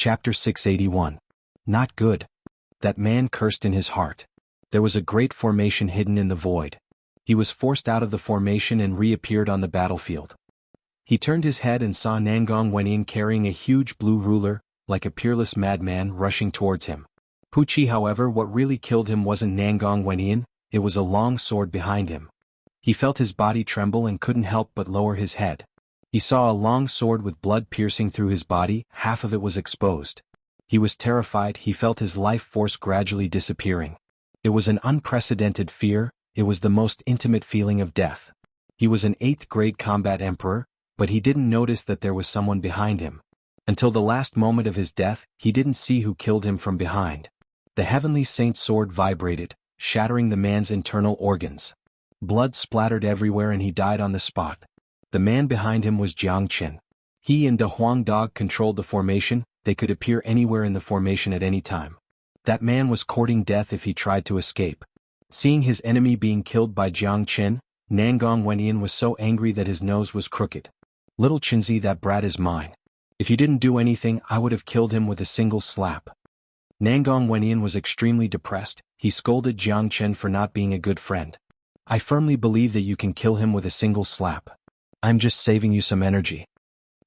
Chapter 681. Not good. That man cursed in his heart. There was a great formation hidden in the void. He was forced out of the formation and reappeared on the battlefield. He turned his head and saw Nangong Wenyin carrying a huge blue ruler, like a peerless madman rushing towards him. Puchi, however, what really killed him wasn't Nangong Wenyin, it was a long sword behind him. He felt his body tremble and couldn't help but lower his head. He saw a long sword with blood piercing through his body, half of it was exposed. He was terrified, he felt his life force gradually disappearing. It was an unprecedented fear, it was the most intimate feeling of death. He was an 8th grade combat emperor, but he didn't notice that there was someone behind him. Until the last moment of his death, he didn't see who killed him from behind. The heavenly saint's sword vibrated, shattering the man's internal organs. Blood splattered everywhere and he died on the spot. The man behind him was Jiang Qin. He and De Huang Dog controlled the formation, they could appear anywhere in the formation at any time. That man was courting death if he tried to escape. Seeing his enemy being killed by Jiang Qin, Nangong Wenyin was so angry that his nose was crooked. Little Qinzi, that brat is mine. If you didn't do anything, I would have killed him with a single slap. Nangong Wenyin was extremely depressed, he scolded Jiang Qin for not being a good friend. I firmly believe that you can kill him with a single slap. I'm just saving you some energy.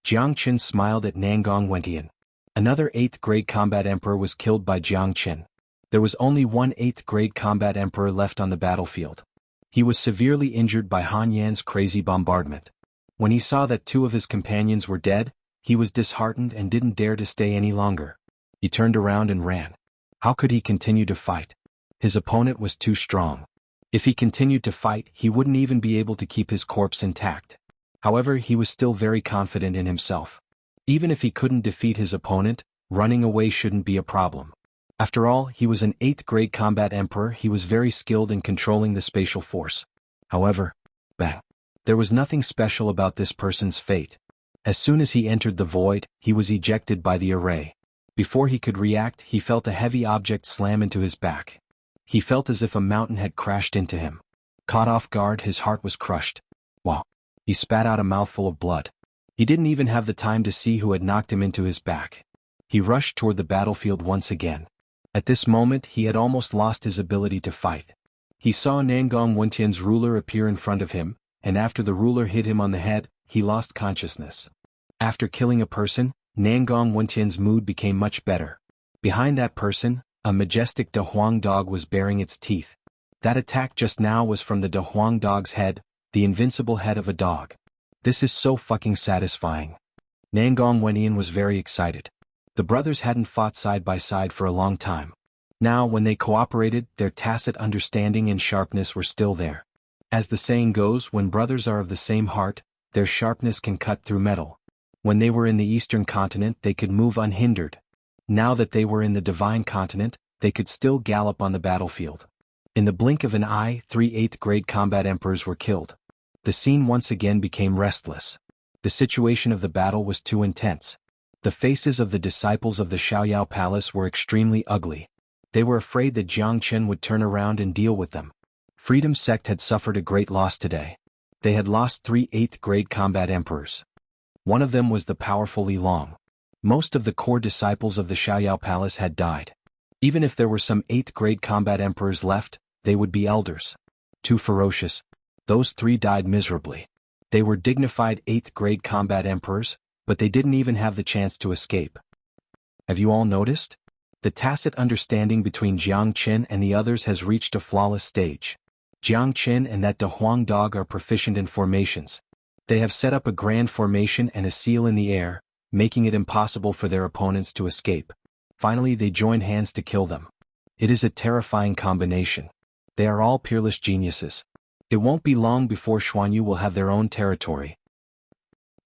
Jiang Qin smiled at Nangong Wenyin. Another 8th grade combat emperor was killed by Jiang Qin. There was only one 8th grade combat emperor left on the battlefield. He was severely injured by Han Yan's crazy bombardment. When he saw that 2 of his companions were dead, he was disheartened and didn't dare to stay any longer. He turned around and ran. How could he continue to fight? His opponent was too strong. If he continued to fight, he wouldn't even be able to keep his corpse intact. However, he was still very confident in himself. Even if he couldn't defeat his opponent, running away shouldn't be a problem. After all, he was an 8th grade combat emperor, he was very skilled in controlling the spatial force. However, bang. There was nothing special about this person's fate. As soon as he entered the void, he was ejected by the array. Before he could react, he felt a heavy object slam into his back. He felt as if a mountain had crashed into him. Caught off guard, his heart was crushed. Wow. He spat out a mouthful of blood. He didn't even have the time to see who had knocked him into his back. He rushed toward the battlefield once again. At this moment, he had almost lost his ability to fight. He saw Nangong Wenyian's ruler appear in front of him, and after the ruler hit him on the head, he lost consciousness. After killing a person, Nangong Wenyian's mood became much better. Behind that person, a majestic De Huang Dog was baring its teeth. That attack just now was from the De Huang Dog's head, the invincible head of a dog. This is so fucking satisfying. Nangong Wenyin was very excited. The brothers hadn't fought side by side for a long time. Now, when they cooperated, their tacit understanding and sharpness were still there. As the saying goes, when brothers are of the same heart, their sharpness can cut through metal. When they were in the Eastern continent, they could move unhindered. Now that they were in the Divine continent, they could still gallop on the battlefield. In the blink of an eye, 3 8th grade combat emperors were killed. The scene once again became restless. The situation of the battle was too intense. The faces of the disciples of the Xiaoyao Palace were extremely ugly. They were afraid that Jiang Qin would turn around and deal with them. Freedom Sect had suffered a great loss today. They had lost 3 8th grade combat emperors. One of them was the powerful Li Long. Most of the core disciples of the Xiaoyao Palace had died. Even if there were some 8th grade combat emperors left, they would be elders. Too ferocious. Those 3 died miserably. They were dignified 8th grade combat emperors, but they didn't even have the chance to escape. Have you all noticed? The tacit understanding between Jiang Qin and the others has reached a flawless stage. Jiang Qin and that De Huang Dog are proficient in formations. They have set up a grand formation and a seal in the air, making it impossible for their opponents to escape. Finally, they join hands to kill them. It is a terrifying combination. They are all peerless geniuses. It won't be long before Xuanhu will have their own territory.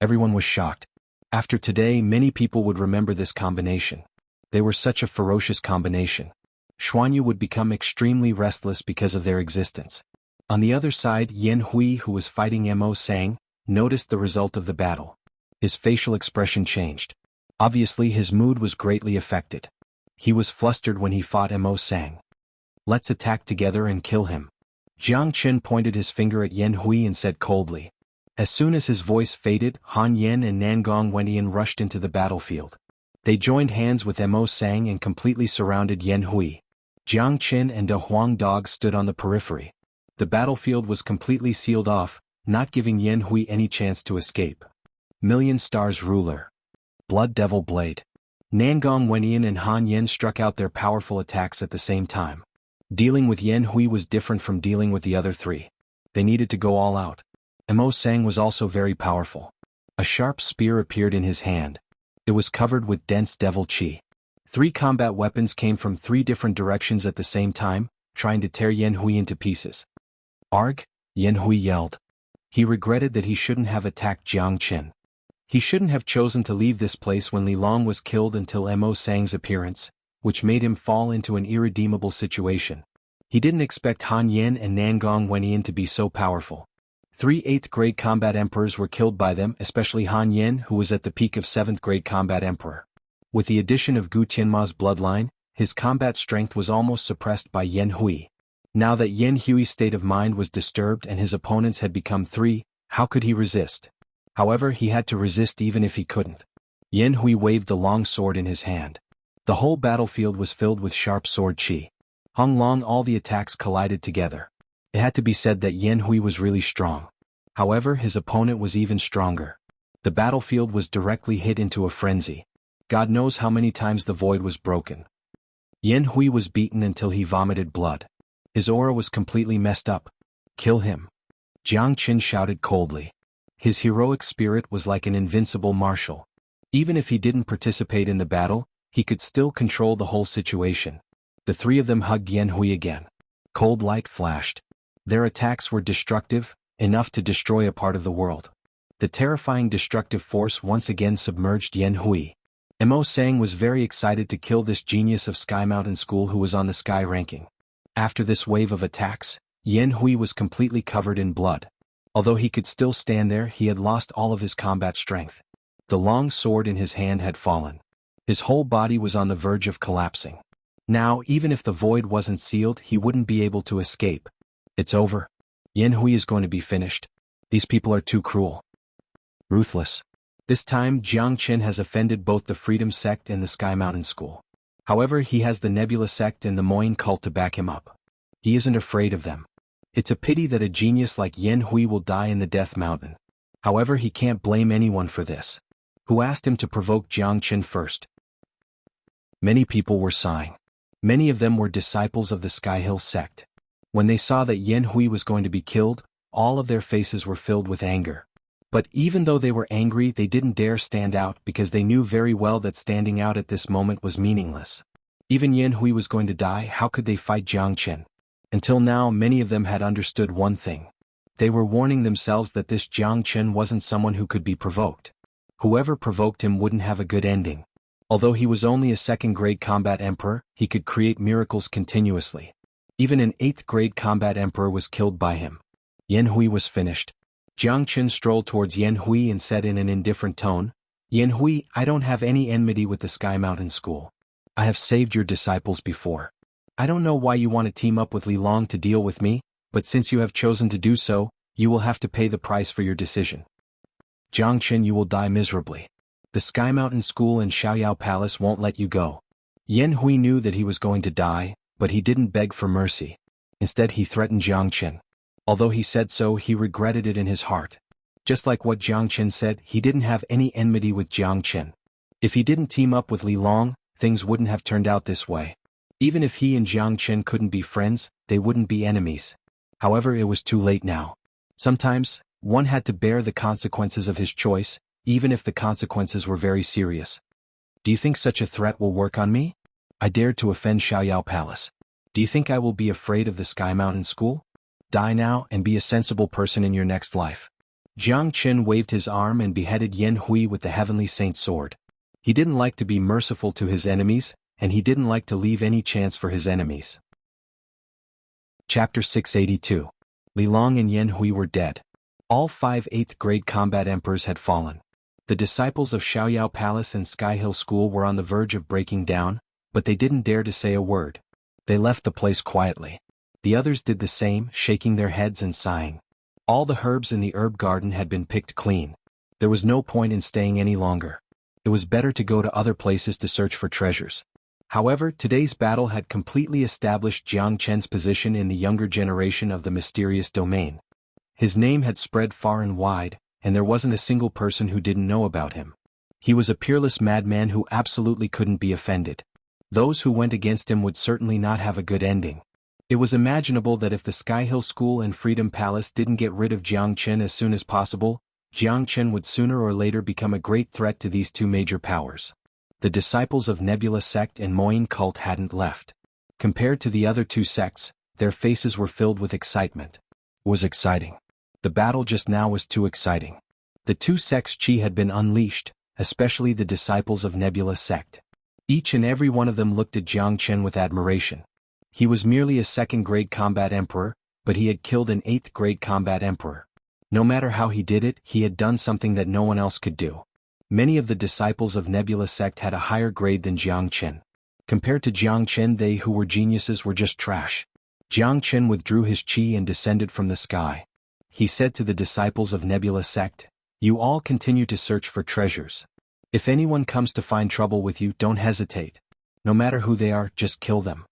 Everyone was shocked. After today, many people would remember this combination. They were such a ferocious combination. Xuanhu would become extremely restless because of their existence. On the other side, Yan Hui, who was fighting Mo Sang, noticed the result of the battle. His facial expression changed. Obviously, his mood was greatly affected. He was flustered when he fought Mo Sang. Let's attack together and kill him. Jiang Qin pointed his finger at Yan Hui and said coldly. As soon as his voice faded, Han Yan and Nangong Wenyin rushed into the battlefield. They joined hands with Mo Sang and completely surrounded Yan Hui. Jiang Qin and De Huang Dog stood on the periphery. The battlefield was completely sealed off, not giving Yan Hui any chance to escape. Million Stars Ruler. Blood Devil Blade. Nangong Wenyan and Han Yen struck out their powerful attacks at the same time. Dealing with Yan Hui was different from dealing with the other three. They needed to go all out. Mo Sang was also very powerful. A sharp spear appeared in his hand. It was covered with dense devil chi. 3 combat weapons came from 3 different directions at the same time, trying to tear Yan Hui into pieces. Arg! Yan Hui yelled. He regretted that he shouldn't have attacked Jiang Qin. He shouldn't have chosen to leave this place when Li Long was killed until Mo Sang's appearance, which made him fall into an irredeemable situation. He didn't expect Han Yen and Nangong Wenyan to be so powerful. 3 8th-grade combat emperors were killed by them, especially Han Yen, who was at the peak of 7th-grade combat emperor. With the addition of Gu Tianma's bloodline, his combat strength was almost suppressed by Yan Hui. Now that Yan Hui's state of mind was disturbed and his opponents had become 3, how could he resist? However, he had to resist even if he couldn't. Yan Hui waved the long sword in his hand. The whole battlefield was filled with sharp sword chi. Hung Long, all the attacks collided together. It had to be said that Yan Hui was really strong. However, his opponent was even stronger. The battlefield was directly hit into a frenzy. God knows how many times the void was broken. Yan Hui was beaten until he vomited blood. His aura was completely messed up. Kill him. Jiang Qin shouted coldly. His heroic spirit was like an invincible martial. Even if he didn't participate in the battle, he could still control the whole situation. The 3 of them hugged Yan Hui again. Cold light flashed. Their attacks were destructive, enough to destroy a part of the world. The terrifying destructive force once again submerged Yan Hui. Mo Sang was very excited to kill this genius of Sky Mountain School who was on the sky ranking. After this wave of attacks, Yan Hui was completely covered in blood. Although he could still stand there, he had lost all of his combat strength. The long sword in his hand had fallen. His whole body was on the verge of collapsing. Now, even if the void wasn't sealed, he wouldn't be able to escape. It's over. Yan Hui is going to be finished. These people are too cruel. Ruthless. This time, Jiang Qin has offended both the Freedom Sect and the Sky Mountain School. However, he has the Nebula Sect and the Moyne cult to back him up. He isn't afraid of them. It's a pity that a genius like Yan Hui will die in the Death Mountain. However, he can't blame anyone for this. Who asked him to provoke Jiang Qin first? Many people were sighing. Many of them were disciples of the Sky Hill sect. When they saw that Yan Hui was going to be killed, all of their faces were filled with anger. But even though they were angry, they didn't dare stand out because they knew very well that standing out at this moment was meaningless. Even Yan Hui was going to die, how could they fight Jiang Qin? Until now, many of them had understood one thing. They were warning themselves that this Jiang Qin wasn't someone who could be provoked. Whoever provoked him wouldn't have a good ending. Although he was only a 2nd-grade combat emperor, he could create miracles continuously. Even an 8th-grade combat emperor was killed by him. Yan Hui was finished. Jiang Qin strolled towards Yan Hui and said in an indifferent tone, Yan Hui, I don't have any enmity with the Sky Mountain School. I have saved your disciples before. I don't know why you want to team up with Li Long to deal with me, but since you have chosen to do so, you will have to pay the price for your decision. Jiang Qin, you will die miserably. The Sky Mountain School and Xiaoyao Palace won't let you go. Yan Hui knew that he was going to die, but he didn't beg for mercy. Instead, he threatened Jiang Qin. Although he said so, he regretted it in his heart. Just like what Jiang Qin said, he didn't have any enmity with Jiang Qin. If he didn't team up with Li Long, things wouldn't have turned out this way. Even if he and Jiang Qin couldn't be friends, they wouldn't be enemies. However, it was too late now. Sometimes, one had to bear the consequences of his choice, even if the consequences were very serious. Do you think such a threat will work on me? I dared to offend Xiaoyao Palace. Do you think I will be afraid of the Sky Mountain School? Die now and be a sensible person in your next life. Jiang Qin waved his arm and beheaded Yan Hui with the Heavenly Saint Sword. He didn't like to be merciful to his enemies, and he didn't like to leave any chance for his enemies. Chapter 682. Li Long and Yan Hui were dead. All 5 8th-grade combat emperors had fallen. The disciples of Xiaoyao Palace and Sky Hill School were on the verge of breaking down, but they didn't dare to say a word. They left the place quietly. The others did the same, shaking their heads and sighing. All the herbs in the herb garden had been picked clean. There was no point in staying any longer. It was better to go to other places to search for treasures. However, today's battle had completely established Jiang Chen's position in the younger generation of the mysterious domain. His name had spread far and wide, and there wasn't a single person who didn't know about him. He was a peerless madman who absolutely couldn't be offended. Those who went against him would certainly not have a good ending. It was imaginable that if the Sky Hill School and Freedom Palace didn't get rid of Jiang Chen as soon as possible, Jiang Chen would sooner or later become a great threat to these two major powers. The disciples of Nebula sect and Moyin cult hadn't left. Compared to the other two sects, their faces were filled with excitement. It was exciting. The battle just now was too exciting. The two sects' chi had been unleashed, especially the disciples of Nebula sect. Each and every one of them looked at Jiang Chen with admiration. He was merely a second-grade combat emperor, but he had killed an 8th-grade combat emperor. No matter how he did it, he had done something that no one else could do. Many of the disciples of Nebula sect had a higher grade than Jiang Chen. Compared to Jiang Chen, they who were geniuses were just trash. Jiang Chen withdrew his chi and descended from the sky. He said to the disciples of Nebula sect, "You all continue to search for treasures. If anyone comes to find trouble with you, don't hesitate. No matter who they are, just kill them."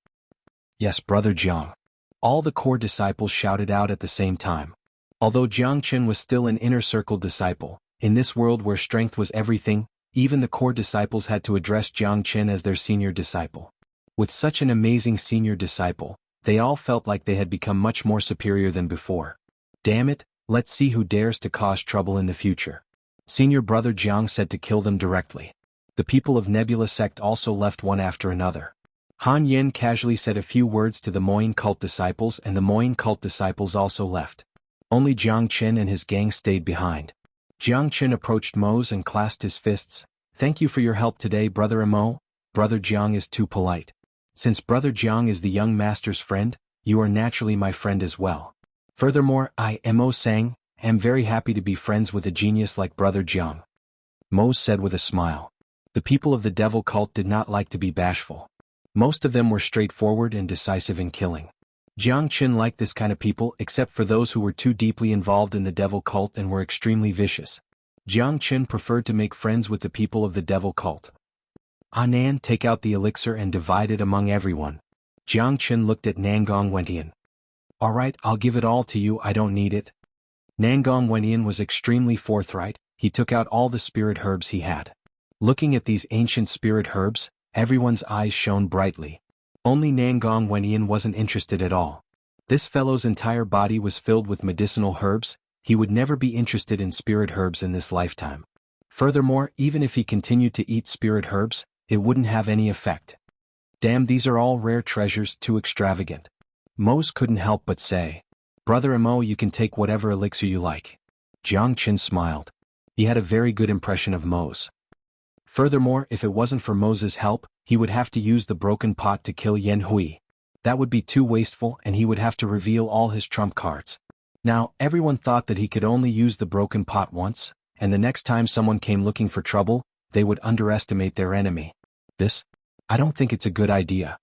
"Yes, Brother Jiang." All the core disciples shouted out at the same time. Although Jiang Chen was still an inner circle disciple, in this world where strength was everything, even the core disciples had to address Jiang Chen as their senior disciple. With such an amazing senior disciple, they all felt like they had become much more superior than before. "Damn it, let's see who dares to cause trouble in the future." Senior Brother Jiang said to kill them directly. The people of Nebula sect also left one after another. Han Yen casually said a few words to the Moyin cult disciples, and the Moyin cult disciples also left. Only Jiang Chen and his gang stayed behind. Jiang Chen approached Mose and clasped his fists. "Thank you for your help today, Brother Mo. Brother Jiang is too polite. Since Brother Jiang is the young master's friend, you are naturally my friend as well. Furthermore, I, Mo Sang, am very happy to be friends with a genius like Brother Jiang." Mose said with a smile. The people of the devil cult did not like to be bashful. Most of them were straightforward and decisive in killing. Jiang Chen liked this kind of people except for those who were too deeply involved in the devil cult and were extremely vicious. Jiang Chen preferred to make friends with the people of the devil cult. "Anan, take out the elixir and divide it among everyone." Jiang Chen looked at Nangong Wentian. "Alright, I'll give it all to you, I don't need it." Nangong Wentian was extremely forthright. He took out all the spirit herbs he had. Looking at these ancient spirit herbs, everyone's eyes shone brightly. Only Nangong Wentian wasn't interested at all. This fellow's entire body was filled with medicinal herbs. He would never be interested in spirit herbs in this lifetime. Furthermore, even if he continued to eat spirit herbs, it wouldn't have any effect. "Damn, these are all rare treasures, too extravagant." Mose couldn't help but say. "Brother Mo, you can take whatever elixir you like." Jiang Chen smiled. He had a very good impression of Mose. Furthermore, if it wasn't for Mose's help, he would have to use the broken pot to kill Yen Hui. That would be too wasteful, and he would have to reveal all his trump cards. Now, everyone thought that he could only use the broken pot once, and the next time someone came looking for trouble, they would underestimate their enemy. I don't think it's a good idea."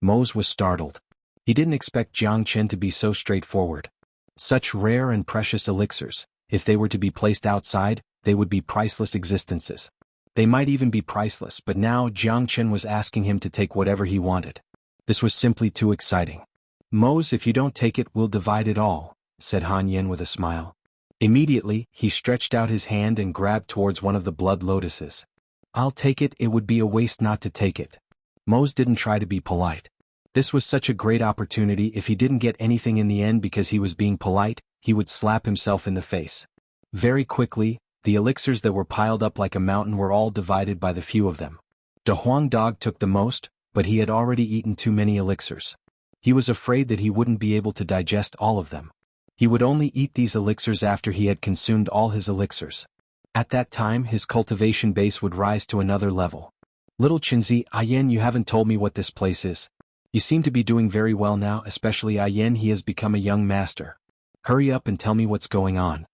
Mose was startled. He didn't expect Jiang Chen to be so straightforward. Such rare and precious elixirs, if they were to be placed outside, they would be priceless existences. They might even be priceless, but now Jiang Chen was asking him to take whatever he wanted. This was simply too exciting. "Mose, if you don't take it, we'll divide it all," said Han Yen with a smile. Immediately, he stretched out his hand and grabbed towards one of the blood lotuses. "I'll take it, it would be a waste not to take it." Mose didn't try to be polite. This was such a great opportunity. If he didn't get anything in the end because he was being polite, he would slap himself in the face. Very quickly, the elixirs that were piled up like a mountain were all divided by the few of them. De Huang Dog took the most, but he had already eaten too many elixirs. He was afraid that he wouldn't be able to digest all of them. He would only eat these elixirs after he had consumed all his elixirs. At that time, his cultivation base would rise to another level. "Little Chinzi, Ayen, you haven't told me what this place is. You seem to be doing very well now, especially Ayen, he has become a young master. Hurry up and tell me what's going on."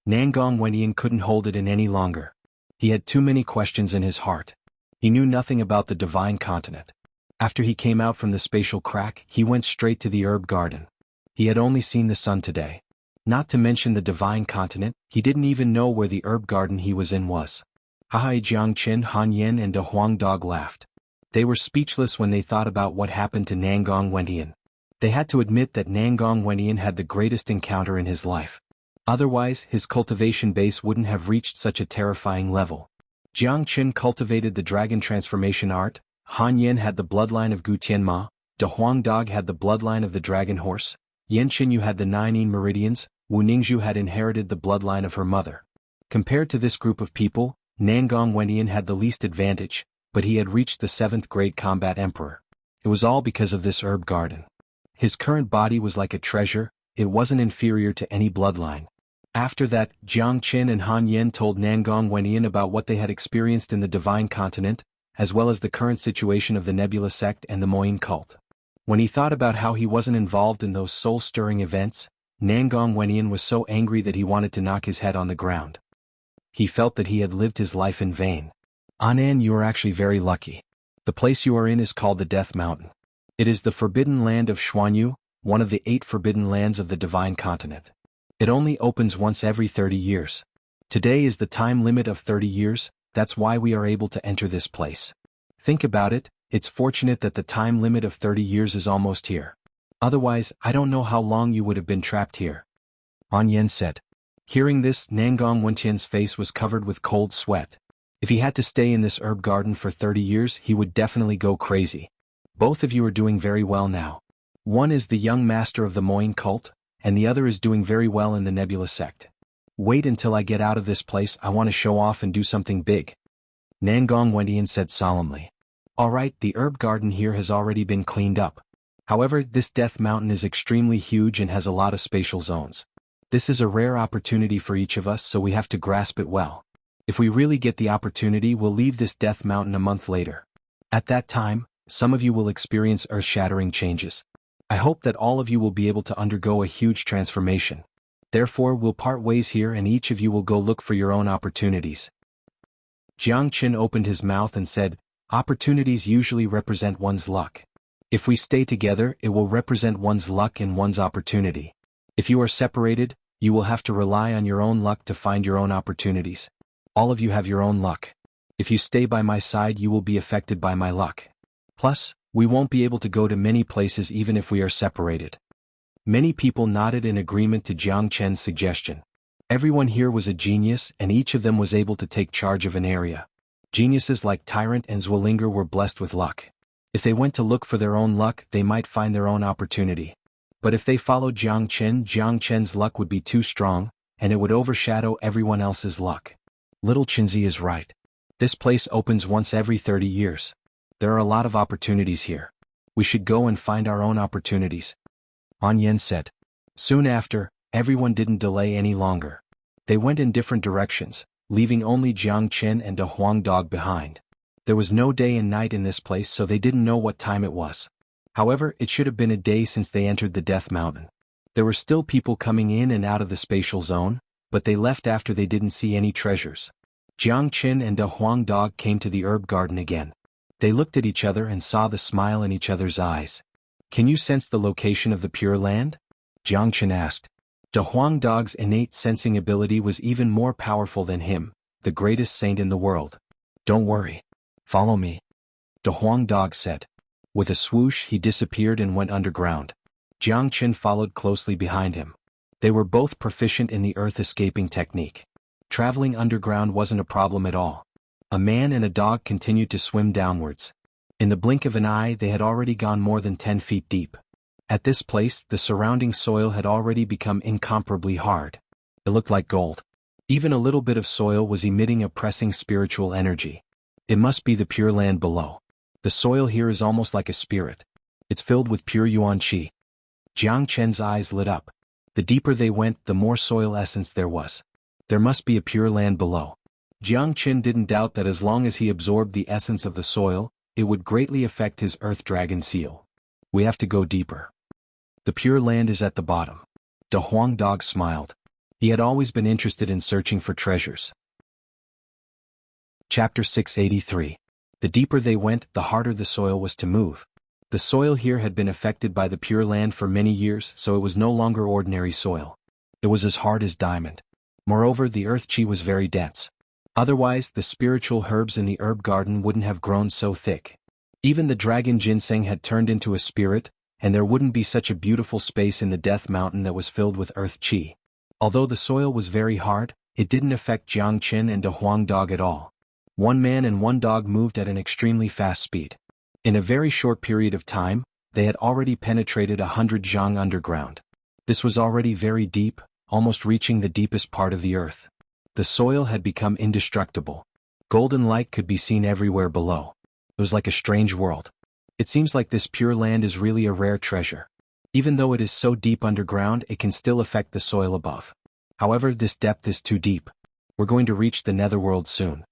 Nangong Wentian couldn't hold it in any longer. He had too many questions in his heart. He knew nothing about the divine continent. After he came out from the spatial crack, he went straight to the herb garden. He had only seen the sun today. Not to mention the divine continent, he didn't even know where the herb garden he was in was. Haha! Jiangchen, Han Yin and De Huang Dog laughed. They were speechless when they thought about what happened to Nangong Wentian. They had to admit that Nangong Wentian had the greatest encounter in his life. Otherwise, his cultivation base wouldn't have reached such a terrifying level. Jiangchen cultivated the dragon transformation art, Han Yin had the bloodline of Gu Tianma, De Huang Dog had the bloodline of the dragon horse, Yan Qinyu had the 9 meridians, Wu Ningzhu had inherited the bloodline of her mother. Compared to this group of people, Nangong Wentian had the least advantage, but he had reached the 7th grade combat emperor. It was all because of this herb garden. His current body was like a treasure, it wasn't inferior to any bloodline. After that, Jiang Qin and Han Yin told Nangong Wentian about what they had experienced in the Divine Continent, as well as the current situation of the Nebula sect and the Moyin cult. When he thought about how he wasn't involved in those soul-stirring events, Nangong Wentian was so angry that he wanted to knock his head on the ground. He felt that he had lived his life in vain. Anan, you are actually very lucky. The place you are in is called the Death Mountain. It is the forbidden land of Xuanhu, one of the 8 forbidden lands of the Divine Continent. It only opens once every 30 years. Today is the time limit of 30 years, that's why we are able to enter this place. Think about it, it's fortunate that the time limit of 30 years is almost here. Otherwise, I don't know how long you would have been trapped here. Han Yen said. Hearing this, Nangong Wentian's face was covered with cold sweat. If he had to stay in this herb garden for 30 years, he would definitely go crazy. Both of you are doing very well now. One is the young master of the Moyin cult, and the other is doing very well in the Nebula sect. Wait until I get out of this place, I want to show off and do something big. Nangong Wentian said solemnly. Alright, the herb garden here has already been cleaned up. However, this Death Mountain is extremely huge and has a lot of spatial zones. This is a rare opportunity for each of us, so we have to grasp it well. If we really get the opportunity, we'll leave this Death Mountain a month later. At that time, some of you will experience earth-shattering changes. I hope that all of you will be able to undergo a huge transformation. Therefore, we'll part ways here and each of you will go look for your own opportunities. Jiang Qin opened his mouth and said, opportunities usually represent one's luck. If we stay together, it will represent one's luck and one's opportunity. If you are separated, you will have to rely on your own luck to find your own opportunities. All of you have your own luck. If you stay by my side, you will be affected by my luck. Plus, we won't be able to go to many places even if we are separated. Many people nodded in agreement to Jiang Chen's suggestion. Everyone here was a genius and each of them was able to take charge of an area. Geniuses like Tyrant and Zwillinger were blessed with luck. If they went to look for their own luck, they might find their own opportunity. But if they followed Jiang Chen's luck would be too strong, and it would overshadow everyone else's luck. Little Qinzi is right. This place opens once every 30 years. There are a lot of opportunities here. We should go and find our own opportunities. Han Yen said. Soon after, everyone didn't delay any longer. They went in different directions, leaving only Jiang Chen and De Huang Dog behind. There was no day and night in this place, so they didn't know what time it was. However, it should have been a day since they entered the Death Mountain. There were still people coming in and out of the spatial zone, but they left after they didn't see any treasures. Jiang Chen and De Huang Dog came to the herb garden again. They looked at each other and saw the smile in each other's eyes. Can you sense the location of the Pure Land? Jiang Chen asked. De Huang Dog's innate sensing ability was even more powerful than him, the greatest saint in the world. Don't worry. Follow me. De Huang Dog said. With a swoosh he disappeared and went underground. Jiang Chen followed closely behind him. They were both proficient in the earth escaping technique. Traveling underground wasn't a problem at all. A man and a dog continued to swim downwards. In the blink of an eye they had already gone more than 10 feet deep. At this place, the surrounding soil had already become incomparably hard. It looked like gold. Even a little bit of soil was emitting a pressing spiritual energy. It must be the Pure Land below. The soil here is almost like a spirit. It's filled with pure yuan qi. Jiang Chen's eyes lit up. The deeper they went, the more soil essence there was. There must be a Pure Land below. Jiang Chen didn't doubt that as long as he absorbed the essence of the soil, it would greatly affect his Earth Dragon seal. We have to go deeper. The Pure Land is at the bottom. De Huang Dog smiled. He had always been interested in searching for treasures. Chapter 683. The deeper they went, the harder the soil was to move. The soil here had been affected by the Pure Land for many years, so it was no longer ordinary soil. It was as hard as diamond. Moreover, the earth chi was very dense. Otherwise, the spiritual herbs in the herb garden wouldn't have grown so thick. Even the dragon ginseng had turned into a spirit, and there wouldn't be such a beautiful space in the Death Mountain that was filled with earth qi. Although the soil was very hard, it didn't affect Jiang Qin and De Huang Dog at all. One man and one dog moved at an extremely fast speed. In a very short period of time, they had already penetrated 100 zhang underground. This was already very deep, almost reaching the deepest part of the earth. The soil had become indestructible. Golden light could be seen everywhere below. It was like a strange world. It seems like this pure land is really a rare treasure. Even though it is so deep underground, it can still affect the soil above. However, this depth is too deep. We're going to reach the netherworld soon.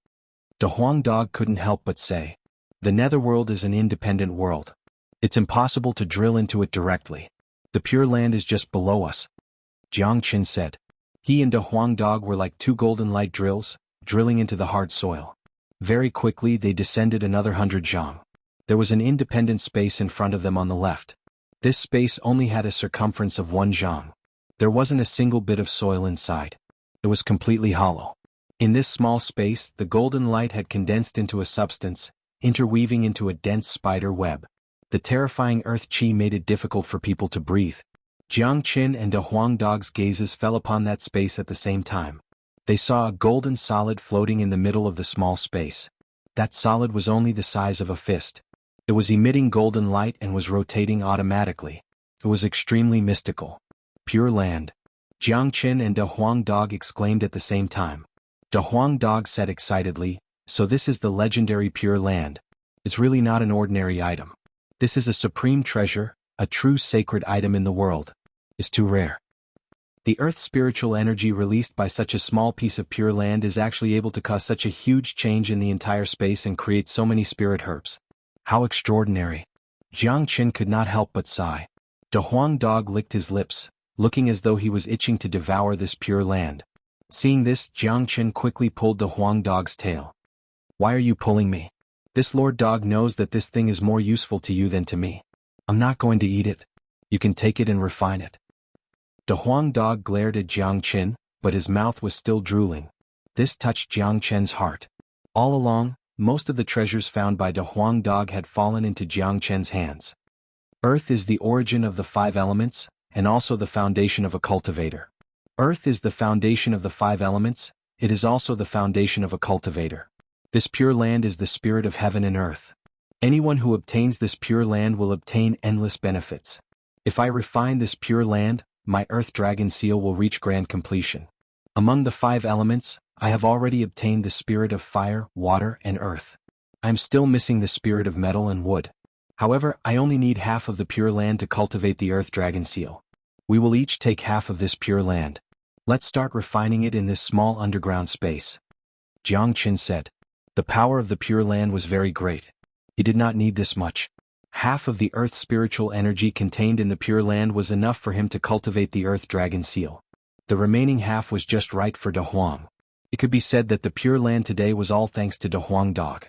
De Huang Dog couldn't help but say, "The netherworld is an independent world. It's impossible to drill into it directly. The pure land is just below us." Jiang Qin said. He and De Huang Dog were like two golden light drills, drilling into the hard soil. Very quickly they descended another 100 zhang. There was an independent space in front of them on the left. This space only had a circumference of 1 zhang. There wasn't a single bit of soil inside. It was completely hollow. In this small space, the golden light had condensed into a substance, interweaving into a dense spider web. The terrifying earth qi made it difficult for people to breathe. Jiang Qin and De Huang Dog's gazes fell upon that space at the same time. They saw a golden solid floating in the middle of the small space. That solid was only the size of a fist. It was emitting golden light and was rotating automatically. It was extremely mystical. Pure land. Jiang Qin and De Huang Dog exclaimed at the same time. De Huang Dog said excitedly, "So this is the legendary pure land. It's really not an ordinary item. This is a supreme treasure, a true sacred item in the world. It's too rare." The earth's spiritual energy released by such a small piece of pure land is actually able to cause such a huge change in the entire space and create so many spirit herbs. How extraordinary. Jiang Qin could not help but sigh. De Huang Dog licked his lips, looking as though he was itching to devour this pure land. Seeing this, Jiang Qin quickly pulled De Huang Dog's tail. "Why are you pulling me? This Lord Dog knows that this thing is more useful to you than to me. I'm not going to eat it. You can take it and refine it." De Huang Dog glared at Jiang Qin, but his mouth was still drooling. This touched Jiang Qin's heart. All along, most of the treasures found by De Huang Dog had fallen into Jiang Qin's hands. Earth is the origin of the 5 elements, and also the foundation of a cultivator. Earth is the foundation of the 5 elements, it is also the foundation of a cultivator. This pure land is the spirit of heaven and earth. Anyone who obtains this pure land will obtain endless benefits. If I refine this pure land, my earth dragon seal will reach grand completion. Among the 5 elements, I have already obtained the spirit of fire, water, and earth. I am still missing the spirit of metal and wood. However, I only need half of the pure land to cultivate the earth dragon seal. We will each take half of this pure land. Let's start refining it in this small underground space." Jiang Qin said. The power of the pure land was very great. He did not need this much. Half of the earth's spiritual energy contained in the pure land was enough for him to cultivate the earth dragon seal. The remaining half was just right for De Huang. It could be said that the pure land today was all thanks to De Huang Dog.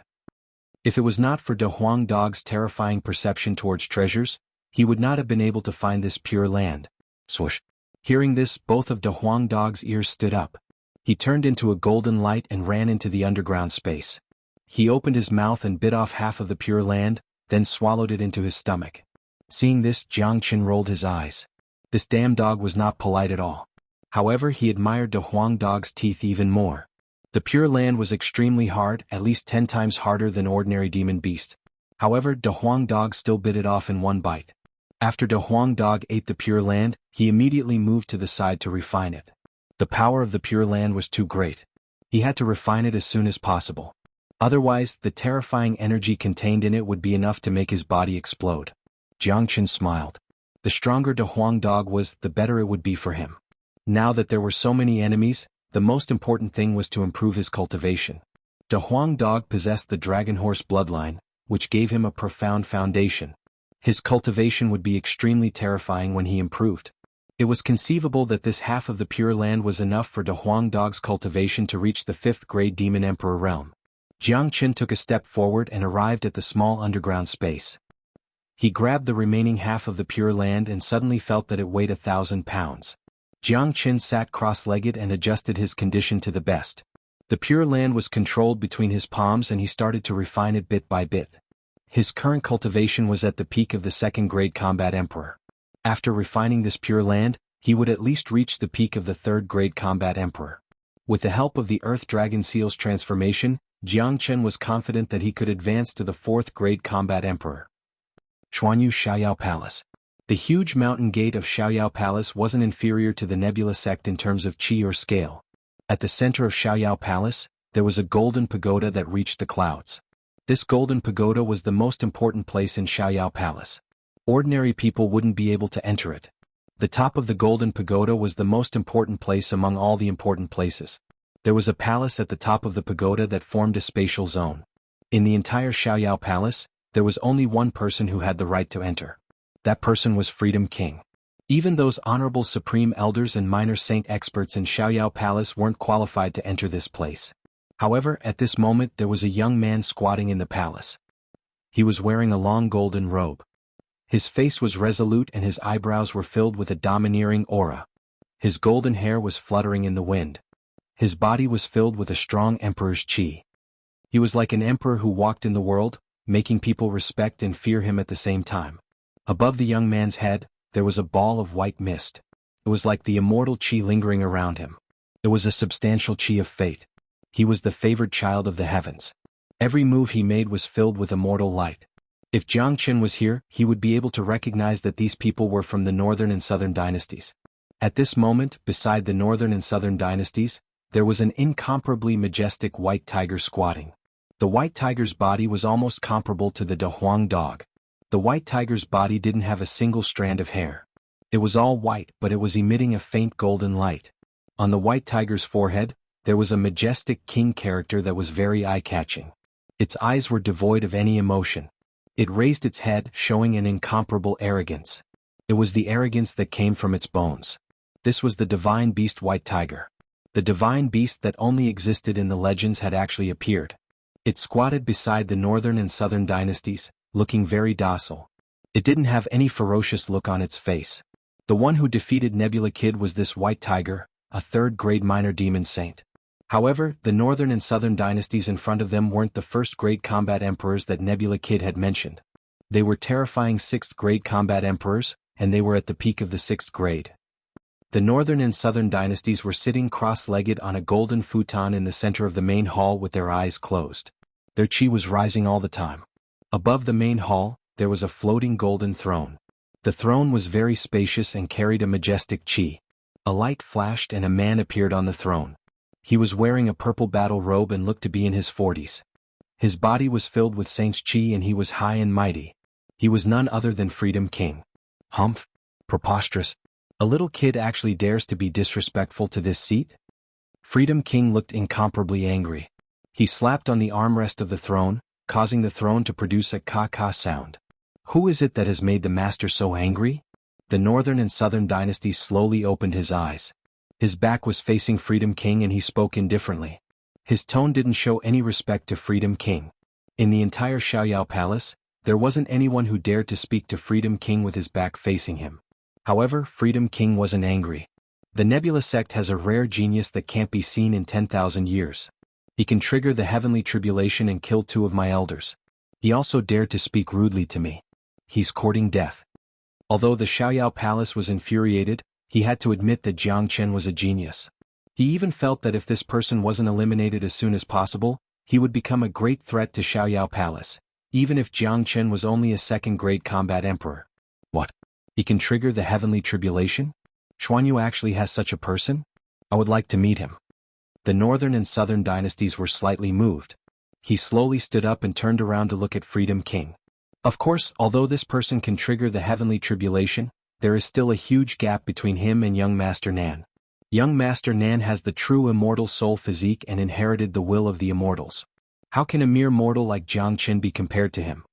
If it was not for De Huang Dog's terrifying perception towards treasures, he would not have been able to find this pure land. Swoosh. Hearing this, both of De Huang Dog's ears stood up. He turned into a golden light and ran into the underground space. He opened his mouth and bit off half of the pure land, then swallowed it into his stomach. Seeing this, Jiang Qin rolled his eyes. This damn dog was not polite at all. However, he admired De Huang Dog's teeth even more. The pure land was extremely hard, at least 10 times harder than ordinary demon beast. However, De Huang Dog still bit it off in one bite. After De Huang Dog ate the pure land, he immediately moved to the side to refine it. The power of the pure land was too great. He had to refine it as soon as possible. Otherwise, the terrifying energy contained in it would be enough to make his body explode. Jiang Qin smiled. The stronger De Huang Dog was, the better it would be for him. Now that there were so many enemies, the most important thing was to improve his cultivation. De Huang Dog possessed the dragon horse bloodline, which gave him a profound foundation. His cultivation would be extremely terrifying when he improved. It was conceivable that this half of the pure land was enough for De Huang Dog's cultivation to reach the 5th grade Demon Emperor realm. Jiang Qin took a step forward and arrived at the small underground space. He grabbed the remaining half of the pure land and suddenly felt that it weighed 1,000 pounds. Jiang Qin sat cross-legged and adjusted his condition to the best. The Pure Land was controlled between his palms and he started to refine it bit by bit. His current cultivation was at the peak of the second grade combat emperor. After refining this Pure Land, he would at least reach the peak of the third grade combat emperor. With the help of the Earth Dragon Seal's transformation, Jiangchen was confident that he could advance to the fourth grade combat emperor. Xuanhu Xiaoyao Palace. The huge mountain gate of Xiaoyao Palace wasn't inferior to the Nebula sect in terms of chi or scale. At the center of Xiaoyao Palace, there was a golden pagoda that reached the clouds. This golden pagoda was the most important place in Xiaoyao Palace. Ordinary people wouldn't be able to enter it. The top of the golden pagoda was the most important place among all the important places. There was a palace at the top of the pagoda that formed a spatial zone. In the entire Xiaoyao Palace, there was only one person who had the right to enter. That person was Freedom King. Even those honorable supreme elders and minor saint experts in Xiaoyao Palace weren't qualified to enter this place. However, at this moment there was a young man squatting in the palace. He was wearing a long golden robe. His face was resolute and his eyebrows were filled with a domineering aura. His golden hair was fluttering in the wind. His body was filled with a strong emperor's chi. He was like an emperor who walked in the world, making people respect and fear him at the same time. Above the young man's head, there was a ball of white mist. It was like the immortal chi lingering around him. It was a substantial chi of fate. He was the favored child of the heavens. Every move he made was filled with immortal light. If Jiangchen was here, he would be able to recognize that these people were from the northern and southern dynasties. At this moment, beside the northern and southern dynasties, there was an incomparably majestic white tiger squatting. The white tiger's body was almost comparable to the Dahuang dog. The white tiger's body didn't have a single strand of hair. It was all white, but it was emitting a faint golden light. On the white tiger's forehead, there was a majestic king character that was very eye-catching. Its eyes were devoid of any emotion. It raised its head, showing an incomparable arrogance. It was the arrogance that came from its bones. This was the divine beast white tiger. The divine beast that only existed in the legends had actually appeared. It squatted beside the northern and southern dynasties, looking very docile. It didn't have any ferocious look on its face. The one who defeated Nebula Kid was this white tiger, a third-grade minor demon saint. However, the northern and southern dynasties in front of them weren't the first-grade combat emperors that Nebula Kid had mentioned. They were terrifying sixth-grade combat emperors, and they were at the peak of the sixth grade. The northern and southern dynasties were sitting cross-legged on a golden futon in the center of the main hall with their eyes closed. Their chi was rising all the time. Above the main hall, there was a floating golden throne. The throne was very spacious and carried a majestic chi. A light flashed and a man appeared on the throne. He was wearing a purple battle robe and looked to be in his 40s. His body was filled with saint's chi and he was high and mighty. He was none other than Freedom King. Humph! Preposterous. A little kid actually dares to be disrespectful to this seat? Freedom King looked incomparably angry. He slapped on the armrest of the throne, causing the throne to produce a ka-ka sound. Who is it that has made the master so angry? The northern and southern dynasties slowly opened his eyes. His back was facing Freedom King and he spoke indifferently. His tone didn't show any respect to Freedom King. In the entire Xiaoyao Palace, there wasn't anyone who dared to speak to Freedom King with his back facing him. However, Freedom King wasn't angry. The Nebula sect has a rare genius that can't be seen in 10,000 years. He can trigger the heavenly tribulation and kill 2 of my elders. He also dared to speak rudely to me. He's courting death. Although the Xiaoyao Palace was infuriated, he had to admit that Jiangchen was a genius. He even felt that if this person wasn't eliminated as soon as possible, he would become a great threat to Xiaoyao Palace, even if Jiangchen was only a second-grade combat emperor. What? He can trigger the heavenly tribulation? Xuanhu actually has such a person? I would like to meet him. The northern and southern dynasties were slightly moved. He slowly stood up and turned around to look at Freedom King. Of course, although this person can trigger the heavenly tribulation, there is still a huge gap between him and young Master Nan. Young Master Nan has the true immortal soul physique and inherited the will of the immortals. How can a mere mortal like Jiangchen be compared to him?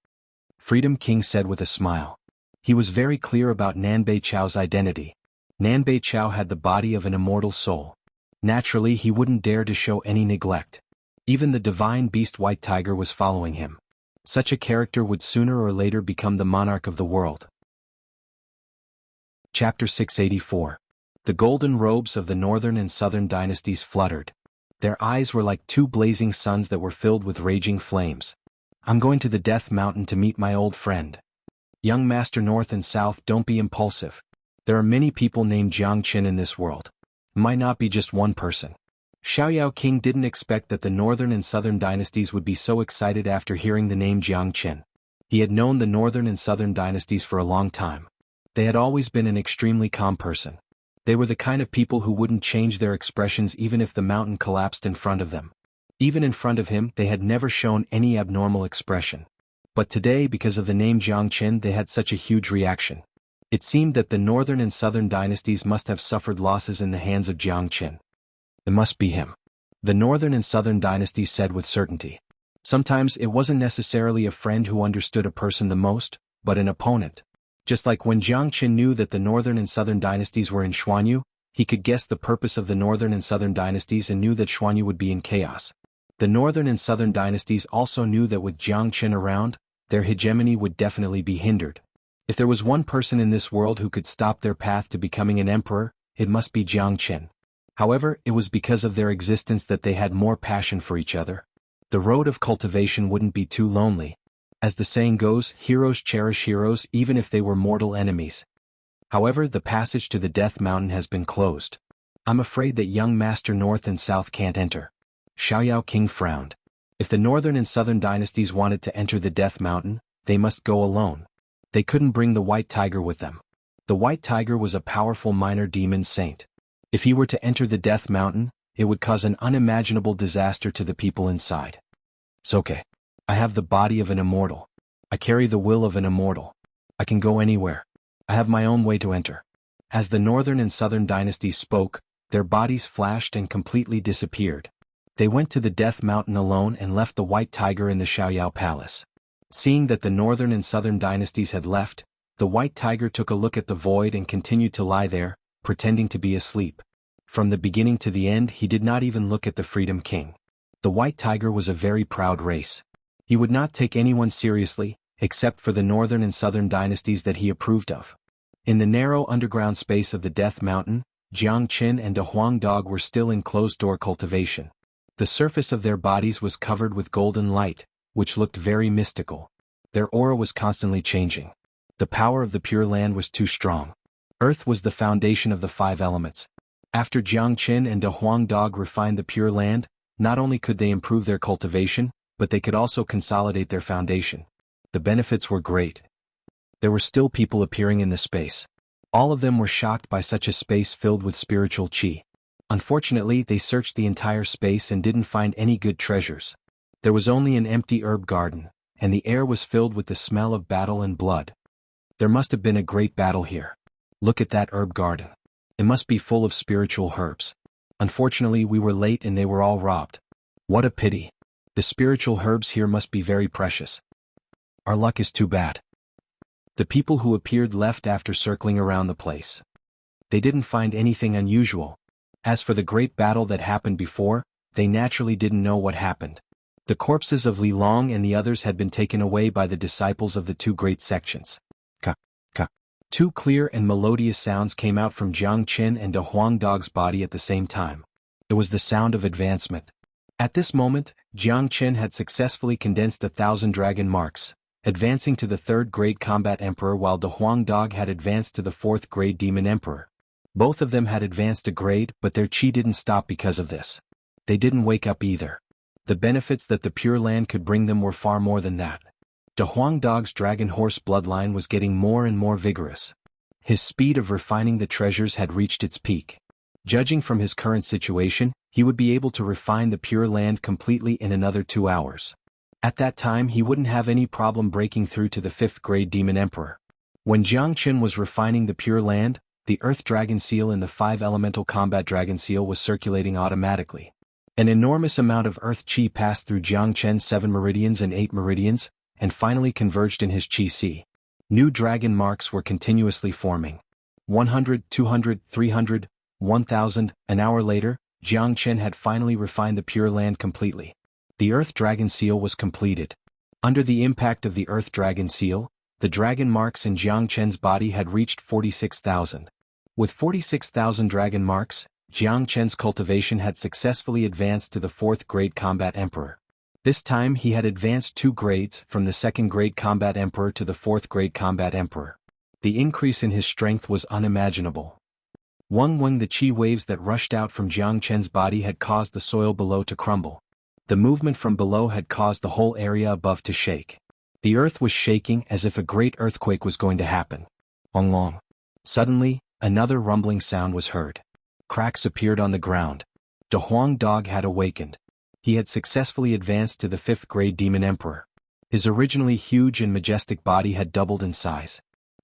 Freedom King said with a smile. He was very clear about Nan Beiqiao's identity. Nan Beiqiao had the body of an immortal soul. Naturally, he wouldn't dare to show any neglect. Even the divine beast White Tiger was following him. Such a character would sooner or later become the monarch of the world. Chapter 684. The golden robes of the northern and southern dynasties fluttered. Their eyes were like two blazing suns that were filled with raging flames. I'm going to the Death Mountain to meet my old friend. Young Master North and South, don't be impulsive. There are many people named Jianghu in this world. It might not be just one person. Xiaoyao King didn't expect that the northern and southern dynasties would be so excited after hearing the name Jianghu. He had known the northern and southern dynasties for a long time. They had always been an extremely calm person. They were the kind of people who wouldn't change their expressions even if the mountain collapsed in front of them. Even in front of him, they had never shown any abnormal expression. But today, because of the name Jianghu, they had such a huge reaction. It seemed that the northern and southern dynasties must have suffered losses in the hands of Jianghu. It must be him. The northern and southern dynasties said with certainty. Sometimes it wasn't necessarily a friend who understood a person the most, but an opponent. Just like when Jianghu knew that the northern and southern dynasties were in Xuanhu, he could guess the purpose of the northern and southern dynasties and knew that Xuanhu would be in chaos. The northern and southern dynasties also knew that with Jianghu around, their hegemony would definitely be hindered. If there was one person in this world who could stop their path to becoming an emperor, it must be Jianghu. However, it was because of their existence that they had more passion for each other. The road of cultivation wouldn't be too lonely. As the saying goes, heroes cherish heroes even if they were mortal enemies. However, the passage to the Death Mountain has been closed. I'm afraid that young Master North and South can't enter. Xiaoyao King frowned. If the northern and southern dynasties wanted to enter the Death Mountain, they must go alone. They couldn't bring the White Tiger with them. The White Tiger was a powerful minor demon saint. If he were to enter the Death Mountain, it would cause an unimaginable disaster to the people inside. It's okay. I have the body of an immortal. I carry the will of an immortal. I can go anywhere. I have my own way to enter. As the northern and southern dynasties spoke, their bodies flashed and completely disappeared. They went to the Death Mountain alone and left the White Tiger in the Xiaoyao Palace. Seeing that the northern and southern dynasties had left, the White Tiger took a look at the void and continued to lie there, pretending to be asleep. From the beginning to the end, he did not even look at the Freedom King. The White Tiger was a very proud race. He would not take anyone seriously, except for the northern and southern dynasties that he approved of. In the narrow underground space of the Death Mountain, Jianghu and a Huang dog were still in closed-door cultivation. The surface of their bodies was covered with golden light, which looked very mystical. Their aura was constantly changing. The power of the Pure Land was too strong. Earth was the foundation of the 5 elements. After Jianghu and a Huang dog refined the Pure Land, not only could they improve their cultivation, but they could also consolidate their foundation. The benefits were great. There were still people appearing in the space. All of them were shocked by such a space filled with spiritual qi. Unfortunately, they searched the entire space and didn't find any good treasures. There was only an empty herb garden, and the air was filled with the smell of battle and blood. There must have been a great battle here. Look at that herb garden. It must be full of spiritual herbs. Unfortunately, we were late and they were all robbed. What a pity. The spiritual herbs here must be very precious. Our luck is too bad. The people who appeared left after circling around the place. They didn't find anything unusual. As for the great battle that happened before, they naturally didn't know what happened. The corpses of Li Long and the others had been taken away by the disciples of the 2 great sections. Ka, ka. 2 clear and melodious sounds came out from Jianghu and a Huang dog's body at the same time. It was the sound of advancement. At this moment, Jianghu had successfully condensed 1,000 dragon marks, advancing to the 3rd grade combat emperor, while the Huang dog had advanced to the 4th grade demon emperor. Both of them had advanced a grade, but their chi didn't stop because of this. They didn't wake up either. The benefits that the Pure Land could bring them were far more than that. The Huang dog's dragon horse bloodline was getting more and more vigorous. His speed of refining the treasures had reached its peak. Judging from his current situation, he would be able to refine the Pure Land completely in another 2 hours. At that time, he wouldn't have any problem breaking through to the 5th grade demon emperor. When Jianghu was refining the Pure Land, the Earth Dragon Seal and the 5 Elemental Combat Dragon Seal was circulating automatically. An enormous amount of Earth Chi passed through Jianghu's 7 meridians and 8 meridians, and finally converged in his Chi Sea. New dragon marks were continuously forming. 100, 200, 300, 1,000, an hour later, Jianghu had finally refined the Pure Land completely. The Earth Dragon Seal was completed. Under the impact of the Earth Dragon Seal, the dragon marks in Jianghu's body had reached 46,000. With 46,000 dragon marks, Jiang Chen's cultivation had successfully advanced to the 4th grade combat emperor. This time he had advanced 2 grades, from the 2nd grade combat emperor to the 4th grade combat emperor. The increase in his strength was unimaginable. Weng, the chi waves that rushed out from Jiang Chen's body had caused the soil below to crumble. The movement from below had caused the whole area above to shake. The earth was shaking as if a great earthquake was going to happen. Long. Suddenly, another rumbling sound was heard. Cracks appeared on the ground. De Huang Dog had awakened. He had successfully advanced to the 5th grade demon emperor. His originally huge and majestic body had doubled in size.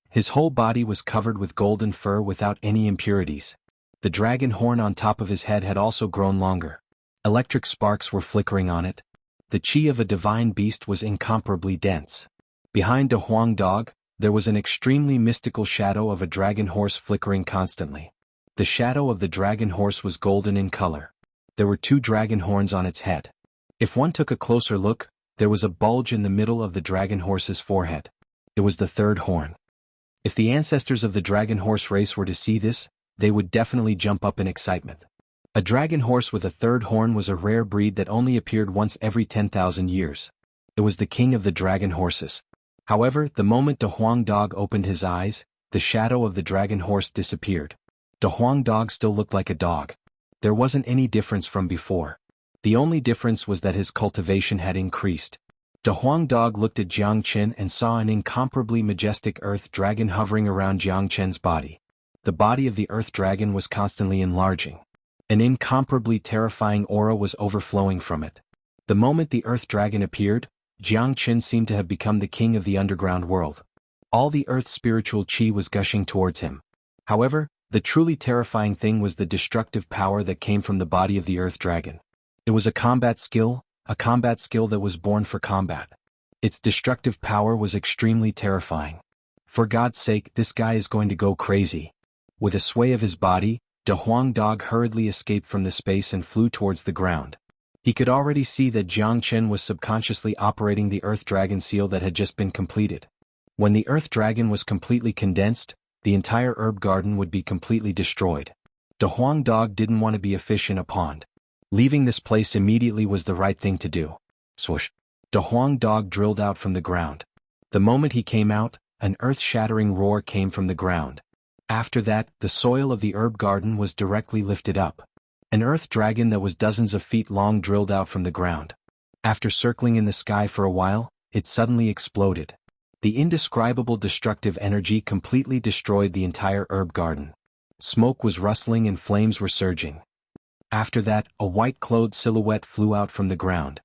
His whole body was covered with golden fur without any impurities. The dragon horn on top of his head had also grown longer. Electric sparks were flickering on it. The chi of a divine beast was incomparably dense. Behind De Huang Dog, there was an extremely mystical shadow of a dragon horse flickering constantly. The shadow of the dragon horse was golden in color. There were 2 dragon horns on its head. If one took a closer look, there was a bulge in the middle of the dragon horse's forehead. It was the 3rd horn. If the ancestors of the dragon horse race were to see this, they would definitely jump up in excitement. A dragon horse with a 3rd horn was a rare breed that only appeared once every 10,000 years. It was the king of the dragon horses. However, the moment De Huang Dog opened his eyes, the shadow of the dragon horse disappeared. De Huang Dog still looked like a dog. There wasn't any difference from before. The only difference was that his cultivation had increased. De Huang Dog looked at Jiang Chen and saw an incomparably majestic earth dragon hovering around Jiang Chen's body. The body of the earth dragon was constantly enlarging. An incomparably terrifying aura was overflowing from it. The moment the earth dragon appeared, Jiang Chen seemed to have become the king of the underground world. All the earth's spiritual chi was gushing towards him. However, the truly terrifying thing was the destructive power that came from the body of the earth dragon. It was a combat skill that was born for combat. Its destructive power was extremely terrifying. For God's sake, this guy is going to go crazy. With a sway of his body, De Huang Dog hurriedly escaped from the space and flew towards the ground. He could already see that Jiang Chen was subconsciously operating the earth dragon seal that had just been completed. When the earth dragon was completely condensed, the entire herb garden would be completely destroyed. De Huang Dog didn't want to be a fish in a pond. Leaving this place immediately was the right thing to do. Swoosh! De Huang Dog drilled out from the ground. The moment he came out, an earth-shattering roar came from the ground. After that, the soil of the herb garden was directly lifted up. An earth dragon that was dozens of feet long drilled out from the ground. After circling in the sky for a while, it suddenly exploded. The indescribable destructive energy completely destroyed the entire herb garden. Smoke was rustling and flames were surging. After that, a white-clothed silhouette flew out from the ground.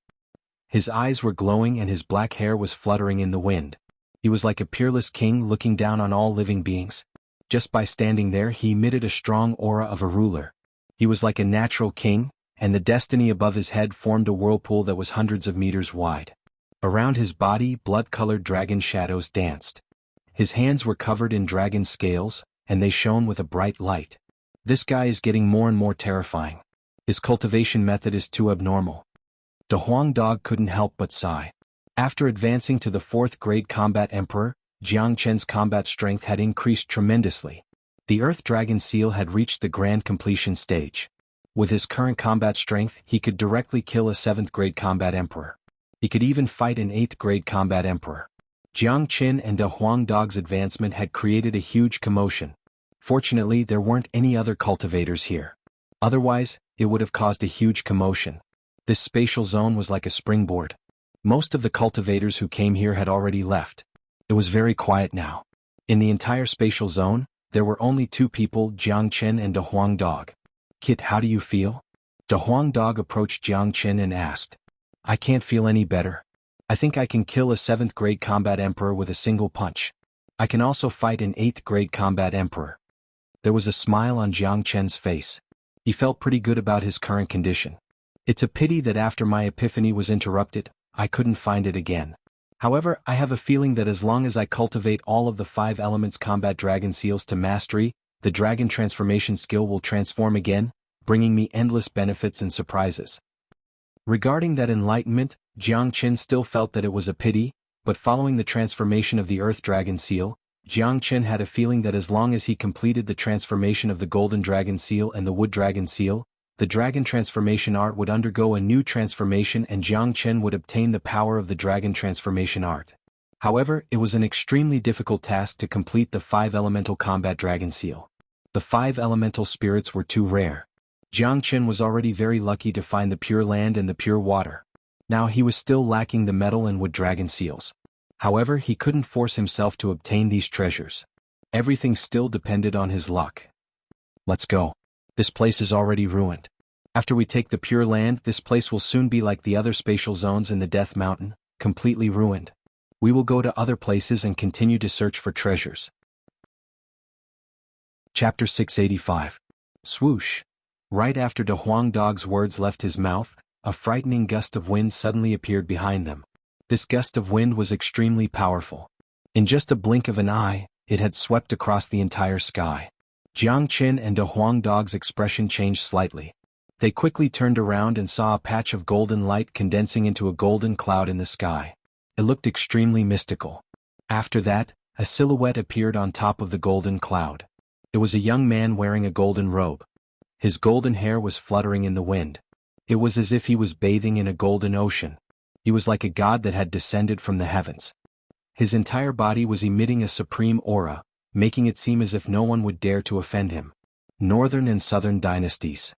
His eyes were glowing and his black hair was fluttering in the wind. He was like a peerless king looking down on all living beings. Just by standing there, he emitted a strong aura of a ruler. He was like a natural king, and the destiny above his head formed a whirlpool that was hundreds of meters wide. Around his body, blood-colored dragon shadows danced. His hands were covered in dragon scales, and they shone with a bright light. This guy is getting more and more terrifying. His cultivation method is too abnormal. De Huang Dog couldn't help but sigh. After advancing to the 4th grade combat emperor, Jiang Chen's combat strength had increased tremendously. The earth dragon seal had reached the grand completion stage. With his current combat strength, he could directly kill a 7th grade combat emperor. He could even fight an 8th grade combat emperor. Jiang Chen and De Huang Dog's advancement had created a huge commotion. Fortunately, there weren't any other cultivators here. Otherwise, it would have caused a huge commotion. This spatial zone was like a springboard. Most of the cultivators who came here had already left. It was very quiet now. In the entire spatial zone, there were only 2 people, Jiang Chen and De Huang Dog. "Kit, how do you feel?" De Huang Dog approached Jiang Chen and asked. "I can't feel any better. I think I can kill a 7th grade combat emperor with a single punch. I can also fight an 8th grade combat emperor." There was a smile on Jiang Chen's face. He felt pretty good about his current condition. It's a pity that after my epiphany was interrupted, I couldn't find it again. However, I have a feeling that as long as I cultivate all of the 5 elements combat dragon seals to mastery, the dragon transformation skill will transform again, bringing me endless benefits and surprises. Regarding that enlightenment, Jiang Chen still felt that it was a pity, but following the transformation of the earth dragon seal, Jiang Chen had a feeling that as long as he completed the transformation of the golden dragon seal and the wood dragon seal, the dragon transformation art would undergo a new transformation and Jiang Chen would obtain the power of the dragon transformation art. However, it was an extremely difficult task to complete the 5 elemental combat dragon seal. The 5 elemental spirits were too rare. Jiang Chen was already very lucky to find the pure land and the pure water. Now he was still lacking the metal and wood dragon seals. However, he couldn't force himself to obtain these treasures. Everything still depended on his luck. Let's go. This place is already ruined. After we take the pure land, this place will soon be like the other spatial zones in the Death Mountain, completely ruined. We will go to other places and continue to search for treasures. Chapter 685. Swoosh. Right after De Huang Dog's words left his mouth, a frightening gust of wind suddenly appeared behind them. This gust of wind was extremely powerful. In just a blink of an eye, it had swept across the entire sky. Jiang Chen and De Huang Dog's expression changed slightly. They quickly turned around and saw a patch of golden light condensing into a golden cloud in the sky. It looked extremely mystical. After that, a silhouette appeared on top of the golden cloud. It was a young man wearing a golden robe. His golden hair was fluttering in the wind. It was as if he was bathing in a golden ocean. He was like a god that had descended from the heavens. His entire body was emitting a supreme aura, making it seem as if no one would dare to offend him. Northern and Southern Dynasties.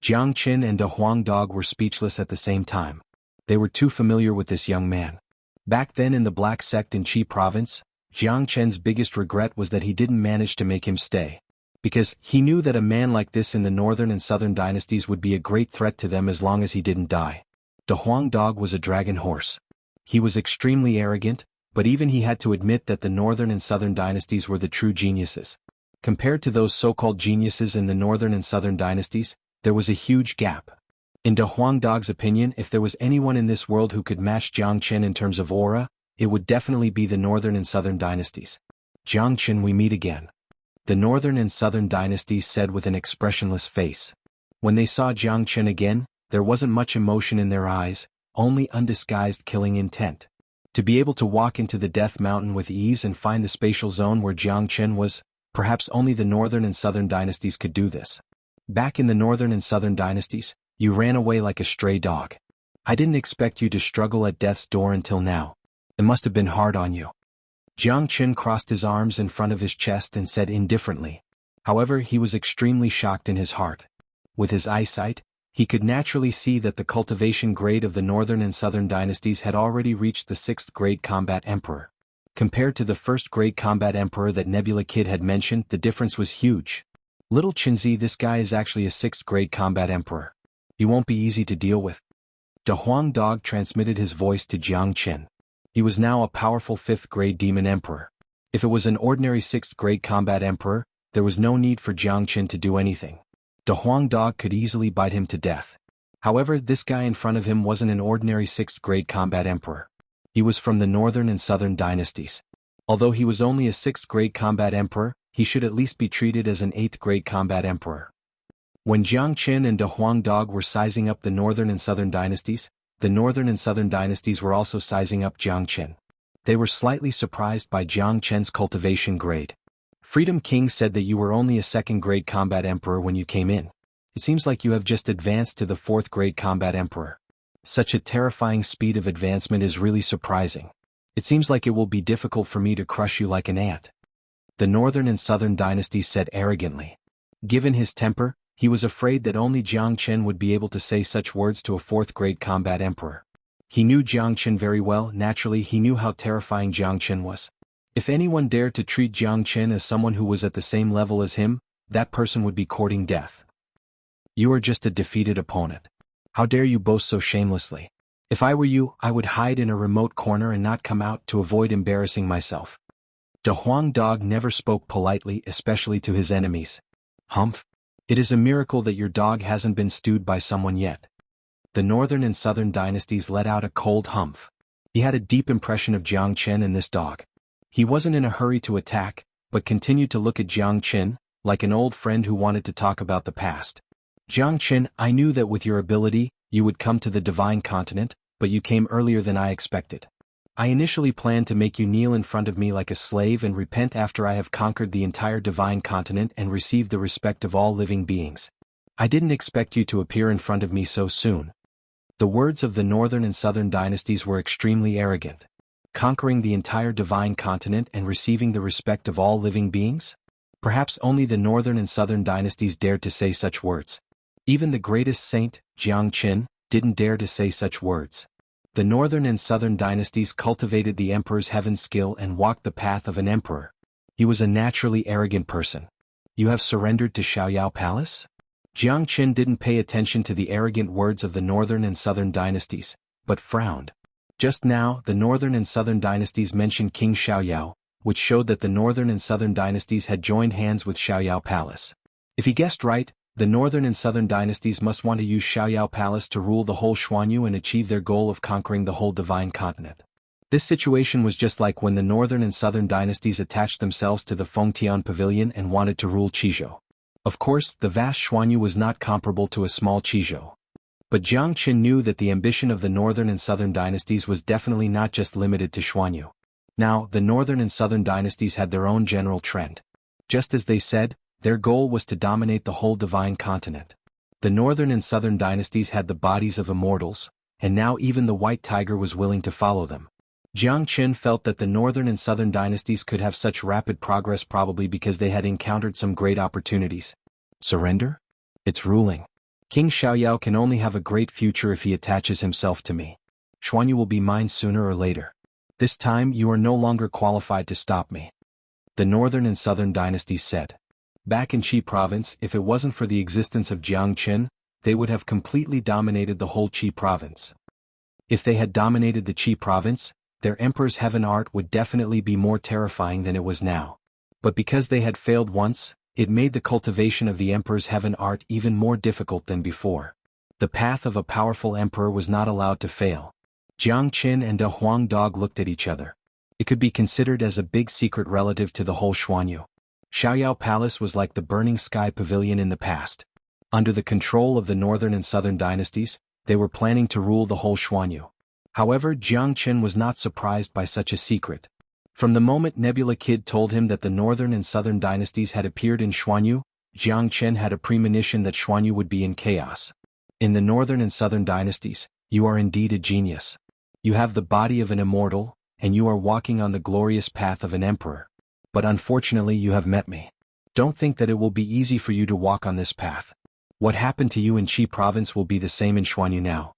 Jiang Chen and De Huang Dog were speechless at the same time. They were too familiar with this young man. Back then in the Black Sect in Qi Province, Jiang Chen's biggest regret was that he didn't manage to make him stay. Because he knew that a man like this in the Northern and Southern Dynasties would be a great threat to them as long as he didn't die. De Huang Dog was a dragon horse. He was extremely arrogant, but even he had to admit that the Northern and Southern Dynasties were the true geniuses. Compared to those so-called geniuses in the Northern and Southern Dynasties, there was a huge gap. In De Huang Dog's opinion, if there was anyone in this world who could match Jiang Chen in terms of aura, it would definitely be the Northern and Southern Dynasties. Jiang Chen, we meet again. The Northern and Southern Dynasties said with an expressionless face. When they saw Jiang Chen again, there wasn't much emotion in their eyes, only undisguised killing intent. To be able to walk into the Death Mountain with ease and find the spatial zone where Jiang Chen was, perhaps only the Northern and Southern Dynasties could do this. Back in the Northern and Southern Dynasties, you ran away like a stray dog. I didn't expect you to struggle at death's door until now. It must have been hard on you. Jiang Chen crossed his arms in front of his chest and said indifferently. However, he was extremely shocked in his heart. With his eyesight, he could naturally see that the cultivation grade of the Northern and Southern Dynasties had already reached the 6th grade Combat Emperor. Compared to the 1st grade Combat Emperor that Nebula Kid had mentioned, the difference was huge. Little Chinzi, this guy is actually a 6th grade Combat Emperor. He won't be easy to deal with. De Huang Dog transmitted his voice to Jiang Chen. He was now a powerful 5th grade Demon Emperor. If it was an ordinary 6th grade Combat Emperor, there was no need for Jiang Chen to do anything. De Huang Dog could easily bite him to death. However, this guy in front of him wasn't an ordinary 6th grade Combat Emperor. He was from the Northern and Southern Dynasties. Although he was only a 6th grade Combat Emperor, he should at least be treated as an 8th grade Combat Emperor. When Jiang Chen and De Huang Dog were sizing up the Northern and Southern Dynasties, the Northern and Southern Dynasties were also sizing up Jiang Chen. They were slightly surprised by Jiang Chen's cultivation grade. Freedom King said that you were only a 2nd grade Combat Emperor when you came in. It seems like you have just advanced to the 4th grade Combat Emperor. Such a terrifying speed of advancement is really surprising. It seems like it will be difficult for me to crush you like an ant. The Northern and Southern Dynasties said arrogantly. Given his temper, he was afraid that only Jiang Chen would be able to say such words to a 4th grade Combat Emperor. He knew Jiang Chen very well. Naturally, he knew how terrifying Jiang Chen was. If anyone dared to treat Jiang Chen as someone who was at the same level as him, that person would be courting death. You are just a defeated opponent. How dare you boast so shamelessly? If I were you, I would hide in a remote corner and not come out to avoid embarrassing myself. De Huang Dog never spoke politely, especially to his enemies. Humph. It is a miracle that your dog hasn't been stewed by someone yet. The Northern and Southern Dynasties let out a cold humph. He had a deep impression of Jiang Chen and this dog. He wasn't in a hurry to attack, but continued to look at Jiang Chen, like an old friend who wanted to talk about the past. Jiang Chen, I knew that with your ability, you would come to the Divine Continent, but you came earlier than I expected. I initially planned to make you kneel in front of me like a slave and repent after I have conquered the entire divine continent and received the respect of all living beings. I didn't expect you to appear in front of me so soon. The words of the northern and southern dynasties were extremely arrogant. Conquering the entire divine continent and receiving the respect of all living beings? Perhaps only the northern and southern dynasties dared to say such words. Even the greatest saint, Jianghu, didn't dare to say such words. The northern and southern dynasties cultivated the emperor's heaven skill and walked the path of an emperor. He was a naturally arrogant person. You have surrendered to Xiaoyao Palace? Jianghu didn't pay attention to the arrogant words of the northern and southern dynasties, but frowned. Just now, the northern and southern dynasties mentioned King Xiaoyao, which showed that the northern and southern dynasties had joined hands with Xiaoyao Palace. If he guessed right, the northern and southern dynasties must want to use Xiaoyao Palace to rule the whole Xuanhu and achieve their goal of conquering the whole divine continent. This situation was just like when the northern and southern dynasties attached themselves to the Fengtian Pavilion and wanted to rule Qizhou. Of course, the vast Xuanhu was not comparable to a small Qizhou. But Jianghu knew that the ambition of the northern and southern dynasties was definitely not just limited to Xuanhu. Now, the northern and southern dynasties had their own general trend. Just as they said, their goal was to dominate the whole divine continent. The northern and southern dynasties had the bodies of immortals, and now even the white tiger was willing to follow them. Jianghu felt that the northern and southern dynasties could have such rapid progress probably because they had encountered some great opportunities. Surrender? It's ruling. King Xiaoyao can only have a great future if he attaches himself to me. Xuanhu will be mine sooner or later. This time you are no longer qualified to stop me. The northern and southern dynasties said. Back in Qi province, if it wasn't for the existence of Jianghu, they would have completely dominated the whole Qi province. If they had dominated the Qi province, their emperor's heaven art would definitely be more terrifying than it was now. But because they had failed once, it made the cultivation of the emperor's heaven art even more difficult than before. The path of a powerful emperor was not allowed to fail. Jianghu and De Huang Dog looked at each other. It could be considered as a big secret relative to the whole Xuanhu. Xiaoyao Palace was like the burning sky pavilion in the past. Under the control of the northern and southern dynasties, they were planning to rule the whole Xuanhu. However, Jianghu was not surprised by such a secret. From the moment Nebula Kid told him that the northern and southern dynasties had appeared in Xuanhu, Jianghu had a premonition that Xuanhu would be in chaos. In the northern and southern dynasties, you are indeed a genius. You have the body of an immortal, and you are walking on the glorious path of an emperor. But unfortunately you have met me. Don't think that it will be easy for you to walk on this path. What happened to you in Qi province will be the same in Xuanhu now.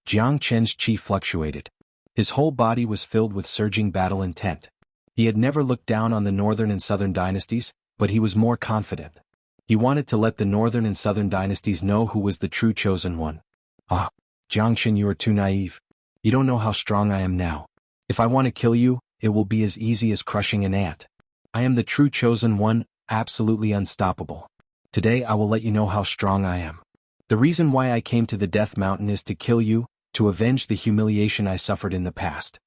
Jianghu's qi fluctuated. His whole body was filled with surging battle intent. He had never looked down on the northern and southern dynasties, but he was more confident. He wanted to let the northern and southern dynasties know who was the true chosen one. Ah, Jianghu, you are too naive. You don't know how strong I am now. If I want to kill you, it will be as easy as crushing an ant. I am the true chosen one, absolutely unstoppable. Today I will let you know how strong I am. The reason why I came to the Death Mountain is to kill you, to avenge the humiliation I suffered in the past.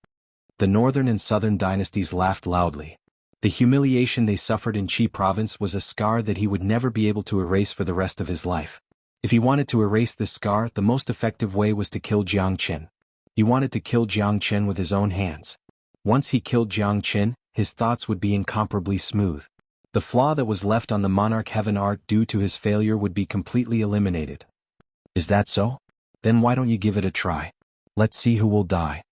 The northern and southern dynasties laughed loudly. The humiliation they suffered in Qi province was a scar that he would never be able to erase for the rest of his life. If he wanted to erase this scar, the most effective way was to kill Jianghu. He wanted to kill Jianghu with his own hands. Once he killed Jianghu, his thoughts would be incomparably smooth. The flaw that was left on the monarch heaven art due to his failure would be completely eliminated. Is that so? Then why don't you give it a try? Let's see who will die.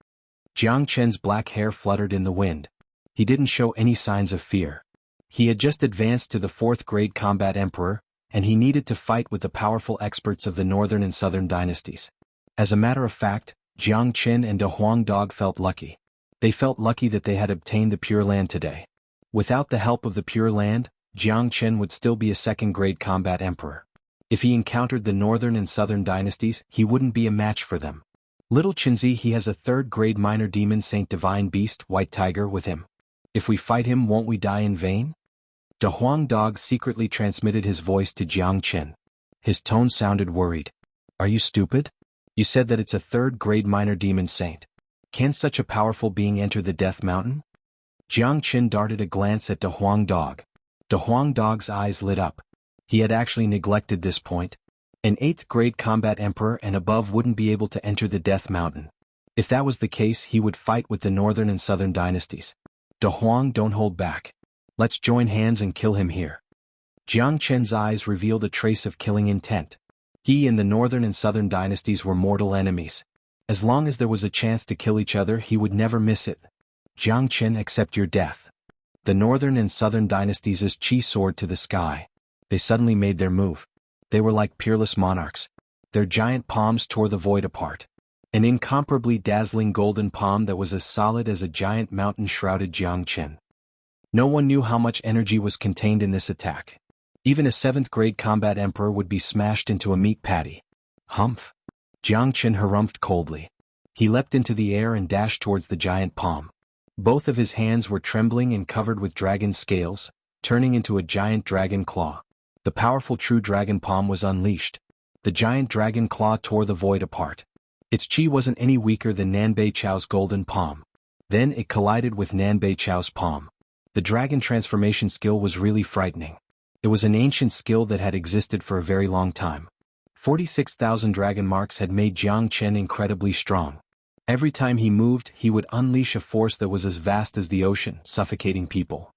Jianghu's black hair fluttered in the wind. He didn't show any signs of fear. He had just advanced to the 4th grade combat emperor, and he needed to fight with the powerful experts of the northern and southern dynasties. As a matter of fact, Jianghu and De Huang Dog felt lucky. They felt lucky that they had obtained the Pure Land today. Without the help of the Pure Land, Jianghu would still be a 2nd grade combat emperor. If he encountered the northern and southern dynasties, he wouldn't be a match for them. Little Qinzi, he has a 3rd grade minor demon saint divine beast, White Tiger, with him. If we fight him, won't we die in vain? De Huang Dog secretly transmitted his voice to Jianghu. His tone sounded worried. Are you stupid? You said that it's a 3rd grade minor demon saint. Can such a powerful being enter the Death Mountain? Jianghu darted a glance at De Huang Dog. De Huang Dog's eyes lit up. He had actually neglected this point. An 8th grade combat emperor and above wouldn't be able to enter the Death Mountain. If that was the case, he would fight with the northern and southern dynasties. De Huang, don't hold back. Let's join hands and kill him here. Jiang Chen's eyes revealed a trace of killing intent. He and the northern and southern dynasties were mortal enemies. As long as there was a chance to kill each other, he would never miss it. Jiang Chen, accept your death. The northern and southern dynasties' chi soared to the sky. They suddenly made their move. They were like peerless monarchs. Their giant palms tore the void apart. An incomparably dazzling golden palm that was as solid as a giant mountain shrouded Jiang Chen. No one knew how much energy was contained in this attack. Even a 7th-grade combat emperor would be smashed into a meat patty. Humph! Jiang Chen harumphed coldly. He leapt into the air and dashed towards the giant palm. Both of his hands were trembling and covered with dragon scales, turning into a giant dragon claw. The powerful true dragon palm was unleashed. The giant dragon claw tore the void apart. Its chi wasn't any weaker than Nanbei Chao's golden palm. Then it collided with Nanbei Chao's palm. The dragon transformation skill was really frightening. It was an ancient skill that had existed for a very long time. 46,000 dragon marks had made Jiang Chen incredibly strong. Every time he moved, he would unleash a force that was as vast as the ocean, suffocating people.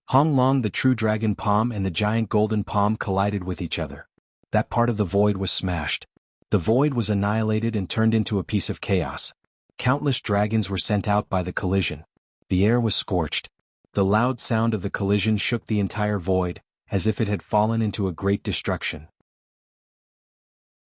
Hong Long, the true dragon palm, and the giant golden palm collided with each other. That part of the void was smashed. The void was annihilated and turned into a piece of chaos. Countless dragons were sent out by the collision. The air was scorched. The loud sound of the collision shook the entire void, as if it had fallen into a great destruction.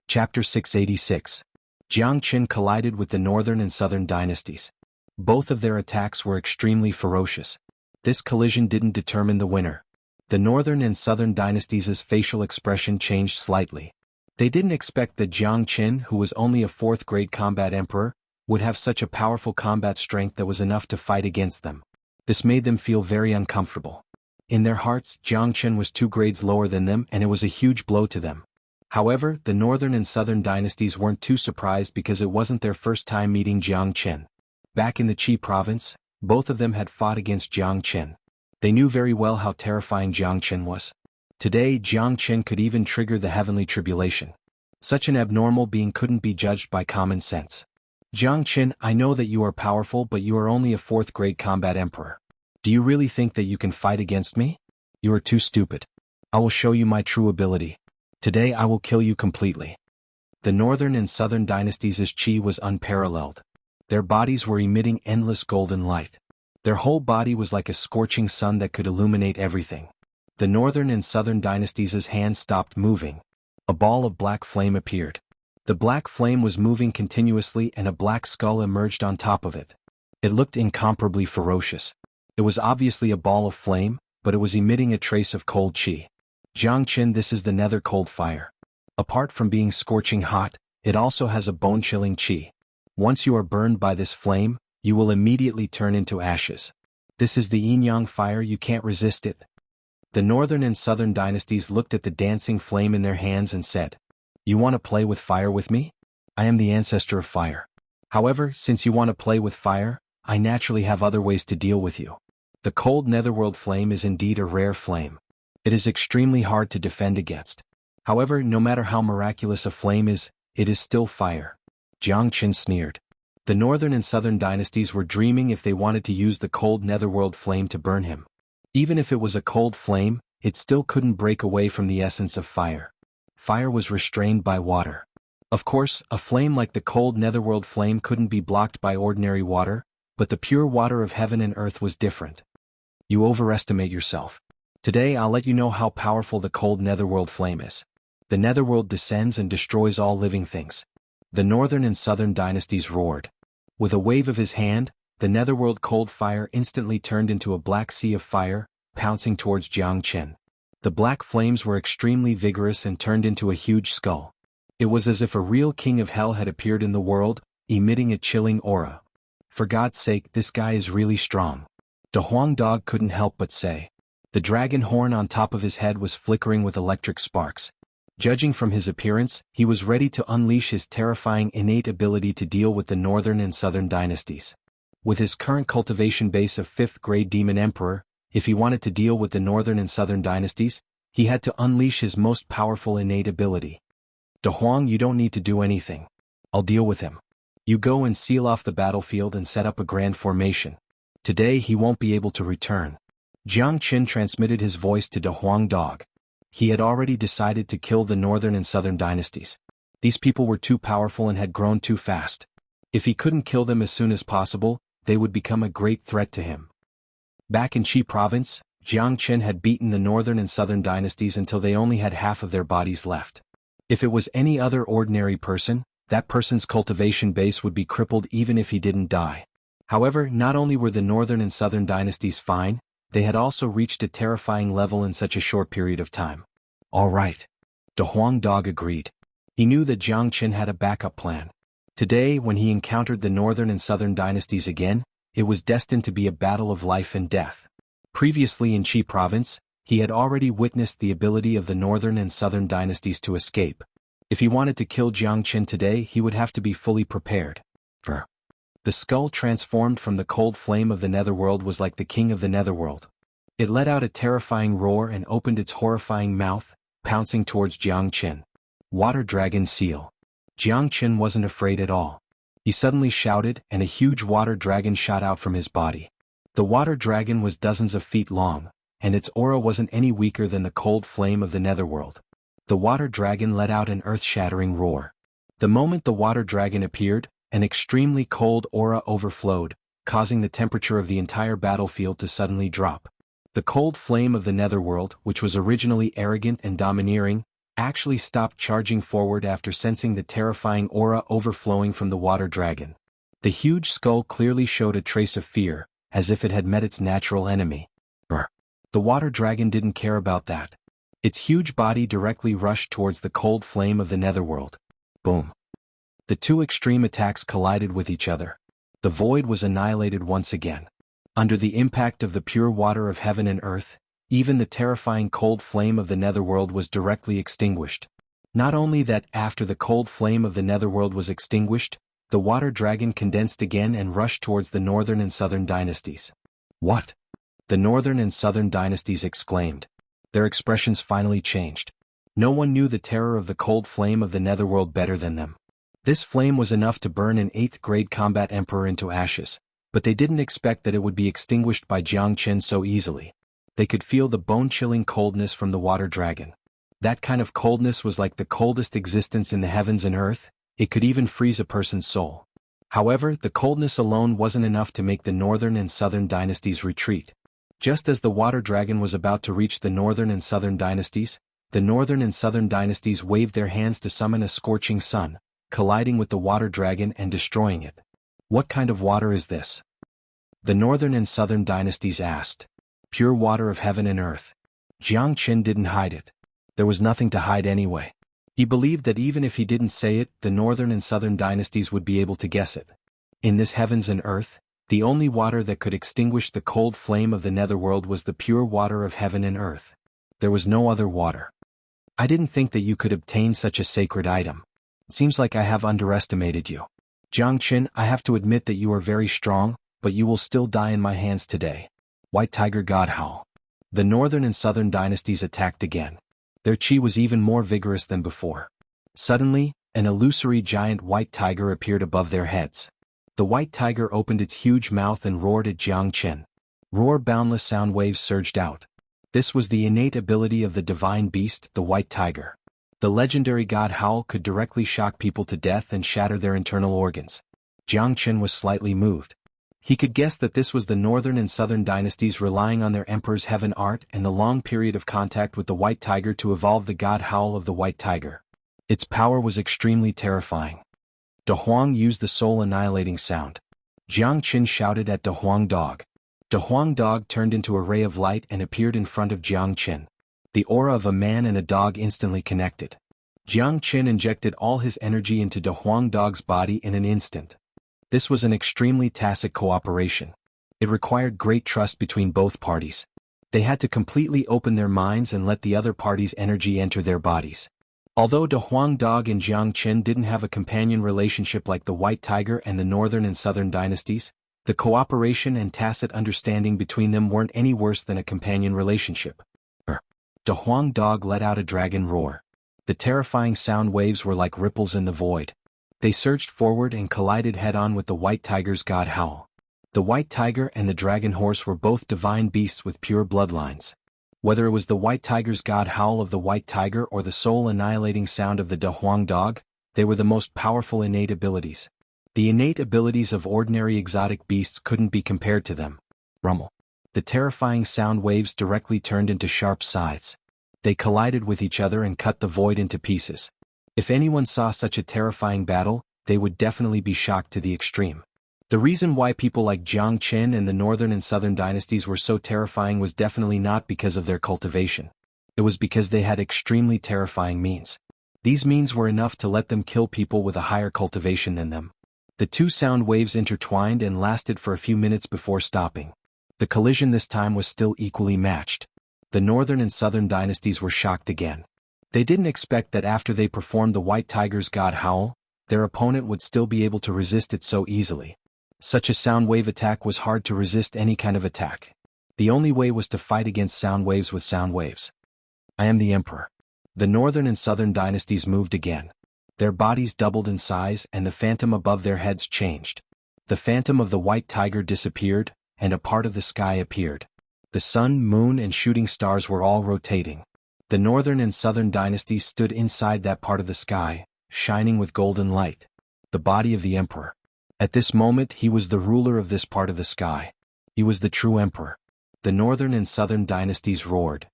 Chapter 686. Jiang Chen collided with the northern and southern dynasties. Both of their attacks were extremely ferocious. This collision didn't determine the winner. The northern and southern dynasties' facial expression changed slightly. They didn't expect that Jiang Chen, who was only a 4th-grade combat emperor, would have such a powerful combat strength that was enough to fight against them. This made them feel very uncomfortable. In their hearts, Jiang Chen was 2 grades lower than them, and it was a huge blow to them. However, the northern and southern dynasties weren't too surprised because it wasn't their first time meeting Jiang Chen. Back in the Qi province, both of them had fought against Jiang Chen. They knew very well how terrifying Jiang Chen was. Today, Jiang Chen could even trigger the heavenly tribulation. Such an abnormal being couldn't be judged by common sense. Jiang Chen, I know that you are powerful, but you are only a 4th-grade combat emperor. Do you really think that you can fight against me? You are too stupid. I will show you my true ability. Today I will kill you completely. The northern and southern dynasties' chi was unparalleled. Their bodies were emitting endless golden light. Their whole body was like a scorching sun that could illuminate everything. The northern and southern dynasties' hands stopped moving. A ball of black flame appeared. The black flame was moving continuously and a black skull emerged on top of it. It looked incomparably ferocious. It was obviously a ball of flame, but it was emitting a trace of cold chi. Jiang Chen, this is the nether cold fire. Apart from being scorching hot, it also has a bone-chilling chi. Once you are burned by this flame, you will immediately turn into ashes. This is the yin-yang fire, you can't resist it. The northern and southern dynasties looked at the dancing flame in their hands and said, "You want to play with fire with me? I am the ancestor of fire. However, since you want to play with fire, I naturally have other ways to deal with you." The cold netherworld flame is indeed a rare flame. It is extremely hard to defend against. However, no matter how miraculous a flame is, it is still fire. Jiang Chen sneered. The northern and southern dynasties were dreaming if they wanted to use the cold netherworld flame to burn him. Even if it was a cold flame, it still couldn't break away from the essence of fire. Fire was restrained by water. Of course, a flame like the cold netherworld flame couldn't be blocked by ordinary water, but the pure water of heaven and earth was different. You overestimate yourself. Today I'll let you know how powerful the cold netherworld flame is. The netherworld descends and destroys all living things. The northern and southern dynasties roared. With a wave of his hand, the netherworld cold fire instantly turned into a black sea of fire, pouncing towards Jiang Chen. The black flames were extremely vigorous and turned into a huge skull. It was as if a real king of hell had appeared in the world, emitting a chilling aura. For God's sake, this guy is really strong. The Huang dog couldn't help but say. The dragon horn on top of his head was flickering with electric sparks. Judging from his appearance, he was ready to unleash his terrifying innate ability to deal with the northern and southern dynasties. With his current cultivation base of 5th-grade demon emperor, if he wanted to deal with the northern and southern dynasties, he had to unleash his most powerful innate ability. De Huang, you don't need to do anything. I'll deal with him. You go and seal off the battlefield and set up a grand formation. Today he won't be able to return." Jiang Qin transmitted his voice to De Huang Dog. He had already decided to kill the northern and southern dynasties. These people were too powerful and had grown too fast. If he couldn't kill them as soon as possible, they would become a great threat to him. Back in Qi province, Jiang Qin had beaten the northern and southern dynasties until they only had half of their bodies left. If it was any other ordinary person, that person's cultivation base would be crippled even if he didn't die. However, not only were the northern and southern dynasties fine, they had also reached a terrifying level in such a short period of time. All right. De Huang Dog agreed. He knew that Jiang Qin had a backup plan. Today, when he encountered the northern and southern dynasties again, it was destined to be a battle of life and death. Previously in Qi province, he had already witnessed the ability of the northern and southern dynasties to escape. If he wanted to kill Jiang Qin today, he would have to be fully prepared. The skull transformed from the cold flame of the netherworld was like the king of the netherworld. It let out a terrifying roar and opened its horrifying mouth, pouncing towards Jiang Qin. Water Dragon Seal. Jiang Qin wasn't afraid at all. He suddenly shouted, and a huge water dragon shot out from his body. The water dragon was dozens of feet long, and its aura wasn't any weaker than the cold flame of the netherworld. The water dragon let out an earth-shattering roar. The moment the water dragon appeared, an extremely cold aura overflowed, causing the temperature of the entire battlefield to suddenly drop. The cold flame of the netherworld, which was originally arrogant and domineering, actually stopped charging forward after sensing the terrifying aura overflowing from the water dragon. The huge skull clearly showed a trace of fear, as if it had met its natural enemy. The water dragon didn't care about that. Its huge body directly rushed towards the cold flame of the netherworld. Boom. The two extreme attacks collided with each other. The void was annihilated once again. Under the impact of the pure water of heaven and earth, even the terrifying cold flame of the netherworld was directly extinguished. Not only that, after the cold flame of the netherworld was extinguished, the water dragon condensed again and rushed towards the northern and southern dynasties. What? The northern and southern dynasties exclaimed. Their expressions finally changed. No one knew the terror of the cold flame of the netherworld better than them. This flame was enough to burn an 8th-grade combat emperor into ashes, but they didn't expect that it would be extinguished by Jiang Qin so easily. They could feel the bone-chilling coldness from the water dragon. That kind of coldness was like the coldest existence in the heavens and earth. It could even freeze a person's soul. However, the coldness alone wasn't enough to make the northern and southern dynasties retreat. Just as the water dragon was about to reach the northern and southern dynasties, the northern and southern dynasties waved their hands to summon a scorching sun, colliding with the water dragon and destroying it. What kind of water is this? The northern and southern dynasties asked. Pure water of heaven and earth. Jiang Qin didn't hide it. There was nothing to hide anyway. He believed that even if he didn't say it, the northern and southern dynasties would be able to guess it. In this heavens and earth, the only water that could extinguish the cold flame of the netherworld was the pure water of heaven and earth. There was no other water. I didn't think that you could obtain such a sacred item. It seems like I have underestimated you. Jiang Qin, I have to admit that you are very strong, but you will still die in my hands today. White Tiger God Howl. The northern and southern dynasties attacked again. Their chi was even more vigorous than before. Suddenly, an illusory giant white tiger appeared above their heads. The white tiger opened its huge mouth and roared at Jiang Qin. Roar boundless sound waves surged out. This was the innate ability of the divine beast, the white tiger. The legendary god Howl could directly shock people to death and shatter their internal organs. Jiang Qin was slightly moved. He could guess that this was the northern and southern dynasties relying on their emperor's heaven art and the long period of contact with the white tiger to evolve the god Howl of the white tiger. Its power was extremely terrifying. De Huang used the soul-annihilating sound. Jiang Qin shouted at De Huang Dog. De Huang Dog turned into a ray of light and appeared in front of Jiang Qin. The aura of a man and a dog instantly connected. Jiang Qin injected all his energy into De Huang Dog's body in an instant. This was an extremely tacit cooperation. It required great trust between both parties. They had to completely open their minds and let the other party's energy enter their bodies. Although De Huang Dog and Jiang Qin didn't have a companion relationship like the White Tiger and the Northern and Southern dynasties, the cooperation and tacit understanding between them weren't any worse than a companion relationship. De Huang Dog let out a dragon roar. The terrifying sound waves were like ripples in the void. They surged forward and collided head-on with the white tiger's god howl. The white tiger and the dragon horse were both divine beasts with pure bloodlines. Whether it was the white tiger's god howl of the white tiger or the soul-annihilating sound of the Da Huang dog, they were the most powerful innate abilities. The innate abilities of ordinary exotic beasts couldn't be compared to them. Rumble. The terrifying sound waves directly turned into sharp scythes. They collided with each other and cut the void into pieces. If anyone saw such a terrifying battle, they would definitely be shocked to the extreme. The reason why people like Jiang Qin and the northern and southern dynasties were so terrifying was definitely not because of their cultivation. It was because they had extremely terrifying means. These means were enough to let them kill people with a higher cultivation than them. The two sound waves intertwined and lasted for a few minutes before stopping. The collision this time was still equally matched. The northern and southern dynasties were shocked again. They didn't expect that after they performed the white tiger's god howl, their opponent would still be able to resist it so easily. Such a sound wave attack was hard to resist any kind of attack. The only way was to fight against sound waves with sound waves. I am the emperor. The northern and southern dynasties moved again. Their bodies doubled in size and the phantom above their heads changed. The phantom of the white tiger disappeared, and a part of the sky appeared. The sun, moon, and shooting stars were all rotating. The northern and southern dynasties stood inside that part of the sky, shining with golden light. The body of the emperor. At this moment he was the ruler of this part of the sky. He was the true emperor. The northern and southern dynasties roared.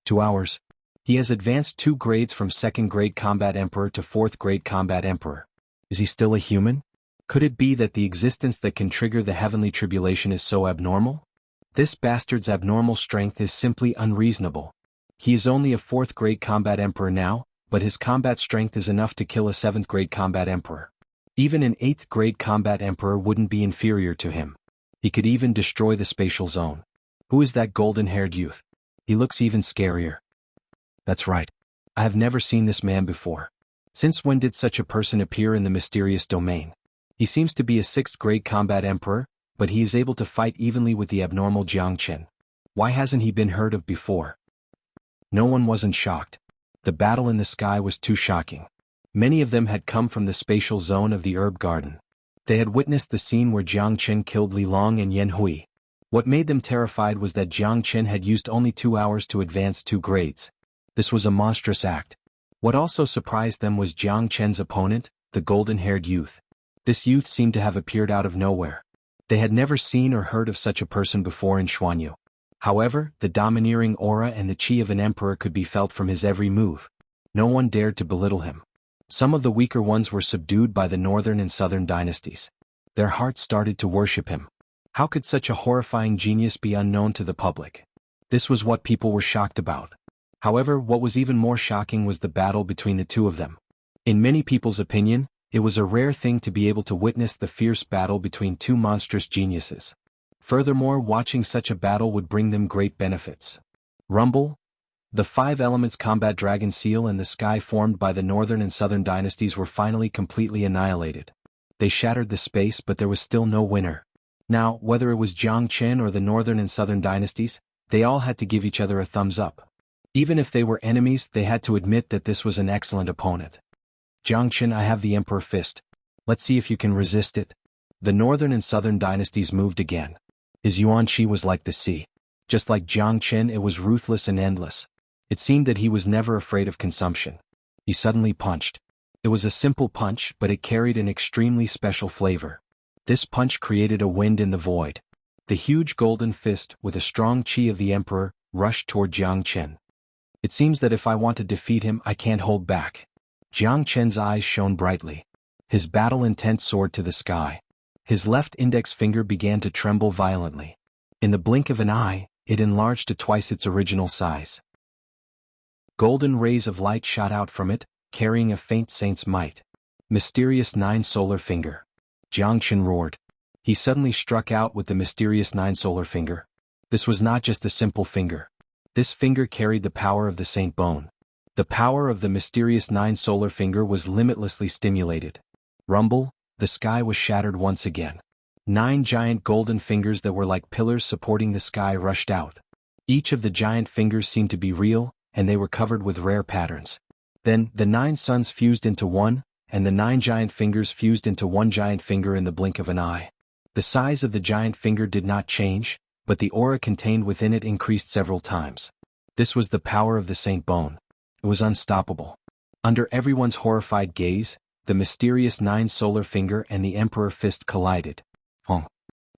2 hours. He has advanced 2 grades from 2nd grade combat emperor to 4th grade combat emperor. Is he still a human? Could it be that the existence that can trigger the heavenly tribulation is so abnormal? This bastard's abnormal strength is simply unreasonable. He is only a 4th grade combat emperor now, but his combat strength is enough to kill a 7th grade combat emperor. Even an 8th grade combat emperor wouldn't be inferior to him. He could even destroy the spatial zone. Who is that golden-haired youth? He looks even scarier. That's right. I have never seen this man before. Since when did such a person appear in the mysterious domain? He seems to be a 6th grade combat emperor, but he is able to fight evenly with the abnormal Jiang Qin. Why hasn't he been heard of before? No one wasn't shocked. The battle in the sky was too shocking. Many of them had come from the spatial zone of the herb garden. They had witnessed the scene where Jiang Qin killed Li Long and Yan Hui. What made them terrified was that Jiang Qin had used only 2 hours to advance 2 grades. This was a monstrous act. What also surprised them was Jiang Qin's opponent, the golden-haired youth. This youth seemed to have appeared out of nowhere. They had never seen or heard of such a person before in Xuanhu. However, the domineering aura and the chi of an emperor could be felt from his every move. No one dared to belittle him. Some of the weaker ones were subdued by the northern and southern dynasties. Their hearts started to worship him. How could such a horrifying genius be unknown to the public? This was what people were shocked about. However, what was even more shocking was the battle between the two of them. In many people's opinion, it was a rare thing to be able to witness the fierce battle between 2 monstrous geniuses. Furthermore, watching such a battle would bring them great benefits. Rumble. The 5 elements combat dragon seal and the sky formed by the northern and southern dynasties were finally completely annihilated. They shattered the space, but there was still no winner. Now, whether it was Jiang Qin or the northern and southern dynasties, they all had to give each other a thumbs up. Even if they were enemies, they had to admit that this was an excellent opponent. Jiang Qin, I have the Emperor Fist. Let's see if you can resist it. The northern and southern dynasties moved again. His yuan qi was like the sea. Just like Jiang Qin, it was ruthless and endless. It seemed that he was never afraid of consumption. He suddenly punched. It was a simple punch, but it carried an extremely special flavor. This punch created a wind in the void. The huge golden fist, with a strong qi of the emperor, rushed toward Jiang Qin. It seems that if I want to defeat him, I can't hold back. Jiang Qin's eyes shone brightly. His battle intent soared to the sky. His left index finger began to tremble violently. In the blink of an eye, it enlarged to twice its original size. Golden rays of light shot out from it, carrying a faint saint's might. Mysterious 9 solar finger. Jiang Qin roared. He suddenly struck out with the mysterious 9 solar finger. This was not just a simple finger. This finger carried the power of the Saint Bone. The power of the mysterious 9 solar finger was limitlessly stimulated. Rumble. The sky was shattered once again. 9 giant golden fingers that were like pillars supporting the sky rushed out. Each of the giant fingers seemed to be real, and they were covered with rare patterns. Then, the 9 suns fused into one, and the 9 giant fingers fused into one giant finger in the blink of an eye. The size of the giant finger did not change, but the aura contained within it increased several times. This was the power of the Saint Bone. It was unstoppable. Under everyone's horrified gaze, the mysterious 9 solar finger and the Emperor fist collided.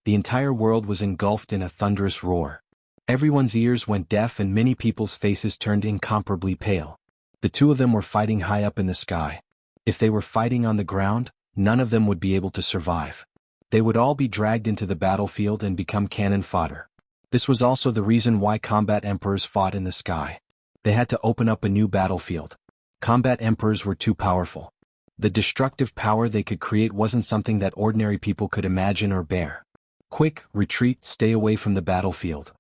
The entire world was engulfed in a thunderous roar. Everyone's ears went deaf and many people's faces turned incomparably pale. The two of them were fighting high up in the sky. If they were fighting on the ground, none of them would be able to survive. They would all be dragged into the battlefield and become cannon fodder. This was also the reason why combat emperors fought in the sky. They had to open up a new battlefield. Combat emperors were too powerful. The destructive power they could create wasn't something that ordinary people could imagine or bear. Quick, retreat, stay away from the battlefield,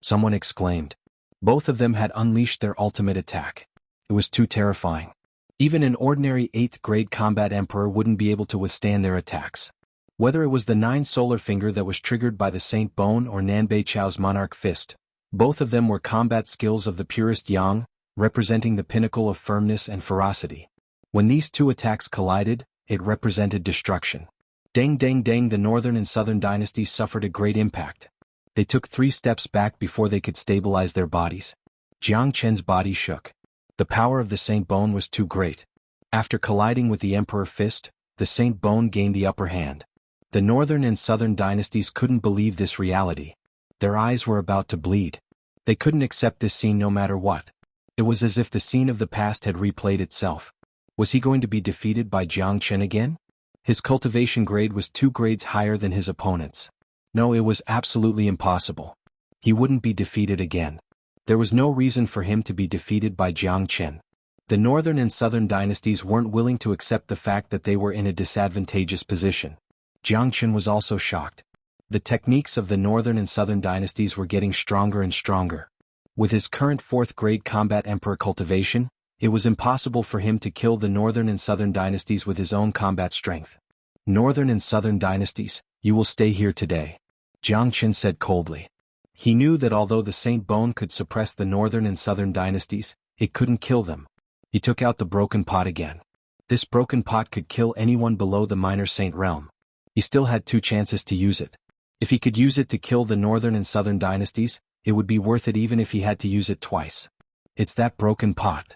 someone exclaimed. Both of them had unleashed their ultimate attack. It was too terrifying. Even an ordinary 8th grade combat emperor wouldn't be able to withstand their attacks. Whether it was the 9 solar finger that was triggered by the Saint Bone or Nanbei Chao's monarch fist, both of them were combat skills of the purest yang, representing the pinnacle of firmness and ferocity. When these two attacks collided, it represented destruction. Dang dang dang, the northern and southern dynasties suffered a great impact. They took 3 steps back before they could stabilize their bodies. Jiang Chen's body shook. The power of the Saint Bone was too great. After colliding with the Emperor fist, the Saint Bone gained the upper hand. The northern and southern dynasties couldn't believe this reality. Their eyes were about to bleed. They couldn't accept this scene no matter what. It was as if the scene of the past had replayed itself. Was he going to be defeated by Jiang Chen again? His cultivation grade was 2 grades higher than his opponent's. No, it was absolutely impossible. He wouldn't be defeated again. There was no reason for him to be defeated by Jiang Chen. The northern and southern dynasties weren't willing to accept the fact that they were in a disadvantageous position. Jiang Chen was also shocked. The techniques of the northern and southern dynasties were getting stronger and stronger. With his current 4th grade combat emperor cultivation, it was impossible for him to kill the northern and southern dynasties with his own combat strength. Northern and southern dynasties, you will stay here today, Jiang Chen said coldly. He knew that although the Saint Bone could suppress the northern and southern dynasties, it couldn't kill them. He took out the broken pot again. This broken pot could kill anyone below the minor saint realm. He still had 2 chances to use it. If he could use it to kill the northern and southern dynasties, it would be worth it even if he had to use it twice. It's that broken pot.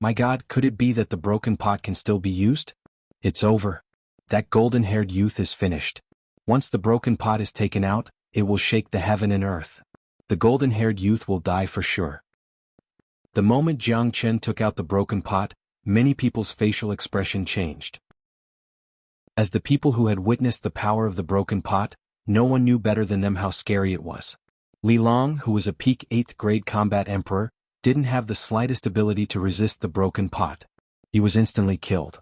My God, could it be that the broken pot can still be used? It's over. That golden-haired youth is finished. Once the broken pot is taken out, it will shake the heaven and earth. The golden-haired youth will die for sure. The moment Jiang Chen took out the broken pot, many people's facial expression changed. As the people who had witnessed the power of the broken pot, no one knew better than them how scary it was. Li Long, who was a peak 8th grade combat emperor, didn't have the slightest ability to resist the broken pot. He was instantly killed.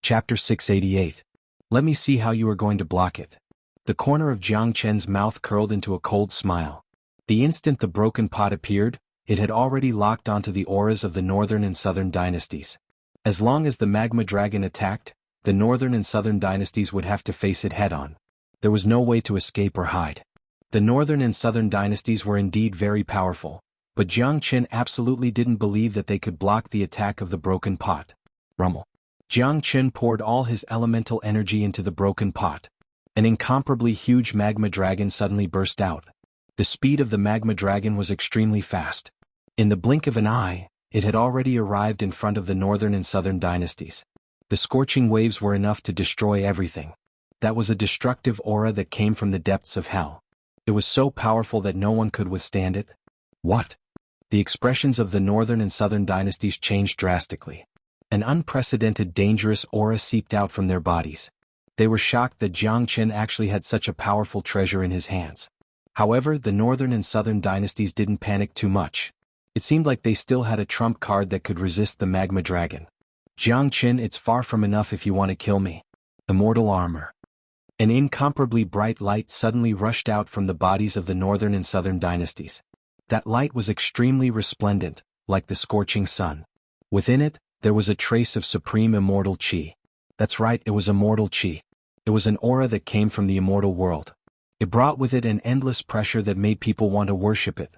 Chapter 688. Let me see how you are going to block it. The corner of Jiang Chen's mouth curled into a cold smile. The instant the broken pot appeared, it had already locked onto the auras of the northern and southern dynasties. As long as the magma dragon attacked, the northern and southern dynasties would have to face it head-on. There was no way to escape or hide. The northern and southern dynasties were indeed very powerful, but Jiang Chen absolutely didn't believe that they could block the attack of the broken pot. Rumble. Jiang Chen poured all his elemental energy into the broken pot. An incomparably huge magma dragon suddenly burst out. The speed of the magma dragon was extremely fast. In the blink of an eye, it had already arrived in front of the northern and southern dynasties. The scorching waves were enough to destroy everything. That was a destructive aura that came from the depths of hell. It was so powerful that no one could withstand it. What? The expressions of the northern and southern dynasties changed drastically. An unprecedented dangerous aura seeped out from their bodies. They were shocked that Jiang Chen actually had such a powerful treasure in his hands. However, the northern and southern dynasties didn't panic too much. It seemed like they still had a trump card that could resist the magma dragon. Jiang Chen, it's far from enough if you want to kill me. Immortal armor. An incomparably bright light suddenly rushed out from the bodies of the northern and southern dynasties. That light was extremely resplendent, like the scorching sun. Within it, there was a trace of supreme immortal qi. That's right, it was immortal qi. It was an aura that came from the immortal world. It brought with it an endless pressure that made people want to worship it.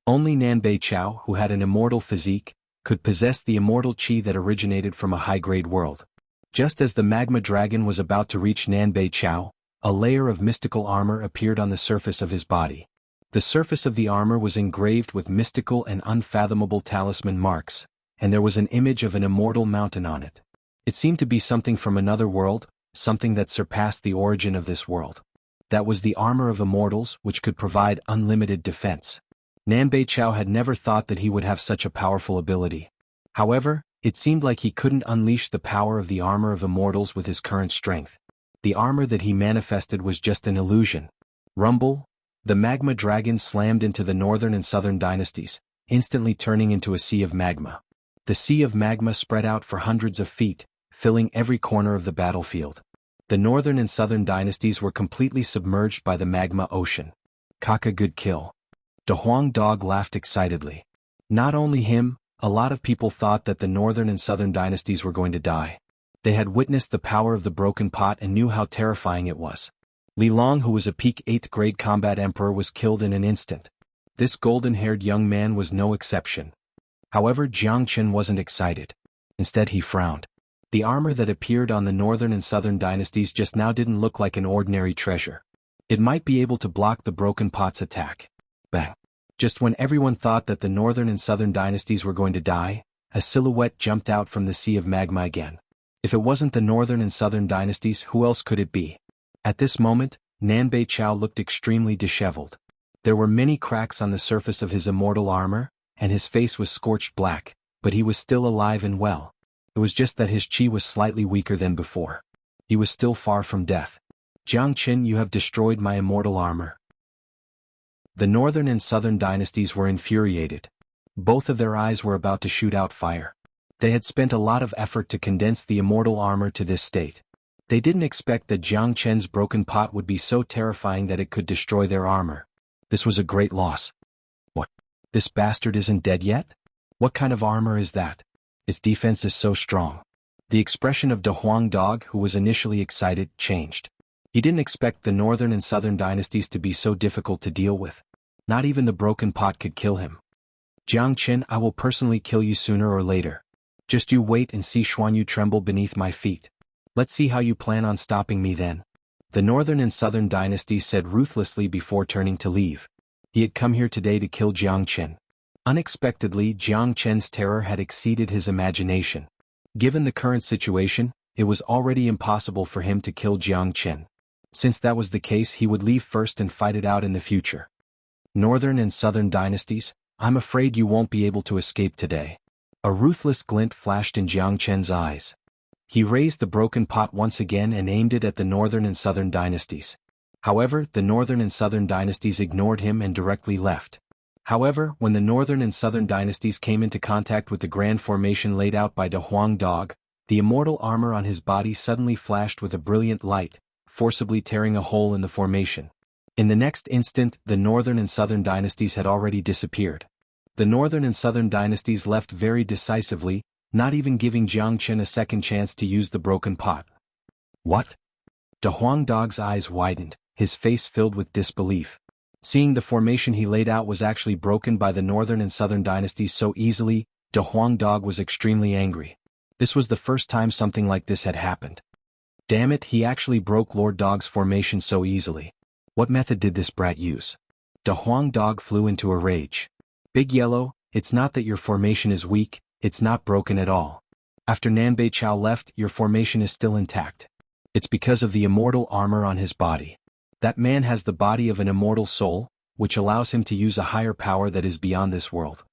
Only Nanbei Chao, who had an immortal physique, could possess the immortal qi that originated from a high-grade world. Just as the magma dragon was about to reach Nanbei Chao, a layer of mystical armor appeared on the surface of his body. The surface of the armor was engraved with mystical and unfathomable talisman marks, and there was an image of an immortal mountain on it. It seemed to be something from another world, something that surpassed the origin of this world. That was the armor of immortals, which could provide unlimited defense. Nanbei Chao had never thought that he would have such a powerful ability. However, it seemed like he couldn't unleash the power of the armor of immortals with his current strength. The armor that he manifested was just an illusion. Rumble. The magma dragon slammed into the northern and southern dynasties, instantly turning into a sea of magma. The sea of magma spread out for hundreds of feet, filling every corner of the battlefield. The northern and southern dynasties were completely submerged by the magma ocean. Kaka, good kill. De Huang Dog laughed excitedly. Not only him, a lot of people thought that the northern and southern dynasties were going to die. They had witnessed the power of the broken pot and knew how terrifying it was. Li Long, who was a peak 8th grade combat emperor, was killed in an instant. This golden-haired young man was no exception. However, Jiang Chen wasn't excited. Instead, he frowned. The armor that appeared on the northern and southern dynasties just now didn't look like an ordinary treasure. It might be able to block the broken pot's attack. Bang! Just when everyone thought that the northern and southern dynasties were going to die, a silhouette jumped out from the sea of magma again. If it wasn't the northern and southern dynasties, who else could it be? At this moment, Nanbei Chao looked extremely disheveled. There were many cracks on the surface of his immortal armor, and his face was scorched black, but he was still alive and well. It was just that his qi was slightly weaker than before. He was still far from death. Jiang Chen, you have destroyed my immortal armor. The northern and southern dynasties were infuriated. Both of their eyes were about to shoot out fire. They had spent a lot of effort to condense the immortal armor to this state. They didn't expect that Jiang Chen's broken pot would be so terrifying that it could destroy their armor. This was a great loss. What? This bastard isn't dead yet? What kind of armor is that? Its defense is so strong. The expression of De Huang Dog, who was initially excited, changed. He didn't expect the northern and southern dynasties to be so difficult to deal with. Not even the broken pot could kill him. Jiang Chen, I will personally kill you sooner or later. Just you wait and see Xuanhu tremble beneath my feet. Let's see how you plan on stopping me then. The northern and southern dynasties said ruthlessly before turning to leave. He had come here today to kill Jiang Chen. Unexpectedly, Jiang Chen's terror had exceeded his imagination. Given the current situation, it was already impossible for him to kill Jiang Chen. Since that was the case, he would leave first and fight it out in the future. Northern and southern dynasties, I'm afraid you won't be able to escape today. A ruthless glint flashed in Jiang Chen's eyes. He raised the broken pot once again and aimed it at the northern and southern dynasties. However, the northern and southern dynasties ignored him and directly left. However, when the northern and southern dynasties came into contact with the grand formation laid out by De Huang Dog, the immortal armor on his body suddenly flashed with a brilliant light, forcibly tearing a hole in the formation. In the next instant, the northern and southern dynasties had already disappeared. The northern and southern dynasties left very decisively, not even giving Jiang Chen a second chance to use the broken pot. What? De Huang Dog's eyes widened, his face filled with disbelief. Seeing the formation he laid out was actually broken by the northern and southern dynasties so easily, De Huang Dog was extremely angry. This was the first time something like this had happened. Damn it, he actually broke Lord Dog's formation so easily. What method did this brat use? De Huang Dog flew into a rage. Big Yellow, it's not that your formation is weak, it's not broken at all. After Nanbei Chao left, your formation is still intact. It's because of the immortal armor on his body. That man has the body of an immortal soul, which allows him to use a higher power that is beyond this world.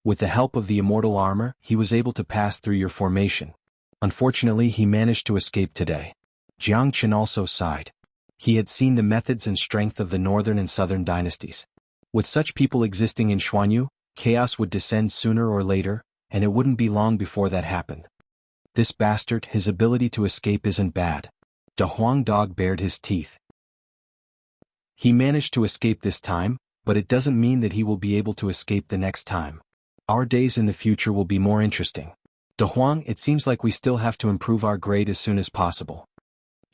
With the help of the immortal armor, he was able to pass through your formation. Unfortunately, he managed to escape today. Jiang Chen also sighed. He had seen the methods and strength of the northern and southern dynasties. With such people existing in Xuanhu, chaos would descend sooner or later, and it wouldn't be long before that happened. This bastard, his ability to escape isn't bad. De Huang Dog bared his teeth. He managed to escape this time, but it doesn't mean that he will be able to escape the next time. Our days in the future will be more interesting. De Huang, it seems like we still have to improve our grade as soon as possible.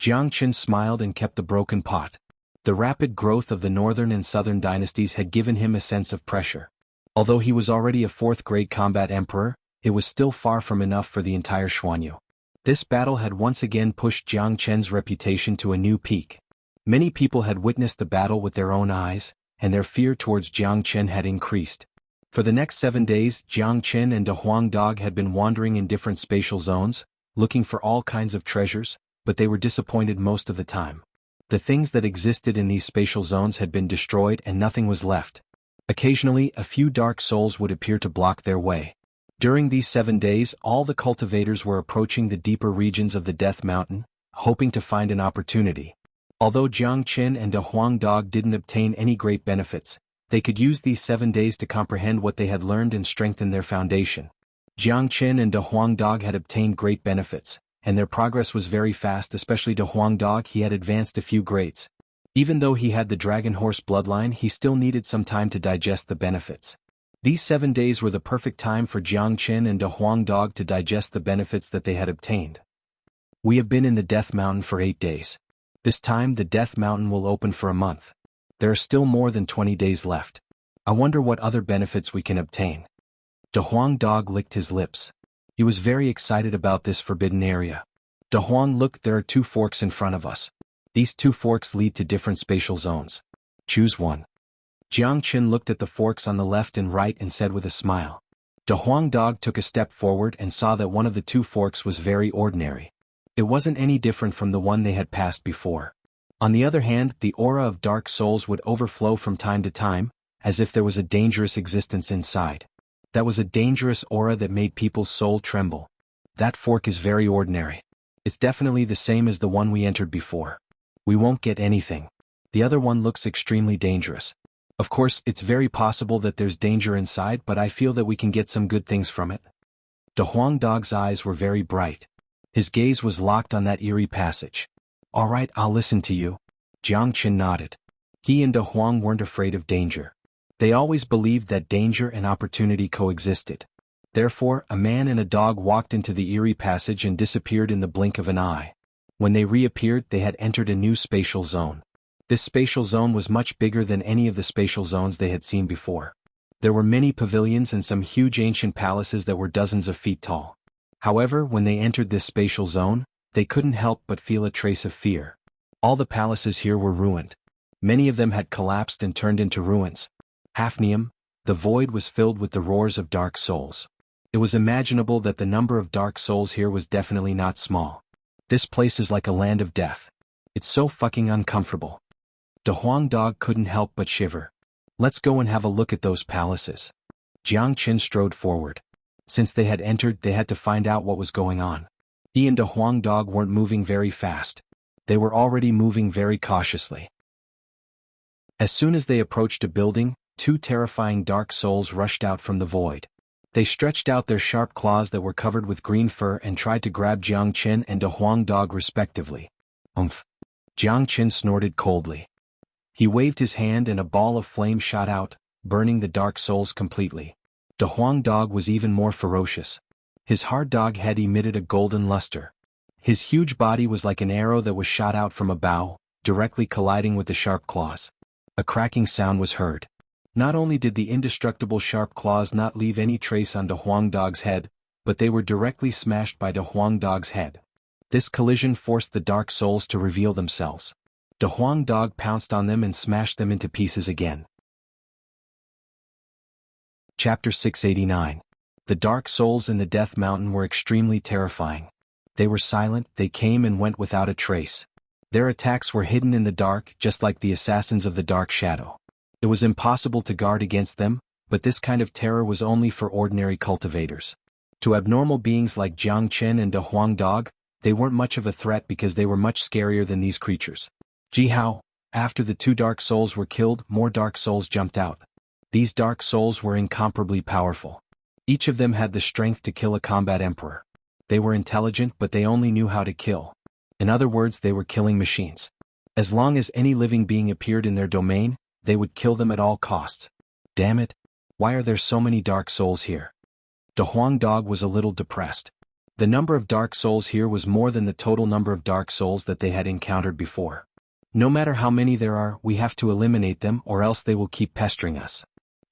Jiang Chen smiled and kept the broken pot. The rapid growth of the northern and southern dynasties had given him a sense of pressure. Although he was already a 4th-grade combat emperor, it was still far from enough for the entire Xuanhu. This battle had once again pushed Jiang Chen's reputation to a new peak. Many people had witnessed the battle with their own eyes, and their fear towards Jiang Chen had increased. For the next 7 days, Jiang Chen and De Huang Dog had been wandering in different spatial zones, looking for all kinds of treasures, but they were disappointed most of the time. The things that existed in these spatial zones had been destroyed and nothing was left. Occasionally, a few dark souls would appear to block their way. During these 7 days, all the cultivators were approaching the deeper regions of the Death Mountain, hoping to find an opportunity. Although Jiang Chen and De Huang Dog didn't obtain any great benefits, they could use these 7 days to comprehend what they had learned and strengthen their foundation. Jiang Chen and De Huang Dog had obtained great benefits, and their progress was very fast, especially De Huang Dog. He had advanced a few grades. Even though he had the dragon horse bloodline, he still needed some time to digest the benefits. These 7 days were the perfect time for Jiang Chen and De Huang Dog to digest the benefits that they had obtained. We have been in the Death Mountain for 8 days. This time the Death Mountain will open for a month. There are still more than 20 days left. I wonder what other benefits we can obtain. De Huang Dog licked his lips. He was very excited about this forbidden area. De Huang, look, there are 2 forks in front of us. These 2 forks lead to different spatial zones. Choose one. Jiang Chen looked at the forks on the left and right and said with a smile. De Huang Dog took a step forward and saw that one of the 2 forks was very ordinary. It wasn't any different from the one they had passed before. On the other hand, the aura of dark souls would overflow from time to time, as if there was a dangerous existence inside. That was a dangerous aura that made people's soul tremble. That fork is very ordinary. It's definitely the same as the one we entered before. We won't get anything. The other one looks extremely dangerous. Of course, it's very possible that there's danger inside, but I feel that we can get some good things from it. De Huang Dog's eyes were very bright. His gaze was locked on that eerie passage. All right, I'll listen to you. Jiang Chen nodded. He and De Huang weren't afraid of danger. They always believed that danger and opportunity coexisted. Therefore, a man and a dog walked into the eerie passage and disappeared in the blink of an eye. When they reappeared, they had entered a new spatial zone. This spatial zone was much bigger than any of the spatial zones they had seen before. There were many pavilions and some huge ancient palaces that were dozens of feet tall. However, when they entered this spatial zone, they couldn't help but feel a trace of fear. All the palaces here were ruined. Many of them had collapsed and turned into ruins. Hafnium, the void was filled with the roars of dark souls. It was imaginable that the number of dark souls here was definitely not small. This place is like a land of death. It's so fucking uncomfortable. De Huang Dog couldn't help but shiver. Let's go and have a look at those palaces. Jiang Chen strode forward. Since they had entered, they had to find out what was going on. He and De Huang Dog weren't moving very fast. They were already moving very cautiously. As soon as they approached a building, 2 terrifying dark souls rushed out from the void. They stretched out their sharp claws that were covered with green fur and tried to grab Jiang Chen and De Huang Dog respectively. Umph. Jiang Chen snorted coldly. He waved his hand and a ball of flame shot out, burning the dark souls completely. De Huang Dog was even more ferocious. His hard dog head emitted a golden luster. His huge body was like an arrow that was shot out from a bow, directly colliding with the sharp claws. A cracking sound was heard. Not only did the indestructible sharp claws not leave any trace on De Huang Dog's head, but they were directly smashed by De Huang Dog's head. This collision forced the dark souls to reveal themselves. De Huang Dog pounced on them and smashed them into pieces again. Chapter 689. The dark souls in the Death Mountain were extremely terrifying. They were silent, they came and went without a trace. Their attacks were hidden in the dark, just like the assassins of the Dark Shadow. It was impossible to guard against them, but this kind of terror was only for ordinary cultivators. To abnormal beings like Jiang Chen and De Huang Dog, they weren't much of a threat because they were much scarier than these creatures. Jianghu, after the 2 dark souls were killed, more dark souls jumped out. These dark souls were incomparably powerful. Each of them had the strength to kill a combat emperor. They were intelligent, but they only knew how to kill. In other words, they were killing machines. As long as any living being appeared in their domain, they would kill them at all costs. Damn it! Why are there so many dark souls here? De Huang Dog was a little depressed. The number of dark souls here was more than the total number of dark souls that they had encountered before. No matter how many there are, we have to eliminate them or else they will keep pestering us.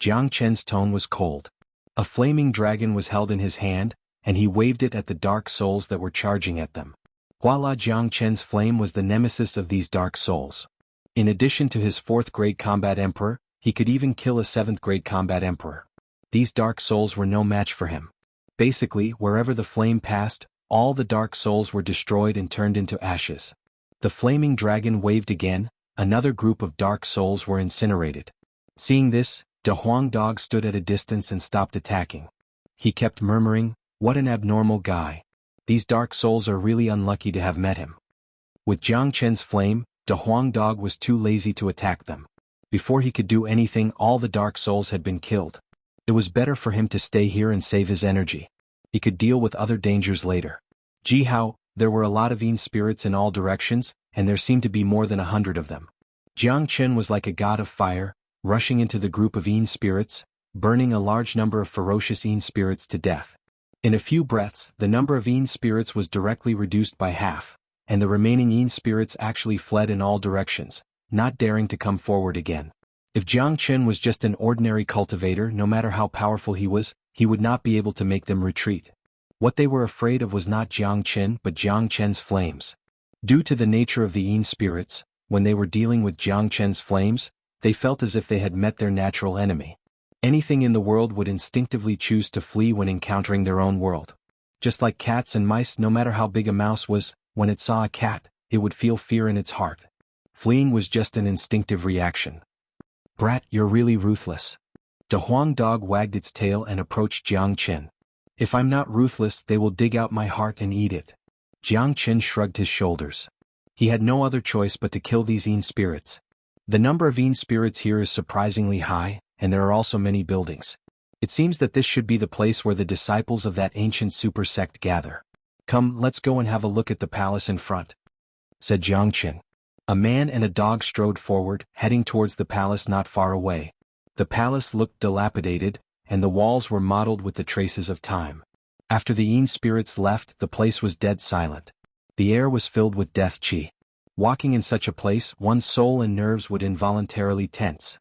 Jiang Chen's tone was cold. A flaming dragon was held in his hand, and he waved it at the dark souls that were charging at them. Voila! Jiang Chen's flame was the nemesis of these dark souls. In addition to his 4th-grade combat emperor, he could even kill a 7th-grade combat emperor. These dark souls were no match for him. Basically, wherever the flame passed, all the dark souls were destroyed and turned into ashes. The flaming dragon waved again, another group of dark souls were incinerated. Seeing this, De Huang Dog stood at a distance and stopped attacking. He kept murmuring, "What an abnormal guy. These dark souls are really unlucky to have met him." With Jiang Chen's flame, De Huang Dog was too lazy to attack them. Before he could do anything, all the dark souls had been killed. It was better for him to stay here and save his energy. He could deal with other dangers later. Jihao, there were a lot of Yin spirits in all directions, and there seemed to be more than 100 of them. Jiang Chen was like a god of fire, rushing into the group of Yin spirits, burning a large number of ferocious Yin spirits to death. In a few breaths, the number of Yin spirits was directly reduced by half, and the remaining Yin spirits actually fled in all directions, not daring to come forward again. If Jiang Chen was just an ordinary cultivator, no matter how powerful he was, he would not be able to make them retreat. What they were afraid of was not Jiang Chen but Jiang Chen's flames. Due to the nature of the Yin spirits, when they were dealing with Jiang Chen's flames, they felt as if they had met their natural enemy. Anything in the world would instinctively choose to flee when encountering their own world. Just like cats and mice, no matter how big a mouse was, when it saw a cat, it would feel fear in its heart. Fleeing was just an instinctive reaction. "Brat, you're really ruthless." De Huang Dog wagged its tail and approached Jiang Chen. "If I'm not ruthless, they will dig out my heart and eat it." Jiang Chen shrugged his shoulders. He had no other choice but to kill these Yin spirits. The number of Yin spirits here is surprisingly high, and there are also many buildings. It seems that this should be the place where the disciples of that ancient super sect gather. "Come, let's go and have a look at the palace in front," said Jiang Chen. A man and a dog strode forward, heading towards the palace not far away. The palace looked dilapidated, and the walls were mottled with the traces of time. After the Yin spirits left, the place was dead silent. The air was filled with death qi. Walking in such a place, one's soul and nerves would involuntarily tense.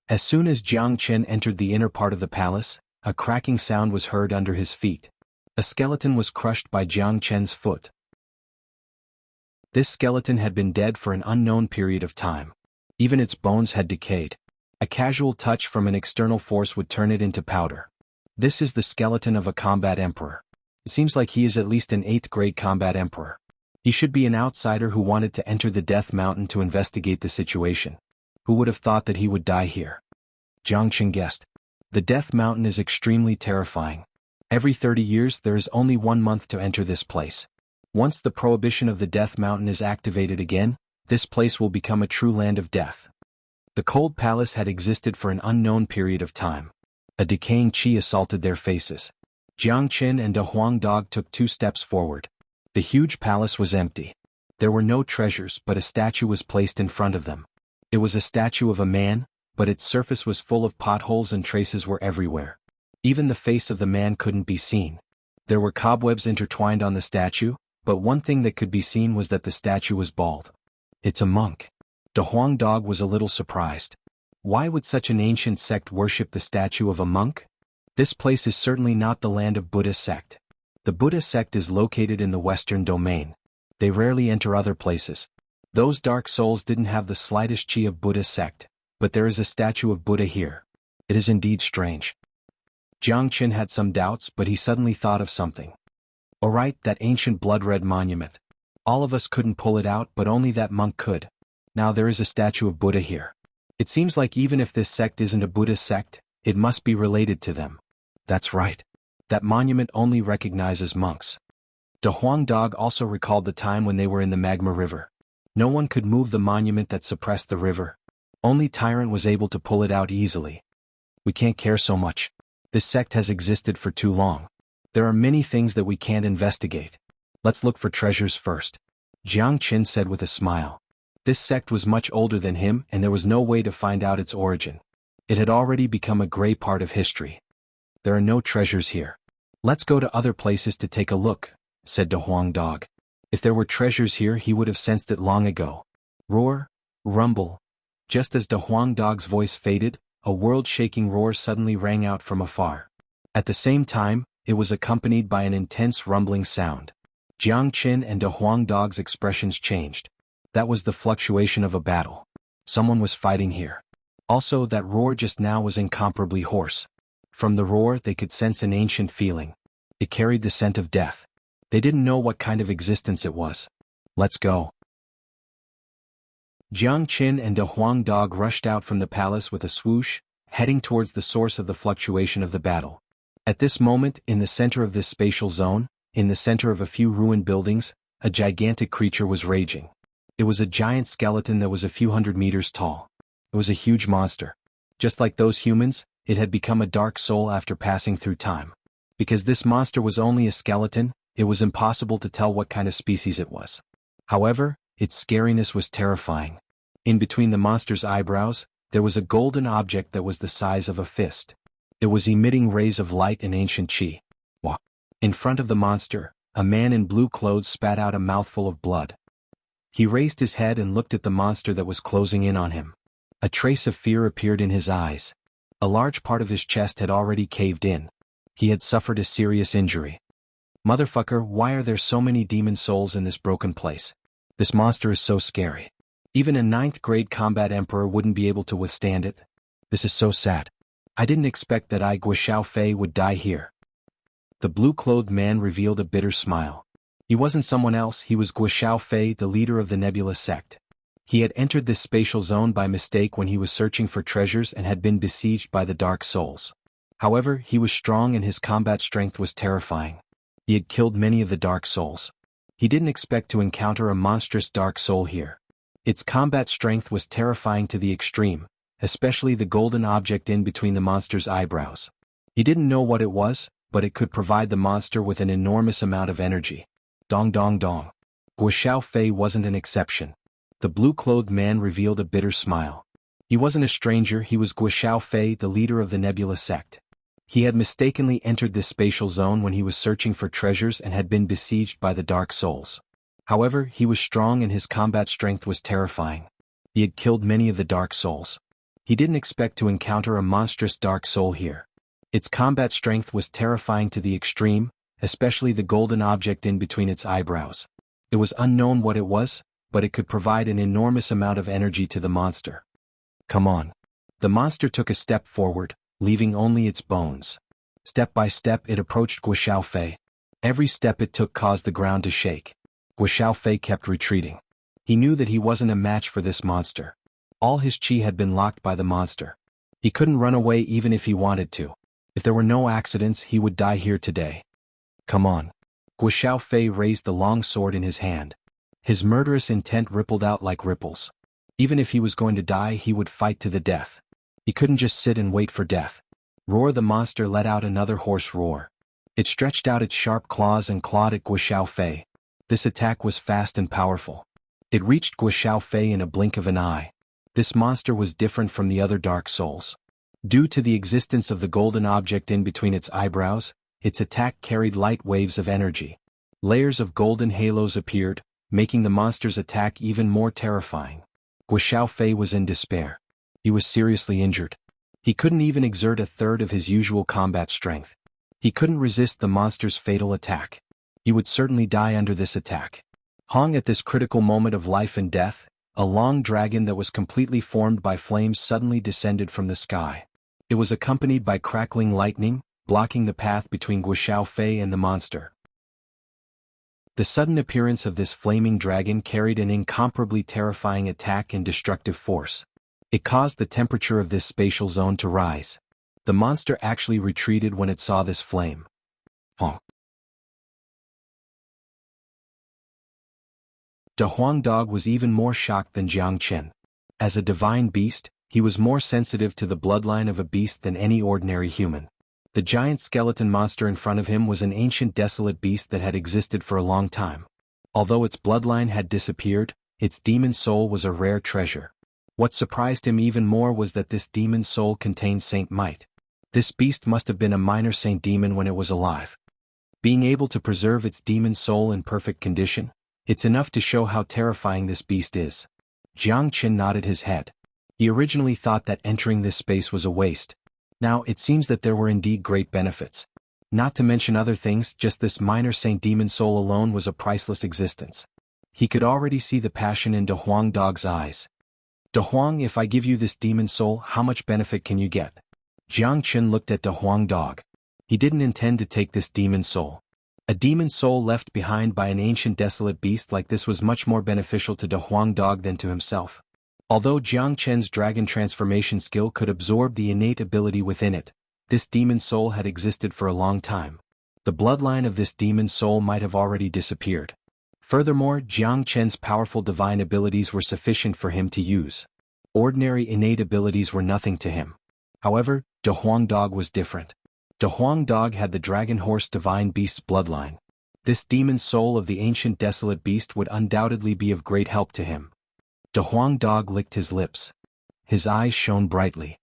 As soon as Jiang Chen entered the inner part of the palace, a cracking sound was heard under his feet. A skeleton was crushed by Jiang Chen's foot. This skeleton had been dead for an unknown period of time. Even its bones had decayed. A casual touch from an external force would turn it into powder. This is the skeleton of a combat emperor. It seems like he is at least an 8th-grade combat emperor. He should be an outsider who wanted to enter the Death Mountain to investigate the situation. Who would have thought that he would die here? Jiang Chen guessed. The Death Mountain is extremely terrifying. Every 30 years there is only 1 month to enter this place. Once the prohibition of the Death Mountain is activated again, this place will become a true land of death. The cold palace had existed for an unknown period of time. A decaying qi assaulted their faces. Jiang Chen and De Huang Dog took 2 steps forward. The huge palace was empty. There were no treasures, but a statue was placed in front of them. It was a statue of a man, but its surface was full of potholes and traces were everywhere. Even the face of the man couldn't be seen. There were cobwebs intertwined on the statue, but one thing that could be seen was that the statue was bald. "It's a monk." De Huang Dog was a little surprised. Why would such an ancient sect worship the statue of a monk? This place is certainly not the land of Buddha sect. The Buddha sect is located in the Western domain. They rarely enter other places. Those dark souls didn't have the slightest qi of Buddha sect, but there is a statue of Buddha here. It is indeed strange. Jiang Chen had some doubts, but he suddenly thought of something. Alright, that ancient blood-red monument. All of us couldn't pull it out, but only that monk could. Now there is a statue of Buddha here. It seems like even if this sect isn't a Buddha sect, it must be related to them. That's right. That monument only recognizes monks. De Huang Dog also recalled the time when they were in the magma river. No one could move the monument that suppressed the river. Only Tyrant was able to pull it out easily. We can't care so much. This sect has existed for too long. There are many things that we can't investigate. Let's look for treasures first. Jiang Chen said with a smile. This sect was much older than him and there was no way to find out its origin. It had already become a gray part of history. There are no treasures here. Let's go to other places to take a look, said De Huang Dog. If there were treasures here he would have sensed it long ago. Roar, rumble. Just as De Huang Dog's voice faded, a world-shaking roar suddenly rang out from afar. At the same time, it was accompanied by an intense rumbling sound. Jiang Qin and De Huang Dog's expressions changed. That was the fluctuation of a battle. Someone was fighting here. Also, that roar just now was incomparably hoarse. From the roar they could sense an ancient feeling. It carried the scent of death. They didn't know what kind of existence it was. Let's go. Jiang Qin and De Huang Dog rushed out from the palace with a swoosh, heading towards the source of the fluctuation of the battle. At this moment, in the center of this spatial zone, in the center of a few ruined buildings, a gigantic creature was raging. It was a giant skeleton that was a few hundred meters tall. It was a huge monster. Just like those humans, it had become a dark soul after passing through time. Because this monster was only a skeleton, it was impossible to tell what kind of species it was. However, its scariness was terrifying. In between the monster's eyebrows, there was a golden object that was the size of a fist. It was emitting rays of light and ancient qi. In front of the monster, a man in blue clothes spat out a mouthful of blood. He raised his head and looked at the monster that was closing in on him. A trace of fear appeared in his eyes. A large part of his chest had already caved in. He had suffered a serious injury. Motherfucker, why are there so many demon souls in this broken place? This monster is so scary. Even a 9th grade combat emperor wouldn't be able to withstand it. This is so sad. I didn't expect that Gui Xiaofei would die here. The blue-clothed man revealed a bitter smile. He wasn't someone else, he was Gui Xiaofei, the leader of the Nebula sect. He had entered this spatial zone by mistake when he was searching for treasures and had been besieged by the Dark Souls. However, he was strong and his combat strength was terrifying. He had killed many of the Dark Souls. He didn't expect to encounter a monstrous Dark Soul here. Its combat strength was terrifying to the extreme, especially the golden object in between the monster's eyebrows. He didn't know what it was, but it could provide the monster with an enormous amount of energy. Dong dong dong. Gui Xiaofei wasn't an exception. The blue-clothed man revealed a bitter smile. He wasn't a stranger, he was Gui Xiaofei, the leader of the Nebula sect. He had mistakenly entered this spatial zone when he was searching for treasures and had been besieged by the Dark Souls. However, he was strong and his combat strength was terrifying. He had killed many of the Dark Souls. He didn't expect to encounter a monstrous Dark Soul here. Its combat strength was terrifying to the extreme, especially the golden object in between its eyebrows. It was unknown what it was, but it could provide an enormous amount of energy to the monster. Come on. The monster took a step forward, leaving only its bones. Step by step it approached Gui Xiaofei. Every step it took caused the ground to shake. Gui Xiaofei kept retreating. He knew that he wasn't a match for this monster. All his qi had been locked by the monster. He couldn't run away even if he wanted to. If there were no accidents, he would die here today. Come on. Gui Xiaofei raised the long sword in his hand. His murderous intent rippled out like ripples. Even if he was going to die, he would fight to the death. He couldn't just sit and wait for death. Roar! The monster let out another hoarse roar. It stretched out its sharp claws and clawed at Gui Xiaofei. This attack was fast and powerful. It reached Gui Xiaofei in a blink of an eye. This monster was different from the other Dark Souls. Due to the existence of the golden object in between its eyebrows, its attack carried light waves of energy. Layers of golden halos appeared, making the monster's attack even more terrifying. Gui Xiaofei was in despair. He was seriously injured. He couldn't even exert a third of his usual combat strength. He couldn't resist the monster's fatal attack. He would certainly die under this attack. Hong, at this critical moment of life and death, a long dragon that was completely formed by flames suddenly descended from the sky. It was accompanied by crackling lightning, blocking the path between Gui Xiaofei and the monster. The sudden appearance of this flaming dragon carried an incomparably terrifying attack and destructive force. It caused the temperature of this spatial zone to rise. The monster actually retreated when it saw this flame. Honk. De Huang Dog was even more shocked than Jiang Qin. As a divine beast, he was more sensitive to the bloodline of a beast than any ordinary human. The giant skeleton monster in front of him was an ancient desolate beast that had existed for a long time. Although its bloodline had disappeared, its demon soul was a rare treasure. What surprised him even more was that this demon soul contained Saint Might. This beast must have been a minor saint demon when it was alive. Being able to preserve its demon soul in perfect condition, it's enough to show how terrifying this beast is. Jiang Qin nodded his head. He originally thought that entering this space was a waste. Now it seems that there were indeed great benefits. Not to mention other things, just this minor saint demon soul alone was a priceless existence. He could already see the passion in De Huang Dog's eyes. De Huang, if I give you this demon soul, how much benefit can you get? Jiang Chen looked at De Huang Dog. He didn't intend to take this demon soul. A demon soul left behind by an ancient desolate beast like this was much more beneficial to De Huang Dog than to himself. Although Jiang Chen's dragon transformation skill could absorb the innate ability within it, this demon soul had existed for a long time. The bloodline of this demon soul might have already disappeared. Furthermore, Jiang Chen's powerful divine abilities were sufficient for him to use. Ordinary innate abilities were nothing to him. However, De Huang Dog was different. De Huang Dog had the dragon horse divine beast's bloodline. This demon soul of the ancient desolate beast would undoubtedly be of great help to him. De Huang Dog licked his lips. His eyes shone brightly.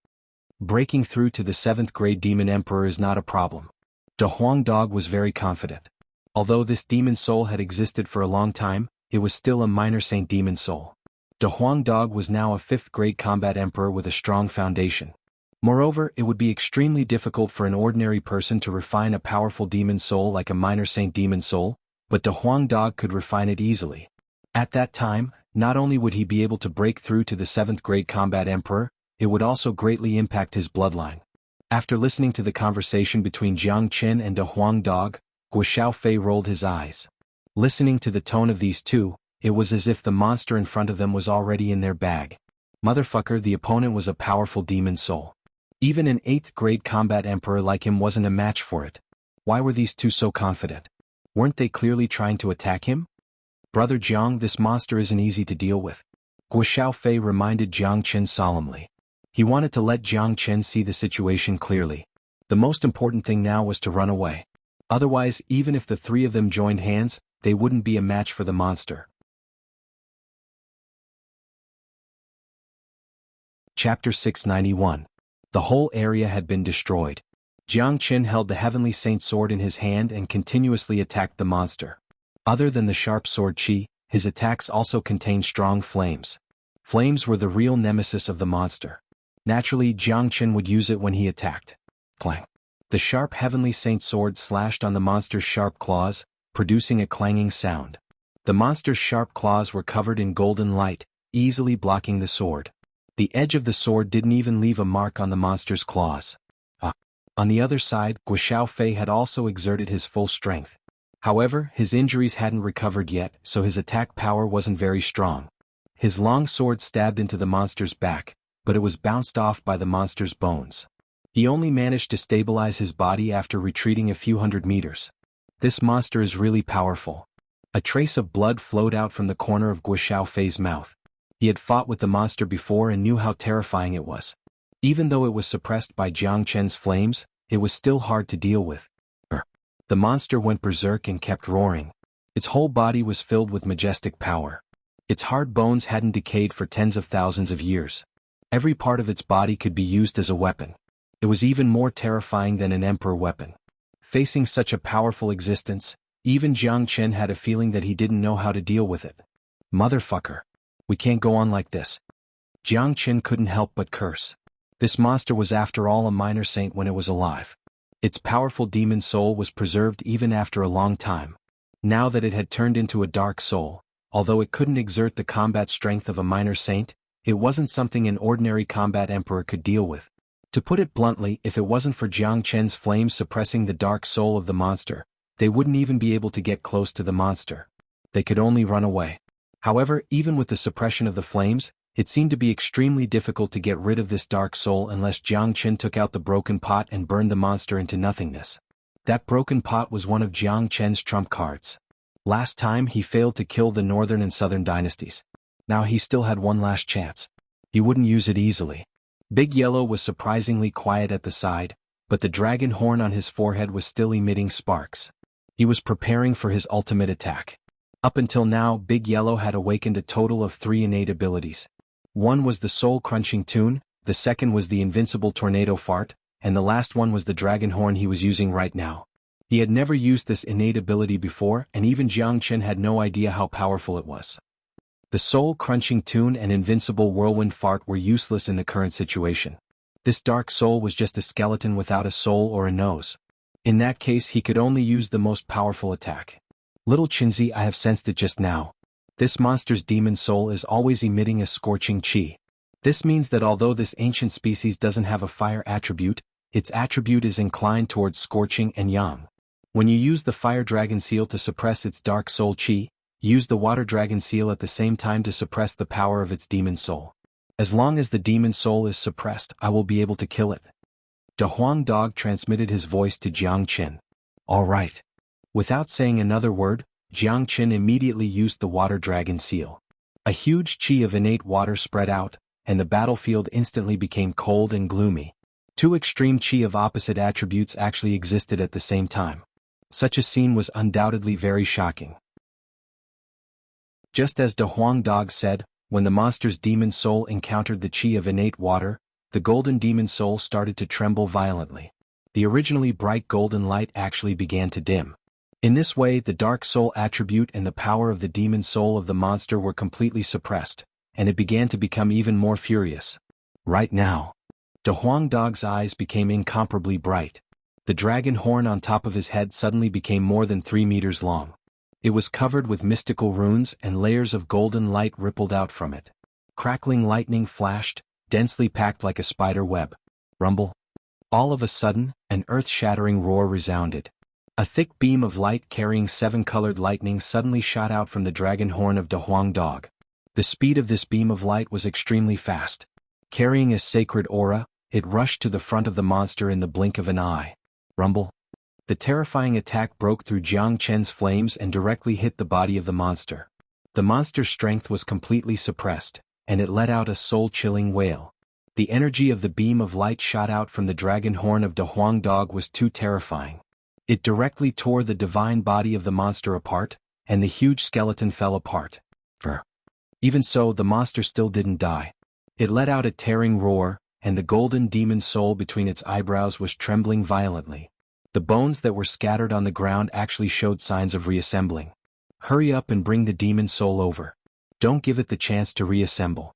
Breaking through to the 7th grade demon emperor is not a problem. De Huang Dog was very confident. Although this demon soul had existed for a long time, it was still a minor saint demon soul. De Huang Dog was now a 5th grade combat emperor with a strong foundation. Moreover, it would be extremely difficult for an ordinary person to refine a powerful demon soul like a minor saint demon soul, but De Huang Dog could refine it easily. At that time, not only would he be able to break through to the 7th grade combat emperor, it would also greatly impact his bloodline. After listening to the conversation between Jiang Chen and De Huang Dog, Guo Xiaofei rolled his eyes. Listening to the tone of these two, it was as if the monster in front of them was already in their bag. Motherfucker, the opponent was a powerful demon soul. Even an 8th grade combat emperor like him wasn't a match for it. Why were these two so confident? Weren't they clearly trying to attack him? Brother Jiang, this monster isn't easy to deal with. Guo Xiaofei reminded Jiang Chen solemnly. He wanted to let Jiang Chen see the situation clearly. The most important thing now was to run away. Otherwise, even if the three of them joined hands, they wouldn't be a match for the monster. Chapter 691. The whole area had been destroyed. Jiang Chen held the heavenly saint sword in his hand and continuously attacked the monster. Other than the sharp sword qi, his attacks also contained strong flames. Flames were the real nemesis of the monster. Naturally, Jiang Chen would use it when he attacked. Clang. The sharp heavenly saint sword slashed on the monster's sharp claws, producing a clanging sound. The monster's sharp claws were covered in golden light, easily blocking the sword. The edge of the sword didn't even leave a mark on the monster's claws. On the other side, Guo Xiaofei had also exerted his full strength. However, his injuries hadn't recovered yet, so his attack power wasn't very strong. His long sword stabbed into the monster's back, but it was bounced off by the monster's bones. He only managed to stabilize his body after retreating a few hundred meters. This monster is really powerful. A trace of blood flowed out from the corner of Guo Xiaofei's mouth. He had fought with the monster before and knew how terrifying it was. Even though it was suppressed by Jiang Chen's flames, it was still hard to deal with. The monster went berserk and kept roaring. Its whole body was filled with majestic power. Its hard bones hadn't decayed for tens of thousands of years. Every part of its body could be used as a weapon. It was even more terrifying than an emperor weapon. Facing such a powerful existence, even Jiang Chen had a feeling that he didn't know how to deal with it. Motherfucker. We can't go on like this. Jiang Chen couldn't help but curse. This monster was after all a minor saint when it was alive. Its powerful demon soul was preserved even after a long time. Now that it had turned into a dark soul, although it couldn't exert the combat strength of a minor saint, it wasn't something an ordinary combat emperor could deal with. To put it bluntly, if it wasn't for Jiang Chen's flames suppressing the dark soul of the monster, they wouldn't even be able to get close to the monster. They could only run away. However, even with the suppression of the flames, it seemed to be extremely difficult to get rid of this dark soul unless Jiang Chen took out the broken pot and burned the monster into nothingness. That broken pot was one of Jiang Chen's trump cards. Last time he failed to kill the northern and southern dynasties. Now he still had one last chance. He wouldn't use it easily. Big Yellow was surprisingly quiet at the side, but the dragon horn on his forehead was still emitting sparks. He was preparing for his ultimate attack. Up until now, Big Yellow had awakened a total of 3 innate abilities. One was the soul-crunching tune, the second was the invincible tornado fart, and the last one was the dragon horn he was using right now. He had never used this innate ability before, and even Jiang Chen had no idea how powerful it was. The soul-crunching tune and invincible whirlwind fart were useless in the current situation. This dark soul was just a skeleton without a soul or a nose. In that case he could only use the most powerful attack. Little Chinzi, I have sensed it just now. This monster's demon soul is always emitting a scorching chi. This means that although this ancient species doesn't have a fire attribute, its attribute is inclined towards scorching and yang. When you use the fire dragon seal to suppress its dark soul chi, use the water dragon seal at the same time to suppress the power of its demon soul. As long as the demon soul is suppressed, I will be able to kill it. De Huang Dog transmitted his voice to Jiang Qin. All right. Without saying another word, Jiang Qin immediately used the water dragon seal. A huge chi of innate water spread out, and the battlefield instantly became cold and gloomy. Two extreme chi of opposite attributes actually existed at the same time. Such a scene was undoubtedly very shocking. Just as De Huang Dog said, when the monster's demon soul encountered the chi of innate water, the golden demon soul started to tremble violently. The originally bright golden light actually began to dim. In this way, the dark soul attribute and the power of the demon soul of the monster were completely suppressed, and it began to become even more furious. Right now, De Huang Dog's eyes became incomparably bright. The dragon horn on top of his head suddenly became more than 3 meters long. It was covered with mystical runes and layers of golden light rippled out from it. Crackling lightning flashed, densely packed like a spider web. Rumble. All of a sudden, an earth-shattering roar resounded. A thick beam of light carrying 7-colored lightning suddenly shot out from the dragon horn of De Huang Dog. The speed of this beam of light was extremely fast. Carrying a sacred aura, it rushed to the front of the monster in the blink of an eye. Rumble. The terrifying attack broke through Jiang Chen's flames and directly hit the body of the monster. The monster's strength was completely suppressed, and it let out a soul-chilling wail. The energy of the beam of light shot out from the dragon horn of De Huang Dog was too terrifying. It directly tore the divine body of the monster apart, and the huge skeleton fell apart. Even so, the monster still didn't die. It let out a tearing roar, and the golden demon soul between its eyebrows was trembling violently. The bones that were scattered on the ground actually showed signs of reassembling. Hurry up and bring the demon soul over. Don't give it the chance to reassemble.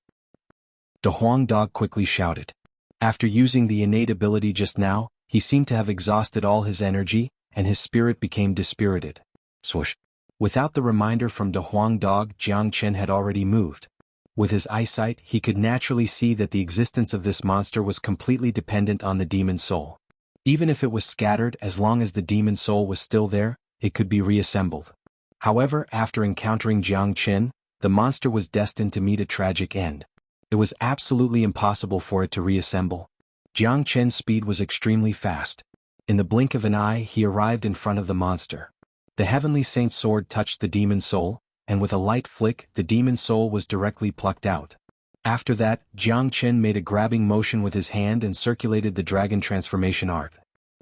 De Huang Dog quickly shouted. After using the innate ability just now, he seemed to have exhausted all his energy, and his spirit became dispirited. Swoosh. Without the reminder from De Huang Dog, Jiang Chen had already moved. With his eyesight, he could naturally see that the existence of this monster was completely dependent on the demon soul. Even if it was scattered, as long as the demon soul was still there, it could be reassembled. However, after encountering Jiang Chen, the monster was destined to meet a tragic end. It was absolutely impossible for it to reassemble. Jiang Chen's speed was extremely fast. In the blink of an eye, he arrived in front of the monster. The heavenly saint's sword touched the demon soul, and with a light flick, the demon soul was directly plucked out. After that, Jiang Chen made a grabbing motion with his hand and circulated the dragon transformation art.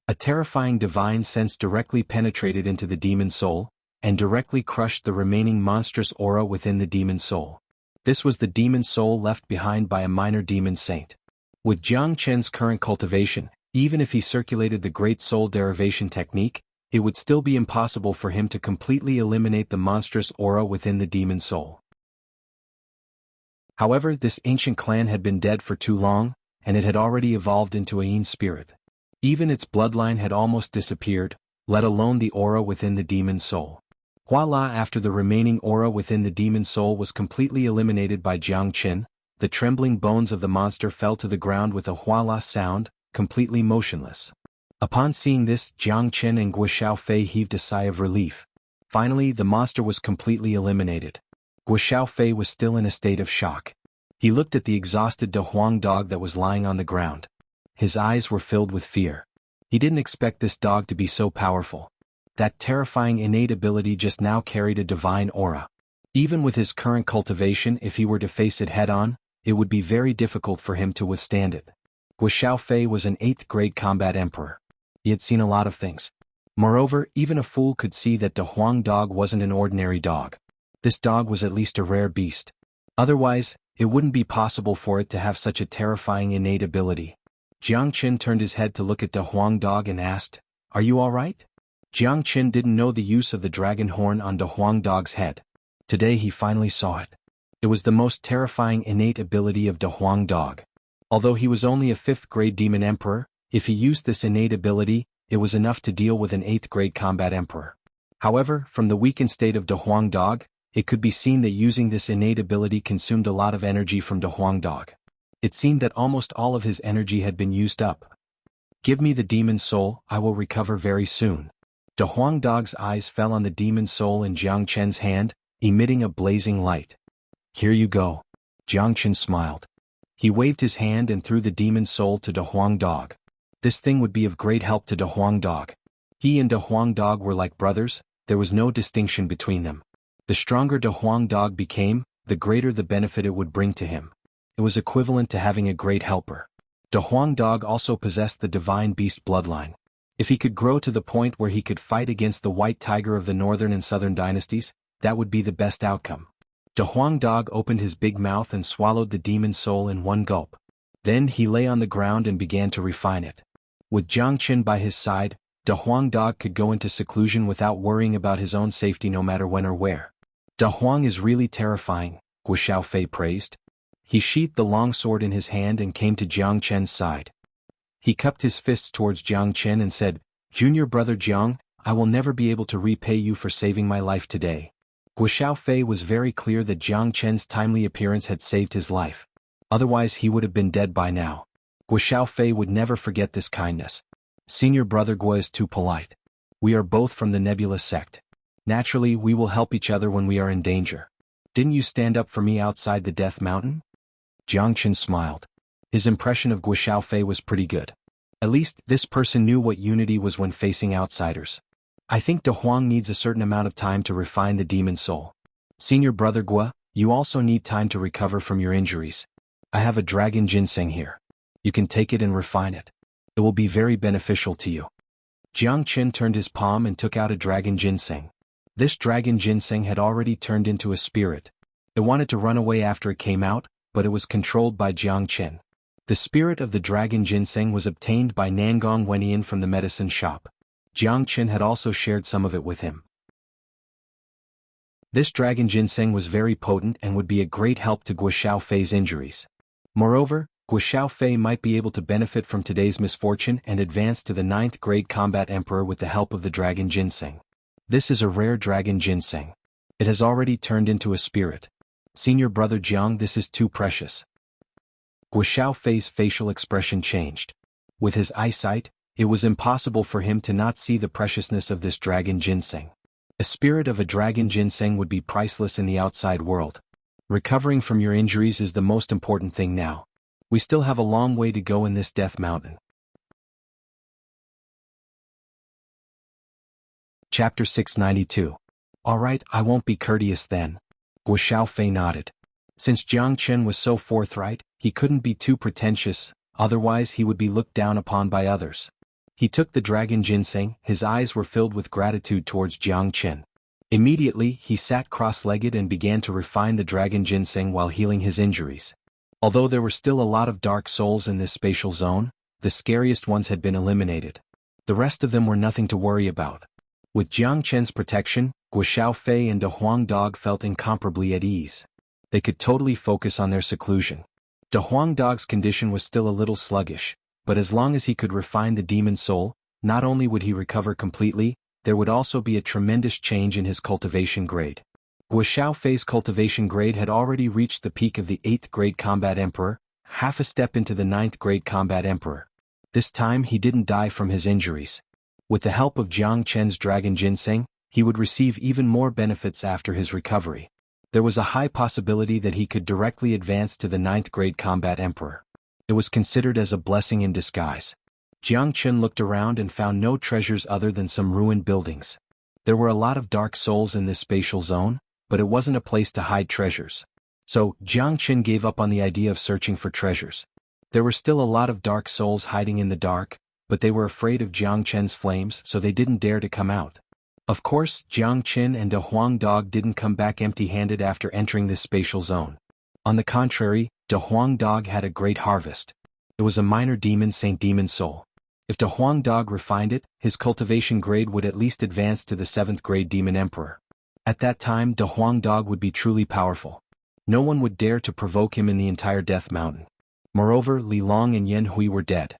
A terrifying divine sense directly penetrated into the demon soul, and directly crushed the remaining monstrous aura within the demon soul. This was the demon soul left behind by a minor demon saint. With Jiang Chen's current cultivation, even if he circulated the Great Soul Derivation technique, it would still be impossible for him to completely eliminate the monstrous aura within the demon soul. However, this ancient clan had been dead for too long, and it had already evolved into a yin spirit. Even its bloodline had almost disappeared, let alone the aura within the demon soul. Voila! After the remaining aura within the demon soul was completely eliminated by Jiang Chen, the trembling bones of the monster fell to the ground with a voila sound, completely motionless. Upon seeing this, Jiang Chen and Guo Xiaofei heaved a sigh of relief. Finally, the monster was completely eliminated. Guo Xiaofei was still in a state of shock. He looked at the exhausted De Huang Dog that was lying on the ground. His eyes were filled with fear. He didn't expect this dog to be so powerful. That terrifying innate ability just now carried a divine aura. Even with his current cultivation, if he were to face it head-on, it would be very difficult for him to withstand it. Guo Xiaofei was an 8th-grade combat emperor. He had seen a lot of things. Moreover, even a fool could see that De Huang Dog wasn't an ordinary dog. This dog was at least a rare beast. Otherwise, it wouldn't be possible for it to have such a terrifying innate ability. Jiang Chen turned his head to look at De Huang Dog and asked, "Are you all right?" Jiang Chen didn't know the use of the dragon horn on De Huang Dog's head. Today he finally saw it. It was the most terrifying innate ability of De Huang Dog. Although he was only a 5th grade demon emperor, if he used this innate ability, it was enough to deal with an 8th grade combat emperor. However, from the weakened state of De Huang Dog, it could be seen that using this innate ability consumed a lot of energy from De Huang Dog. It seemed that almost all of his energy had been used up. "Give me the demon soul, I will recover very soon." De Huang Dog's eyes fell on the demon soul in Jiang Chen's hand, emitting a blazing light. "Here you go." Jiang Chen smiled. He waved his hand and threw the demon soul to De Huang Dog. This thing would be of great help to De Huang Dog. He and De Huang Dog were like brothers, there was no distinction between them. The stronger De Huang Dog became, the greater the benefit it would bring to him. It was equivalent to having a great helper. De Huang Dog also possessed the divine beast bloodline. If he could grow to the point where he could fight against the white tiger of the northern and southern dynasties, that would be the best outcome. De Huang Dog opened his big mouth and swallowed the demon soul in one gulp. Then he lay on the ground and began to refine it. With Jiang Chen by his side, De Huang Dog could go into seclusion without worrying about his own safety no matter when or where. "De Huang is really terrifying," Guo Xiaofei praised. He sheathed the long sword in his hand and came to Jiang Chen's side. He cupped his fists towards Jiang Chen and said, "Junior brother Jiang, I will never be able to repay you for saving my life today." Guo Xiaofei was very clear that Jiang Chen's timely appearance had saved his life. Otherwise he would have been dead by now. Guo Xiaofei would never forget this kindness. "Senior brother Guo is too polite. We are both from the Nebula sect. Naturally we will help each other when we are in danger. Didn't you stand up for me outside the Death Mountain?" Jiang Chen smiled. His impression of Guo Xiaofei was pretty good. At least, this person knew what unity was when facing outsiders. "I think De Huang needs a certain amount of time to refine the demon soul. Senior brother Guo, you also need time to recover from your injuries. I have a dragon ginseng here. You can take it and refine it. It will be very beneficial to you." Jiang Chen turned his palm and took out a dragon ginseng. This dragon ginseng had already turned into a spirit. It wanted to run away after it came out, but it was controlled by Jiang Chen. The spirit of the dragon ginseng was obtained by Nangong Wenian from the medicine shop. Jiang Chen had also shared some of it with him. This dragon ginseng was very potent and would be a great help to Guo Xiaofei's injuries. Moreover, Guo Xiaofei might be able to benefit from today's misfortune and advance to the 9th grade combat emperor with the help of the dragon ginseng. This is a rare dragon ginseng. It has already turned into a spirit. Senior brother Jiang, this is too precious. Guo Xiaofei's facial expression changed. With his eyesight, it was impossible for him to not see the preciousness of this dragon ginseng. A spirit of a dragon ginseng would be priceless in the outside world. Recovering from your injuries is the most important thing now. We still have a long way to go in this Death Mountain. Chapter 692. Alright, I won't be courteous then. Guo Xiaofei nodded. Since Jiang Chen was so forthright, he couldn't be too pretentious, otherwise he would be looked down upon by others. He took the dragon ginseng, his eyes were filled with gratitude towards Jiang Chen. Immediately, he sat cross-legged and began to refine the dragon ginseng while healing his injuries. Although there were still a lot of dark souls in this spatial zone, the scariest ones had been eliminated. The rest of them were nothing to worry about. With Jiang Chen's protection, Guo Xiaofei and De Huang Dog felt incomparably at ease. They could totally focus on their seclusion. De Huang Dog's condition was still a little sluggish, but as long as he could refine the demon soul, not only would he recover completely, there would also be a tremendous change in his cultivation grade. Guo Xiaofei's cultivation grade had already reached the peak of the 8th grade combat emperor, half a step into the 9th grade combat emperor. This time he didn't die from his injuries. With the help of Jiang Chen's dragon ginseng, he would receive even more benefits after his recovery. There was a high possibility that he could directly advance to the 9th grade combat emperor. It was considered as a blessing in disguise. Jiang Chen looked around and found no treasures other than some ruined buildings. There were a lot of dark souls in this spatial zone, but it wasn't a place to hide treasures. So, Jiang Chen gave up on the idea of searching for treasures. There were still a lot of dark souls hiding in the dark, but they were afraid of Jiang Chen's flames, so they didn't dare to come out. Of course, Jiang Chen and De Huang Dog didn't come back empty-handed after entering this spatial zone. On the contrary, De Huang Dog had a great harvest. It was a minor demon Saint Demon Soul. If De Huang Dog refined it, his cultivation grade would at least advance to the 7th grade Demon Emperor. At that time De Huang Dog would be truly powerful. No one would dare to provoke him in the entire Death Mountain. Moreover, Li Long and Yan Hui were dead.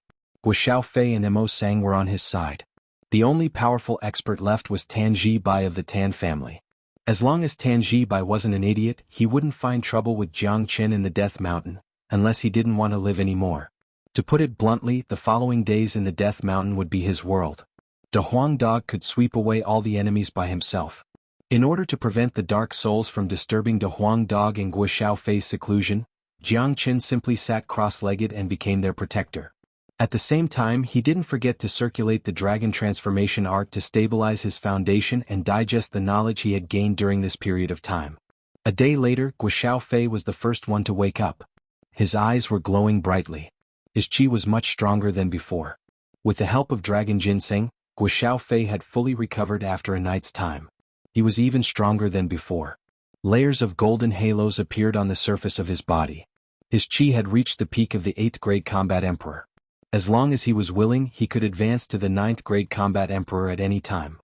Guo Xiaofei and Mo Sang were on his side. The only powerful expert left was Tan Zhibai of the Tan family. As long as Tan Zhibai wasn't an idiot, he wouldn't find trouble with Jiang Chen in the Death Mountain, unless he didn't want to live anymore. To put it bluntly, the following days in the Death Mountain would be his world. De Huang Dog could sweep away all the enemies by himself. In order to prevent the Dark Souls from disturbing De Huang Dog and Guo Xiaofei's seclusion, Jiang Chen simply sat cross-legged and became their protector. At the same time, he didn't forget to circulate the dragon transformation art to stabilize his foundation and digest the knowledge he had gained during this period of time. A day later, Guo Xiaofei was the first one to wake up. His eyes were glowing brightly. His qi was much stronger than before. With the help of Dragon Ginseng, Guo Xiaofei had fully recovered after a night's time. He was even stronger than before. Layers of golden halos appeared on the surface of his body. His qi had reached the peak of the 8th grade combat emperor. As long as he was willing, he could advance to the 9th grade combat emperor at any time.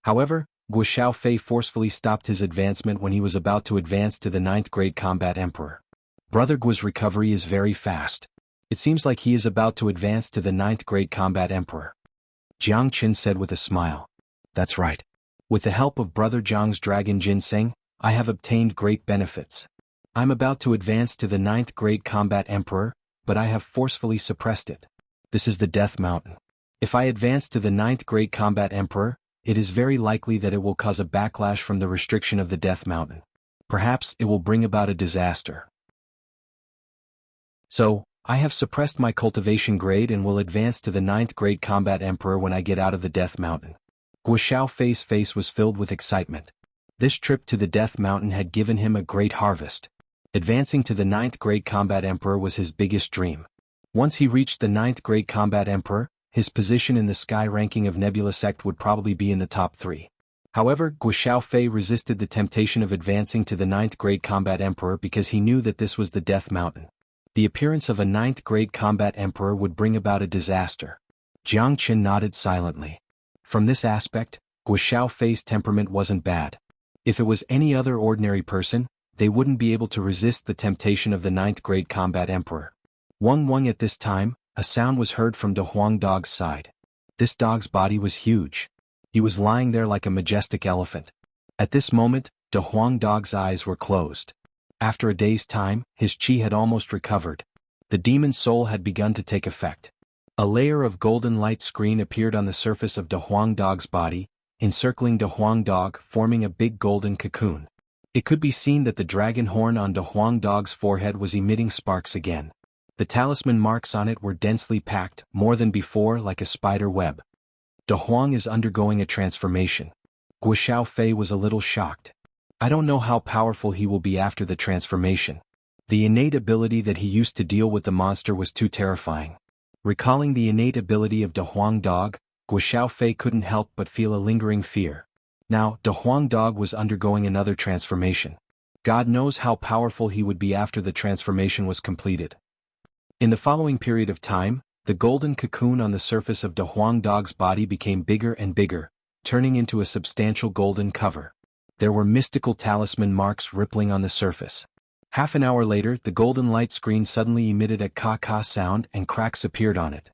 However, Guo Xiaofei forcefully stopped his advancement when he was about to advance to the 9th grade combat emperor. Brother Guo's recovery is very fast. It seems like he is about to advance to the 9th grade combat emperor. Jiang Chen said with a smile. That's right. With the help of Brother Jiang's Dragon Ginseng, I have obtained great benefits. I'm about to advance to the 9th grade combat emperor, but I have forcefully suppressed it. This is the Death Mountain. If I advance to the 9th grade combat emperor, it is very likely that it will cause a backlash from the restriction of the Death Mountain. Perhaps it will bring about a disaster. So, I have suppressed my cultivation grade and will advance to the 9th grade combat emperor when I get out of the Death Mountain. Guo Xiaofei's face was filled with excitement. This trip to the Death Mountain had given him a great harvest. Advancing to the 9th grade combat emperor was his biggest dream. Once he reached the 9th grade combat emperor, his position in the sky ranking of Nebula sect would probably be in the top 3. However, Guo Xiaofei resisted the temptation of advancing to the 9th grade combat emperor because he knew that this was the Death Mountain. The appearance of a 9th grade combat emperor would bring about a disaster. Jiang Chen nodded silently. From this aspect, Guo Xiaofei's temperament wasn't bad. If it was any other ordinary person, they wouldn't be able to resist the temptation of the 9th grade combat emperor. Wang at this time, a sound was heard from De Huang Dog's side. This dog's body was huge. He was lying there like a majestic elephant. At this moment, De Huang Dog's eyes were closed. After a day's time, his qi had almost recovered. The demon soul had begun to take effect. A layer of golden light screen appeared on the surface of De Huang Dog's body, encircling De Huang Dog, forming a big golden cocoon. It could be seen that the dragon horn on De Huang Dog's forehead was emitting sparks again. The talisman marks on it were densely packed, more than before, like a spider web. De Huang is undergoing a transformation. Guo Xiaofei was a little shocked. I don't know how powerful he will be after the transformation. The innate ability that he used to deal with the monster was too terrifying. Recalling the innate ability of De Huang Dog, Guo Xiaofei couldn't help but feel a lingering fear. Now, De Huang Dog was undergoing another transformation. God knows how powerful he would be after the transformation was completed. In the following period of time, the golden cocoon on the surface of De Huang Dog's body became bigger and bigger, turning into a substantial golden cover. There were mystical talisman marks rippling on the surface. Half an hour later, the golden light screen suddenly emitted a ka-ka sound and cracks appeared on it.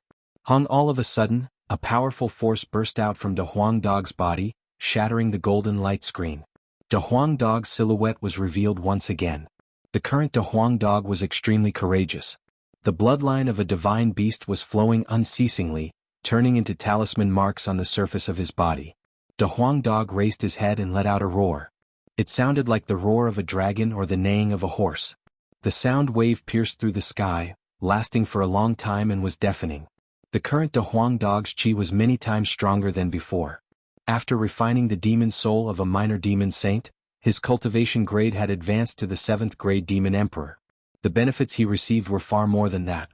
All of a sudden, a powerful force burst out from De Huang Dog's body, shattering the golden light screen. De Huang Dog's silhouette was revealed once again. The current De Huang Dog was extremely courageous. The bloodline of a divine beast was flowing unceasingly, turning into talisman marks on the surface of his body. De Huang Dog raised his head and let out a roar. It sounded like the roar of a dragon or the neighing of a horse. The sound wave pierced through the sky, lasting for a long time and was deafening. The current De Huang Dog's qi was many times stronger than before. After refining the demon soul of a minor demon saint, his cultivation grade had advanced to the 7th grade demon emperor. The benefits he received were far more than that.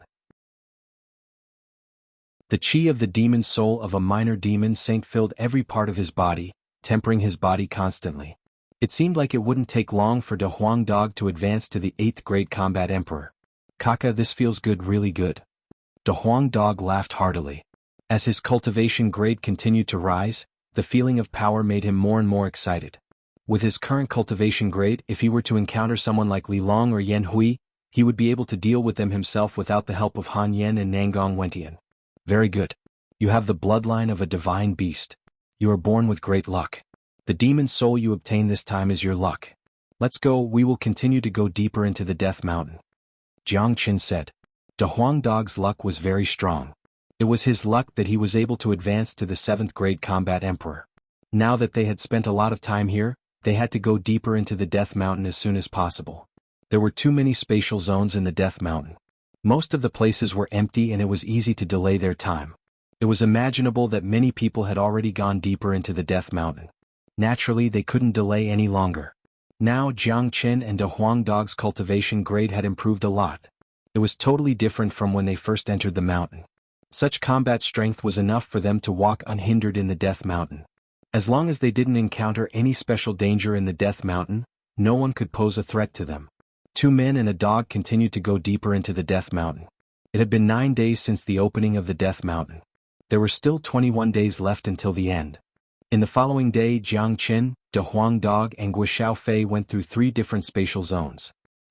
The qi of the demon soul of a minor demon saint filled every part of his body, tempering his body constantly. It seemed like it wouldn't take long for De Huang Dog to advance to the 8th grade combat emperor. Kaka, this feels good, really good. De Huang Dog laughed heartily. As his cultivation grade continued to rise, the feeling of power made him more and more excited. With his current cultivation grade, if he were to encounter someone like Li Long or Yan Hui, he would be able to deal with them himself without the help of Han Yen and Nangong Wentian. Very good. You have the bloodline of a divine beast. You are born with great luck. The demon soul you obtain this time is your luck. Let's go, we will continue to go deeper into the Death Mountain. Jiang Qin said. De Huang Dog's luck was very strong. It was his luck that he was able to advance to the 7th grade combat emperor. Now that they had spent a lot of time here, they had to go deeper into the Death Mountain as soon as possible. There were too many spatial zones in the Death Mountain. Most of the places were empty and it was easy to delay their time. It was imaginable that many people had already gone deeper into the Death Mountain. Naturally, they couldn't delay any longer. Now Jiang Qin and De Huang Dog's cultivation grade had improved a lot. It was totally different from when they first entered the mountain. Such combat strength was enough for them to walk unhindered in the Death Mountain. As long as they didn't encounter any special danger in the Death Mountain, no one could pose a threat to them. 2 men and a dog continued to go deeper into the Death Mountain. It had been 9 days since the opening of the Death Mountain. There were still 21 days left until the end. In the following day, Jiang Qin, De Huang Dog and Gui Xiaofei went through 3 different spatial zones.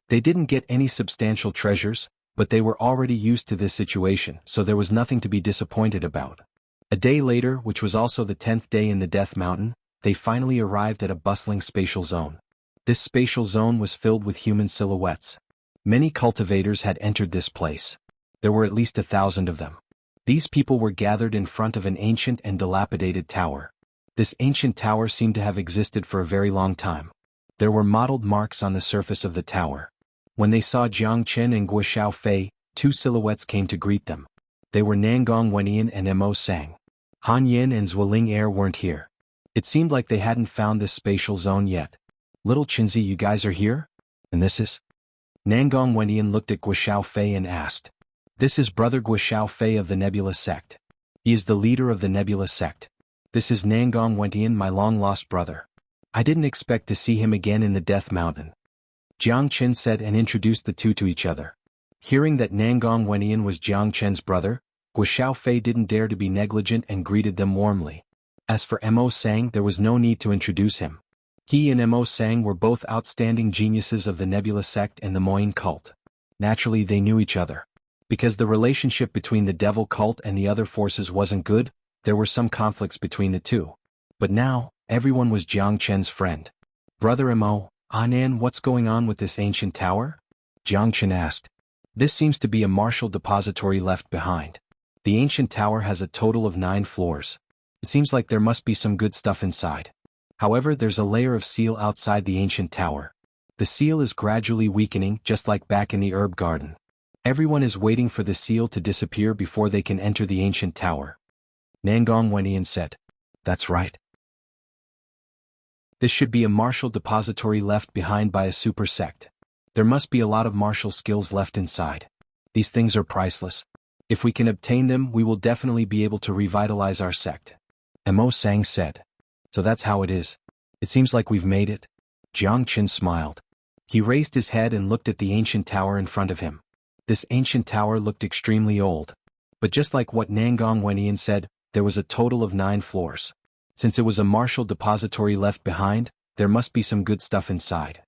They didn't get any substantial treasures, but they were already used to this situation, so there was nothing to be disappointed about. A day later, which was also the 10th day in the Death Mountain, they finally arrived at a bustling spatial zone. This spatial zone was filled with human silhouettes. Many cultivators had entered this place. There were at least 1,000 of them. These people were gathered in front of an ancient and dilapidated tower. This ancient tower seemed to have existed for a very long time. There were mottled marks on the surface of the tower. When they saw Jiang Qin and Gui Xiaofei, 2 silhouettes came to greet them. They were Nangong Wentian and Mo Sang. Han Yin and Zhuoling Air weren't here. It seemed like they hadn't found this spatial zone yet. Little Qinzi, you guys are here? And this is? Nangong Wentian looked at Gui Xiaofei and asked. This is Brother Gui Xiaofei of the Nebula Sect. He is the leader of the Nebula Sect. This is Nangong Wentian, my long-lost brother. I didn't expect to see him again in the Death Mountain. Jiang Qin said and introduced the two to each other. Hearing that Nangong Wentian was Jiang Qin's brother, Gui Xiaofei didn't dare to be negligent and greeted them warmly. As for Mo Sang, there was no need to introduce him. He and Mo Sang were both outstanding geniuses of the Nebula Sect and the Moyin cult. Naturally, they knew each other. Because the relationship between the Devil cult and the other forces wasn't good, there were some conflicts between the two. But now, everyone was Jiang Qin's friend. Brother Mo, Anan, what's going on with this ancient tower? Jiang Qin asked. This seems to be a martial depository left behind. The ancient tower has a total of 9 floors. It seems like there must be some good stuff inside. However, there's a layer of seal outside the ancient tower. The seal is gradually weakening, just like back in the herb garden. Everyone is waiting for the seal to disappear before they can enter the ancient tower. Nangong Wentian said. That's right. This should be a martial depository left behind by a super sect. There must be a lot of martial skills left inside. These things are priceless. If we can obtain them, we will definitely be able to revitalize our sect. Mo Sang said. So that's how it is. It seems like we've made it. Jiang Qin smiled. He raised his head and looked at the ancient tower in front of him. This ancient tower looked extremely old. But just like what Nangong Wentian said, there was a total of 9 floors. Since it was a martial depository left behind, there must be some good stuff inside.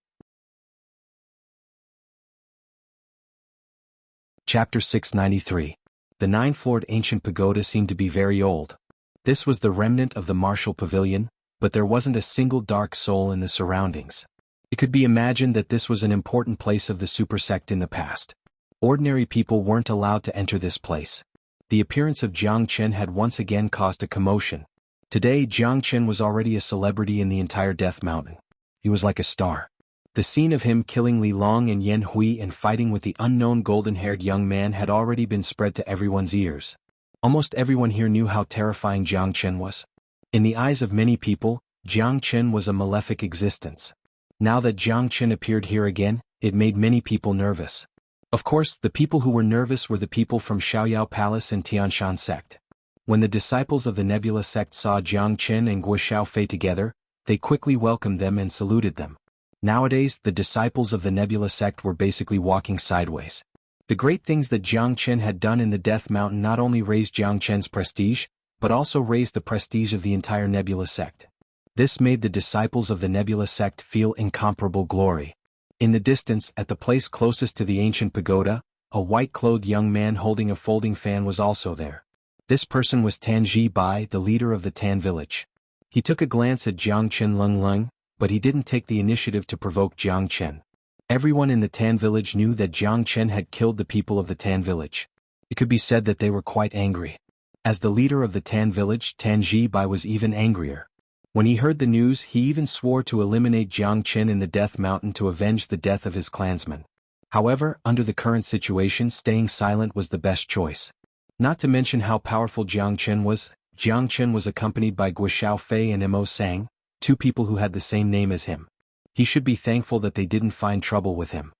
Chapter 693. The 9-floored ancient pagoda seemed to be very old. This was the remnant of the martial pavilion, but there wasn't a single dark soul in the surroundings. It could be imagined that this was an important place of the super sect in the past. Ordinary people weren't allowed to enter this place. The appearance of Jiang Qin had once again caused a commotion. Today, Jiang Qin was already a celebrity in the entire Death Mountain. He was like a star. The scene of him killing Li Long and Yan Hui and fighting with the unknown golden-haired young man had already been spread to everyone's ears. Almost everyone here knew how terrifying Jiang Qin was. In the eyes of many people, Jiang Qin was a malefic existence. Now that Jiang Qin appeared here again, it made many people nervous. Of course, the people who were nervous were the people from Xiaoyao Palace and Tianshan sect. When the disciples of the Nebula sect saw Jiang Qin and Gui Xiaofei together, they quickly welcomed them and saluted them. Nowadays, the disciples of the Nebula sect were basically walking sideways. The great things that Jiang Qin had done in the Death Mountain not only raised Jiang Qin's prestige, but also raised the prestige of the entire Nebula sect. This made the disciples of the Nebula sect feel incomparable glory. In the distance, at the place closest to the ancient pagoda, a white-clothed young man holding a folding fan was also there. This person was Tan Ji Bai, the leader of the Tan village. He took a glance at Jiang Chen Lung Lung, but he didn't take the initiative to provoke Jiang Chen. Everyone in the Tan village knew that Jiang Chen had killed the people of the Tan village. It could be said that they were quite angry. As the leader of the Tan village, Tan Ji Bai was even angrier. When he heard the news, he even swore to eliminate Jiang Chen in the Death Mountain to avenge the death of his clansmen. However, under the current situation, staying silent was the best choice. Not to mention how powerful Jiang Chen was accompanied by Guo Fei and Mo Sang, two people who had the same name as him. He should be thankful that they didn't find trouble with him.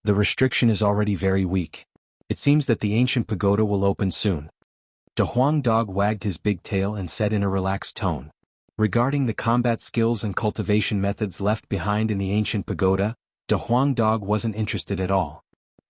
The restriction is already very weak. It seems that the ancient pagoda will open soon. De Huang Dog wagged his big tail and said in a relaxed tone. Regarding the combat skills and cultivation methods left behind in the ancient pagoda, De Huang Dog wasn't interested at all.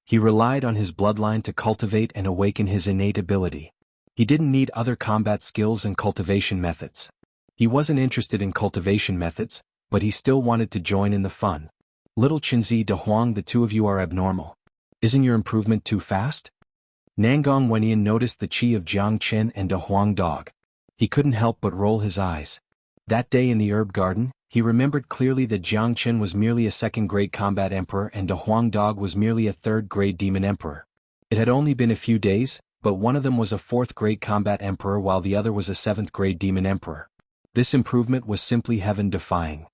He relied on his bloodline to cultivate and awaken his innate ability. He didn't need other combat skills and cultivation methods. He wasn't interested in cultivation methods, but he still wanted to join in the fun. Little Chinzi De Huang, the two of you are abnormal. Isn't your improvement too fast? Nangong Wenyan noticed the chi of Jiang Chen and De Huang Dog. He couldn't help but roll his eyes. That day in the herb garden, he remembered clearly that Jiang Chen was merely a second-grade combat emperor and De Huang Dog was merely a third-grade demon emperor. It had only been a few days, but one of them was a fourth-grade combat emperor while the other was a seventh-grade demon emperor. This improvement was simply heaven-defying.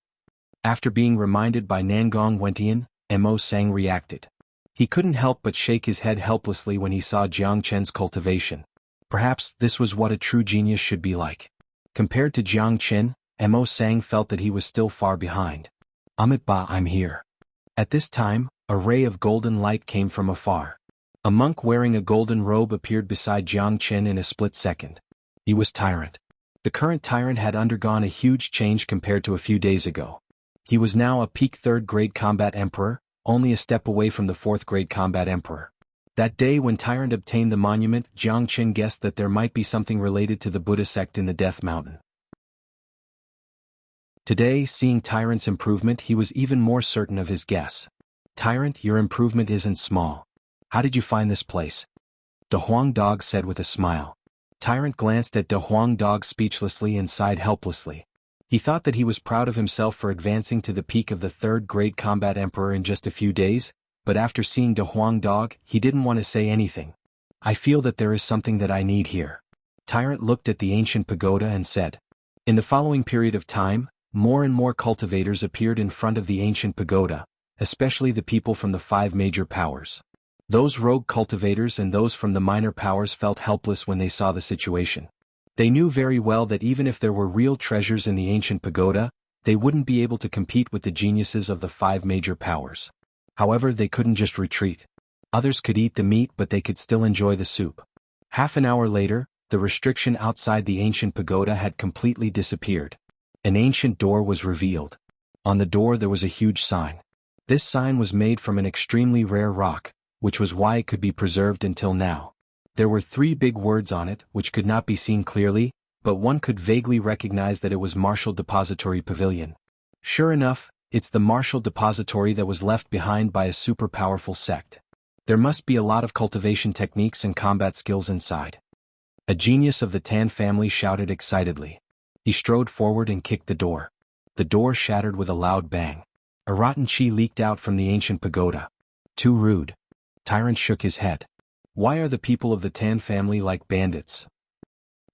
After being reminded by Nangong Wentian, Mo Sang reacted. He couldn't help but shake his head helplessly when he saw Jiang Chen's cultivation. Perhaps this was what a true genius should be like. Compared to Jiang Chen, Mo Sang felt that he was still far behind. Amit Ba, I'm here. At this time, a ray of golden light came from afar. A monk wearing a golden robe appeared beside Jiang Chen in a split second. He was Tyrant. The current Tyrant had undergone a huge change compared to a few days ago. He was now a peak third-grade combat emperor, only a step away from the fourth-grade combat emperor. That day when Tyrant obtained the monument, Jiang Chen guessed that there might be something related to the Buddha sect in the Death Mountain. Today, seeing Tyrant's improvement, he was even more certain of his guess. Tyrant, your improvement isn't small. How did you find this place? De Huang Dog said with a smile. Tyrant glanced at De Huang Dog speechlessly and sighed helplessly. He thought that he was proud of himself for advancing to the peak of the third-grade combat emperor in just a few days, but after seeing De Huang Dog, he didn't want to say anything. I feel that there is something that I need here. Tyrant looked at the ancient pagoda and said. In the following period of time, more and more cultivators appeared in front of the ancient pagoda, especially the people from the 5 major powers. Those rogue cultivators and those from the minor powers felt helpless when they saw the situation. They knew very well that even if there were real treasures in the ancient pagoda, they wouldn't be able to compete with the geniuses of the 5 major powers. However, they couldn't just retreat. Others could eat the meat, but they could still enjoy the soup. Half an hour later, the restriction outside the ancient pagoda had completely disappeared. An ancient door was revealed. On the door there was a huge sign. This sign was made from an extremely rare rock, which was why it could be preserved until now. There were 3 big words on it, which could not be seen clearly, but one could vaguely recognize that it was Martial Depository Pavilion. Sure enough, it's the Martial Depository that was left behind by a super powerful sect. There must be a lot of cultivation techniques and combat skills inside. A genius of the Tan family shouted excitedly. He strode forward and kicked the door. The door shattered with a loud bang. A rotten chi leaked out from the ancient pagoda. Too rude. Tyrant shook his head. Why are the people of the Tan family like bandits?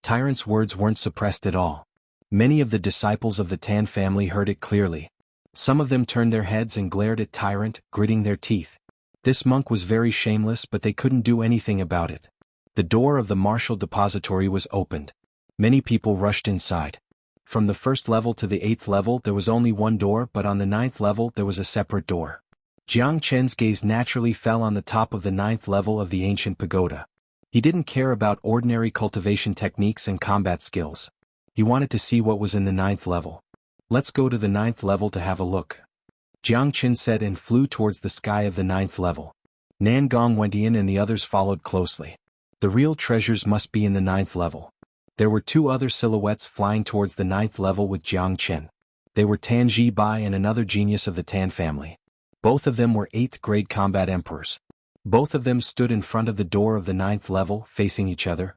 Tyrant's words weren't suppressed at all. Many of the disciples of the Tan family heard it clearly. Some of them turned their heads and glared at Tyrant, gritting their teeth. This monk was very shameless, but they couldn't do anything about it. The door of the Martial Depository was opened. Many people rushed inside. From the 1st level to the 8th level there was only one door, but on the 9th level there was a separate door. Jiang Chen's gaze naturally fell on the top of the 9th level of the ancient pagoda. He didn't care about ordinary cultivation techniques and combat skills. He wanted to see what was in the 9th level. Let's go to the 9th level to have a look. Jiang Chen said and flew towards the sky of the 9th level. Nangong Wentian and the others followed closely. The real treasures must be in the 9th level. There were 2 other silhouettes flying towards the 9th level with Jiang Chen. They were Tan Ji Bai and another genius of the Tan family. Both of them were 8th grade combat emperors. Both of them stood in front of the door of the 9th level, facing each other.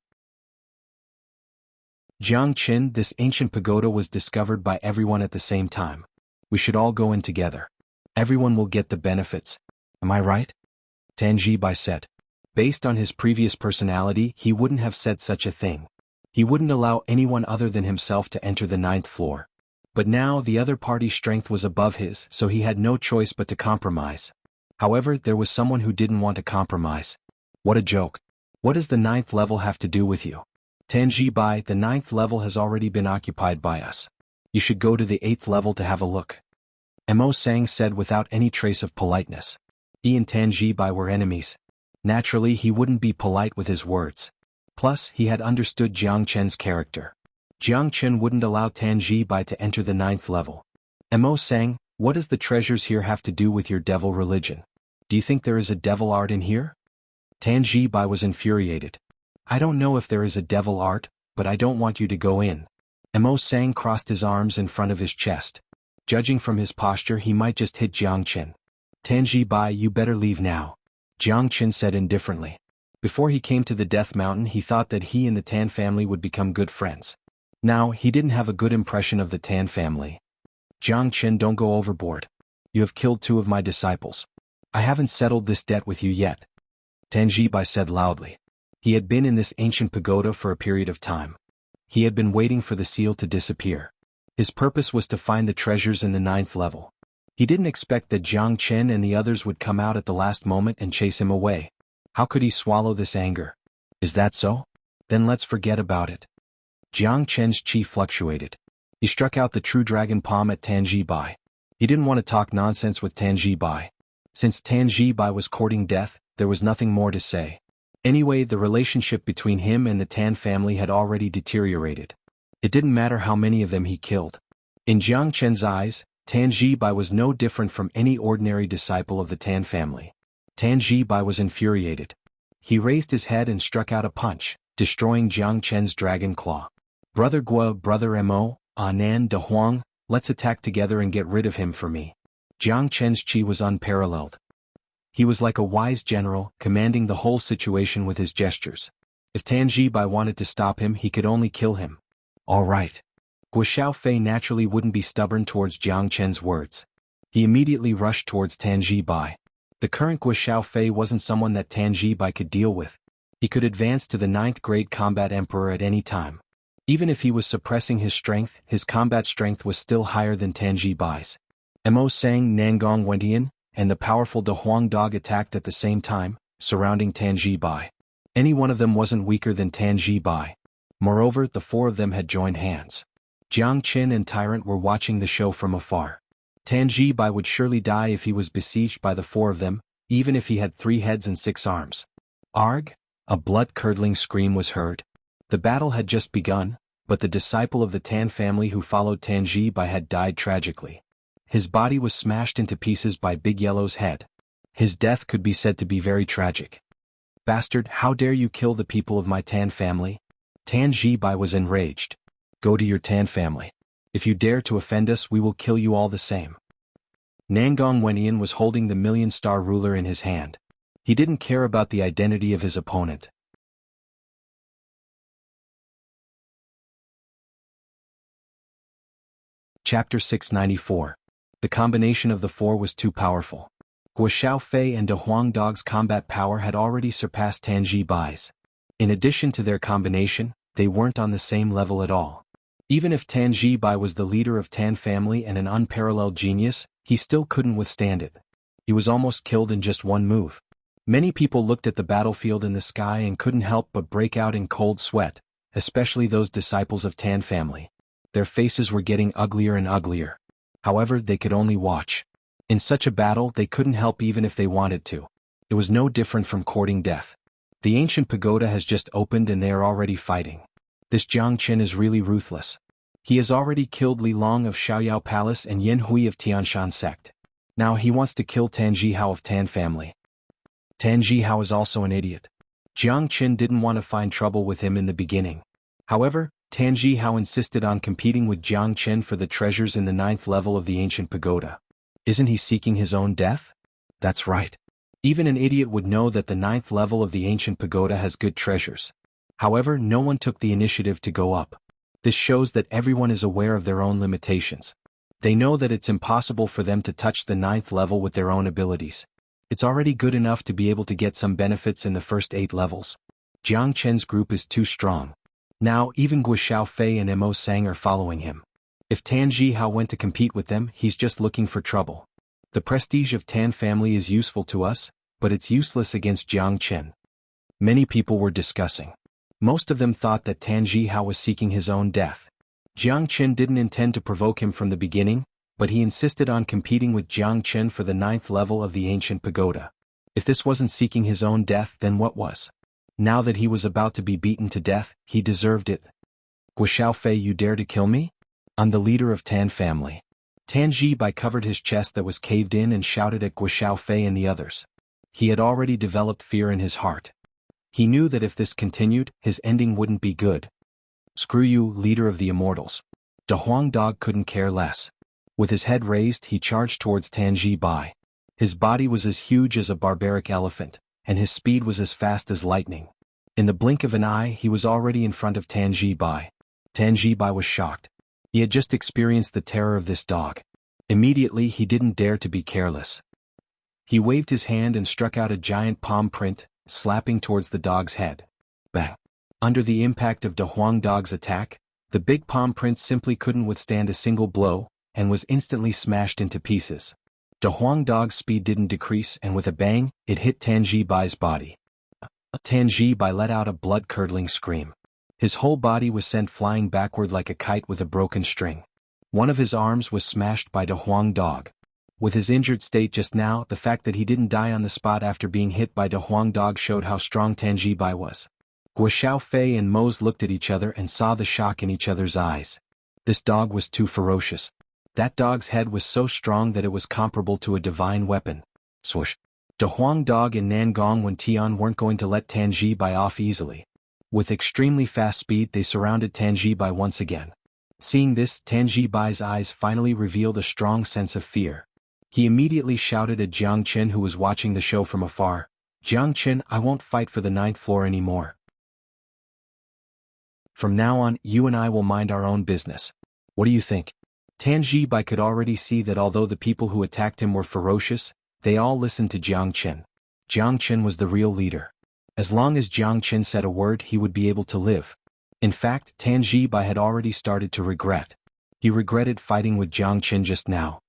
Jiangqin, this ancient pagoda was discovered by everyone at the same time. We should all go in together. Everyone will get the benefits. Am I right? Tan Ji Bai said. Based on his previous personality, he wouldn't have said such a thing. He wouldn't allow anyone other than himself to enter the 9th floor. But now the other party's strength was above his, so he had no choice but to compromise. However, there was someone who didn't want to compromise. What a joke. What does the 9th level have to do with you? Tan Ji Bai, the 9th level has already been occupied by us. You should go to the 8th level to have a look. Mo Sang said without any trace of politeness. He and Tan Ji Bai were enemies. Naturally, he wouldn't be polite with his words. Plus, he had understood Jiang Chen's character. Jiang Chen wouldn't allow Tan Ji Bai to enter the 9th level. Mo Sang, what does the treasures here have to do with your devil religion? Do you think there is a devil art in here? Tan Ji Bai was infuriated. I don't know if there is a devil art, but I don't want you to go in. Mo Sang crossed his arms in front of his chest. Judging from his posture, he might just hit Jiang Chen. Tan Ji Bai, you better leave now. Jiang Chen said indifferently. Before he came to the Death Mountain, he thought that he and the Tan family would become good friends. Now, he didn't have a good impression of the Tan family. Jiang Chen, don't go overboard. You have killed 2 of my disciples. I haven't settled this debt with you yet. Tan Ji Bai said loudly. He had been in this ancient pagoda for a period of time. He had been waiting for the seal to disappear. His purpose was to find the treasures in the 9th level. He didn't expect that Jiang Chen and the others would come out at the last moment and chase him away. How could he swallow this anger? Is that so? Then let's forget about it. Jiang Chen's chi fluctuated. He struck out the true dragon palm at Tan Ji Bai. He didn't want to talk nonsense with Tan Ji Bai. Since Tan Ji Bai was courting death, there was nothing more to say. Anyway, the relationship between him and the Tan family had already deteriorated. It didn't matter how many of them he killed. In Jiang Chen's eyes, Tan Ji Bai was no different from any ordinary disciple of the Tan family. Tan Ji Bai was infuriated. He raised his head and struck out a punch, destroying Jiang Chen's dragon claw. Brother Guo, Brother Mo, Nan De Huang, let's attack together and get rid of him for me. Jiang Chen's chi was unparalleled. He was like a wise general, commanding the whole situation with his gestures. If Tan Ji Bai wanted to stop him, he could only kill him. All right. Guo Xiaofei naturally wouldn't be stubborn towards Jiang Chen's words. He immediately rushed towards Tan Ji Bai. The current Guo Xiaofei wasn't someone that Tan Ji Bai could deal with. He could advance to the 9th grade combat emperor at any time. Even if he was suppressing his strength, his combat strength was still higher than Tan Ji Bai's. Mo Sang, Nangong Wentian, and the powerful De Huang dog attacked at the same time, surrounding Tan Ji Bai. Any one of them wasn't weaker than Tan Ji Bai. Moreover, the 4 of them had joined hands. Jiang Qin and Tyrant were watching the show from afar. Tan Ji Bai would surely die if he was besieged by the 4 of them, even if he had 3 heads and 6 arms. Arg! A blood-curdling scream was heard. The battle had just begun, but the disciple of the Tan family who followed Tan Ji Bai had died tragically. His body was smashed into pieces by Big Yellow's head. His death could be said to be very tragic. Bastard, how dare you kill the people of my Tan family? Tan Ji Bai was enraged. Go to your Tan family. If you dare to offend us, we will kill you all the same. Nangong Wentian was holding the million-star ruler in his hand. He didn't care about the identity of his opponent. Chapter 694. The combination of the 4 was too powerful. Guo Xiaofei and De Huang Dog's combat power had already surpassed Tan Ji Bai's. In addition to their combination, they weren't on the same level at all. Even if Tan Ji Bai was the leader of Tan family and an unparalleled genius, he still couldn't withstand it. He was almost killed in just one move. Many people looked at the battlefield in the sky and couldn't help but break out in cold sweat, especially those disciples of Tan family. Their faces were getting uglier and uglier. However, they could only watch. In such a battle, they couldn't help even if they wanted to. It was no different from courting death. The ancient pagoda has just opened and they are already fighting. This Jiang Qin is really ruthless. He has already killed Li Long of Xiaoyao Palace and Yin Hui of Tianshan sect. Now he wants to kill Tan Jihao of Tan family. Tan Jihao is also an idiot. Jiang Qin didn't want to find trouble with him in the beginning. However, Tanjiahao insisted on competing with Jiang Chen for the treasures in the 9th level of the ancient pagoda. Isn't he seeking his own death? That's right. Even an idiot would know that the 9th level of the ancient pagoda has good treasures. However, no one took the initiative to go up. This shows that everyone is aware of their own limitations. They know that it's impossible for them to touch the 9th level with their own abilities. It's already good enough to be able to get some benefits in the first 8 levels. Jiang Chen's group is too strong. Now even Guo Xiaofei and Mo Sang are following him. If Tanjiahao went to compete with them, he's just looking for trouble. The prestige of Tan family is useful to us, but it's useless against Jiang Chen. Many people were discussing. Most of them thought that Tanjiahao was seeking his own death. Jiang Chen didn't intend to provoke him from the beginning, but he insisted on competing with Jiang Chen for the 9th level of the ancient pagoda. If this wasn't seeking his own death, then what was? Now that he was about to be beaten to death, he deserved it. Guo Xiaofei, you dare to kill me? I'm the leader of Tan family. Tanjiahao covered his chest that was caved in and shouted at Guo Xiaofei and the others. He had already developed fear in his heart. He knew that if this continued, his ending wouldn't be good. Screw you, leader of the immortals. De Huang Dog couldn't care less. With his head raised, he charged towards Tanjiahao. His body was as huge as a barbaric elephant, and his speed was as fast as lightning. In the blink of an eye, he was already in front of Tanjiahao. Tanjiahao was shocked. He had just experienced the terror of this dog. Immediately, he didn't dare to be careless. He waved his hand and struck out a giant palm print, slapping towards the dog's head. Bang! Under the impact of De Huang Dog's attack, the big palm print simply couldn't withstand a single blow, and was instantly smashed into pieces. De Huang Dog's speed didn't decrease, and with a bang, it hit Tanjiabao's body. Tanjiahao let out a blood-curdling scream. His whole body was sent flying backward like a kite with a broken string. One of his arms was smashed by De Huang Dog. With his injured state just now, the fact that he didn't die on the spot after being hit by De Huang Dog showed how strong Tanjiahao was. Guo Xiaofei and Mose looked at each other and saw the shock in each other's eyes. This dog was too ferocious. That dog's head was so strong that it was comparable to a divine weapon. Swoosh! De Huang Dog and Nangong Wantian weren't going to let Tanjiahao off easily. With extremely fast speed, they surrounded Tanjiahao once again. Seeing this, Tanjiabao's eyes finally revealed a strong sense of fear. He immediately shouted at Jiang Chen, who was watching the show from afar, "Jiang Chen, I won't fight for the 9th floor anymore. From now on, you and I will mind our own business. What do you think?" Tanjiahao could already see that although the people who attacked him were ferocious, they all listened to Jiang Chen. Jiang Chen was the real leader. As long as Jiang Chen said a word, he would be able to live. In fact, Tanjiahao had already started to regret. He regretted fighting with Jiang Chen just now.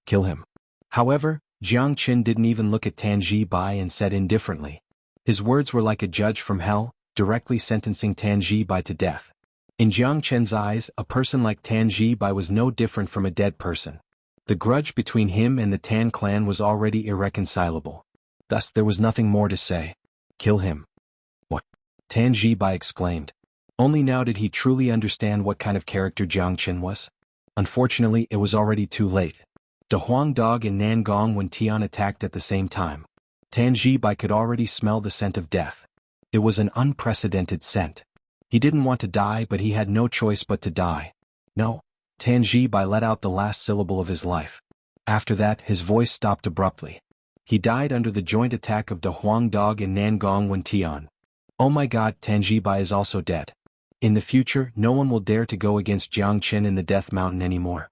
Kill him. However, Jiang Chen didn't even look at Tanjiahao and said indifferently. His words were like a judge from hell, directly sentencing Tanjiahao to death. In Jiang Chen's eyes, a person like Tanjiahao was no different from a dead person. The grudge between him and the Tan clan was already irreconcilable. Thus there was nothing more to say. Kill him. What? Tanjiahao exclaimed. Only now did he truly understand what kind of character Jiang Chen was. Unfortunately, it was already too late. De Huang Dog and Nangong Wantian attacked at the same time. Tanjiahao could already smell the scent of death. It was an unprecedented scent. He didn't want to die, but he had no choice but to die. No. Tanjiahao let out the last syllable of his life. After that, his voice stopped abruptly. He died under the joint attack of De Huang Dog and Nangong Wantian. Oh my god, Tanjiahao is also dead. In the future, no one will dare to go against Jiang Chen in the Death Mountain anymore.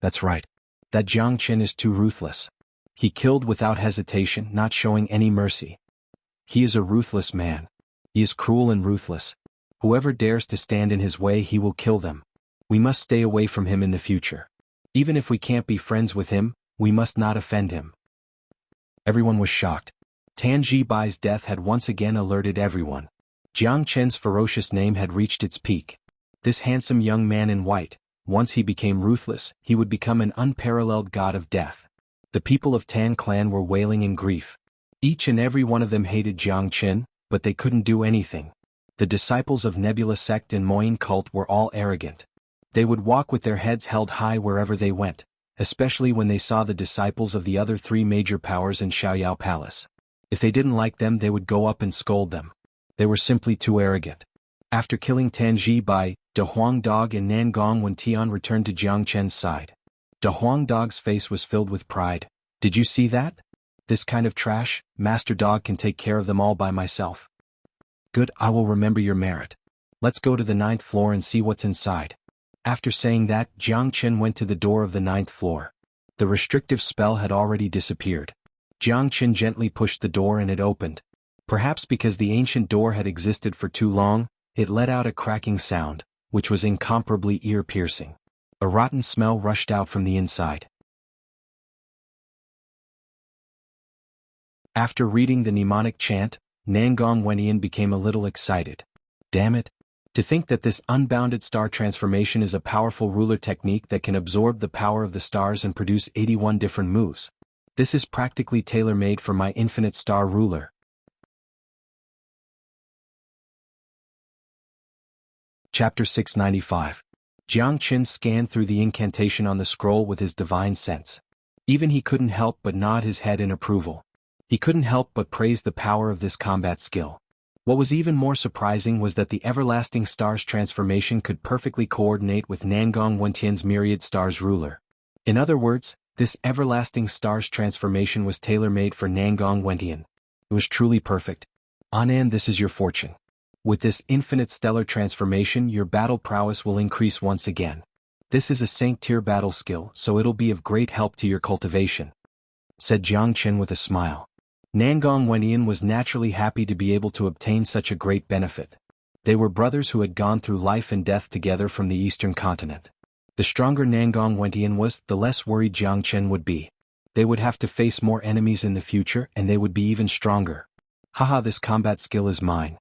That's right. That Jiang Chen is too ruthless. He killed without hesitation, not showing any mercy. He is a ruthless man. He is cruel and ruthless. Whoever dares to stand in his way, he will kill them. We must stay away from him in the future. Even if we can't be friends with him, we must not offend him. Everyone was shocked. Tanjiabao's death had once again alerted everyone. Jiang Chen's ferocious name had reached its peak. This handsome young man in white, once he became ruthless, he would become an unparalleled god of death. The people of Tan clan were wailing in grief. Each and every one of them hated Jiang Chen, but they couldn't do anything. The disciples of Nebula sect and Moyin cult were all arrogant. They would walk with their heads held high wherever they went, especially when they saw the disciples of the other 3 major powers in Xiaoyao Palace. If they didn't like them, they would go up and scold them. They were simply too arrogant. After killing Tanji Bai, De Huang Dog and Nan Gong when Tian returned to Jiang Chen's side. De Huang Dog's face was filled with pride. Did you see that? This kind of trash, Master Dog can take care of them all by myself. Good, I will remember your merit. Let's go to the 9th floor and see what's inside. After saying that, Jiang Chen went to the door of the 9th floor. The restrictive spell had already disappeared. Jiang Chen gently pushed the door and it opened. Perhaps because the ancient door had existed for too long, it let out a cracking sound, which was incomparably ear-piercing. A rotten smell rushed out from the inside. After reading the mnemonic chant, Nangong Wenyan became a little excited. Damn it! To think that this unbounded star transformation is a powerful ruler technique that can absorb the power of the stars and produce 81 different moves. This is practically tailor-made for my infinite star ruler. Chapter 695. Jiang Chen scanned through the incantation on the scroll with his divine sense. Even he couldn't help but nod his head in approval. He couldn't help but praise the power of this combat skill. What was even more surprising was that the everlasting stars transformation could perfectly coordinate with Nangong Wentian's myriad stars ruler. In other words, this everlasting stars transformation was tailor-made for Nangong Wentian. It was truly perfect. Anan, this is your fortune. With this infinite stellar transformation, your battle prowess will increase once again. This is a saint-tier battle skill, so it'll be of great help to your cultivation, said Jiang Chen with a smile. Nangong Wentian was naturally happy to be able to obtain such a great benefit. They were brothers who had gone through life and death together from the eastern continent. The stronger Nangong Wentian was, the less worried Jiang Chen would be. They would have to face more enemies in the future and they would be even stronger. Haha, this combat skill is mine.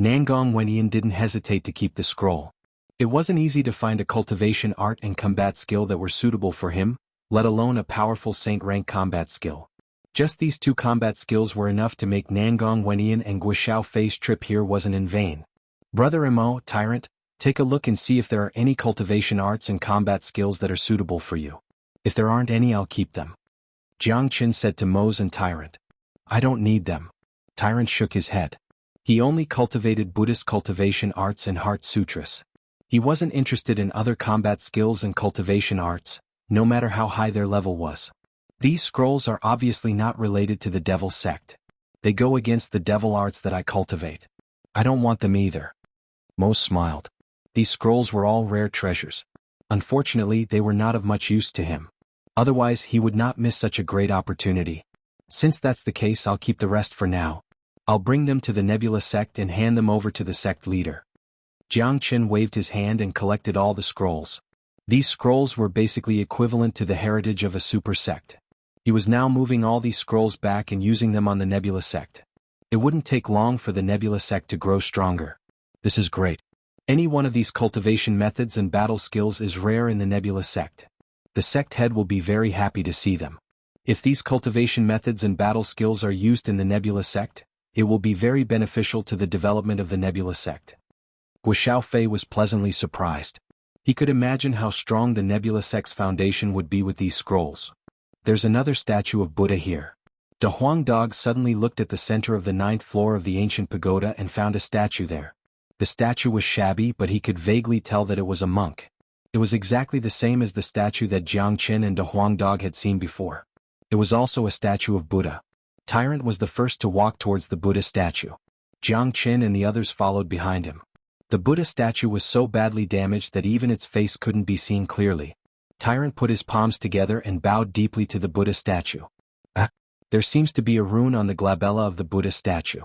Nangong Wentian didn't hesitate to keep the scroll. It wasn't easy to find a cultivation art and combat skill that were suitable for him, let alone a powerful saint-rank combat skill. Just these two combat skills were enough to make Nangong Wentian and Guixiao Fei's trip here wasn't in vain. Brother Mo, Tyrant, take a look and see if there are any cultivation arts and combat skills that are suitable for you. If there aren't any, I'll keep them. Jiang Chen said to Mose and Tyrant. I don't need them. Tyrant shook his head. He only cultivated Buddhist cultivation arts and heart sutras. He wasn't interested in other combat skills and cultivation arts, no matter how high their level was. These scrolls are obviously not related to the devil sect. They go against the devil arts that I cultivate. I don't want them either. Mo smiled. These scrolls were all rare treasures. Unfortunately, they were not of much use to him. Otherwise, he would not miss such a great opportunity. Since that's the case, I'll keep the rest for now. I'll bring them to the Nebula sect and hand them over to the sect leader. Jiang Chen waved his hand and collected all the scrolls. These scrolls were basically equivalent to the heritage of a super sect. He was now moving all these scrolls back and using them on the Nebula sect. It wouldn't take long for the Nebula sect to grow stronger. This is great. Any one of these cultivation methods and battle skills is rare in the Nebula sect. The sect head will be very happy to see them. If these cultivation methods and battle skills are used in the Nebula sect, it will be very beneficial to the development of the Nebula sect. Guixiao Fei was pleasantly surprised. He could imagine how strong the Nebula sect's foundation would be with these scrolls. There's another statue of Buddha here. De Huang Dog suddenly looked at the center of the 9th floor of the ancient pagoda and found a statue there. The statue was shabby, but he could vaguely tell that it was a monk. It was exactly the same as the statue that Jiang Chen and De Huang Dog had seen before. It was also a statue of Buddha. Tyrant was the first to walk towards the Buddha statue. Jiang Chen and the others followed behind him. The Buddha statue was so badly damaged that even its face couldn't be seen clearly. Tyrant put his palms together and bowed deeply to the Buddha statue. There seems to be a rune on the glabella of the Buddha statue.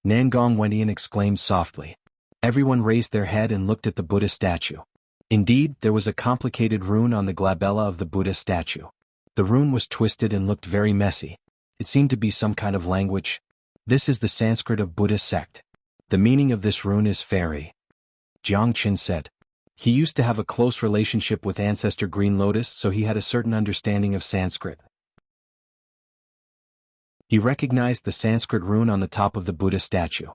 Nangong Wentian exclaimed softly. Everyone raised their head and looked at the Buddha statue. Indeed, there was a complicated rune on the glabella of the Buddha statue. The rune was twisted and looked very messy. It seemed to be some kind of language. This is the Sanskrit of Buddha sect. The meaning of this rune is fairy. Jiang Chen said. He used to have a close relationship with Ancestor Green Lotus, so he had a certain understanding of Sanskrit. He recognized the Sanskrit rune on the top of the Buddha statue.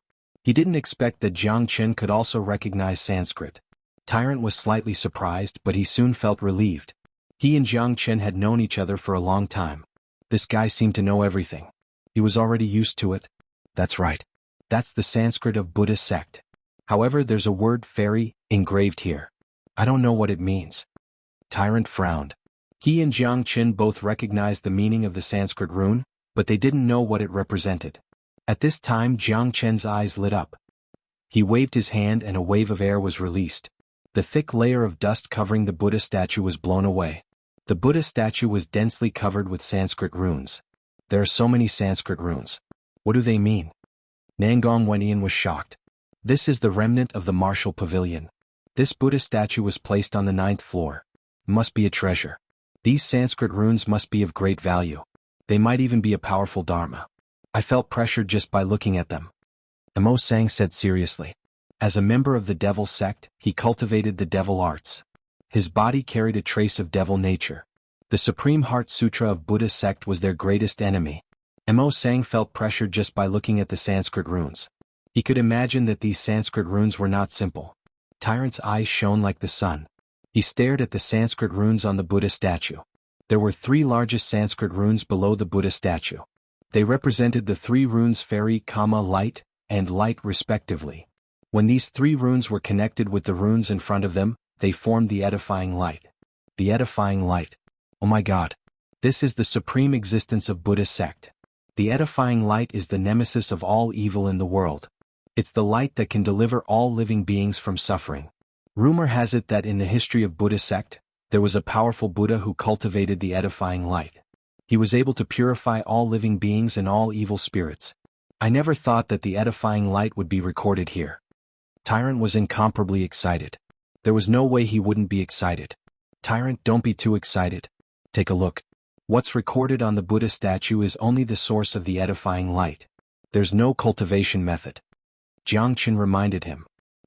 He didn't expect that Jiang Chen could also recognize Sanskrit. Tyrant was slightly surprised, but he soon felt relieved. He and Jiang Chen had known each other for a long time. This guy seemed to know everything. He was already used to it. That's right. That's the Sanskrit of Buddha sect. However, there's a word fairy engraved here. I don't know what it means. Tyrant frowned. He and Jiang Qin both recognized the meaning of the Sanskrit rune, but they didn't know what it represented. At this time Jiang Qin's eyes lit up. He waved his hand and a wave of air was released. The thick layer of dust covering the Buddha statue was blown away. The Buddha statue was densely covered with Sanskrit runes. There are so many Sanskrit runes. What do they mean? Nangong Wenyan was shocked. This is the remnant of the martial pavilion. This Buddha statue was placed on the 9th floor. It must be a treasure. These Sanskrit runes must be of great value. They might even be a powerful dharma. I felt pressured just by looking at them. Mo Sang said seriously. As a member of the devil sect, he cultivated the devil arts. His body carried a trace of devil nature. The Supreme Heart Sutra of Buddha sect was their greatest enemy. Mo Sang felt pressured just by looking at the Sanskrit runes. He could imagine that these Sanskrit runes were not simple. Tyrant's eyes shone like the sun. He stared at the Sanskrit runes on the Buddha statue. There were 3 largest Sanskrit runes below the Buddha statue. They represented the 3 runes fairy, light, and light respectively. When these 3 runes were connected with the runes in front of them, they formed the edifying light. The edifying light. Oh my God. This is the supreme existence of Buddha sect. The edifying light is the nemesis of all evil in the world. It's the light that can deliver all living beings from suffering. Rumor has it that in the history of Buddha sect, there was a powerful Buddha who cultivated the edifying light. He was able to purify all living beings and all evil spirits. I never thought that the edifying light would be recorded here. Tyrant was incomparably excited. There was no way he wouldn't be excited. Tyrant, don't be too excited. Take a look. What's recorded on the Buddha statue is only the source of the edifying light. There's no cultivation method. Jiang Qin reminded him.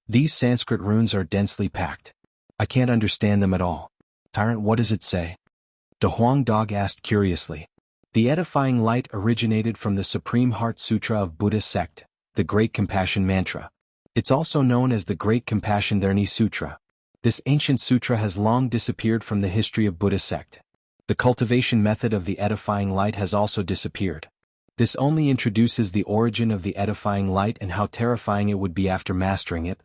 These Sanskrit runes are densely packed. I can't understand them at all. Tyrant, what does it say? De Huang Dog asked curiously. The edifying light originated from the Supreme Heart Sutra of Buddha sect, the Great Compassion Mantra. It's also known as the Great Compassion Dharni Sutra. This ancient sutra has long disappeared from the history of Buddha sect. The cultivation method of the edifying light has also disappeared. This only introduces the origin of the edifying light and how terrifying it would be after mastering it.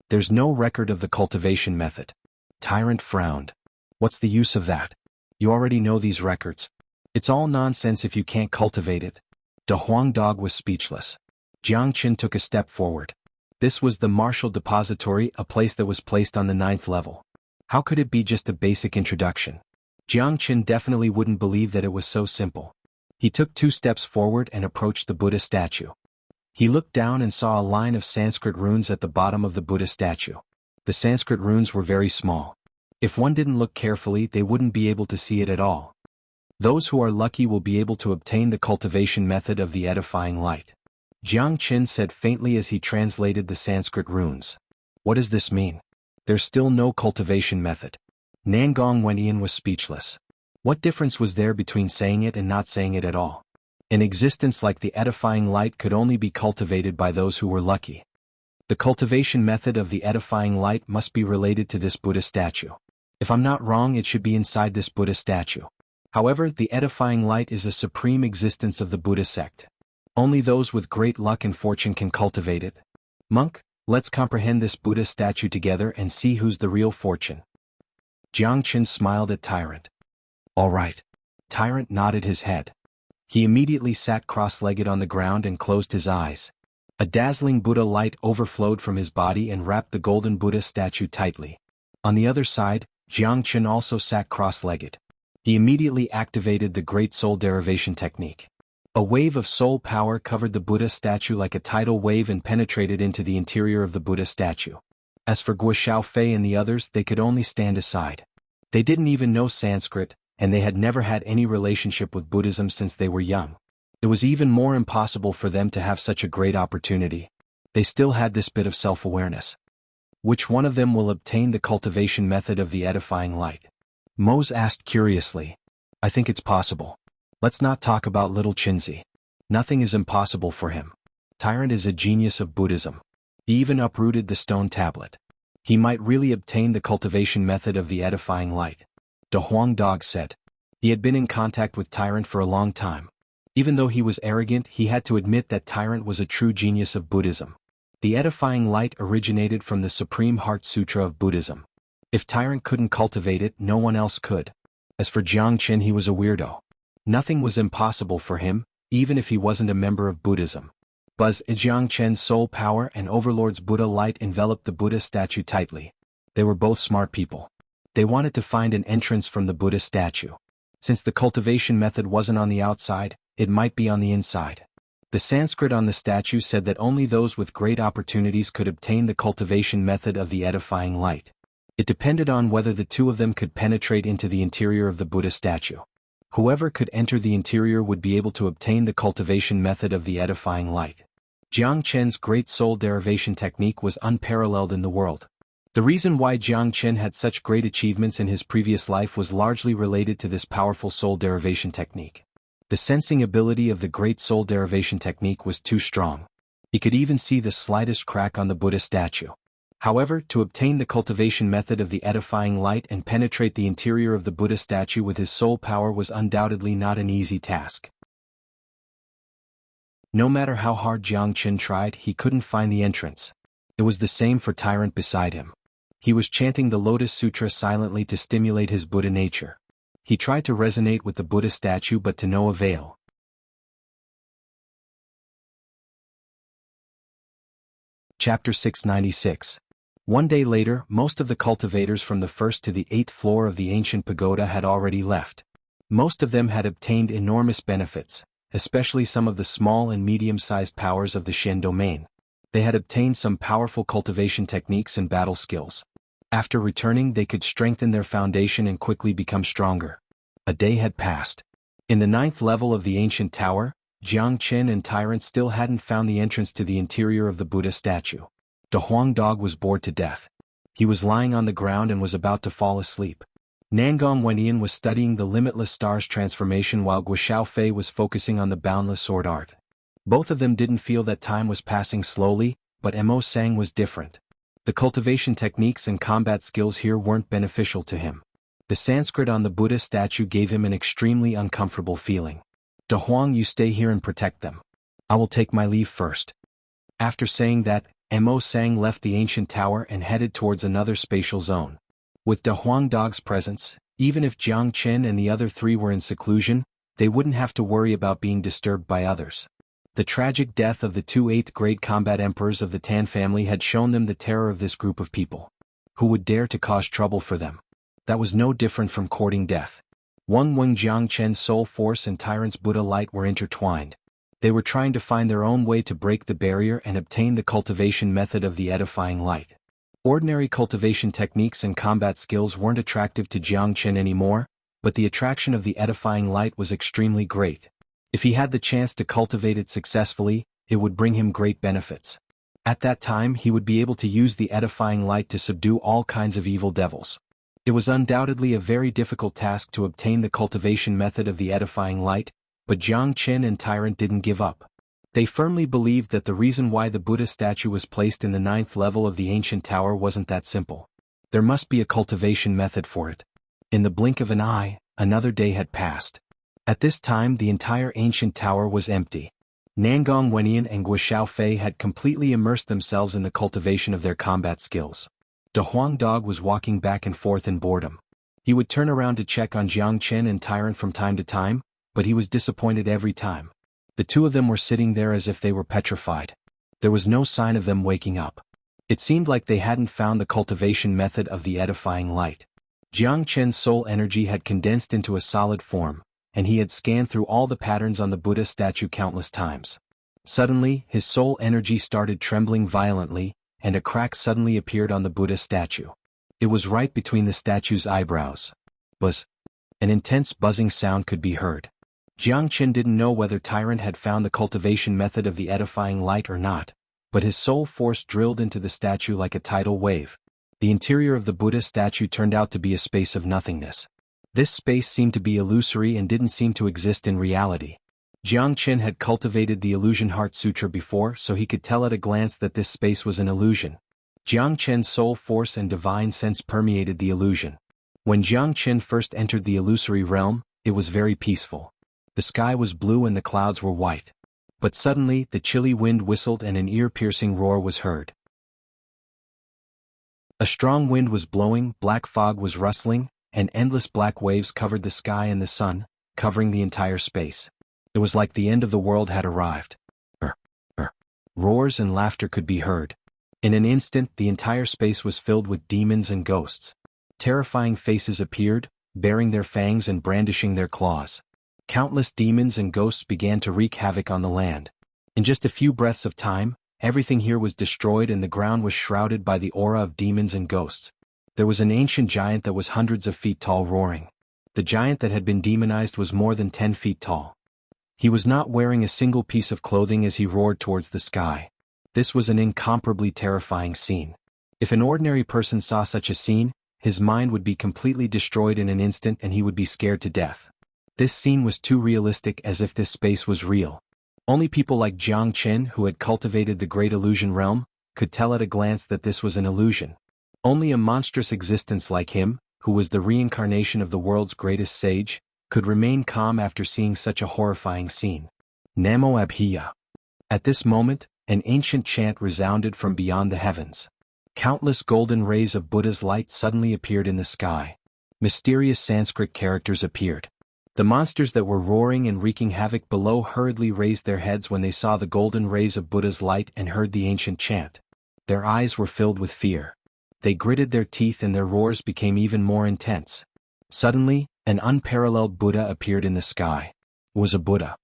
There's no record of the cultivation method. Tyrant frowned. What's the use of that? You already know these records. It's all nonsense if you can't cultivate it. De Huang Dog was speechless. Jiang Qin took a step forward. This was the martial depository, a place that was placed on the 9th level. How could it be just a basic introduction? Jiang Qin definitely wouldn't believe that it was so simple. He took 2 steps forward and approached the Buddha statue. He looked down and saw a line of Sanskrit runes at the bottom of the Buddha statue. The Sanskrit runes were very small. If one didn't look carefully, they wouldn't be able to see it at all. Those who are lucky will be able to obtain the cultivation method of the edifying light. Jiang Qin said faintly as he translated the Sanskrit runes. What does this mean? There's still no cultivation method. Nangong Wenyan was speechless. What difference was there between saying it and not saying it at all? An existence like the edifying light could only be cultivated by those who were lucky. The cultivation method of the edifying light must be related to this Buddha statue. If I'm not wrong, it should be inside this Buddha statue. However, the edifying light is the supreme existence of the Buddha sect. Only those with great luck and fortune can cultivate it. Monk, let's comprehend this Buddha statue together and see who's the real fortune. Jiang Qin smiled at Tyrant. All right. Tyrant nodded his head. He immediately sat cross-legged on the ground and closed his eyes. A dazzling Buddha light overflowed from his body and wrapped the golden Buddha statue tightly. On the other side, Jiang Qin also sat cross-legged. He immediately activated the Great Soul Derivation technique. A wave of soul power covered the Buddha statue like a tidal wave and penetrated into the interior of the Buddha statue. As for Guo Xiaofei and the others, they could only stand aside. They didn't even know Sanskrit, and they had never had any relationship with Buddhism since they were young. It was even more impossible for them to have such a great opportunity. They still had this bit of self-awareness. Which one of them will obtain the cultivation method of the edifying light? Mose asked curiously. I think it's possible. Let's not talk about little Chinzi. Nothing is impossible for him. Tyrant is a genius of Buddhism. He even uprooted the stone tablet. He might really obtain the cultivation method of the edifying light. De Huang Dog said. He had been in contact with Tyrant for a long time. Even though he was arrogant, he had to admit that Tyrant was a true genius of Buddhism. The edifying light originated from the Supreme Heart Sutra of Buddhism. If Tyrant couldn't cultivate it, no one else could. As for Jianghu, he was a weirdo. Nothing was impossible for him, even if he wasn't a member of Buddhism. Jianghu's soul power and Overlord's Buddha light enveloped the Buddha statue tightly. They were both smart people. They wanted to find an entrance from the Buddha statue. Since the cultivation method wasn't on the outside, it might be on the inside. The Sanskrit on the statue said that only those with great opportunities could obtain the cultivation method of the edifying light. It depended on whether the two of them could penetrate into the interior of the Buddha statue. Whoever could enter the interior would be able to obtain the cultivation method of the edifying light. Jianghu's great soul derivation technique was unparalleled in the world. The reason why Jianghu had such great achievements in his previous life was largely related to this powerful soul derivation technique. The sensing ability of the great soul derivation technique was too strong. He could even see the slightest crack on the Buddha statue. However, to obtain the cultivation method of the edifying light and penetrate the interior of the Buddha statue with his soul power was undoubtedly not an easy task. No matter how hard Jianghu tried, he couldn't find the entrance. It was the same for Tyrant beside him. He was chanting the Lotus Sutra silently to stimulate his Buddha nature. He tried to resonate with the Buddha statue but to no avail. Chapter 696. One day later, most of the cultivators from the 1st to the 8th floor of the ancient pagoda had already left. Most of them had obtained enormous benefits, especially some of the small and medium-sized powers of the Shen domain. They had obtained some powerful cultivation techniques and battle skills. After returning, they could strengthen their foundation and quickly become stronger. A day had passed. In the 9th level of the ancient tower, Jianghu and Tyrant still hadn't found the entrance to the interior of the Buddha statue. The Huang dog was bored to death. He was lying on the ground and was about to fall asleep. Nangong Wendian was studying the limitless stars transformation while Guxiaofei was focusing on the boundless sword art. Both of them didn't feel that time was passing slowly, but Mo Sang was different. The cultivation techniques and combat skills here weren't beneficial to him. The Sanskrit on the Buddha statue gave him an extremely uncomfortable feeling. "De Huang, you stay here and protect them. I will take my leave first." After saying that, Mo Sang left the ancient tower and headed towards another spatial zone. With De Huang dog's presence, even if Jianghu and the other three were in seclusion, they wouldn't have to worry about being disturbed by others. The tragic death of the two 8th-grade combat emperors of the Tan family had shown them the terror of this group of people. Who would dare to cause trouble for them? That was no different from courting death. Wang Jianghu's soul force and Tyrant's Buddha light were intertwined. They were trying to find their own way to break the barrier and obtain the cultivation method of the edifying light. Ordinary cultivation techniques and combat skills weren't attractive to Jianghu anymore, but the attraction of the edifying light was extremely great. If he had the chance to cultivate it successfully, it would bring him great benefits. At that time, he would be able to use the edifying light to subdue all kinds of evil devils. It was undoubtedly a very difficult task to obtain the cultivation method of the edifying light, but Jianghu and Tyrant didn't give up. They firmly believed that the reason why the Buddha statue was placed in the 9th level of the ancient tower wasn't that simple. There must be a cultivation method for it. In the blink of an eye, another day had passed. At this time, the entire ancient tower was empty. Nangong Wendian and Guxiaofei had completely immersed themselves in the cultivation of their combat skills. The Huang dog was walking back and forth in boredom. He would turn around to check on Jianghu and Tyrant from time to time, but he was disappointed every time. The two of them were sitting there as if they were petrified. There was no sign of them waking up. It seemed like they hadn't found the cultivation method of the edifying light. Jianghu's soul energy had condensed into a solid form, and he had scanned through all the patterns on the Buddha statue countless times. Suddenly, his soul energy started trembling violently, and a crack suddenly appeared on the Buddha statue. It was right between the statue's eyebrows. Buzz! An intense buzzing sound could be heard. Jianghu didn't know whether Tyrant had found the cultivation method of the edifying light or not, but his soul force drilled into the statue like a tidal wave. The interior of the Buddha statue turned out to be a space of nothingness. This space seemed to be illusory and didn't seem to exist in reality. Jianghu had cultivated the Illusion Heart Sutra before, so he could tell at a glance that this space was an illusion. Jianghu's soul force and divine sense permeated the illusion. When Jianghu first entered the illusory realm, it was very peaceful. The sky was blue and the clouds were white. But suddenly the chilly wind whistled and an ear-piercing roar was heard. A strong wind was blowing, black fog was rustling, and endless black waves covered the sky and the sun, covering the entire space. It was like the end of the world had arrived. Roars and laughter could be heard. In an instant the entire space was filled with demons and ghosts. Terrifying faces appeared, baring their fangs and brandishing their claws. Countless demons and ghosts began to wreak havoc on the land. In just a few breaths of time, everything here was destroyed and the ground was shrouded by the aura of demons and ghosts. There was an ancient giant that was hundreds of feet tall roaring. The giant that had been demonized was more than 10 feet tall. He was not wearing a single piece of clothing as he roared towards the sky. This was an incomparably terrifying scene. If an ordinary person saw such a scene, his mind would be completely destroyed in an instant and he would be scared to death. This scene was too realistic, as if this space was real. Only people like Jiang Chen, who had cultivated the great illusion realm, could tell at a glance that this was an illusion. Only a monstrous existence like him, who was the reincarnation of the world's greatest sage, could remain calm after seeing such a horrifying scene. Namo Abhiya. At this moment, an ancient chant resounded from beyond the heavens. Countless golden rays of Buddha's light suddenly appeared in the sky. Mysterious Sanskrit characters appeared. The monsters that were roaring and wreaking havoc below hurriedly raised their heads when they saw the golden rays of Buddha's light and heard the ancient chant. Their eyes were filled with fear. They gritted their teeth and their roars became even more intense. Suddenly, an unparalleled Buddha appeared in the sky. It was a Buddha.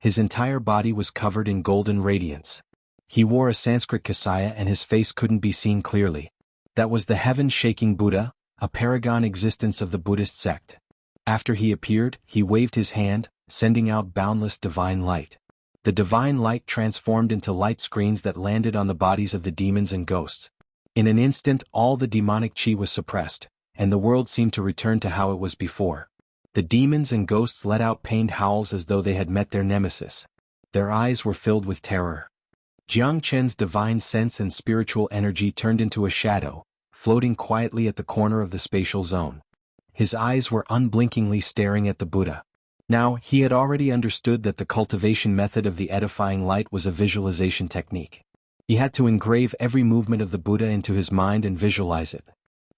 His entire body was covered in golden radiance. He wore a Sanskrit kasaya and his face couldn't be seen clearly. That was the heaven-shaking Buddha, a paragon existence of the Buddhist sect. After he appeared, he waved his hand, sending out boundless divine light. The divine light transformed into light screens that landed on the bodies of the demons and ghosts. In an instant all the demonic chi was suppressed, and the world seemed to return to how it was before. The demons and ghosts let out pained howls as though they had met their nemesis. Their eyes were filled with terror. Jiang Chen's divine sense and spiritual energy turned into a shadow, floating quietly at the corner of the spatial zone. His eyes were unblinkingly staring at the Buddha. Now, he had already understood that the cultivation method of the edifying light was a visualization technique. He had to engrave every movement of the Buddha into his mind and visualize it.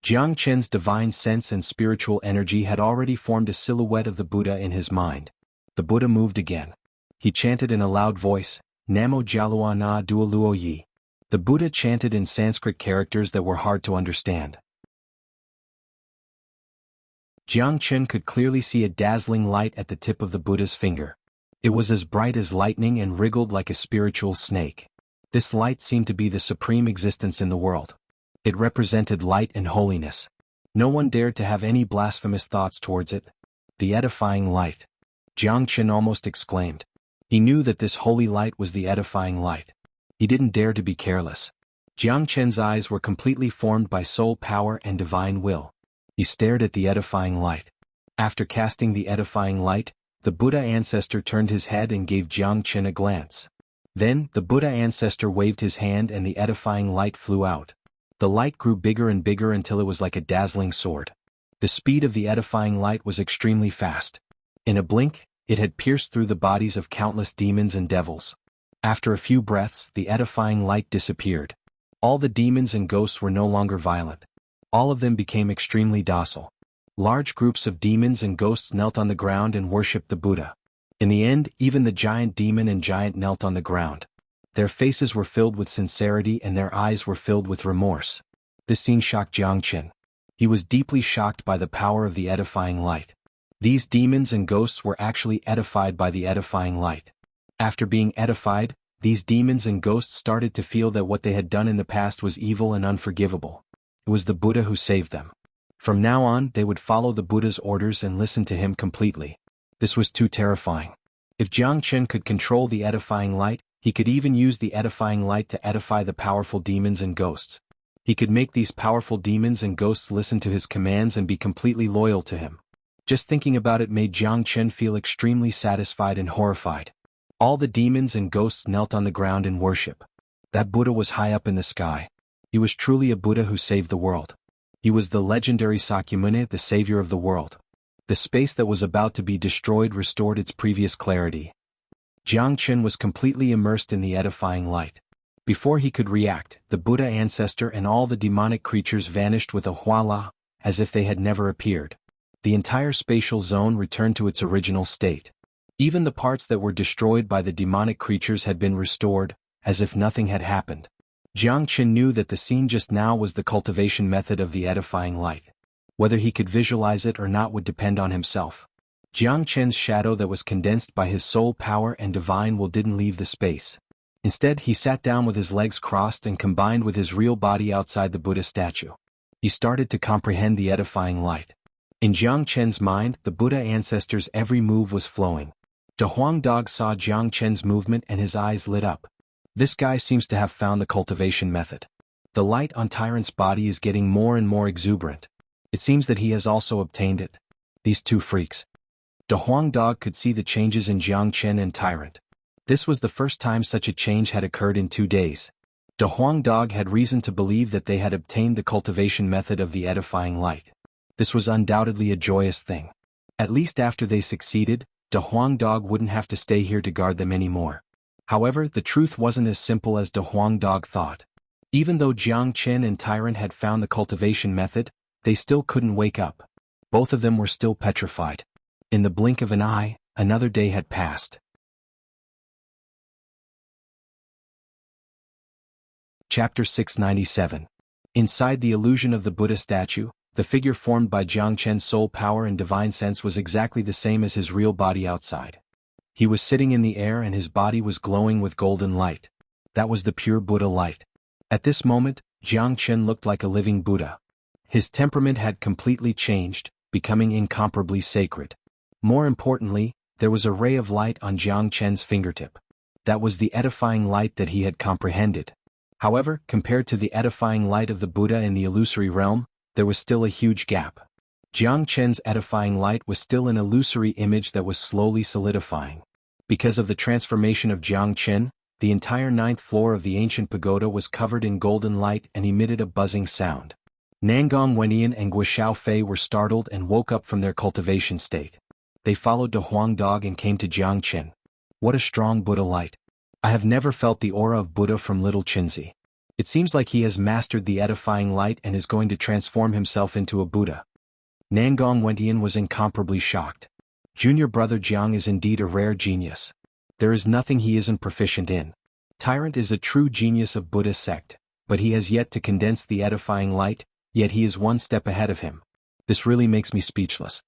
Jiang Chen's divine sense and spiritual energy had already formed a silhouette of the Buddha in his mind. The Buddha moved again. He chanted in a loud voice, Namo Jialuo Na Duoluo Yi. The Buddha chanted in Sanskrit characters that were hard to understand. Jiang Chen could clearly see a dazzling light at the tip of the Buddha's finger. It was as bright as lightning and wriggled like a spiritual snake. This light seemed to be the supreme existence in the world. It represented light and holiness. No one dared to have any blasphemous thoughts towards it. The edifying light. Jiang Chen almost exclaimed. He knew that this holy light was the edifying light. He didn't dare to be careless. Jiang Chen's eyes were completely formed by soul power and divine will. He stared at the edifying light. After casting the edifying light, the Buddha ancestor turned his head and gave Jiang Chen a glance. Then, the Buddha ancestor waved his hand and the edifying light flew out. The light grew bigger and bigger until it was like a dazzling sword. The speed of the edifying light was extremely fast. In a blink, it had pierced through the bodies of countless demons and devils. After a few breaths, the edifying light disappeared. All the demons and ghosts were no longer violent. All of them became extremely docile. Large groups of demons and ghosts knelt on the ground and worshipped the Buddha. In the end, even the giant demon and giant knelt on the ground. Their faces were filled with sincerity and their eyes were filled with remorse. This scene shocked Jiang Chen. He was deeply shocked by the power of the edifying light. These demons and ghosts were actually edified by the edifying light. After being edified, these demons and ghosts started to feel that what they had done in the past was evil and unforgivable. It was the Buddha who saved them. From now on, they would follow the Buddha's orders and listen to him completely. This was too terrifying. If Jiang Chen could control the edifying light, he could even use the edifying light to edify the powerful demons and ghosts. He could make these powerful demons and ghosts listen to his commands and be completely loyal to him. Just thinking about it made Jiang Chen feel extremely satisfied and horrified. All the demons and ghosts knelt on the ground in worship. That Buddha was high up in the sky. He was truly a Buddha who saved the world. He was the legendary Sakyamuni, the savior of the world. The space that was about to be destroyed restored its previous clarity. Jiang Chen was completely immersed in the edifying light. Before he could react, the Buddha ancestor and all the demonic creatures vanished with a voila, as if they had never appeared. The entire spatial zone returned to its original state. Even the parts that were destroyed by the demonic creatures had been restored, as if nothing had happened. Jiang Chen knew that the scene just now was the cultivation method of the edifying light. Whether he could visualize it or not would depend on himself. Jiang Chen's shadow that was condensed by his soul power and divine will didn't leave the space. Instead, he sat down with his legs crossed and combined with his real body outside the Buddha statue. He started to comprehend the edifying light. In Jiang Chen's mind, the Buddha ancestor's every move was flowing. De Huang Dog saw Jiang Chen's movement and his eyes lit up. This guy seems to have found the cultivation method. The light on Tyrant's body is getting more and more exuberant. It seems that he has also obtained it. These two freaks. De Huang Dog could see the changes in Jiang Chen and Tyrant. This was the first time such a change had occurred in 2 days. De Huang Dog had reason to believe that they had obtained the cultivation method of the edifying light. This was undoubtedly a joyous thing. At least after they succeeded, De Huang Dog wouldn't have to stay here to guard them anymore. However, the truth wasn't as simple as De Huang Dog thought. Even though Jiang Chen and Tyrant had found the cultivation method, they still couldn't wake up. Both of them were still petrified. In the blink of an eye, another day had passed. Chapter 697. Inside the illusion of the Buddha statue, the figure formed by Jiang Chen's soul power and divine sense was exactly the same as his real body outside. He was sitting in the air and his body was glowing with golden light. That was the pure Buddha light. At this moment, Jiang Chen looked like a living Buddha. His temperament had completely changed, becoming incomparably sacred. More importantly, there was a ray of light on Jiang Chen's fingertip. That was the edifying light that he had comprehended. However, compared to the edifying light of the Buddha in the illusory realm, there was still a huge gap. Jiang Chen's edifying light was still an illusory image that was slowly solidifying. Because of the transformation of Jiang Chen, the entire 9th floor of the ancient pagoda was covered in golden light and emitted a buzzing sound. Nangong Wenyan and Guo Fei were startled and woke up from their cultivation state. They followed De Huang Dog and came to Jiang Chen. What a strong Buddha light. I have never felt the aura of Buddha from little Chinzi. It seems like he has mastered the edifying light and is going to transform himself into a Buddha. Nangong Wenyan was incomparably shocked. Junior brother Jiang is indeed a rare genius. There is nothing he isn't proficient in. Tyrant is a true genius of Buddhist sect, but he has yet to condense the edifying light, yet he is one step ahead of him. This really makes me speechless.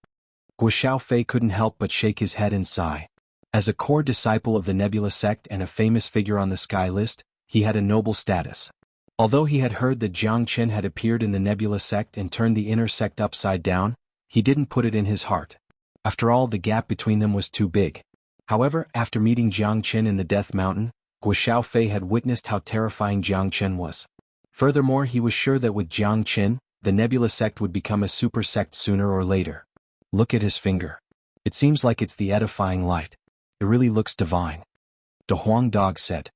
Guo Fei couldn't help but shake his head and sigh. As a core disciple of the Nebula sect and a famous figure on the sky list, he had a noble status. Although he had heard that Jiang Chen had appeared in the Nebula sect and turned the inner sect upside down, he didn't put it in his heart. After all, the gap between them was too big. However, after meeting Jiang Chen in the Death Mountain, Guo Fei had witnessed how terrifying Jiang Chen was. Furthermore, he was sure that with Jiang Chen, the Nebula sect would become a super sect sooner or later. Look at his finger. It seems like it's the edifying light. It really looks divine. De Huang Dog said.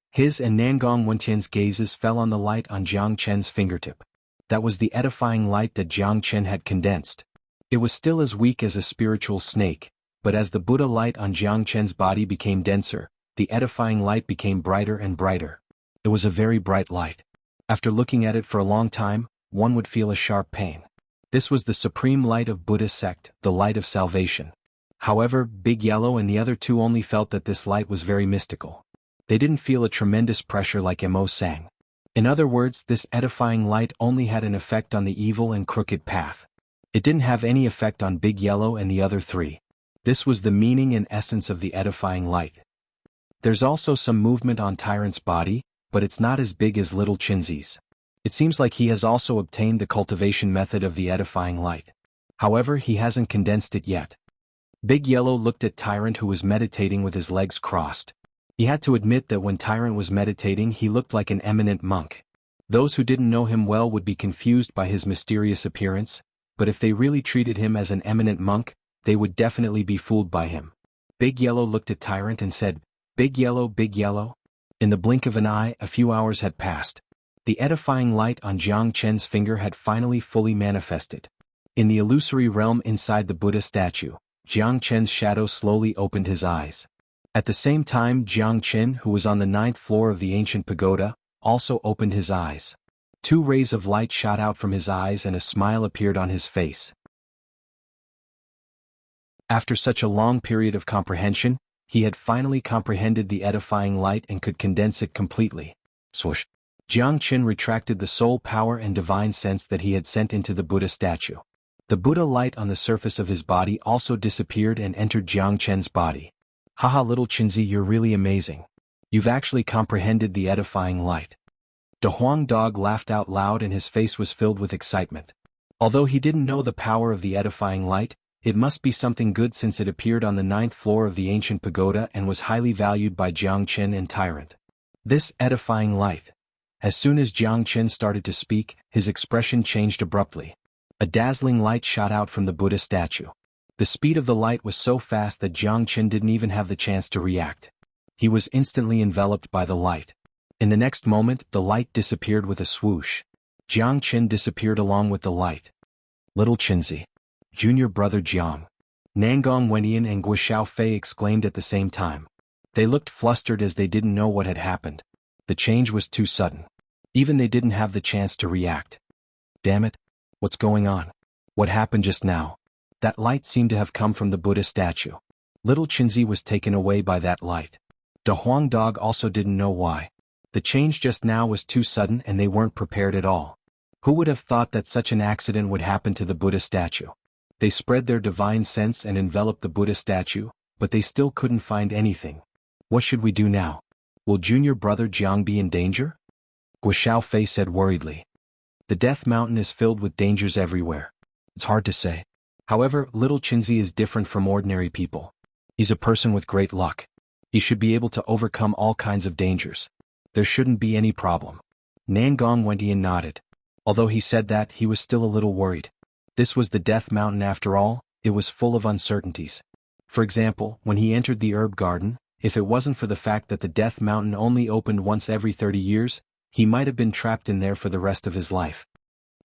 His and Nangong Wenyan's gazes fell on the light on Jiang Chen's fingertip. That was the edifying light that Jiang Chen had condensed. It was still as weak as a spiritual snake, but as the Buddha light on Jiang Chen's body became denser, the edifying light became brighter and brighter. It was a very bright light. After looking at it for a long time, one would feel a sharp pain. This was the supreme light of Buddhist sect, the light of salvation. However, Big Yellow and the other two only felt that this light was very mystical. They didn't feel a tremendous pressure like Mo sang. In other words, this edifying light only had an effect on the evil and crooked path. It didn't have any effect on Big Yellow and the other three. This was the meaning and essence of the edifying light. There's also some movement on Tyrant's body, but it's not as big as Little Chinzi's. It seems like he has also obtained the cultivation method of the edifying light. However, he hasn't condensed it yet. Big Yellow looked at Tyrant, who was meditating with his legs crossed. He had to admit that when Tyrant was meditating he looked like an eminent monk. Those who didn't know him well would be confused by his mysterious appearance, but if they really treated him as an eminent monk, they would definitely be fooled by him. Big Yellow looked at Tyrant and said, Big Yellow, Big Yellow. In the blink of an eye, a few hours had passed. The edifying light on Jiang Chen's finger had finally fully manifested. In the illusory realm inside the Buddha statue, Jiang Chen's shadow slowly opened his eyes. At the same time, Jiang, who was on the 9th floor of the ancient pagoda, also opened his eyes. 2 rays of light shot out from his eyes and a smile appeared on his face. After such a long period of comprehension, he had finally comprehended the edifying light and could condense it completely. Swoosh! Jiang retracted the soul power and divine sense that he had sent into the Buddha statue. The Buddha light on the surface of his body also disappeared and entered Jiang's body. Haha, little Qinzi, you're really amazing. You've actually comprehended the edifying light. De Huang Dog laughed out loud and his face was filled with excitement. Although he didn't know the power of the edifying light, it must be something good since it appeared on the 9th floor of the ancient pagoda and was highly valued by Jiang and Tyrant. This edifying light. As soon as Jiang started to speak, his expression changed abruptly. A dazzling light shot out from the Buddha statue. The speed of the light was so fast that Jiang didn't even have the chance to react. He was instantly enveloped by the light. In the next moment, the light disappeared with a swoosh. Jiang disappeared along with the light. Little Qinzi. Junior brother Jiang. Nangong Wenyan and Gui Xiaofei exclaimed at the same time. They looked flustered as they didn't know what had happened. The change was too sudden. Even they didn't have the chance to react. Damn it. What's going on? What happened just now? That light seemed to have come from the Buddha statue. Little Qinzi was taken away by that light. De Huang Dog also didn't know why. The change just now was too sudden and they weren't prepared at all. Who would have thought that such an accident would happen to the Buddha statue? They spread their divine sense and enveloped the Buddha statue, but they still couldn't find anything. What should we do now? Will junior brother Jiang be in danger? Gui Xiaofei said worriedly. The Death Mountain is filled with dangers everywhere. It's hard to say. However, little Qinzi is different from ordinary people. He's a person with great luck. He should be able to overcome all kinds of dangers. There shouldn't be any problem. Nangong Wendian nodded. Although he said that, he was still a little worried. This was the Death Mountain after all, it was full of uncertainties. For example, when he entered the herb garden, if it wasn't for the fact that the Death Mountain only opened once every 30 years, he might have been trapped in there for the rest of his life.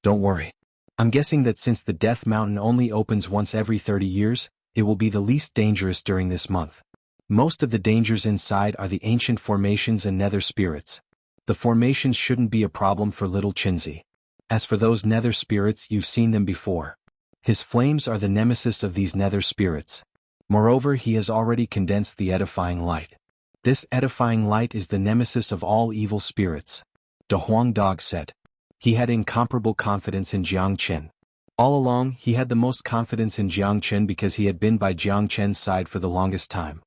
Don't worry. I'm guessing that since the Death Mountain only opens once every 30 years, it will be the least dangerous during this month. Most of the dangers inside are the ancient formations and nether spirits. The formations shouldn't be a problem for little Qinzi. As for those nether spirits, you've seen them before. His flames are the nemesis of these nether spirits. Moreover, he has already condensed the edifying light. This edifying light is the nemesis of all evil spirits. De Huang Dog said. He had incomparable confidence in Jiang. All along, he had the most confidence in Jiang because he had been by Jiang's side for the longest time.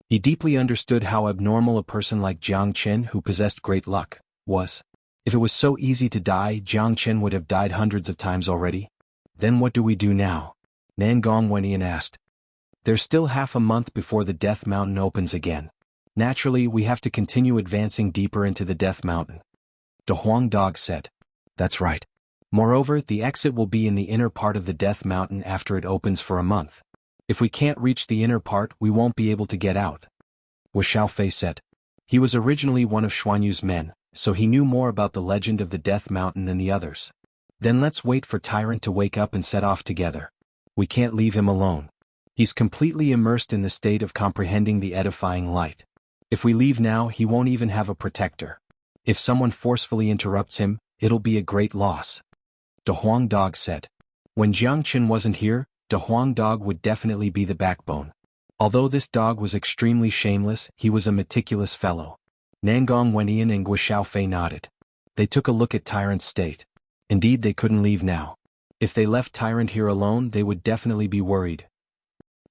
He deeply understood how abnormal a person like Jiang who possessed great luck, was. If it was so easy to die, Jiang would have died hundreds of times already. Then what do we do now? Nangong Wenyan asked. There's still half a month before the Death Mountain opens again. Naturally, we have to continue advancing deeper into the Death Mountain. De Huang Dog said. That's right. Moreover, the exit will be in the inner part of the Death Mountain after it opens for a month. If we can't reach the inner part, we won't be able to get out. Wu Xiaofei said. He was originally one of Xuanhu's men, so he knew more about the legend of the Death Mountain than the others. Then let's wait for Tyrant to wake up and set off together. We can't leave him alone. He's completely immersed in the state of comprehending the edifying light. If we leave now, he won't even have a protector. If someone forcefully interrupts him, it'll be a great loss. De Huang Dog said. When Jiang wasn't here, De Huang Dog would definitely be the backbone. Although this dog was extremely shameless, he was a meticulous fellow. Nangong Wenyan and Gui Xiaofei nodded. They took a look at Tyrant's state. Indeed, they couldn't leave now. If they left Tyrant here alone, they would definitely be worried.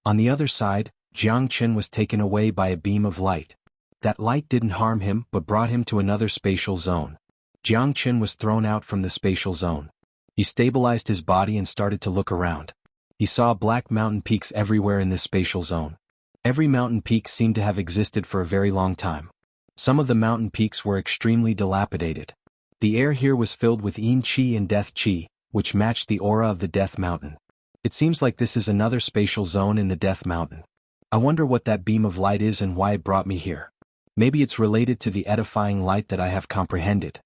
On the other side, Jiang was taken away by a beam of light. That light didn't harm him but brought him to another spatial zone. Jiang was thrown out from the spatial zone. He stabilized his body and started to look around. He saw black mountain peaks everywhere in this spatial zone. Every mountain peak seemed to have existed for a very long time. Some of the mountain peaks were extremely dilapidated. The air here was filled with yin qi and death qi, which matched the aura of the Death Mountain. It seems like this is another spatial zone in the Death Mountain. I wonder what that beam of light is and why it brought me here. Maybe it's related to the edifying light that I have comprehended.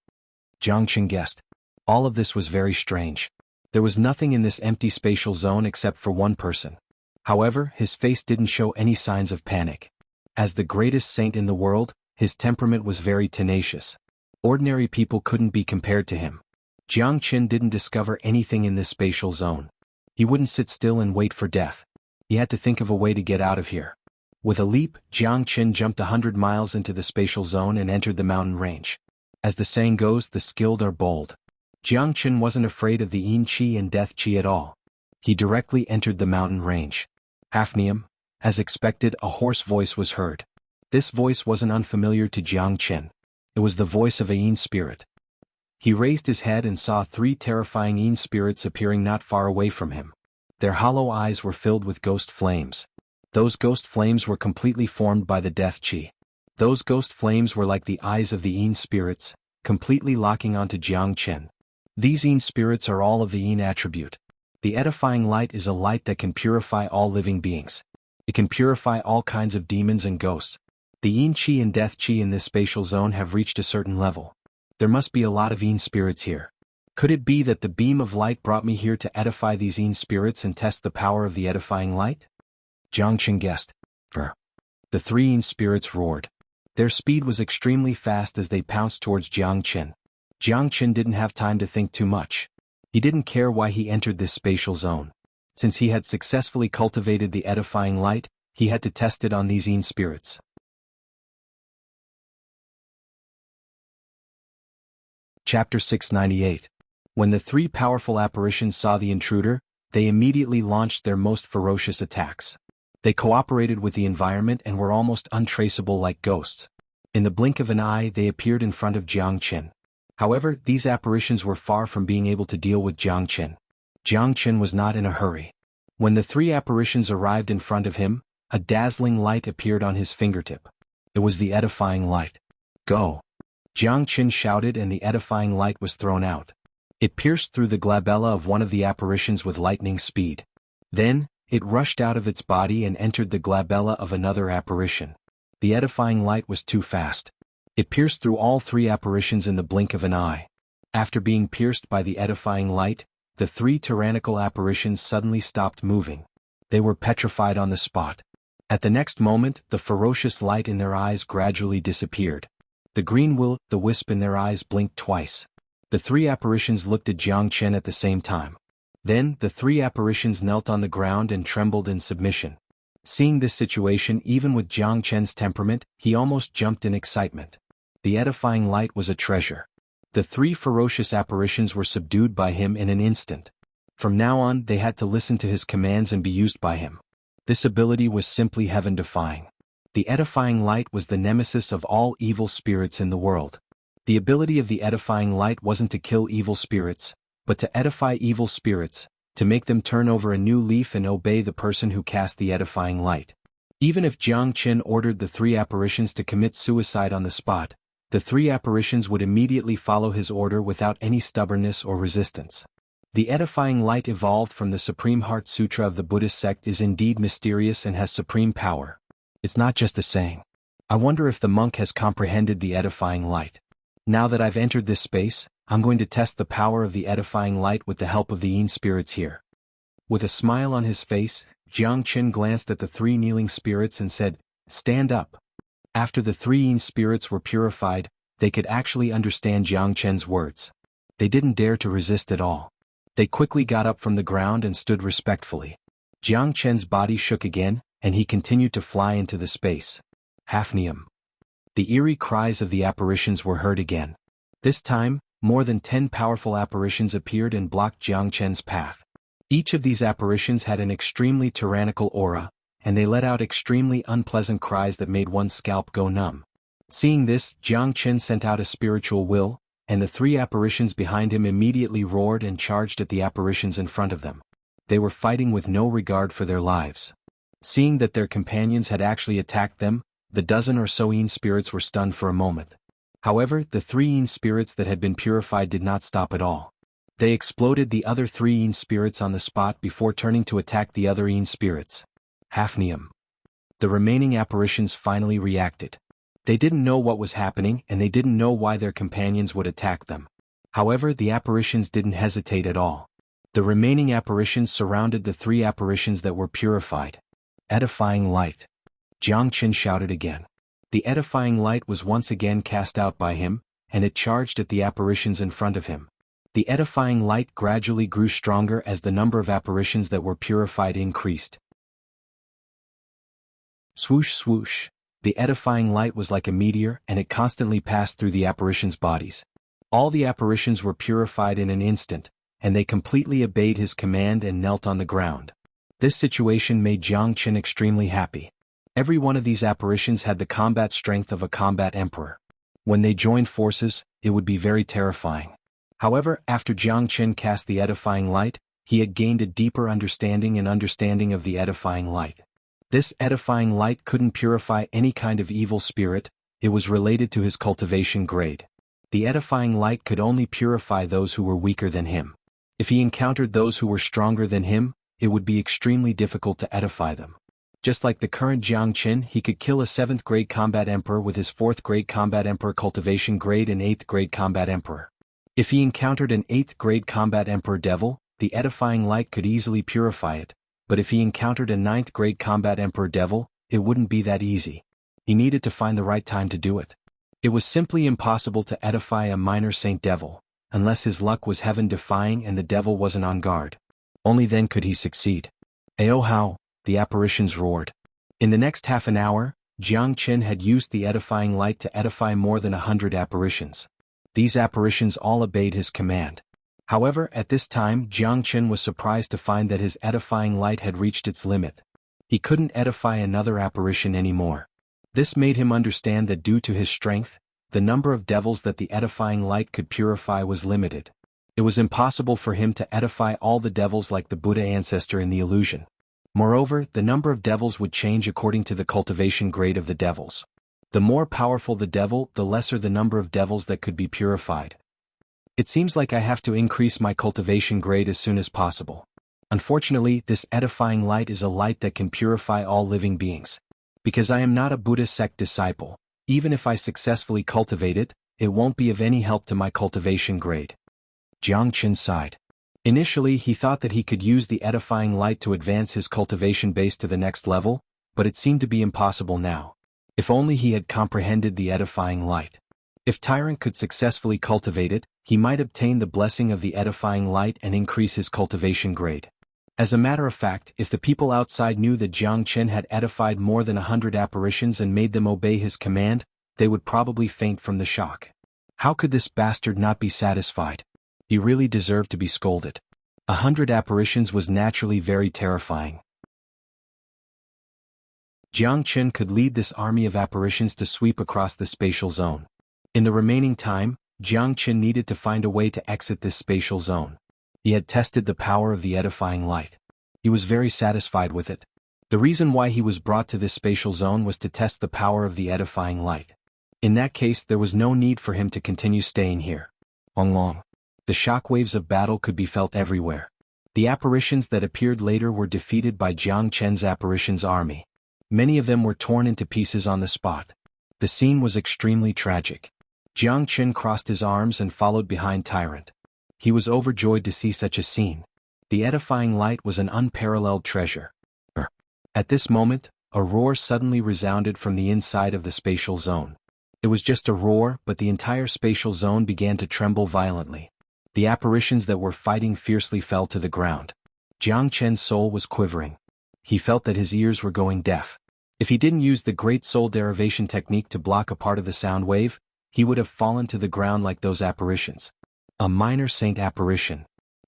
Jiang guessed. All of this was very strange. There was nothing in this empty spatial zone except for one person. However, his face didn't show any signs of panic. As the greatest saint in the world, his temperament was very tenacious. Ordinary people couldn't be compared to him. Jiang Qin didn't discover anything in this spatial zone. He wouldn't sit still and wait for death. He had to think of a way to get out of here. With a leap, Jiang Qin jumped 100 miles into the spatial zone and entered the mountain range. As the saying goes, the skilled are bold. Jiang Qin wasn't afraid of the yin qi and death qi at all. He directly entered the mountain range. Hafnium. As expected, a hoarse voice was heard. This voice wasn't unfamiliar to Jiang Qin. It was the voice of a yin spirit. He raised his head and saw 3 terrifying yin spirits appearing not far away from him. Their hollow eyes were filled with ghost flames. Those ghost flames were completely formed by the death qi. Those ghost flames were like the eyes of the yin spirits, completely locking onto Jiang Qin. These yin spirits are all of the yin attribute. The edifying light is a light that can purify all living beings. It can purify all kinds of demons and ghosts. The yin qi and death qi in this spatial zone have reached a certain level. There must be a lot of yin spirits here. Could it be that the beam of light brought me here to edify these yin spirits and test the power of the edifying light? Jiang Qin guessed. The 3 yin spirits roared. Their speed was extremely fast as they pounced towards Jiang Qin. Jiang Qin didn't have time to think too much. He didn't care why he entered this spatial zone. Since he had successfully cultivated the edifying light, he had to test it on these yin spirits. Chapter 698. When the 3 powerful apparitions saw the intruder, they immediately launched their most ferocious attacks. They cooperated with the environment and were almost untraceable like ghosts. In the blink of an eye, they appeared in front of Jiang Qin. However, these apparitions were far from being able to deal with Jiang Qin. Jiang Qin was not in a hurry. When the 3 apparitions arrived in front of him, a dazzling light appeared on his fingertip. It was the edifying light. Go! Jiang Qin shouted and the edifying light was thrown out. It pierced through the glabella of one of the apparitions with lightning speed. Then, it rushed out of its body and entered the glabella of another apparition. The edifying light was too fast. It pierced through all 3 apparitions in the blink of an eye. After being pierced by the edifying light, the 3 tyrannical apparitions suddenly stopped moving. They were petrified on the spot. At the next moment, the ferocious light in their eyes gradually disappeared. The green will-o'-the-wisp in their eyes blinked twice. The 3 apparitions looked at Jiang Qin at the same time. Then, the 3 apparitions knelt on the ground and trembled in submission. Seeing this situation, even with Jiang Qin's temperament, he almost jumped in excitement. The edifying light was a treasure. The 3 ferocious apparitions were subdued by him in an instant. From now on, they had to listen to his commands and be used by him. This ability was simply heaven-defying. The edifying light was the nemesis of all evil spirits in the world. The ability of the edifying light wasn't to kill evil spirits, but to edify evil spirits, to make them turn over a new leaf and obey the person who cast the edifying light. Even if Jiang Qin ordered the 3 apparitions to commit suicide on the spot, the 3 apparitions would immediately follow his order without any stubbornness or resistance. The edifying light evolved from the Supreme Heart Sutra of the Buddhist sect is indeed mysterious and has supreme power. It's not just a saying. I wonder if the monk has comprehended the edifying light. Now that I've entered this space, I'm going to test the power of the edifying light with the help of the yin spirits here. With a smile on his face, Jiang Qin glanced at the 3 kneeling spirits and said, "Stand up." After the 3 yin spirits were purified, they could actually understand Jiang Qin's words. They didn't dare to resist at all. They quickly got up from the ground and stood respectfully. Jiang Qin's body shook again, and he continued to fly into the space. Hafnium. The eerie cries of the apparitions were heard again. This time, more than 10 powerful apparitions appeared and blocked Jiang Qin's path. Each of these apparitions had an extremely tyrannical aura, and they let out extremely unpleasant cries that made one's scalp go numb. Seeing this, Jiang Qin sent out a spiritual will, and the 3 apparitions behind him immediately roared and charged at the apparitions in front of them. They were fighting with no regard for their lives. Seeing that their companions had actually attacked them, the dozen or so yin spirits were stunned for a moment. However, the 3 yin spirits that had been purified did not stop at all. They exploded the other 3 yin spirits on the spot before turning to attack the other yin spirits. Hafnium. The remaining apparitions finally reacted. They didn't know what was happening and they didn't know why their companions would attack them. However, the apparitions didn't hesitate at all. The remaining apparitions surrounded the 3 apparitions that were purified. Edifying light. Jiang Qin shouted again. The edifying light was once again cast out by him, and it charged at the apparitions in front of him. The edifying light gradually grew stronger as the number of apparitions that were purified increased. Swoosh swoosh. The edifying light was like a meteor, and it constantly passed through the apparitions' bodies. All the apparitions were purified in an instant, and they completely obeyed his command and knelt on the ground. This situation made Jiang Qin extremely happy. Every one of these apparitions had the combat strength of a combat emperor. When they joined forces, it would be very terrifying. However, after Jiang Qin cast the edifying light, he had gained a deeper understanding of the edifying light. This edifying light couldn't purify any kind of evil spirit, it was related to his cultivation grade. The edifying light could only purify those who were weaker than him. If he encountered those who were stronger than him, it would be extremely difficult to edify them. Just like the current Jiang Qin, he could kill a 7th grade combat emperor with his 4th grade combat emperor cultivation grade and 8th grade combat emperor. If he encountered an 8th grade combat emperor devil, the edifying light could easily purify it, but if he encountered a 9th grade combat emperor devil, it wouldn't be that easy. He needed to find the right time to do it. It was simply impossible to edify a minor saint devil, unless his luck was heaven-defying and the devil wasn't on guard. Only then could he succeed. Ayo how, the apparitions roared. In the next half an hour, Jiang Qin had used the edifying light to edify more than 100 apparitions. These apparitions all obeyed his command. However, at this time Jiang Qin was surprised to find that his edifying light had reached its limit. He couldn't edify another apparition anymore. This made him understand that due to his strength, the number of devils that the edifying light could purify was limited. It was impossible for him to edify all the devils like the Buddha ancestor in the illusion. Moreover, the number of devils would change according to the cultivation grade of the devils. The more powerful the devil, the lesser the number of devils that could be purified. It seems like I have to increase my cultivation grade as soon as possible. Unfortunately, this edifying light is a light that can purify all living beings. Because I am not a Buddha sect disciple, even if I successfully cultivate it, it won't be of any help to my cultivation grade. Jiang Qin sighed. Initially he thought that he could use the edifying light to advance his cultivation base to the next level, but it seemed to be impossible now. If only he had comprehended the edifying light. If Tyrant could successfully cultivate it, he might obtain the blessing of the edifying light and increase his cultivation grade. As a matter of fact, if the people outside knew that Jiang Qin had edified more than 100 apparitions and made them obey his command, they would probably faint from the shock. How could this bastard not be satisfied? He really deserved to be scolded. 100 apparitions was naturally very terrifying. Jiang Qin could lead this army of apparitions to sweep across the spatial zone. In the remaining time, Jiang Qin needed to find a way to exit this spatial zone. He had tested the power of the edifying light. He was very satisfied with it. The reason why he was brought to this spatial zone was to test the power of the edifying light. In that case, there was no need for him to continue staying here. Long. The shockwaves of battle could be felt everywhere. The apparitions that appeared later were defeated by Jiang Qin's apparitions army. Many of them were torn into pieces on the spot. The scene was extremely tragic. Jiang Qin crossed his arms and followed behind Tyrant. He was overjoyed to see such a scene. The edifying light was an unparalleled treasure. At this moment, a roar suddenly resounded from the inside of the spatial zone. It was just a roar, but the entire spatial zone began to tremble violently. The apparitions that were fighting fiercely fell to the ground. Jiang Qin's soul was quivering. He felt that his ears were going deaf. If he didn't use the great soul derivation technique to block a part of the sound wave, he would have fallen to the ground like those apparitions. A minor saint apparition.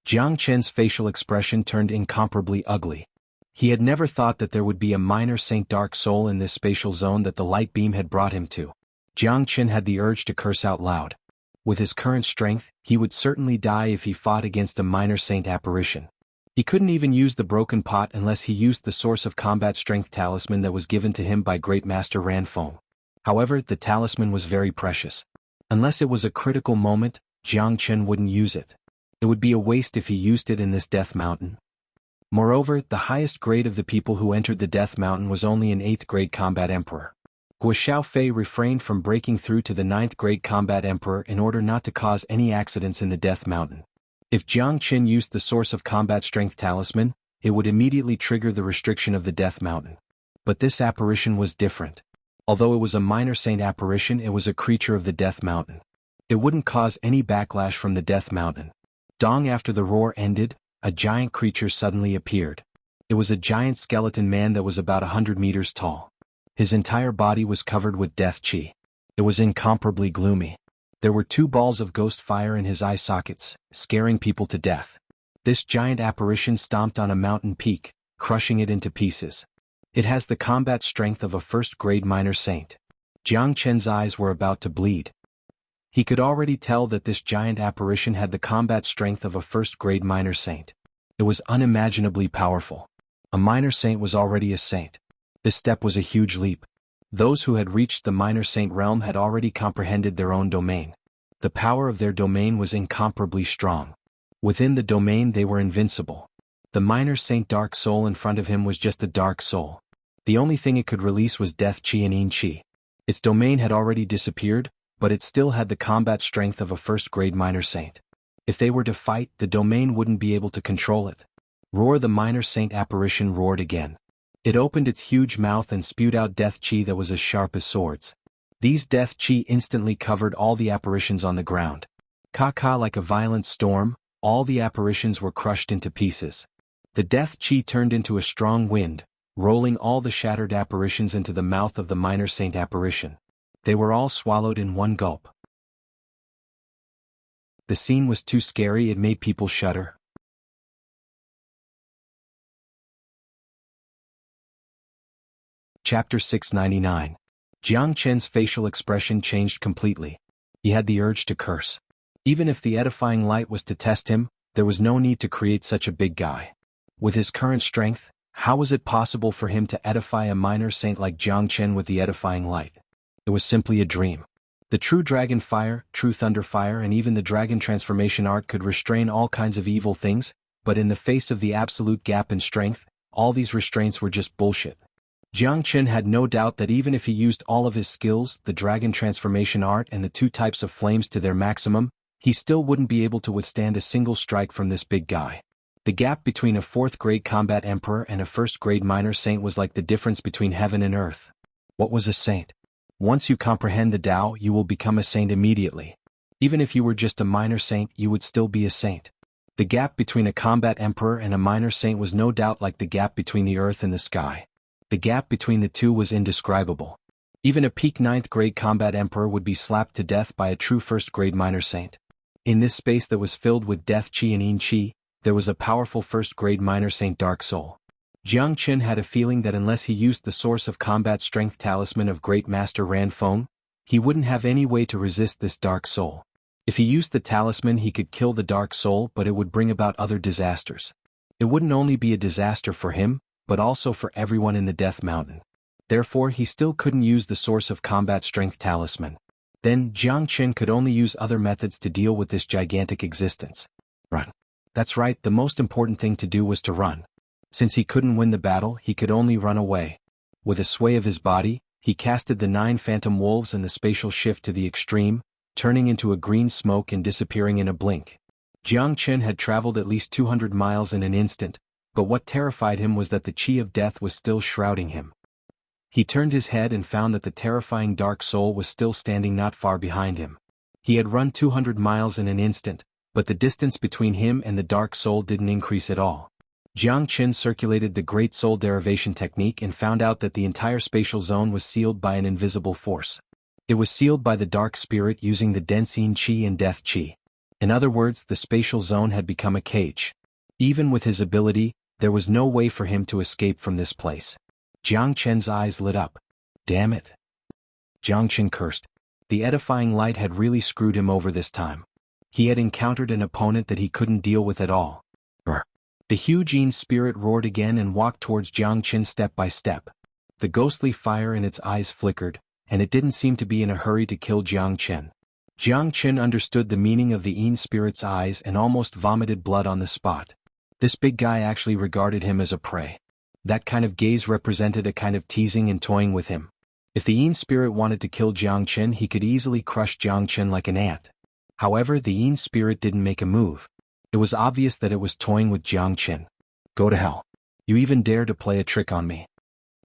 Jiang Qin's facial expression turned incomparably ugly. He had never thought that there would be a minor saint dark soul in this spatial zone that the light beam had brought him to. Jiang Qin had the urge to curse out loud. With his current strength, he would certainly die if he fought against a minor saint apparition. He couldn't even use the broken pot unless he used the source of combat strength talisman that was given to him by Great Master Ranfeng. However, the talisman was very precious. Unless it was a critical moment, Jiang Qin wouldn't use it. It would be a waste if he used it in this death mountain. Moreover, the highest grade of the people who entered the death mountain was only an 8th grade combat emperor. Guo Xiaofei refrained from breaking through to the 9th grade combat emperor in order not to cause any accidents in the death mountain. If Jiang Qin used the source of combat strength talisman, it would immediately trigger the restriction of the Death Mountain. But this apparition was different. Although it was a minor saint apparition, it was a creature of the Death Mountain. It wouldn't cause any backlash from the Death Mountain. Dong after the roar ended, a giant creature suddenly appeared. It was a giant skeleton man that was about 100 meters tall. His entire body was covered with death chi. It was incomparably gloomy. There were 2 balls of ghost fire in his eye sockets, scaring people to death. This giant apparition stomped on a mountain peak, crushing it into pieces. It has the combat strength of a first-grade minor saint. Jiang Chen's eyes were about to bleed. He could already tell that this giant apparition had the combat strength of a first-grade minor saint. It was unimaginably powerful. A minor saint was already a saint. This step was a huge leap. Those who had reached the minor saint realm had already comprehended their own domain. The power of their domain was incomparably strong. Within the domain they were invincible. The minor saint dark soul in front of him was just a dark soul. The only thing it could release was death chi and yin chi. Its domain had already disappeared, but it still had the combat strength of a first-grade minor saint. If they were to fight, the domain wouldn't be able to control it. Roar! The minor saint apparition roared again. It opened its huge mouth and spewed out death chi that was as sharp as swords. These death chi instantly covered all the apparitions on the ground. Ka-ka, like a violent storm, all the apparitions were crushed into pieces. The death chi turned into a strong wind, rolling all the shattered apparitions into the mouth of the minor saint apparition. They were all swallowed in one gulp. The scene was too scary, it made people shudder. Chapter 699. Jiang Chen's facial expression changed completely. He had the urge to curse. Even if the edifying light was to test him, there was no need to create such a big guy. With his current strength, how was it possible for him to edify a minor saint like Jiang Chen with the edifying light? It was simply a dream. The true dragon fire, true thunder fire, and even the dragon transformation art could restrain all kinds of evil things, but in the face of the absolute gap in strength, all these restraints were just bullshit. Jiang Chen had no doubt that even if he used all of his skills, the dragon transformation art and the 2 types of flames to their maximum, he still wouldn't be able to withstand a single strike from this big guy. The gap between a 4th-grade combat emperor and a 1st-grade minor saint was like the difference between heaven and earth. What was a saint? Once you comprehend the Tao, you will become a saint immediately. Even if you were just a minor saint, you would still be a saint. The gap between a combat emperor and a minor saint was no doubt like the gap between the earth and the sky. The gap between the two was indescribable. Even a peak 9th-grade combat emperor would be slapped to death by a true 1st-grade minor saint. In this space that was filled with death chi and yin chi, there was a powerful 1st-grade minor saint dark soul. Jiang Chen had a feeling that unless he used the source of combat strength talisman of Great Master Ran Feng, he wouldn't have any way to resist this dark soul. If he used the talisman, he could kill the dark soul, but it would bring about other disasters. It wouldn't only be a disaster for him, but also for everyone in the Death Mountain. Therefore, he still couldn't use the source of combat strength talisman. Then, Jiang Chen could only use other methods to deal with this gigantic existence. Run. That's right, the most important thing to do was to run. Since he couldn't win the battle, he could only run away. With a sway of his body, he casted the 9 phantom wolves and the spatial shift to the extreme, turning into a green smoke and disappearing in a blink. Jiang Chen had traveled at least 200 miles in an instant, but what terrified him was that the chi of death was still shrouding him. He turned his head and found that the terrifying dark soul was still standing not far behind him. He had run 200 miles in an instant, but the distance between him and the dark soul didn't increase at all. Jiang Chen circulated the Great Soul Derivation technique and found out that the entire spatial zone was sealed by an invisible force. It was sealed by the dark spirit using the dense yin chi and death chi. In other words, the spatial zone had become a cage. Even with his ability, there was no way for him to escape from this place. Jiang Chen's eyes lit up. Damn it. Jiang Chen cursed. The edifying light had really screwed him over this time. He had encountered an opponent that he couldn't deal with at all. Brr. The huge yin spirit roared again and walked towards Jiang Chen step by step. The ghostly fire in its eyes flickered, and it didn't seem to be in a hurry to kill Jiang Chen. Jiang Chen understood the meaning of the yin spirit's eyes and almost vomited blood on the spot. This big guy actually regarded him as a prey. That kind of gaze represented a kind of teasing and toying with him. If the yin spirit wanted to kill Jiang Chen, he could easily crush Jiang Chen like an ant. However, the yin spirit didn't make a move. It was obvious that it was toying with Jiang Qin. Go to hell. You even dare to play a trick on me.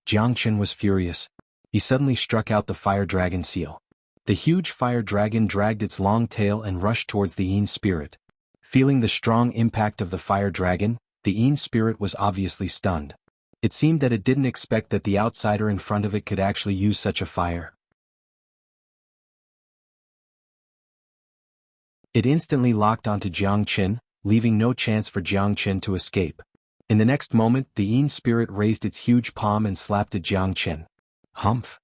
Jiang Qin was furious. He suddenly struck out the fire dragon seal. The huge fire dragon dragged its long tail and rushed towards the Yin spirit. Feeling the strong impact of the fire dragon, the Yin spirit was obviously stunned. It seemed that it didn't expect that the outsider in front of it could actually use such a fire. It instantly locked onto Jiang Qin, leaving no chance for Jiang Qin to escape. In the next moment, the Yin spirit raised its huge palm and slapped at Jiang Qin. Humph!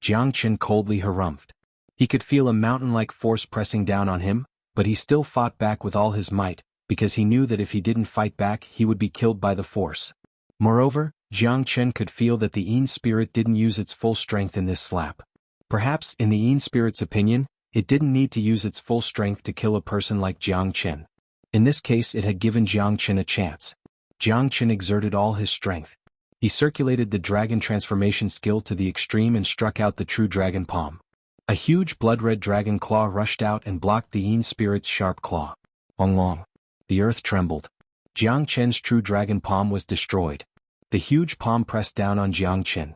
Jiang Qin coldly harumphed. He could feel a mountain-like force pressing down on him, but he still fought back with all his might, because he knew that if he didn't fight back he would be killed by the force. Moreover, Jiang Qin could feel that the Yin spirit didn't use its full strength in this slap. Perhaps, in the Yin spirit's opinion, it didn't need to use its full strength to kill a person like Jiang Qin. In this case it had given Jiang Qin a chance. Jiang Qin exerted all his strength. He circulated the dragon transformation skill to the extreme and struck out the true dragon palm. A huge blood-red dragon claw rushed out and blocked the Yin spirit's sharp claw. Long long. The earth trembled. Jiang Qin's true dragon palm was destroyed. The huge palm pressed down on Jiang Qin.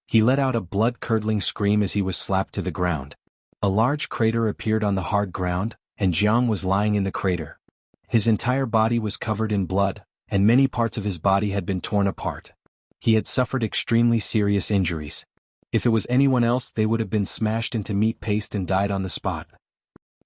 He let out a blood-curdling scream as he was slapped to the ground. A large crater appeared on the hard ground, and Jiang was lying in the crater. His entire body was covered in blood, and many parts of his body had been torn apart. He had suffered extremely serious injuries. If it was anyone else they would have been smashed into meat paste and died on the spot.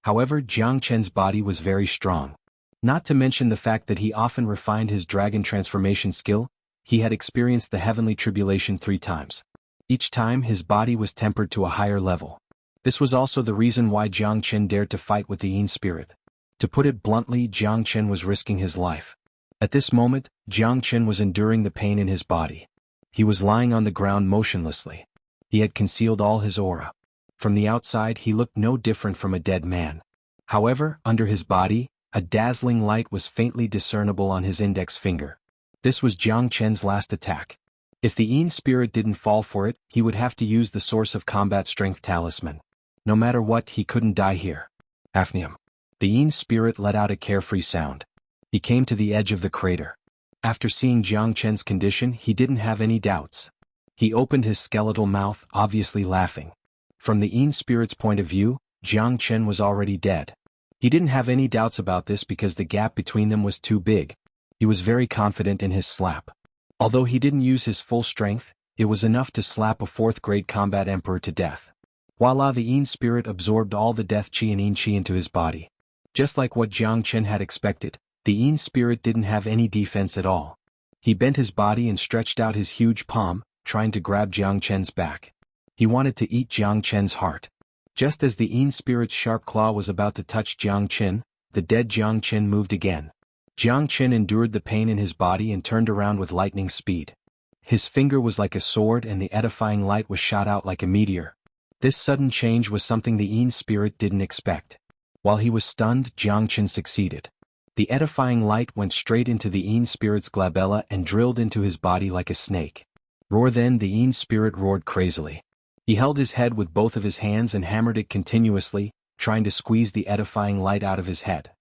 However, Jiang Qin's body was very strong. Not to mention the fact that he often refined his dragon transformation skill, he had experienced the heavenly tribulation 3 times. Each time his body was tempered to a higher level. This was also the reason why Jiang Qin dared to fight with the Yin spirit. To put it bluntly, Jiang Qin was risking his life. At this moment, Jiang Qin was enduring the pain in his body. He was lying on the ground motionlessly. He had concealed all his aura. From the outside he looked no different from a dead man. However, under his body, a dazzling light was faintly discernible on his index finger. This was Jiang Qin's last attack. If the Yin spirit didn't fall for it, he would have to use the source of combat strength talisman. No matter what, he couldn't die here. Afnium. The Yin spirit let out a carefree sound. He came to the edge of the crater. After seeing Jiang Qin's condition, he didn't have any doubts. He opened his skeletal mouth, obviously laughing. From the Yin spirit's point of view, Jiang Qin was already dead. He didn't have any doubts about this because the gap between them was too big. He was very confident in his slap. Although he didn't use his full strength, it was enough to slap a 4th-grade combat emperor to death. Voila, the Yin spirit absorbed all the death chi and Yin chi into his body. Just like what Jiang Qin had expected, the Yin spirit didn't have any defense at all. He bent his body and stretched out his huge palm, trying to grab Jiang Qin's back. He wanted to eat Jiang Qin's heart. Just as the Yin spirit's sharp claw was about to touch Jiang Qin, the dead Jiang Qin moved again. Jiang Qin endured the pain in his body and turned around with lightning speed. His finger was like a sword and the edifying light was shot out like a meteor. This sudden change was something the Yin spirit didn't expect. While he was stunned, Jiang Qin succeeded. The edifying light went straight into the Yin spirit's glabella and drilled into his body like a snake. Roar! Then the Yin spirit roared crazily. He held his head with both of his hands and hammered it continuously, trying to squeeze the edifying light out of his head.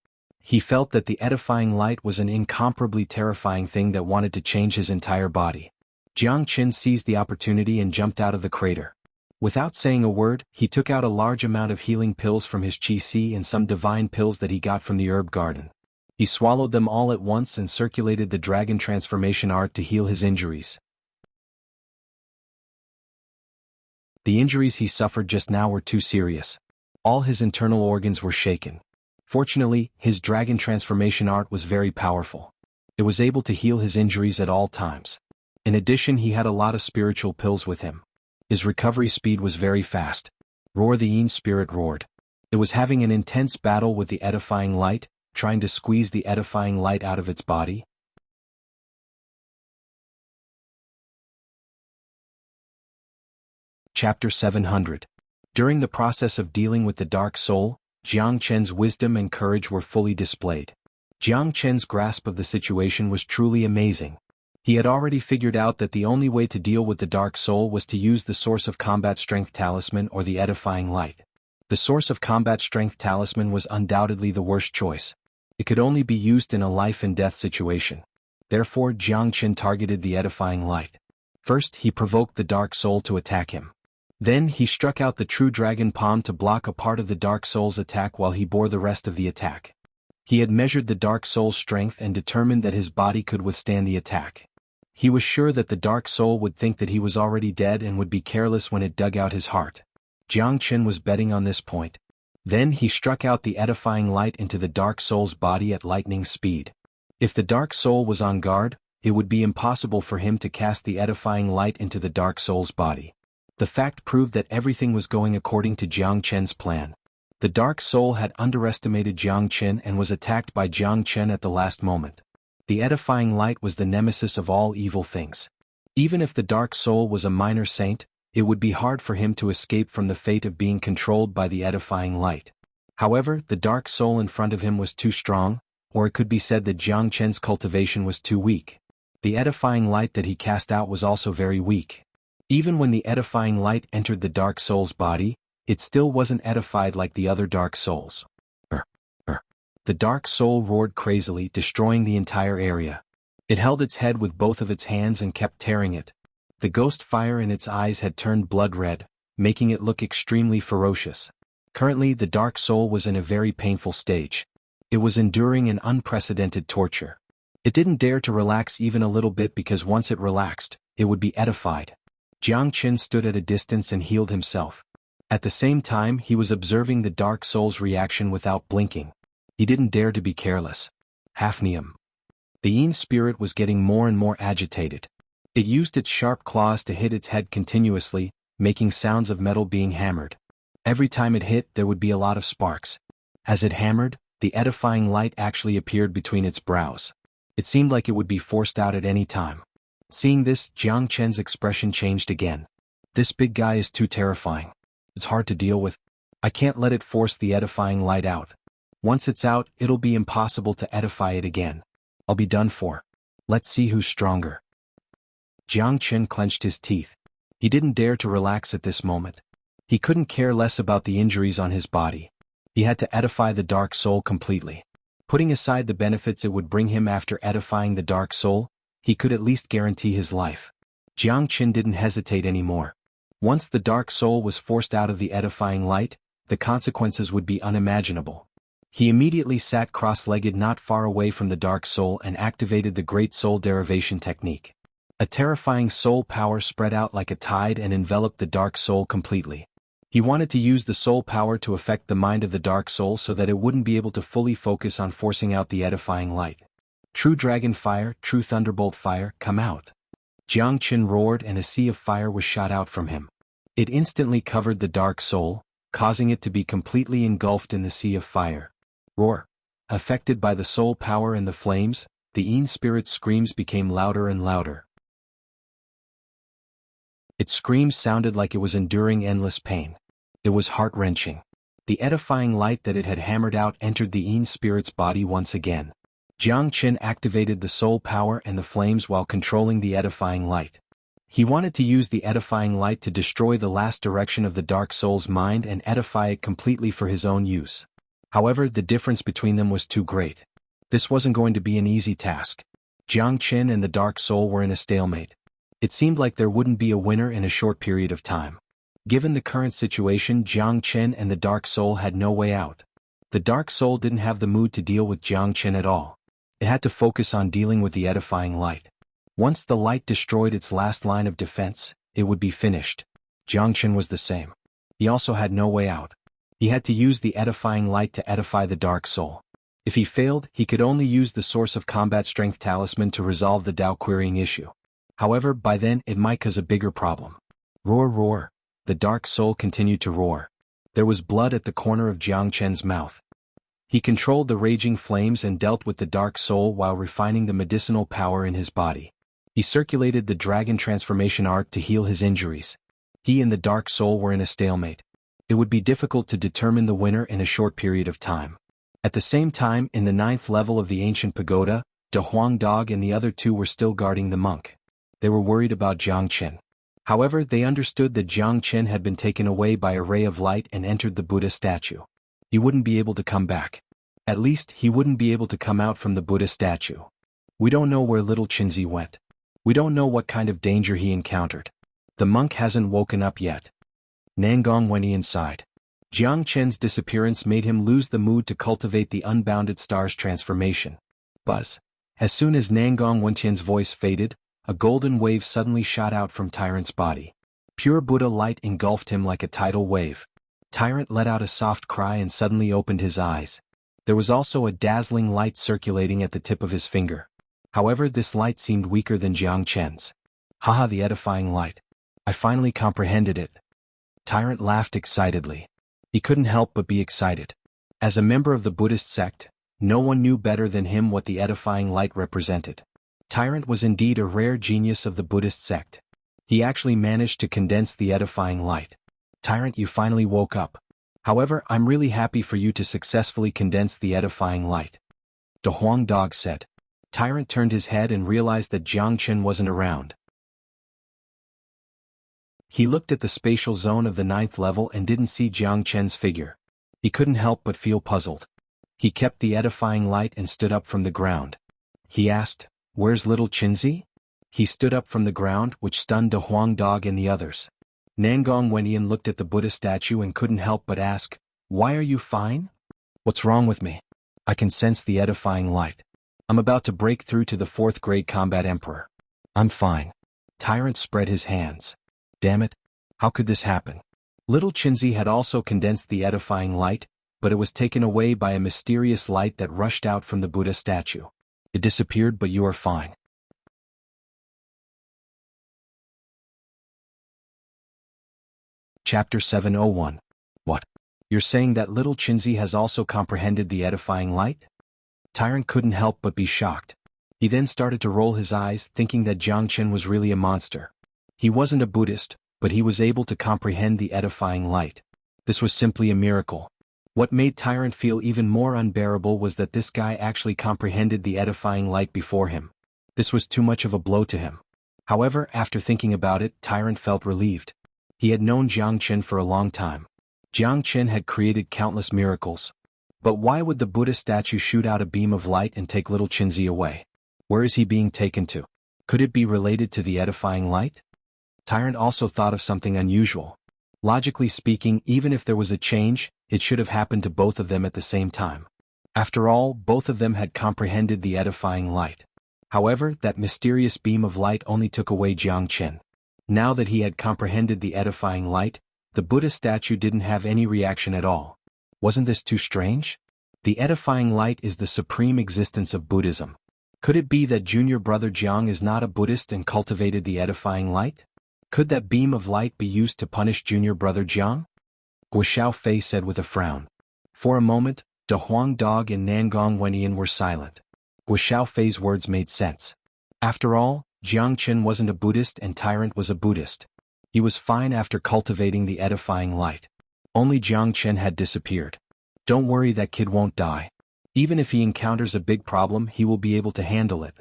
He felt that the edifying light was an incomparably terrifying thing that wanted to change his entire body. Jiang Qin seized the opportunity and jumped out of the crater. Without saying a word, he took out a large amount of healing pills from his qi and some divine pills that he got from the herb garden. He swallowed them all at once and circulated the dragon transformation art to heal his injuries. The injuries he suffered just now were too serious. All his internal organs were shaken. Fortunately, his dragon transformation art was very powerful. It was able to heal his injuries at all times. In addition, he had a lot of spiritual pills with him. His recovery speed was very fast. Roar! The Yin spirit roared. It was having an intense battle with the edifying light, trying to squeeze the edifying light out of its body. Chapter 700. During the process of dealing with the dark soul, Jiang Qin's wisdom and courage were fully displayed. Jiang Qin's grasp of the situation was truly amazing. He had already figured out that the only way to deal with the dark soul was to use the source of combat strength talisman or the edifying light. The source of combat strength talisman was undoubtedly the worst choice. It could only be used in a life-and-death situation. Therefore Jiang Chen targeted the edifying light. First he provoked the dark soul to attack him. Then he struck out the true dragon palm to block a part of the dark soul's attack while he bore the rest of the attack. He had measured the dark soul's strength and determined that his body could withstand the attack. He was sure that the dark soul would think that he was already dead and would be careless when it dug out his heart. Jiang Chen was betting on this point. Then he struck out the edifying light into the dark soul's body at lightning speed. If the dark soul was on guard, it would be impossible for him to cast the edifying light into the dark soul's body. The fact proved that everything was going according to Jiang Chen's plan. The dark soul had underestimated Jiang Chen and was attacked by Jiang Chen at the last moment. The edifying light was the nemesis of all evil things. Even if the dark soul was a minor saint, it would be hard for him to escape from the fate of being controlled by the edifying light. However, the dark soul in front of him was too strong, or it could be said that Jiang Chen's cultivation was too weak. The edifying light that he cast out was also very weak. Even when the edifying light entered the dark soul's body, it still wasn't edified like the other dark souls. The dark soul roared crazily, destroying the entire area. It held its head with both of its hands and kept tearing it. The ghost fire in its eyes had turned blood red, making it look extremely ferocious. Currently the dark soul was in a very painful stage. It was enduring an unprecedented torture. It didn't dare to relax even a little bit because once it relaxed, it would be edified. Jiang Chen stood at a distance and healed himself. At the same time he was observing the dark soul's reaction without blinking. He didn't dare to be careless. Hafnium. The Yin spirit was getting more and more agitated. It used its sharp claws to hit its head continuously, making sounds of metal being hammered. Every time it hit there would be a lot of sparks. As it hammered, the edifying light actually appeared between its brows. It seemed like it would be forced out at any time. Seeing this, Jiang Chen's expression changed again. This big guy is too terrifying. It's hard to deal with. I can't let it force the edifying light out. Once it's out, it'll be impossible to edify it again. I'll be done for. Let's see who's stronger. Jiang Chen clenched his teeth. He didn't dare to relax at this moment. He couldn't care less about the injuries on his body. He had to edify the dark soul completely. Putting aside the benefits it would bring him after edifying the dark soul, he could at least guarantee his life. Jiang Chen didn't hesitate anymore. Once the dark soul was forced out of the edifying light, the consequences would be unimaginable. He immediately sat cross-legged not far away from the dark soul and activated the great soul derivation technique. A terrifying soul power spread out like a tide and enveloped the dark soul completely. He wanted to use the soul power to affect the mind of the dark soul so that it wouldn't be able to fully focus on forcing out the edifying light. True dragon fire, true thunderbolt fire, come out. Jiang Chen roared and a sea of fire was shot out from him. It instantly covered the dark soul, causing it to be completely engulfed in the sea of fire. Roar. Affected by the soul power and the flames, the Yin spirit's screams became louder and louder. Its screams sounded like it was enduring endless pain. It was heart-wrenching. The edifying light that it had hammered out entered the Yin spirit's body once again. Jiang Chen activated the soul power and the flames while controlling the edifying light. He wanted to use the edifying light to destroy the last direction of the dark soul's mind and edify it completely for his own use. However, the difference between them was too great. This wasn't going to be an easy task. Jiang Chen and the dark soul were in a stalemate. It seemed like there wouldn't be a winner in a short period of time. Given the current situation, Jiang Chen and the dark soul had no way out. The dark soul didn't have the mood to deal with Jiang Chen at all. It had to focus on dealing with the edifying light. Once the light destroyed its last line of defense, it would be finished. Jiang Chen was the same. He also had no way out. He had to use the edifying light to edify the dark soul. If he failed, he could only use the source of combat strength talisman to resolve the Dao querying issue. However, by then it might cause a bigger problem. Roar, roar. The dark soul continued to roar. There was blood at the corner of Jiang Chen's mouth. He controlled the raging flames and dealt with the dark soul while refining the medicinal power in his body. He circulated the dragon transformation art to heal his injuries. He and the dark soul were in a stalemate. It would be difficult to determine the winner in a short period of time. At the same time, in the 9th level of the ancient pagoda, De Huang Dog and the other two were still guarding the monk. They were worried about Jiang Chen. However, they understood that Jiang Chen had been taken away by a ray of light and entered the Buddha statue. He wouldn't be able to come back. At least, he wouldn't be able to come out from the Buddha statue. We don't know where little Qinzi went. We don't know what kind of danger he encountered. The monk hasn't woken up yet. Nangong Wenyan sighed. Jiang Chen's disappearance made him lose the mood to cultivate the unbounded star's transformation. Buzz. As soon as Nangong Wenyan's voice faded, a golden wave suddenly shot out from Tyrant's body. Pure Buddha light engulfed him like a tidal wave. Tyrant let out a soft cry and suddenly opened his eyes. There was also a dazzling light circulating at the tip of his finger. However, this light seemed weaker than Jiang Chen's. Haha, the edifying light. I finally comprehended it. Tyrant laughed excitedly. He couldn't help but be excited. As a member of the Buddhist sect, no one knew better than him what the edifying light represented. Tyrant was indeed a rare genius of the Buddhist sect. He actually managed to condense the edifying light. Tyrant, you finally woke up. However, I'm really happy for you to successfully condense the edifying light. De Huang Dog said. Tyrant turned his head and realized that Jiang Chen wasn't around. He looked at the spatial zone of the 9th level and didn't see Jiang Chen's figure. He couldn't help but feel puzzled. He kept the edifying light and stood up from the ground. He asked, "Where's little Qinzi?" He stood up from the ground, which stunned De Huang Dog and the others. Nangong Wenyan looked at the Buddha statue and couldn't help but ask, "Why are you fine?" "What's wrong with me? I can sense the edifying light. I'm about to break through to the 4th grade combat emperor. I'm fine." Tyrant spread his hands. Damn it, how could this happen? Little Qinzi had also condensed the edifying light, but it was taken away by a mysterious light that rushed out from the Buddha statue. It disappeared, but you are fine. Chapter 701. What? You're saying that little Qinzi has also comprehended the edifying light? Tyrant couldn't help but be shocked. He then started to roll his eyes, thinking that Jiang Chen was really a monster. He wasn't a Buddhist, but he was able to comprehend the edifying light. This was simply a miracle. What made Tyrant feel even more unbearable was that this guy actually comprehended the edifying light before him. This was too much of a blow to him. However, after thinking about it, Tyrant felt relieved. He had known Jiang Chen for a long time. Jiang Chen had created countless miracles. But why would the Buddha statue shoot out a beam of light and take little Qinzi away? Where is he being taken to? Could it be related to the edifying light? Tyrant also thought of something unusual. Logically speaking, even if there was a change, it should have happened to both of them at the same time. After all, both of them had comprehended the edifying light. However, that mysterious beam of light only took away Jiang Chen. Now that he had comprehended the edifying light, the Buddha statue didn't have any reaction at all. Wasn't this too strange? The edifying light is the supreme existence of Buddhism. Could it be that junior brother Jiang is not a Buddhist and cultivated the edifying light? Could that beam of light be used to punish junior brother Jiang? Guxiaofei said with a frown. For a moment, De Huang Dog and Nangong Wenyan were silent. Guxiaofei's words made sense. After all, Jiang Chen wasn't a Buddhist and Tyrant was a Buddhist. He was fine after cultivating the edifying light. Only Jiang Chen had disappeared. Don't worry, that kid won't die. Even if he encounters a big problem, he will be able to handle it.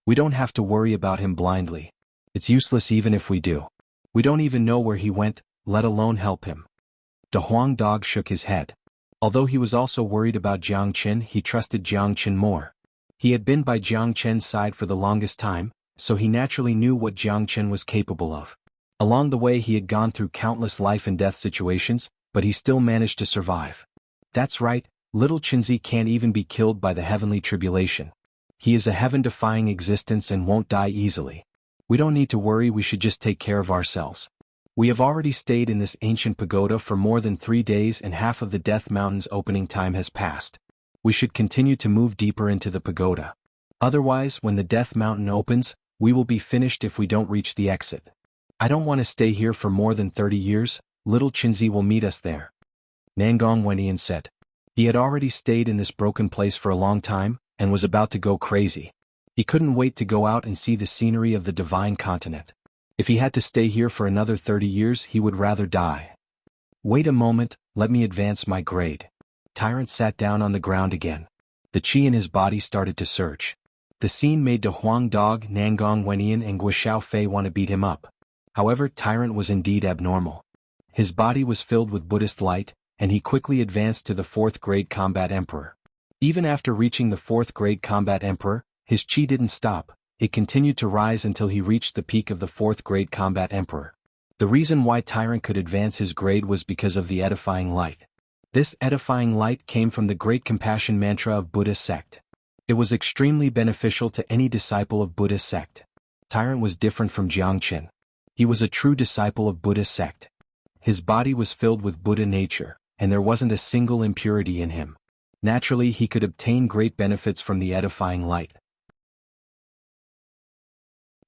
We don't have to worry about him blindly. It's useless even if we do. We don't even know where he went, let alone help him. De Huang Dog shook his head. Although he was also worried about Jiang Chen, he trusted Jiang Chen more. He had been by Jiang Chen's side for the longest time, so he naturally knew what Jiang Chen was capable of. Along the way he had gone through countless life and death situations, but he still managed to survive. That's right, little Qinzi can't even be killed by the heavenly tribulation. He is a heaven-defying existence and won't die easily. We don't need to worry, we should just take care of ourselves. We have already stayed in this ancient pagoda for more than 3 days and half of the Death Mountain's opening time has passed. We should continue to move deeper into the pagoda. Otherwise, when the Death Mountain opens, we will be finished if we don't reach the exit. I don't want to stay here for more than 30 years, little Qinzi will meet us there. Nangong Wenyan said. He had already stayed in this broken place for a long time, and was about to go crazy. He couldn't wait to go out and see the scenery of the divine continent. If he had to stay here for another 30 years, he would rather die. Wait a moment, let me advance my grade. Tyrant sat down on the ground again. The qi in his body started to surge. The scene made De Huang Dog, Nangong Wenyan and Guxiaofei want to beat him up. However, Tyrant was indeed abnormal. His body was filled with Buddhist light, and he quickly advanced to the 4th grade combat emperor. Even after reaching the 4th grade combat emperor, his chi didn't stop. It continued to rise until he reached the peak of the 4th grade combat emperor. The reason why Tyrant could advance his grade was because of the edifying light. This edifying light came from the great compassion mantra of Buddhist sect. It was extremely beneficial to any disciple of Buddhist sect. Tyrant was different from Jianghu. He was a true disciple of Buddhist sect. His body was filled with Buddha nature, and there wasn't a single impurity in him. Naturally, he could obtain great benefits from the edifying light.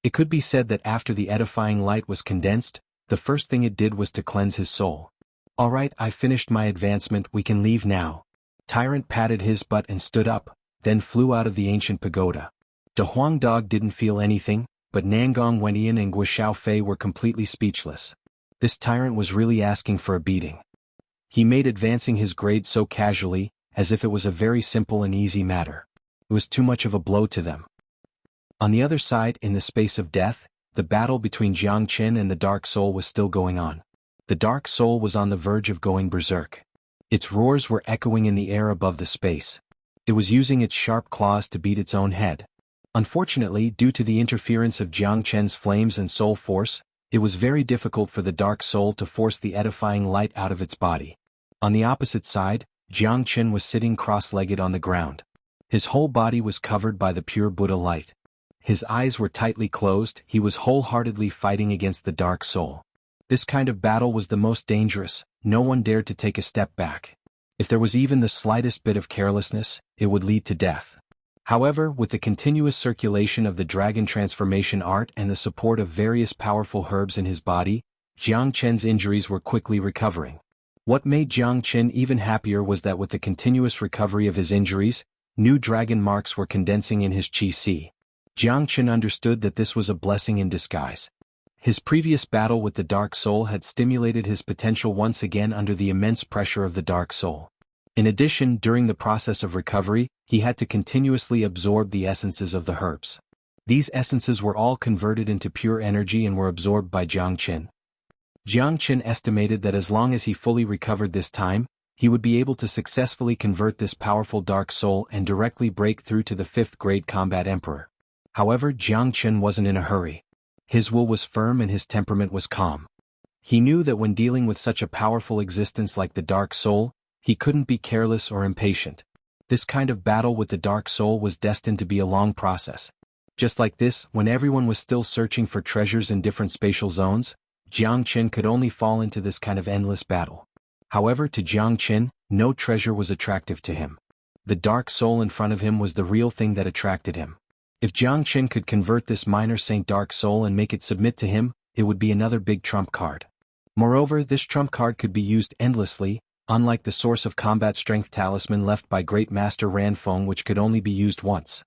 It could be said that after the edifying light was condensed, the first thing it did was to cleanse his soul. Alright, I finished my advancement, we can leave now. Tyrant patted his butt and stood up, then flew out of the ancient pagoda. De Huang Dog didn't feel anything, but Nangong Wentian and Guo Fei were completely speechless. This tyrant was really asking for a beating. He made advancing his grade so casually, as if it was a very simple and easy matter. It was too much of a blow to them. On the other side, in the space of death, the battle between Jiang Qin and the Dark Soul was still going on. The Dark Soul was on the verge of going berserk. Its roars were echoing in the air above the space. It was using its sharp claws to beat its own head. Unfortunately, due to the interference of Jiang Qin's flames and soul force, it was very difficult for the Dark Soul to force the edifying light out of its body. On the opposite side, Jiang Qin was sitting cross-legged on the ground. His whole body was covered by the pure Buddha light. His eyes were tightly closed, he was wholeheartedly fighting against the Dark Soul. This kind of battle was the most dangerous, no one dared to take a step back. If there was even the slightest bit of carelessness, it would lead to death. However, with the continuous circulation of the dragon transformation art and the support of various powerful herbs in his body, Jiang Qin's injuries were quickly recovering. What made Jiang Qin even happier was that with the continuous recovery of his injuries, new dragon marks were condensing in his chi. Jiang Qin understood that this was a blessing in disguise. His previous battle with the Dark Soul had stimulated his potential once again under the immense pressure of the Dark Soul. In addition, during the process of recovery, he had to continuously absorb the essences of the herbs. These essences were all converted into pure energy and were absorbed by Jiang Qin. Jiang Qin estimated that as long as he fully recovered this time, he would be able to successfully convert this powerful Dark Soul and directly break through to the 5th grade combat emperor. However, Jiang Qin wasn't in a hurry. His will was firm and his temperament was calm. He knew that when dealing with such a powerful existence like the Dark Soul, he couldn't be careless or impatient. This kind of battle with the Dark Soul was destined to be a long process. Just like this, when everyone was still searching for treasures in different spatial zones, Jiang Qin could only fall into this kind of endless battle. However, to Jiang Qin, no treasure was attractive to him. The Dark Soul in front of him was the real thing that attracted him. If Jiang Qin could convert this minor saint Dark Soul and make it submit to him, it would be another big trump card. Moreover, this trump card could be used endlessly, unlike the source of combat strength talisman left by Great Master Ranfeng, which could only be used once.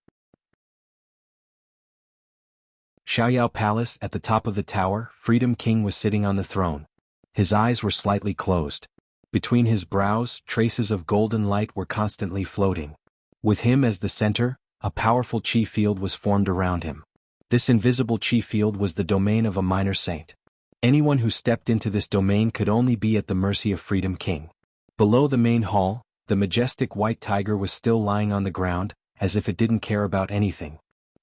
Xiaoyao Palace, at the top of the tower, Freedom King was sitting on the throne. His eyes were slightly closed. Between his brows, traces of golden light were constantly floating. With him as the center, a powerful chi field was formed around him. This invisible chi field was the domain of a minor saint. Anyone who stepped into this domain could only be at the mercy of Freedom King. Below the main hall, the majestic white tiger was still lying on the ground, as if it didn't care about anything.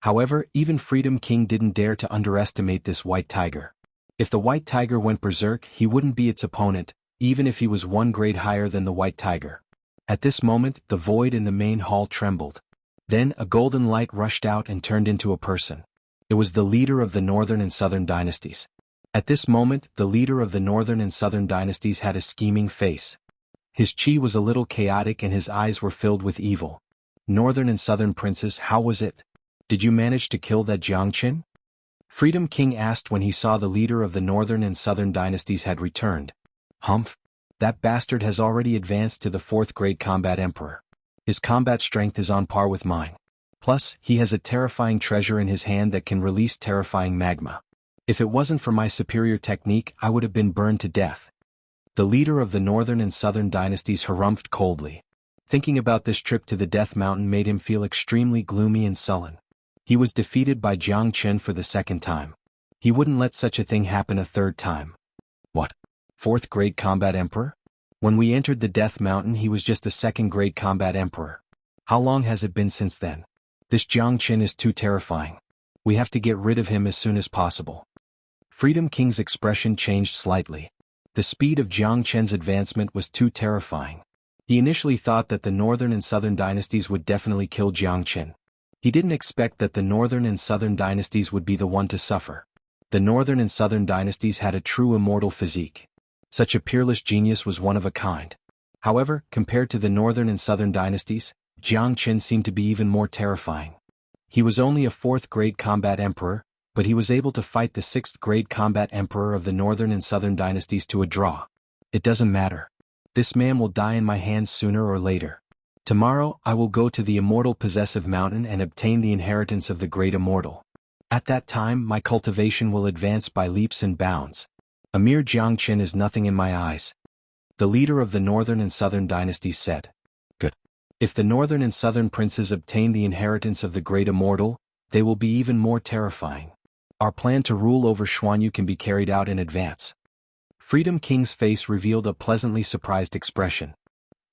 However, even Freedom King didn't dare to underestimate this white tiger. If the white tiger went berserk, he wouldn't be its opponent, even if he was one grade higher than the white tiger. At this moment, the void in the main hall trembled. Then a golden light rushed out and turned into a person. It was the leader of the Northern and Southern dynasties. At this moment, the leader of the Northern and Southern dynasties had a scheming face. His chi was a little chaotic and his eyes were filled with evil. Northern and Southern princes, how was it? Did you manage to kill that Jiang Qin? Freedom King asked when he saw the leader of the Northern and Southern dynasties had returned. Humph. That bastard has already advanced to the 4th grade combat emperor. His combat strength is on par with mine. Plus, he has a terrifying treasure in his hand that can release terrifying magma. If it wasn't for my superior technique, I would have been burned to death. The leader of the Northern and Southern dynasties harumphed coldly. Thinking about this trip to the Death Mountain made him feel extremely gloomy and sullen. He was defeated by Jiang Qin for the 2nd time. He wouldn't let such a thing happen a 3rd time. What? 4th grade combat emperor? When we entered the Death Mountain, he was just a 2nd grade combat emperor. How long has it been since then? This Jiangchen is too terrifying. We have to get rid of him as soon as possible. Freedom King's expression changed slightly. The speed of Jiangchen's advancement was too terrifying. He initially thought that the northern and southern dynasties would definitely kill Jiangchen. He didn't expect that the northern and southern dynasties would be the one to suffer. The northern and southern dynasties had a true immortal physique. Such a peerless genius was one of a kind. However, compared to the northern and southern dynasties, Jiangchen seemed to be even more terrifying. He was only a 4th grade combat emperor, but he was able to fight the 6th grade combat emperor of the northern and southern dynasties to a draw. It doesn't matter. This man will die in my hands sooner or later. Tomorrow I will go to the immortal possessive mountain and obtain the inheritance of the great immortal. At that time my cultivation will advance by leaps and bounds. A mere Jiangchen is nothing in my eyes. The leader of the northern and southern dynasties said. Good. If the northern and southern princes obtain the inheritance of the great immortal, they will be even more terrifying. Our plan to rule over Xuanhu can be carried out in advance. Freedom King's face revealed a pleasantly surprised expression.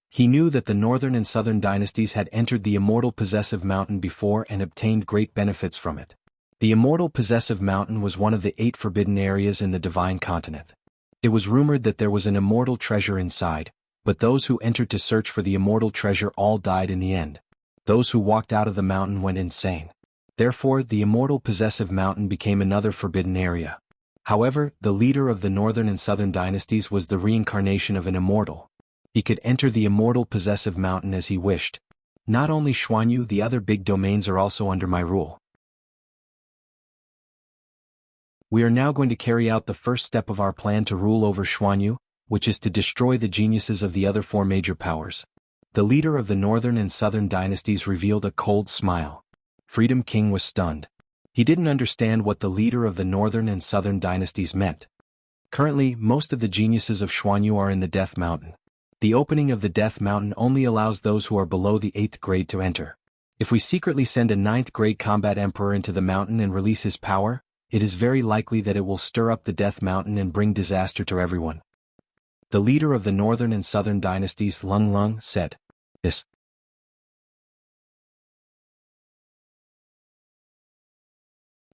He knew that the northern and southern dynasties had entered the immortal possessive mountain before and obtained great benefits from it. The immortal possessive mountain was one of the 8 forbidden areas in the divine continent. It was rumored that there was an immortal treasure inside, but those who entered to search for the immortal treasure all died in the end. Those who walked out of the mountain went insane. Therefore, the immortal possessive mountain became another forbidden area. However, the leader of the northern and southern dynasties was the reincarnation of an immortal. He could enter the immortal possessive mountain as he wished. Not only Xuanhu, the other big domains are also under my rule. We are now going to carry out the first step of our plan to rule over Xuanhu, which is to destroy the geniuses of the other 4 major powers. The leader of the northern and southern dynasties revealed a cold smile. Freedom King was stunned. He didn't understand what the leader of the northern and southern dynasties meant. Currently, most of the geniuses of Xuanhu are in the Death Mountain. The opening of the Death Mountain only allows those who are below the 8th grade to enter. If we secretly send a 9th grade combat emperor into the mountain and release his power, it is very likely that it will stir up the Death Mountain and bring disaster to everyone. The leader of the northern and southern dynasties, Lung Lung, said. Yes.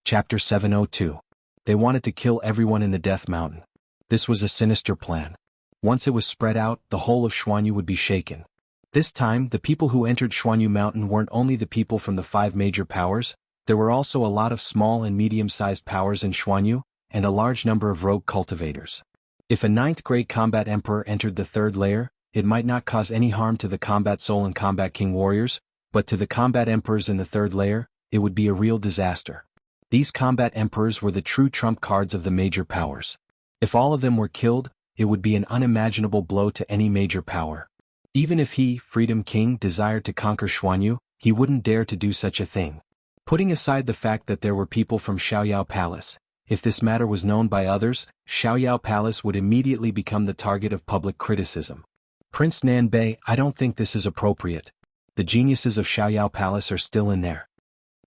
Chapter 702. They wanted to kill everyone in the Death Mountain. This was a sinister plan. Once it was spread out, the whole of Xuanhu would be shaken. This time, the people who entered Xuanhu Mountain weren't only the people from the 5 major powers, there were also a lot of small and medium-sized powers in Xuanhu, and a large number of rogue cultivators. If a 9th grade combat emperor entered the 3rd layer, it might not cause any harm to the combat soul and combat king warriors, but to the combat emperors in the 3rd layer, it would be a real disaster. These combat emperors were the true trump cards of the major powers. If all of them were killed, it would be an unimaginable blow to any major power. Even if he, Freedom King, desired to conquer Xuanhu, he wouldn't dare to do such a thing. Putting aside the fact that there were people from Xiaoyao Palace, if this matter was known by others, Xiaoyao Palace would immediately become the target of public criticism. Prince Nanbei, I don't think this is appropriate. The geniuses of Xiaoyao Palace are still in there.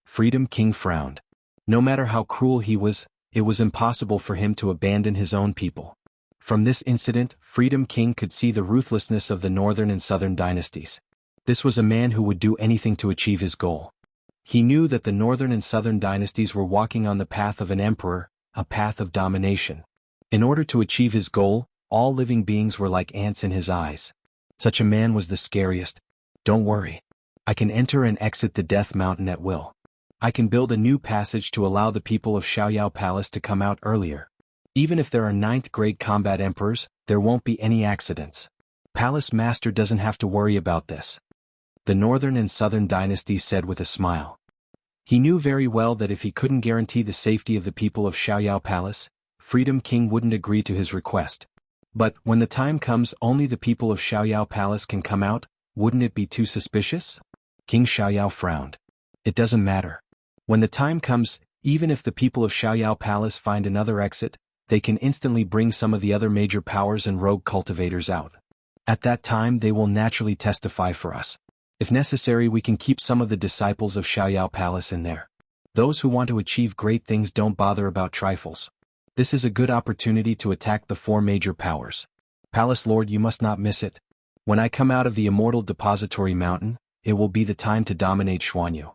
Freedom King frowned. No matter how cruel he was, it was impossible for him to abandon his own people. From this incident, Freedom King could see the ruthlessness of the northern and southern dynasties. This was a man who would do anything to achieve his goal. He knew that the northern and southern dynasties were walking on the path of an emperor, a path of domination. In order to achieve his goal, all living beings were like ants in his eyes. Such a man was the scariest. Don't worry. I can enter and exit the Death Mountain at will. I can build a new passage to allow the people of Xiaoyao Palace to come out earlier. Even if there are 9th grade combat emperors, there won't be any accidents. Palace Master doesn't have to worry about this. The northern and southern dynasties said with a smile. He knew very well that if he couldn't guarantee the safety of the people of Xiaoyao Palace, Freedom King wouldn't agree to his request. But, when the time comes only the people of Xiaoyao Palace can come out, wouldn't it be too suspicious? King Xiaoyao frowned. It doesn't matter. When the time comes, even if the people of Xiaoyao Palace find another exit, they can instantly bring some of the other major powers and rogue cultivators out. At that time they will naturally testify for us. If necessary, we can keep some of the disciples of Xiaoyao Palace in there. Those who want to achieve great things don't bother about trifles. This is a good opportunity to attack the 4 major powers. Palace Lord, you must not miss it. When I come out of the Immortal Depository Mountain, it will be the time to dominate Xuanhu.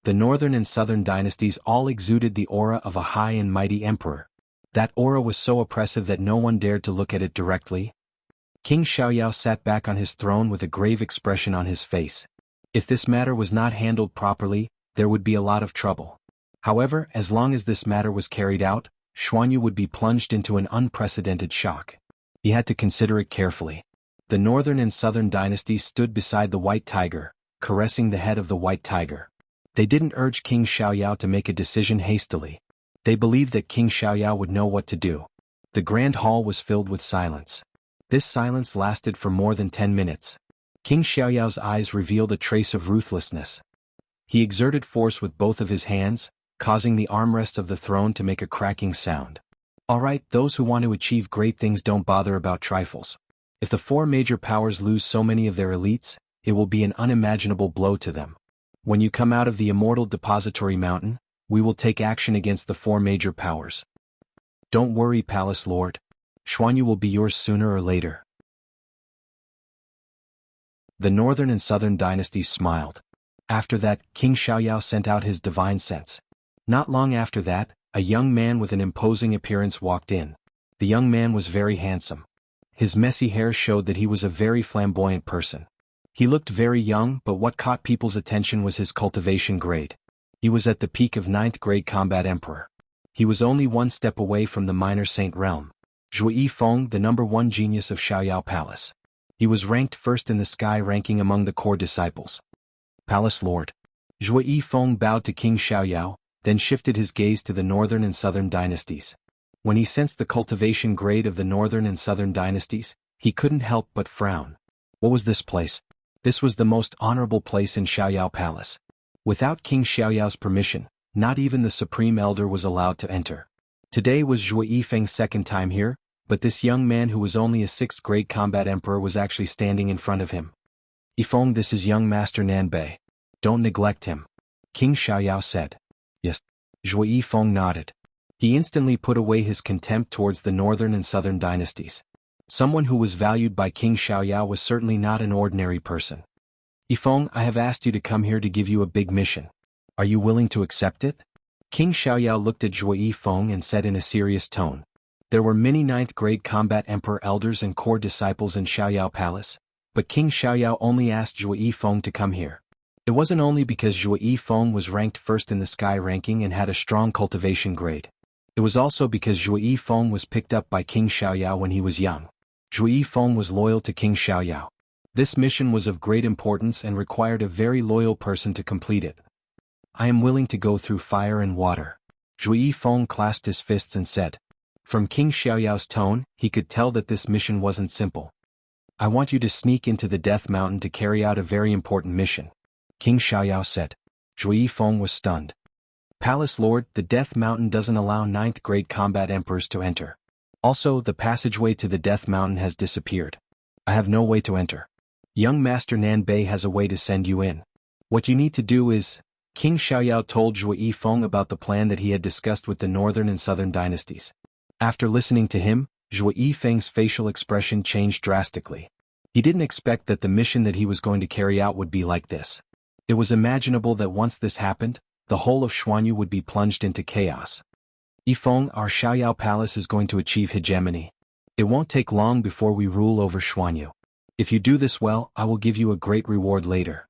The northern and southern dynasties all exuded the aura of a high and mighty emperor. That aura was so oppressive that no one dared to look at it directly. King Xiaoyao sat back on his throne with a grave expression on his face. If this matter was not handled properly, there would be a lot of trouble. However, as long as this matter was carried out, Xuanhu would be plunged into an unprecedented shock. He had to consider it carefully. The northern and southern dynasties stood beside the white tiger, caressing the head of the white tiger. They didn't urge King Xiaoyao to make a decision hastily. They believed that King Xiaoyao would know what to do. The grand hall was filled with silence. This silence lasted for more than 10 minutes. King Xiaoyao's eyes revealed a trace of ruthlessness. He exerted force with both of his hands, causing the armrests of the throne to make a cracking sound. All right, those who want to achieve great things don't bother about trifles. If the four major powers lose so many of their elites, it will be an unimaginable blow to them. When you come out of the immortal depository mountain, we will take action against the four major powers. Don't worry, Palace Lord. Xuanhu will be yours sooner or later. The northern and southern dynasties smiled. After that, King Xiaoyao sent out his divine sense. Not long after that, a young man with an imposing appearance walked in. The young man was very handsome. His messy hair showed that he was a very flamboyant person. He looked very young, but what caught people's attention was his cultivation grade. He was at the peak of 9th grade combat emperor. He was only one step away from the minor saint realm. Zhu Yifeng, the #1 genius of Xiaoyao Palace. He was ranked first in the sky ranking among the core disciples. Palace Lord. Zhu Yifeng bowed to King Xiaoyao, then shifted his gaze to the northern and southern dynasties. When he sensed the cultivation grade of the northern and southern dynasties, he couldn't help but frown. What was this place? This was the most honorable place in Xiaoyao Palace. Without King Xiaoyao's permission, not even the Supreme Elder was allowed to enter. Today was Zhu Yifeng's second time here, but this young man who was only a 6th grade combat emperor was actually standing in front of him. Yifeng, this is young Master Nanbei. Don't neglect him. King Xiaoyao said. Yes. Zhu Yifeng nodded. He instantly put away his contempt towards the northern and southern dynasties. Someone who was valued by King Xiaoyao was certainly not an ordinary person. Yifeng, I have asked you to come here to give you a big mission. Are you willing to accept it? King Xiaoyao looked at Zhu Yifeng and said in a serious tone. There were many 9th grade combat emperor elders and core disciples in Xiaoyao Palace, but King Xiaoyao only asked Zhu Yifeng to come here. It wasn't only because Zhu Yifeng was ranked first in the sky ranking and had a strong cultivation grade. It was also because Zhu Yifeng was picked up by King Xiaoyao when he was young. Zhu Yifeng was loyal to King Xiaoyao. This mission was of great importance and required a very loyal person to complete it. I am willing to go through fire and water. Zhu Yifeng clasped his fists and said. From King Xiaoyao's tone, he could tell that this mission wasn't simple. I want you to sneak into the Death Mountain to carry out a very important mission. King Xiaoyao said. Zhu Yifeng was stunned. Palace Lord, the Death Mountain doesn't allow 9th grade combat emperors to enter. Also, the passageway to the Death Mountain has disappeared. I have no way to enter. Young Master Nanbei has a way to send you in. What you need to do is... King Xiaoyao told Zhu Yifeng about the plan that he had discussed with the northern and southern dynasties. After listening to him, Zhu Yifeng's facial expression changed drastically. He didn't expect that the mission that he was going to carry out would be like this. It was imaginable that once this happened, the whole of Xuanhu would be plunged into chaos. Yifeng, our Xiaoyao Palace is going to achieve hegemony. It won't take long before we rule over Xuanhu. If you do this well, I will give you a great reward later.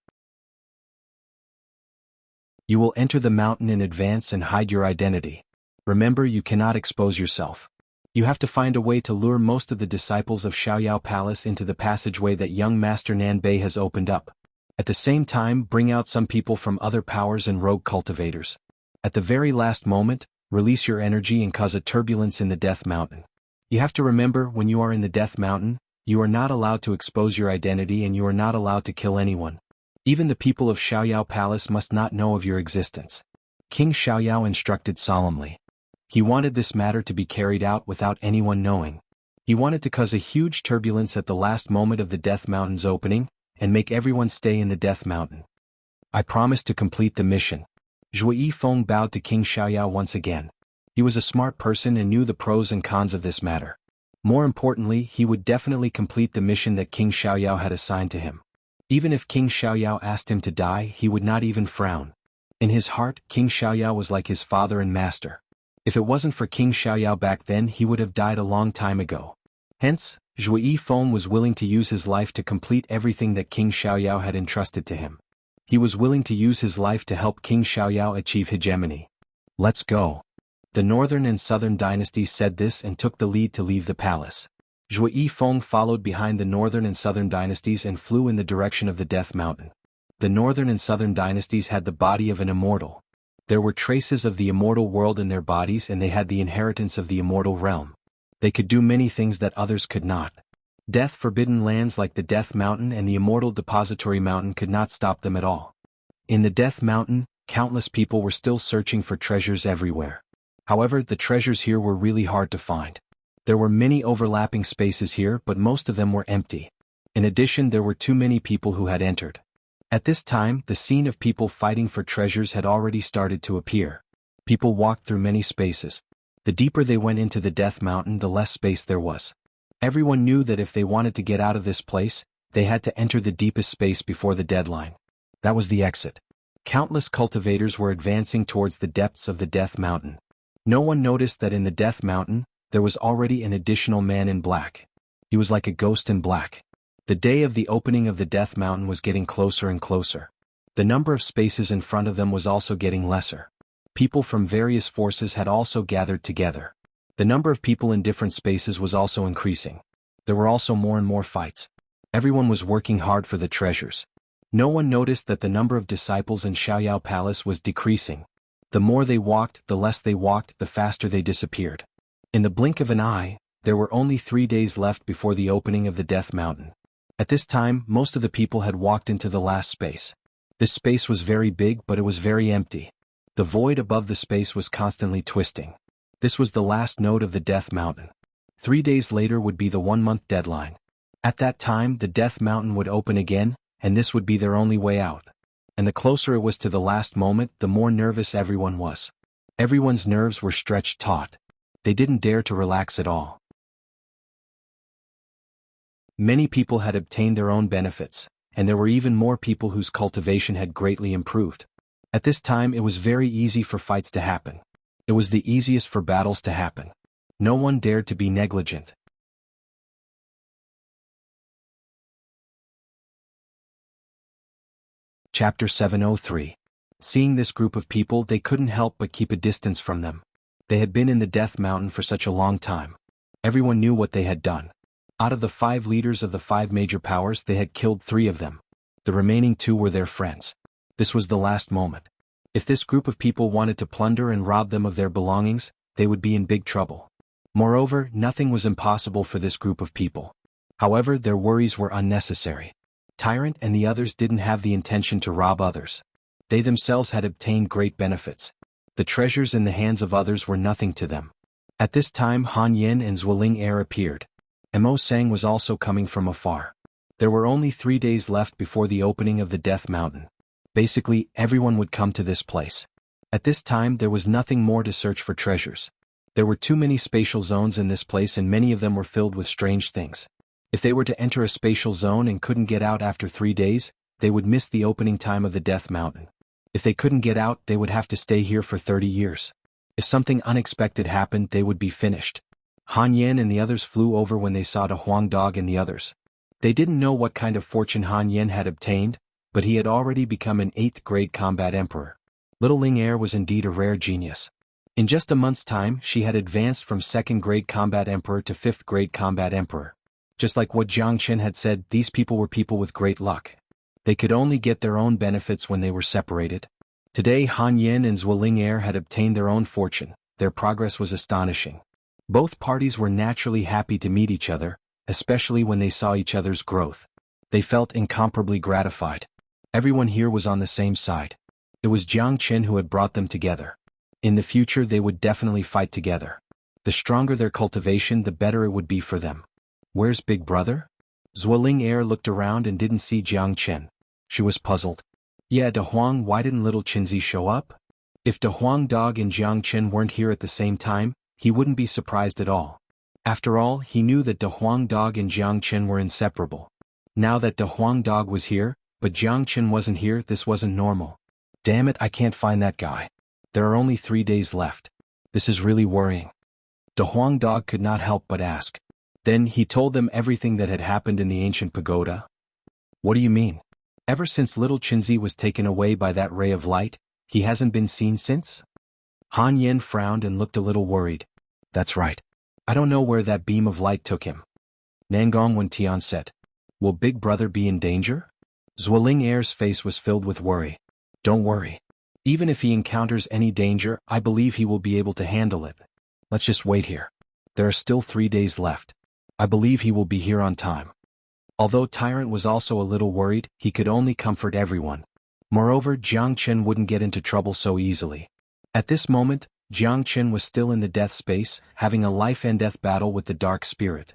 You will enter the mountain in advance and hide your identity. Remember, you cannot expose yourself. You have to find a way to lure most of the disciples of Xiaoyao Palace into the passageway that young Master Nanbei has opened up. At the same time, bring out some people from other powers and rogue cultivators. At the very last moment, release your energy and cause a turbulence in the Death Mountain. You have to remember, when you are in the Death Mountain, you are not allowed to expose your identity and you are not allowed to kill anyone. Even the people of Xiaoyao Palace must not know of your existence. King Xiaoyao instructed solemnly. He wanted this matter to be carried out without anyone knowing. He wanted to cause a huge turbulence at the last moment of the Death Mountain's opening, and make everyone stay in the Death Mountain. I promise to complete the mission. Zhu Yifeng bowed to King Xiaoyao once again. He was a smart person and knew the pros and cons of this matter. More importantly, he would definitely complete the mission that King Xiaoyao had assigned to him. Even if King Xiaoyao asked him to die, he would not even frown. In his heart, King Xiaoyao was like his father and master. If it wasn't for King Xiaoyao back then, he would have died a long time ago. Hence, Zhui Yifeng was willing to use his life to complete everything that King Xiaoyao had entrusted to him. He was willing to use his life to help King Xiaoyao achieve hegemony. Let's go. The northern and southern dynasties said this and took the lead to leave the palace. Zhui Yifeng followed behind the northern and southern dynasties and flew in the direction of the Death Mountain. The northern and southern dynasties had the body of an immortal. There were traces of the immortal world in their bodies, and they had the inheritance of the immortal realm. They could do many things that others could not. Death-forbidden lands like the Death Mountain and the Immortal Depository Mountain could not stop them at all. In the Death Mountain, countless people were still searching for treasures everywhere. However, the treasures here were really hard to find. There were many overlapping spaces here, but most of them were empty. In addition, there were too many people who had entered. At this time, the scene of people fighting for treasures had already started to appear. People walked through many spaces. The deeper they went into the Death Mountain, the less space there was. Everyone knew that if they wanted to get out of this place, they had to enter the deepest space before the deadline. That was the exit. Countless cultivators were advancing towards the depths of the Death Mountain. No one noticed that in the Death Mountain, there was already an additional man in black. He was like a ghost in black. The day of the opening of the Death Mountain was getting closer and closer. The number of spaces in front of them was also getting lesser. People from various forces had also gathered together. The number of people in different spaces was also increasing. There were also more and more fights. Everyone was working hard for the treasures. No one noticed that the number of disciples in Xiaoyao Palace was decreasing. The more they walked, the less they walked, the faster they disappeared. In the blink of an eye, there were only 3 days left before the opening of the Death Mountain. At this time, most of the people had walked into the last space. This space was very big, but it was very empty. The void above the space was constantly twisting. This was the last node of the Death Mountain. 3 days later would be the 1-month deadline. At that time, the Death Mountain would open again, and this would be their only way out. And the closer it was to the last moment, the more nervous everyone was. Everyone's nerves were stretched taut. They didn't dare to relax at all. Many people had obtained their own benefits, and there were even more people whose cultivation had greatly improved. At this time, it was very easy for fights to happen. It was the easiest for battles to happen. No one dared to be negligent. Chapter 703. Seeing this group of people, they couldn't help but keep a distance from them. They had been in the Death Mountain for such a long time. Everyone knew what they had done. Out of the 5 leaders of the 5 major powers, they had killed 3 of them. The remaining 2 were their friends. This was the last moment. If this group of people wanted to plunder and rob them of their belongings, they would be in big trouble. Moreover, nothing was impossible for this group of people. However, their worries were unnecessary. Tyrant and the others didn't have the intention to rob others. They themselves had obtained great benefits. The treasures in the hands of others were nothing to them. At this time, Han Yin and Zuoling Air appeared. Mo Sang was also coming from afar. There were only 3 days left before the opening of the Death Mountain. Basically, everyone would come to this place. At this time, there was nothing more to search for treasures. There were too many spatial zones in this place, and many of them were filled with strange things. If they were to enter a spatial zone and couldn't get out after 3 days, they would miss the opening time of the Death Mountain. If they couldn't get out, they would have to stay here for 30 years. If something unexpected happened, they would be finished. Han Yin and the others flew over when they saw the Huang Dog and the others. They didn't know what kind of fortune Han Yin had obtained, but he had already become an 8th grade combat emperor. Little Ling Er was indeed a rare genius. In just a month's time, she had advanced from 2nd grade combat emperor to 5th grade combat emperor. Just like what Jiang Chen had said, these people were people with great luck. They could only get their own benefits when they were separated. Today, Han Yin and Zuoling Er had obtained their own fortune. Their progress was astonishing. Both parties were naturally happy to meet each other, especially when they saw each other's growth. They felt incomparably gratified. Everyone here was on the same side. It was Jiang Chen who had brought them together. In the future, they would definitely fight together. The stronger their cultivation, the better it would be for them. Where's Big Brother? Zuoling Er looked around and didn't see Jiang Chen. She was puzzled. Yeah, De Huang, why didn't little Qinzi show up? If De Huang Dog and Jiang Chen weren't here at the same time, he wouldn't be surprised at all. After all, he knew that De Huang Dog and Jiang Chen were inseparable. Now that the Huang dog was here, but Jiang Chen wasn't here, this wasn't normal. Damn it, I can't find that guy. There are only 3 days left. This is really worrying. The Huang dog could not help but ask. Then he told them everything that had happened in the ancient pagoda. What do you mean? Ever since little Chinzi was taken away by that ray of light, he hasn't been seen since? Han Yen frowned and looked a little worried. That's right. I don't know where that beam of light took him. Nangong Wentian said. Will Big Brother be in danger? Zuoling Air's face was filled with worry. Don't worry. Even if he encounters any danger, I believe he will be able to handle it. Let's just wait here. There are still 3 days left. I believe he will be here on time. Although Tyrant was also a little worried, he could only comfort everyone. Moreover, Jiang Chen wouldn't get into trouble so easily. At this moment, Jiang Chen was still in the death space, having a life-and-death battle with the Dark Spirit.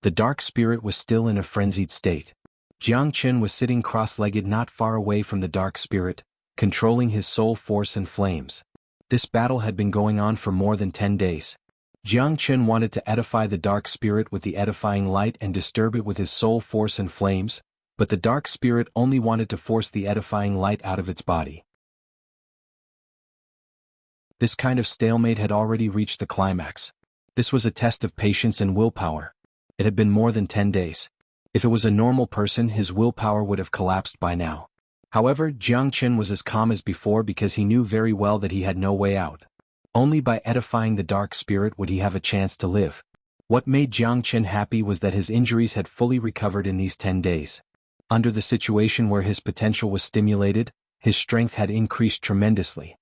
The Dark Spirit was still in a frenzied state. Jiang Chen was sitting cross-legged not far away from the Dark Spirit, controlling his soul force and flames. This battle had been going on for more than 10 days. Jiang Chen wanted to edify the Dark Spirit with the edifying light and disturb it with his soul force and flames, but the Dark Spirit only wanted to force the edifying light out of its body. This kind of stalemate had already reached the climax. This was a test of patience and willpower. It had been more than 10 days. If it was a normal person, his willpower would have collapsed by now. However, Jiang Chen was as calm as before because he knew very well that he had no way out. Only by edifying the Dark Spirit would he have a chance to live. What made Jiang Chen happy was that his injuries had fully recovered in these 10 days. Under the situation where his potential was stimulated, his strength had increased tremendously.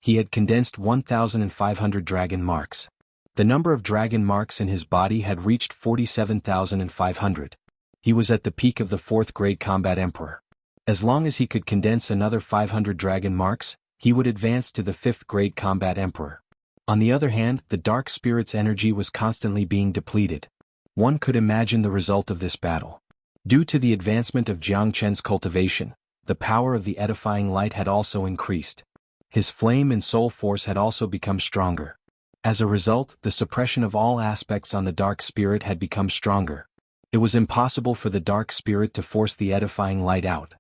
He had condensed 1,500 dragon marks. The number of dragon marks in his body had reached 47,500. He was at the peak of the 4th grade combat emperor. As long as he could condense another 500 dragon marks, he would advance to the 5th grade combat emperor. On the other hand, the Dark Spirit's energy was constantly being depleted. One could imagine the result of this battle. Due to the advancement of Jiang Chen's cultivation, the power of the edifying light had also increased. His flame and soul force had also become stronger. As a result, the suppression of all aspects on the Dark Spirit had become stronger. It was impossible for the Dark Spirit to force the edifying light out.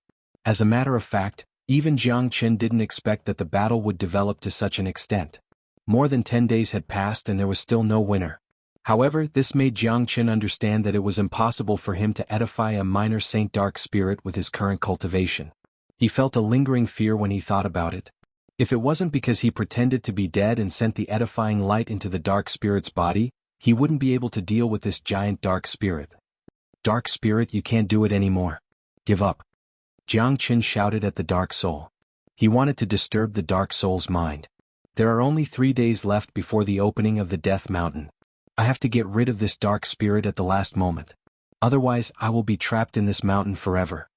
As a matter of fact, even Jiang Chen didn't expect that the battle would develop to such an extent. More than 10 days had passed and there was still no winner. However, this made Jiang Chen understand that it was impossible for him to edify a minor Saint Dark Spirit with his current cultivation. He felt a lingering fear when he thought about it. If it wasn't because he pretended to be dead and sent the edifying light into the Dark Spirit's body, he wouldn't be able to deal with this giant Dark Spirit. Dark Spirit, you can't do it anymore. Give up. Jiang Chen shouted at the Dark Soul. He wanted to disturb the Dark Soul's mind. There are only 3 days left before the opening of the Death Mountain. I have to get rid of this Dark Spirit at the last moment. Otherwise, I will be trapped in this mountain forever.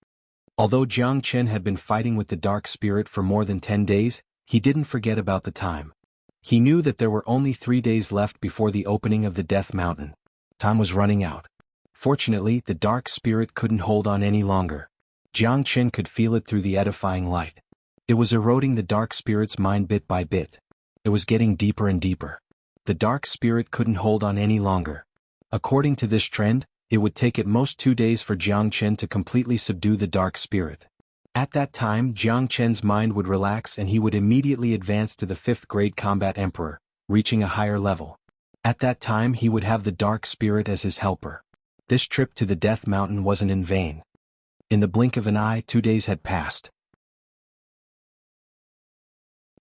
Although Jiang Chen had been fighting with the Dark Spirit for more than 10 days, he didn't forget about the time. He knew that there were only 3 days left before the opening of the Death Mountain. Time was running out. Fortunately, the Dark Spirit couldn't hold on any longer. Jiang Chen could feel it through the edifying light. It was eroding the Dark Spirit's mind bit by bit. It was getting deeper and deeper. The Dark Spirit couldn't hold on any longer. According to this trend, it would take at most 2 days for Jiang Chen to completely subdue the Dark Spirit. At that time, Jiang Chen's mind would relax and he would immediately advance to the 5th grade combat emperor, reaching a higher level. At that time he would have the Dark Spirit as his helper. This trip to the Death Mountain wasn't in vain. In the blink of an eye, 2 days had passed.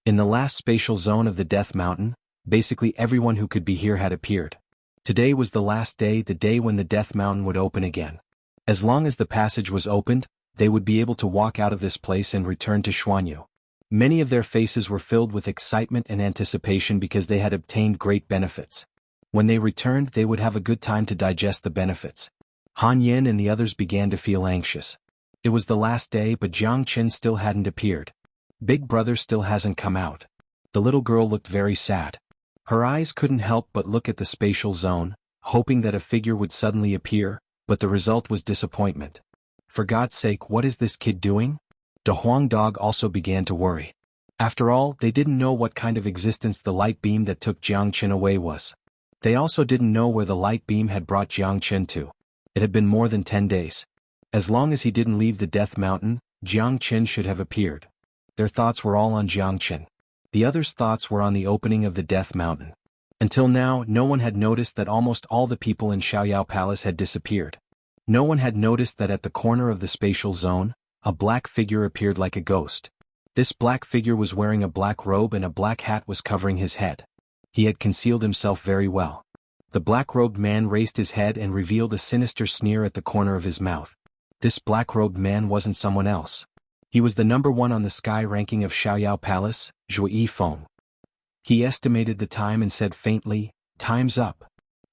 In the last spatial zone of the Death Mountain, basically everyone who could be here had appeared. Today was the last day, the day when the Death Mountain would open again. As long as the passage was opened, they would be able to walk out of this place and return to Xuanhu. Many of their faces were filled with excitement and anticipation because they had obtained great benefits. When they returned, they would have a good time to digest the benefits. Han Yen and the others began to feel anxious. It was the last day, but Jiang Chen still hadn't appeared. Big Brother still hasn't come out. The little girl looked very sad. Her eyes couldn't help but look at the spatial zone, hoping that a figure would suddenly appear, but the result was disappointment. For God's sake, what is this kid doing? The Huang dog also began to worry. After all, they didn't know what kind of existence the light beam that took Jiang Chen away was. They also didn't know where the light beam had brought Jiang Chen to. It had been more than 10 days. As long as he didn't leave the Death Mountain, Jiangchen should have appeared. Their thoughts were all on Jiangchen. The others' thoughts were on the opening of the Death Mountain. Until now, no one had noticed that almost all the people in Xiaoyao Palace had disappeared. No one had noticed that at the corner of the spatial zone, a black figure appeared like a ghost. This black figure was wearing a black robe and a black hat was covering his head. He had concealed himself very well. The black-robed man raised his head and revealed a sinister sneer at the corner of his mouth. This black-robed man wasn't someone else. He was the number 1 on the sky ranking of Xiaoyao Palace, Zhui Yifeng. He estimated the time and said faintly, "Time's up."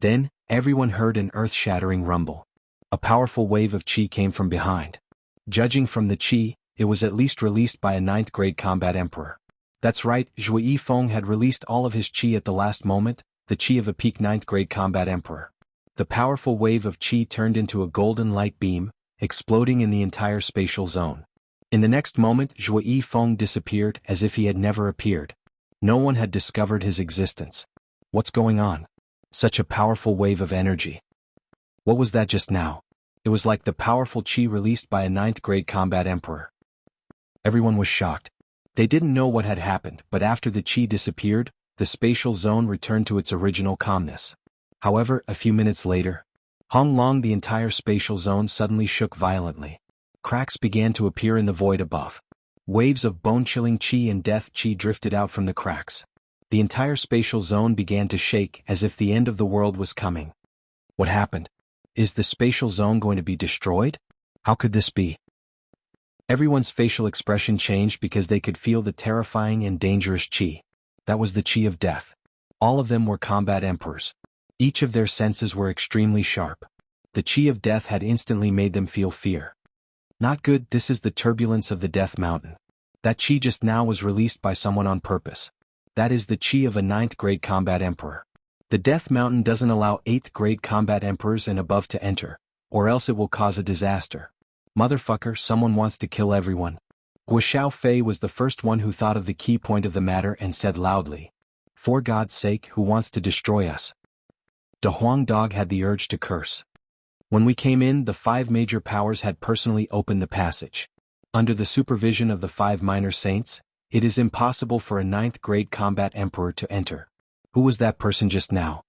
Then, everyone heard an earth-shattering rumble. A powerful wave of qi came from behind. Judging from the qi, it was at least released by a 9th-grade combat emperor. That's right, Zhui Yifeng had released all of his qi at the last moment, the qi of a peak 9th-grade combat emperor. The powerful wave of qi turned into a golden light beam, exploding in the entire spatial zone. In the next moment, Zhui Yifeng disappeared as if he had never appeared. No one had discovered his existence. What's going on? Such a powerful wave of energy. What was that just now? It was like the powerful qi released by a 9th-grade combat emperor. Everyone was shocked. They didn't know what had happened, but after the qi disappeared, the spatial zone returned to its original calmness. However, a few minutes later, Honglong, the entire spatial zone suddenly shook violently. Cracks began to appear in the void above. Waves of bone-chilling qi and death qi drifted out from the cracks. The entire spatial zone began to shake as if the end of the world was coming. What happened? Is the spatial zone going to be destroyed? How could this be? Everyone's facial expression changed because they could feel the terrifying and dangerous qi. That was the qi of death. All of them were combat emperors. Each of their senses were extremely sharp. The qi of death had instantly made them feel fear. Not good, this is the turbulence of the Death Mountain. That qi just now was released by someone on purpose. That is the qi of a 9th-grade combat emperor. The Death Mountain doesn't allow 8th-grade combat emperors and above to enter, or else it will cause a disaster. Motherfucker, someone wants to kill everyone. Guo Xiaofei was the first one who thought of the key point of the matter and said loudly, "For God's sake, who wants to destroy us?" De Huang Dog had the urge to curse. When we came in, the 5 major powers had personally opened the passage. Under the supervision of the 5 minor saints, it is impossible for a 9th-grade combat emperor to enter. Who was that person just now?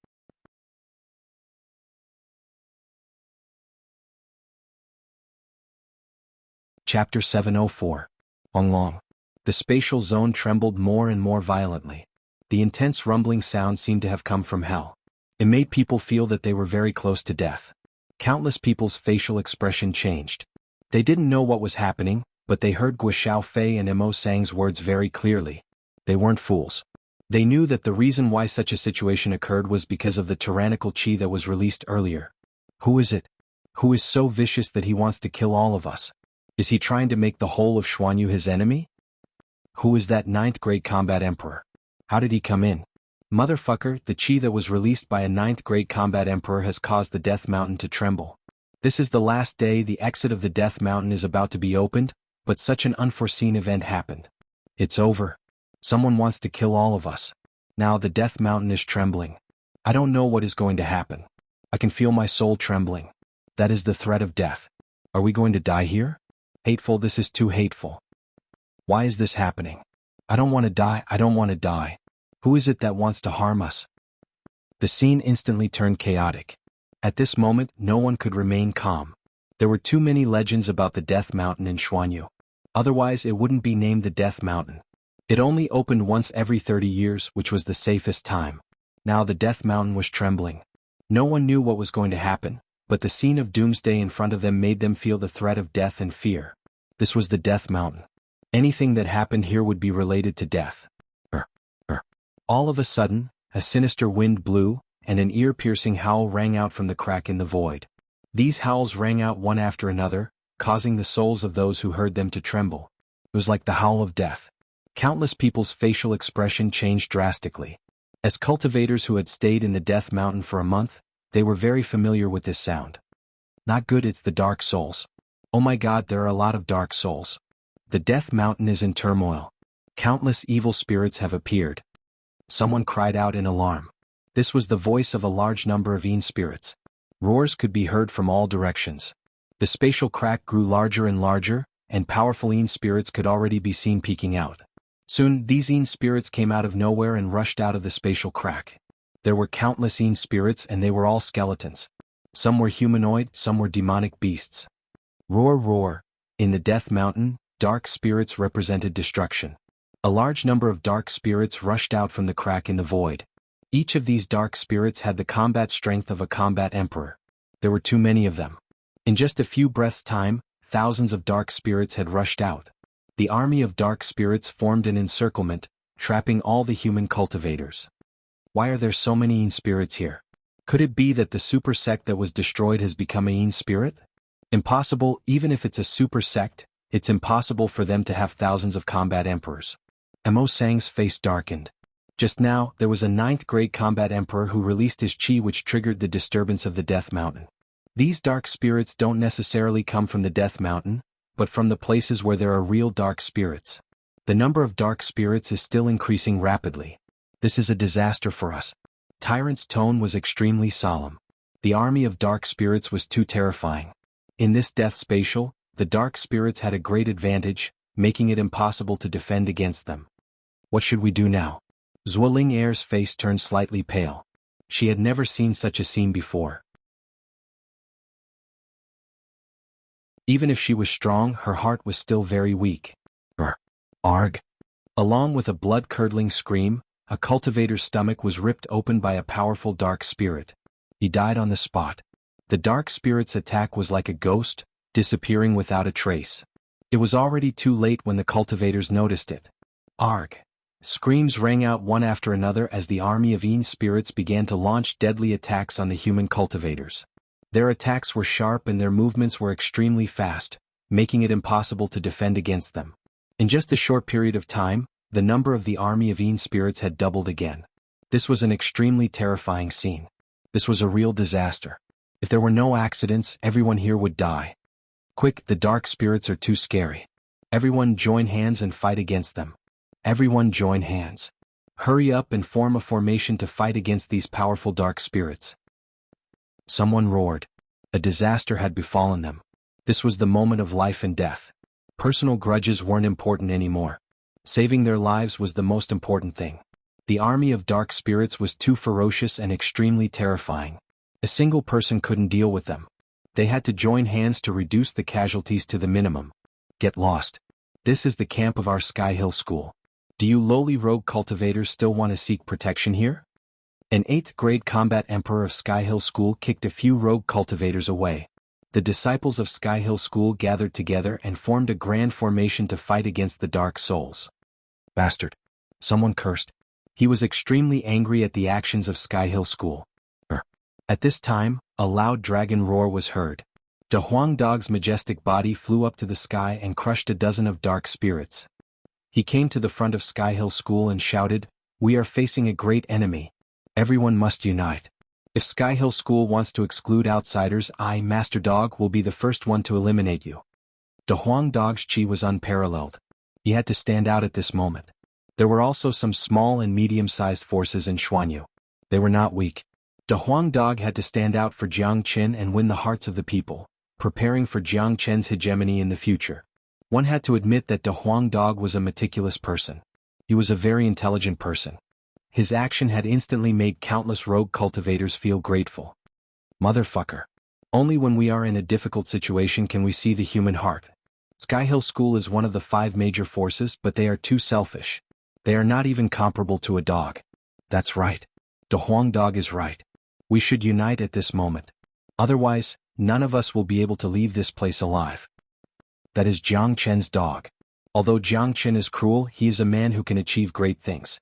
Chapter 704. Honglong. The spatial zone trembled more and more violently. The intense rumbling sound seemed to have come from hell. It made people feel that they were very close to death. Countless people's facial expression changed. They didn't know what was happening, but they heard Guo Xiaofei and Mo Sang's words very clearly. They weren't fools. They knew that the reason why such a situation occurred was because of the tyrannical qi that was released earlier. Who is it? Who is so vicious that he wants to kill all of us? Is he trying to make the whole of Xuanhu his enemy? Who is that 9th-grade combat emperor? How did he come in? Motherfucker, the qi that was released by a 9th-grade combat emperor has caused the Death Mountain to tremble. This is the last day, the exit of the Death Mountain is about to be opened, but such an unforeseen event happened. It's over. Someone wants to kill all of us. Now the Death Mountain is trembling. I don't know what is going to happen. I can feel my soul trembling. That is the threat of death. Are we going to die here? Hateful, this is too hateful. Why is this happening? I don't want to die, I don't want to die. Who is it that wants to harm us? The scene instantly turned chaotic. At this moment, no one could remain calm. There were too many legends about the Death Mountain in Xuanhu. Otherwise it wouldn't be named the Death Mountain. It only opened once every 30 years, which was the safest time. Now the Death Mountain was trembling. No one knew what was going to happen, but the scene of doomsday in front of them made them feel the threat of death and fear. This was the Death Mountain. Anything that happened here would be related to death. All of a sudden, a sinister wind blew, and an ear-piercing howl rang out from the crack in the void. These howls rang out one after another, causing the souls of those who heard them to tremble. It was like the howl of death. Countless people's facial expression changed drastically. As cultivators who had stayed in the Death Mountain for a month, they were very familiar with this sound. Not good, it's the dark souls. Oh my God, there are a lot of dark souls. The Death Mountain is in turmoil. Countless evil spirits have appeared. Someone cried out in alarm. This was the voice of a large number of Yin spirits. Roars could be heard from all directions. The spatial crack grew larger and larger, and powerful Een spirits could already be seen peeking out. Soon, these Een spirits came out of nowhere and rushed out of the spatial crack. There were countless Een spirits and they were all skeletons. Some were humanoid, some were demonic beasts. Roar, roar. In the Death Mountain, dark spirits represented destruction. A large number of dark spirits rushed out from the crack in the void. Each of these dark spirits had the combat strength of a combat emperor. There were too many of them. In just a few breaths' time, thousands of dark spirits had rushed out. The army of dark spirits formed an encirclement, trapping all the human cultivators. Why are there so many Een spirits here? Could it be that the super sect that was destroyed has become a Een spirit? Impossible. Even if it's a super sect, it's impossible for them to have thousands of combat emperors. Mo Sang's face darkened. Just now, there was a 9th grade combat emperor who released his chi which triggered the disturbance of the Death Mountain. These dark spirits don't necessarily come from the Death Mountain, but from the places where there are real dark spirits. The number of dark spirits is still increasing rapidly. This is a disaster for us. Tyrant's tone was extremely solemn. The army of dark spirits was too terrifying. In this death spatial, the dark spirits had a great advantage, making it impossible to defend against them. What should we do now? Zuoling Air's face turned slightly pale. She had never seen such a scene before. Even if she was strong, her heart was still very weak. Arg. Along with a blood-curdling scream, a cultivator's stomach was ripped open by a powerful dark spirit. He died on the spot. The dark spirit's attack was like a ghost, disappearing without a trace. It was already too late when the cultivators noticed it. Arg. Screams rang out one after another as the army of Een spirits began to launch deadly attacks on the human cultivators. Their attacks were sharp and their movements were extremely fast, making it impossible to defend against them. In just a short period of time, the number of the army of Een spirits had doubled again. This was an extremely terrifying scene. This was a real disaster. If there were no accidents, everyone here would die. Quick, the dark spirits are too scary. Everyone join hands and fight against them. Everyone join hands. Hurry up and form a formation to fight against these powerful dark spirits. Someone roared. A disaster had befallen them. This was the moment of life and death. Personal grudges weren't important anymore. Saving their lives was the most important thing. The army of dark spirits was too ferocious and extremely terrifying. A single person couldn't deal with them. They had to join hands to reduce the casualties to the minimum. Get lost. This is the camp of our Sky Hill School. Do you lowly rogue cultivators still want to seek protection here? An 8th grade combat emperor of Sky Hill School kicked a few rogue cultivators away. The disciples of Sky Hill School gathered together and formed a grand formation to fight against the dark souls. Bastard. Someone cursed. He was extremely angry at the actions of Sky Hill School. At this time, a loud dragon roar was heard. De Huang Dog's majestic body flew up to the sky and crushed a dozen of dark spirits. He came to the front of Sky Hill School and shouted, "We are facing a great enemy. Everyone must unite. If Sky Hill School wants to exclude outsiders, I, Master Dog, will be the first one to eliminate you." De Huang Dog's chi was unparalleled. He had to stand out at this moment. There were also some small and medium-sized forces in Xuanhu. They were not weak. De Huang Dog had to stand out for Jiang Chen and win the hearts of the people, preparing for Jiang Chen's hegemony in the future. One had to admit that De Huang Dog was a meticulous person. He was a very intelligent person. His action had instantly made countless rogue cultivators feel grateful. Motherfucker. Only when we are in a difficult situation can we see the human heart. Sky Hill School is one of the 5 major forces, but they are too selfish. They are not even comparable to a dog. That's right. De Huang Dog is right. We should unite at this moment. Otherwise, none of us will be able to leave this place alive. That is Jiang Chen's dog. Although Jiang Chen is cruel, he is a man who can achieve great things.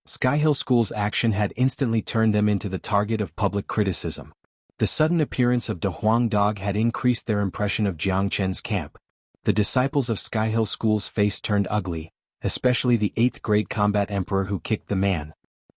Sky Hill School's action had instantly turned them into the target of public criticism. The sudden appearance of De Huang Dog had increased their impression of Jiang Chen's camp. The disciples of Sky Hill School's face turned ugly, especially the 8th grade combat emperor who kicked the man.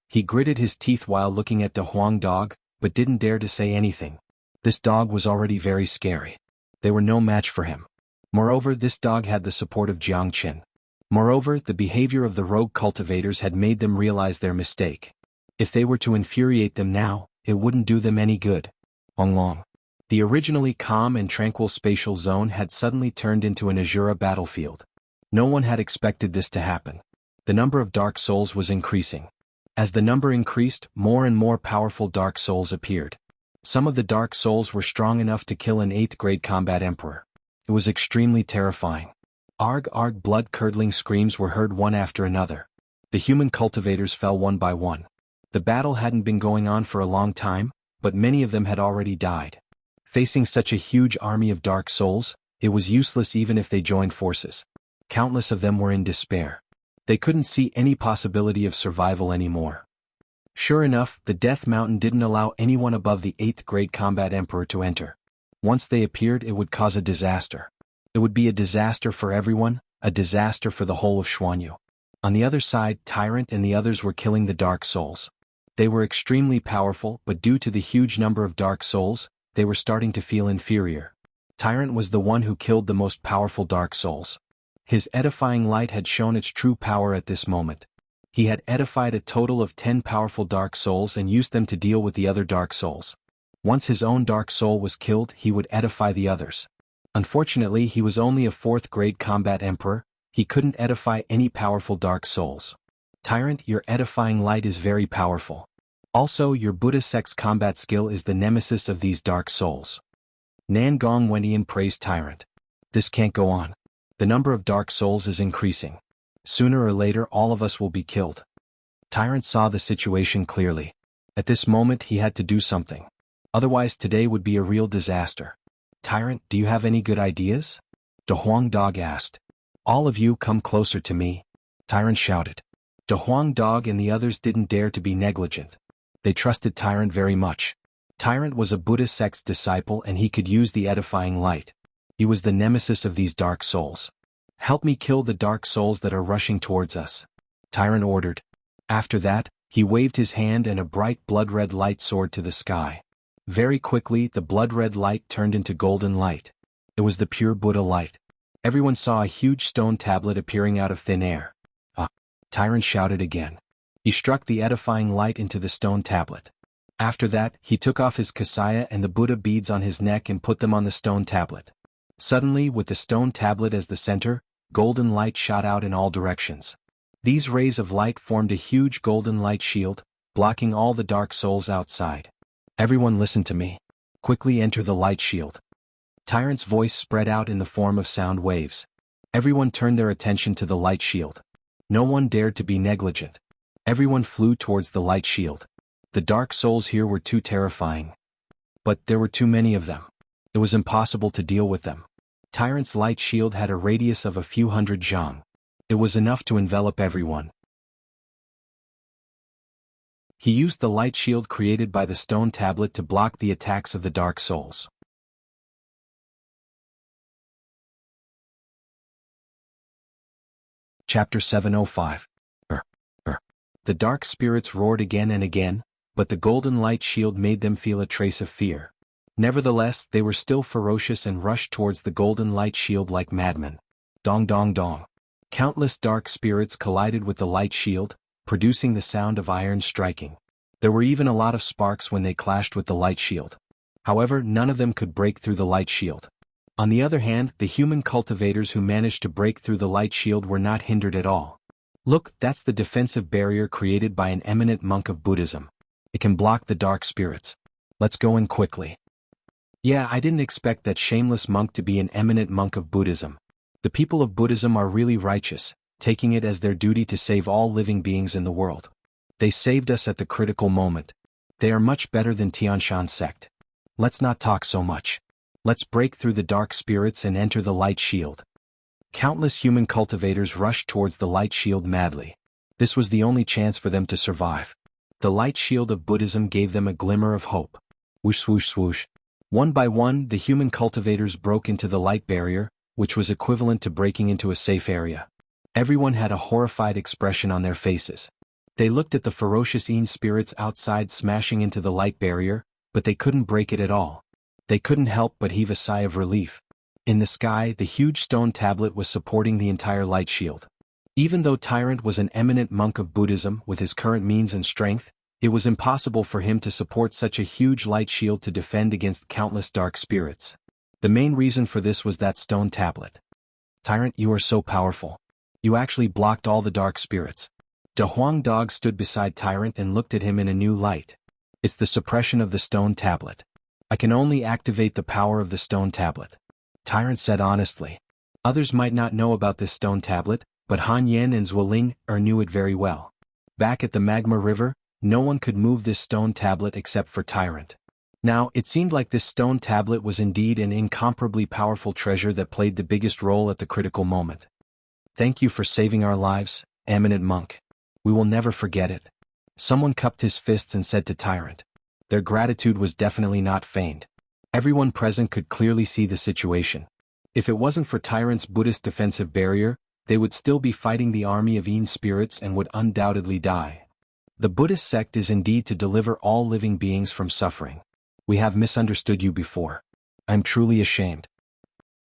He gritted his teeth while looking at De Huang Dog, but didn't dare to say anything. This dog was already very scary. They were no match for him. Moreover, this dog had the support of Jiang Chen. Moreover, the behavior of the rogue cultivators had made them realize their mistake. If they were to infuriate them now, it wouldn't do them any good. Long. The originally calm and tranquil spatial zone had suddenly turned into an Azura battlefield. No one had expected this to happen. The number of dark souls was increasing. As the number increased, more and more powerful dark souls appeared. Some of the dark souls were strong enough to kill an 8th grade combat emperor. It was extremely terrifying. Arg, blood-curdling screams were heard one after another. The human cultivators fell one by one. The battle hadn't been going on for a long time, but many of them had already died. Facing such a huge army of dark souls, it was useless even if they joined forces. Countless of them were in despair. They couldn't see any possibility of survival anymore. Sure enough, the Death Mountain didn't allow anyone above the 8th grade combat emperor to enter. Once they appeared, it would cause a disaster. It would be a disaster for everyone, a disaster for the whole of Xuanhu. On the other side, Tyrant and the others were killing the dark souls. They were extremely powerful, but due to the huge number of dark souls, they were starting to feel inferior. Tyrant was the one who killed the most powerful dark souls. His edifying light had shown its true power at this moment. He had edified a total of 10 powerful dark souls and used them to deal with the other dark souls. Once his own dark soul was killed, he would edify the others. Unfortunately, he was only a 4th grade combat emperor. He couldn't edify any powerful dark souls. Tyrant, your edifying light is very powerful. Also, your Buddha sect's combat skill is the nemesis of these dark souls. Nan Gong Wendian praised Tyrant. This can't go on. The number of dark souls is increasing. Sooner or later, all of us will be killed. Tyrant saw the situation clearly. At this moment, he had to do something. Otherwise, today would be a real disaster. Tyrant, do you have any good ideas? De Huang Dog asked. All of you come closer to me. Tyrant shouted. De Huang Dog and the others didn't dare to be negligent. They trusted Tyrant very much. Tyrant was a Buddha sect's disciple and he could use the edifying light. He was the nemesis of these dark souls. Help me kill the dark souls that are rushing towards us. Tyrant ordered. After that, he waved his hand and a bright blood-red light soared to the sky. Very quickly, the blood-red light turned into golden light. It was the pure Buddha light. Everyone saw a huge stone tablet appearing out of thin air. Ah! Tyrant shouted again. He struck the edifying light into the stone tablet. After that, he took off his kasaya and the Buddha beads on his neck and put them on the stone tablet. Suddenly, with the stone tablet as the center, golden light shot out in all directions. These rays of light formed a huge golden light shield, blocking all the dark souls outside. Everyone listen to me. Quickly enter the light shield. Tyrant's voice spread out in the form of sound waves. Everyone turned their attention to the light shield. No one dared to be negligent. Everyone flew towards the light shield. The dark souls here were too terrifying. But there were too many of them. It was impossible to deal with them. Tyrant's light shield had a radius of a few hundred jianghu. It was enough to envelop everyone. He used the light shield created by the stone tablet to block the attacks of the dark souls. Chapter 705. The dark spirits roared again and again, but the golden light shield made them feel a trace of fear. Nevertheless, they were still ferocious and rushed towards the golden light shield like madmen. Dong dong dong. Countless dark spirits collided with the light shield, producing the sound of iron striking. There were even a lot of sparks when they clashed with the light shield. However, none of them could break through the light shield. On the other hand, the human cultivators who managed to break through the light shield were not hindered at all. Look, that's the defensive barrier created by an eminent monk of Buddhism. It can block the dark spirits. Let's go in quickly. Yeah, I didn't expect that shameless monk to be an eminent monk of Buddhism. The people of Buddhism are really righteous, taking it as their duty to save all living beings in the world. They saved us at the critical moment. They are much better than Tianshan sect. Let's not talk so much. Let's break through the dark spirits and enter the light shield. Countless human cultivators rushed towards the light shield madly. This was the only chance for them to survive. The light shield of Buddhism gave them a glimmer of hope. Whoosh swoosh swoosh. One by one, the human cultivators broke into the light barrier, which was equivalent to breaking into a safe area. Everyone had a horrified expression on their faces. They looked at the ferocious Een spirits outside smashing into the light barrier, but they couldn't break it at all. They couldn't help but heave a sigh of relief. In the sky, the huge stone tablet was supporting the entire light shield. Even though Tyrant was an eminent monk of Buddhism with his current means and strength, It was impossible for him to support such a huge light shield to defend against countless dark spirits. The main reason for this was that stone tablet. Tyrant, you are so powerful. You actually blocked all the dark spirits. De Huang Dog stood beside Tyrant and looked at him in a new light. It's the suppression of the stone tablet. I can only activate the power of the stone tablet. Tyrant said honestly. Others might not know about this stone tablet, but Han Yan and Zuoling knew it very well. Back at the Magma River, no one could move this stone tablet except for Tyrant. Now, it seemed like this stone tablet was indeed an incomparably powerful treasure that played the biggest role at the critical moment. Thank you for saving our lives, eminent monk. We will never forget it. Someone cupped his fists and said to Tyrant. Their gratitude was definitely not feigned. Everyone present could clearly see the situation. If it wasn't for Tyrant's Buddhist defensive barrier, they would still be fighting the army of Yin spirits and would undoubtedly die. The Buddhist sect is indeed to deliver all living beings from suffering. We have misunderstood you before. I'm truly ashamed.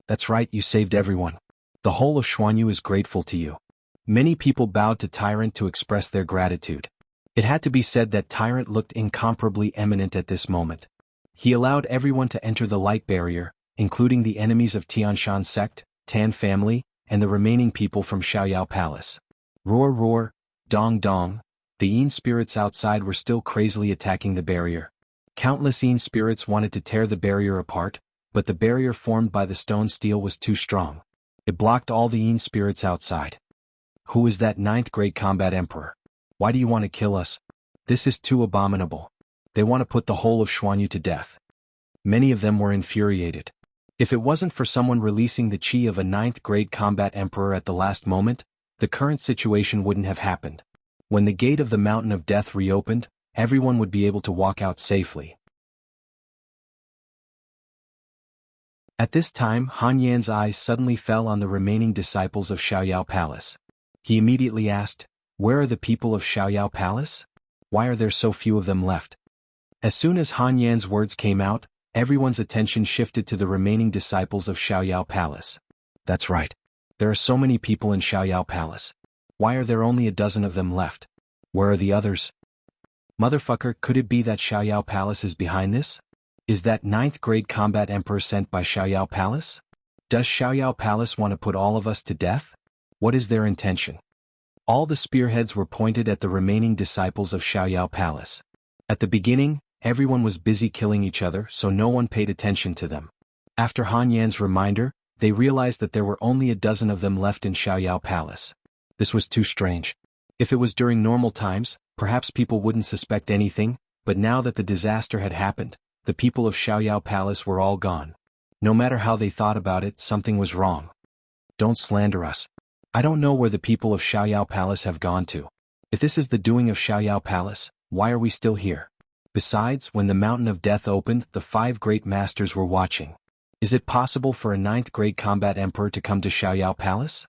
That's right, you saved everyone. The whole of Xuanhu is grateful to you. Many people bowed to Tyrant to express their gratitude. It had to be said that Tyrant looked incomparably eminent at this moment. He allowed everyone to enter the light barrier, including the enemies of Tianshan sect, Tan family, and the remaining people from Xiaoyao Palace. Roar roar, dong dong, the Yin spirits outside were still crazily attacking the barrier. Countless Yin spirits wanted to tear the barrier apart, but the barrier formed by the stone steel was too strong. It blocked all the Yin spirits outside. Who is that 9th grade combat emperor? Why do you want to kill us? This is too abominable. They want to put the whole of Xuanhu to death. Many of them were infuriated. If it wasn't for someone releasing the chi of a 9th grade combat emperor at the last moment, the current situation wouldn't have happened. When the gate of the mountain of death reopened, everyone would be able to walk out safely. At this time, Han Yan's eyes suddenly fell on the remaining disciples of Xiaoyao Palace. He immediately asked, "Where are the people of Xiaoyao Palace? Why are there so few of them left?" As soon as Han Yan's words came out, everyone's attention shifted to the remaining disciples of Xiaoyao Palace. That's right. There are so many people in Xiaoyao Palace. Why are there only a dozen of them left? Where are the others? Motherfucker, could it be that Xiaoyao Palace is behind this? Is that 9th grade combat emperor sent by Xiaoyao Palace? Does Xiaoyao Palace want to put all of us to death? What is their intention? All the spearheads were pointed at the remaining disciples of Xiaoyao Palace. At the beginning, everyone was busy killing each other, so no one paid attention to them. After Han Yan's reminder, they realized that there were only a dozen of them left in Xiaoyao Palace. This was too strange. If it was during normal times, perhaps people wouldn't suspect anything, but now that the disaster had happened, the people of Xiaoyao Palace were all gone. No matter how they thought about it, something was wrong. Don't slander us. I don't know where the people of Xiaoyao Palace have gone to. If this is the doing of Xiaoyao Palace, why are we still here? Besides, when the Mountain of Death opened, the 5 great masters were watching. Is it possible for a 9th grade combat emperor to come to Xiaoyao Palace?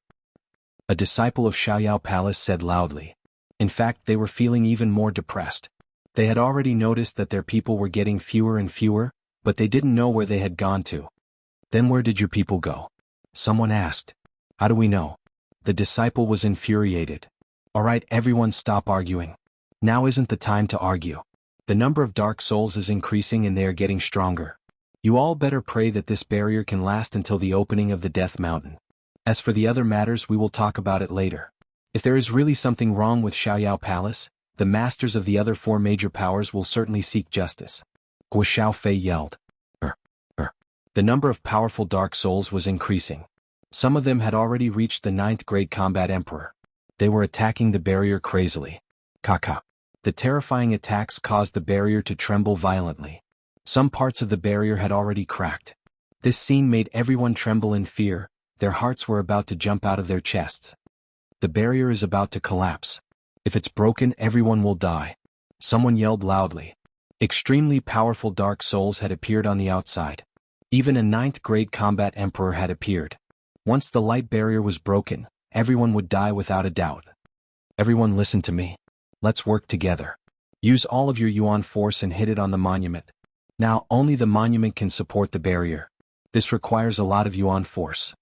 A disciple of Xiaoyao Palace said loudly. In fact, they were feeling even more depressed. They had already noticed that their people were getting fewer and fewer, but they didn't know where they had gone to. Then where did your people go? Someone asked. How do we know? The disciple was infuriated. All right, everyone stop arguing. Now isn't the time to argue. The number of dark souls is increasing and they are getting stronger. You all better pray that this barrier can last until the opening of the Death Mountain. As for the other matters, we will talk about it later. If there is really something wrong with Xiaoyao Palace, the masters of the other 4 major powers will certainly seek justice. Guo Xiaofei yelled. The number of powerful dark souls was increasing. Some of them had already reached the 9th grade combat emperor. They were attacking the barrier crazily. Kaka. The terrifying attacks caused the barrier to tremble violently. Some parts of the barrier had already cracked. This scene made everyone tremble in fear, their hearts were about to jump out of their chests. The barrier is about to collapse. If it's broken, everyone will die. Someone yelled loudly. Extremely powerful dark souls had appeared on the outside. Even a 9th grade combat emperor had appeared. Once the light barrier was broken, everyone would die without a doubt. Everyone listen to me. Let's work together. Use all of your yuan force and hit it on the monument. Now, only the monument can support the barrier. This requires a lot of yuan force.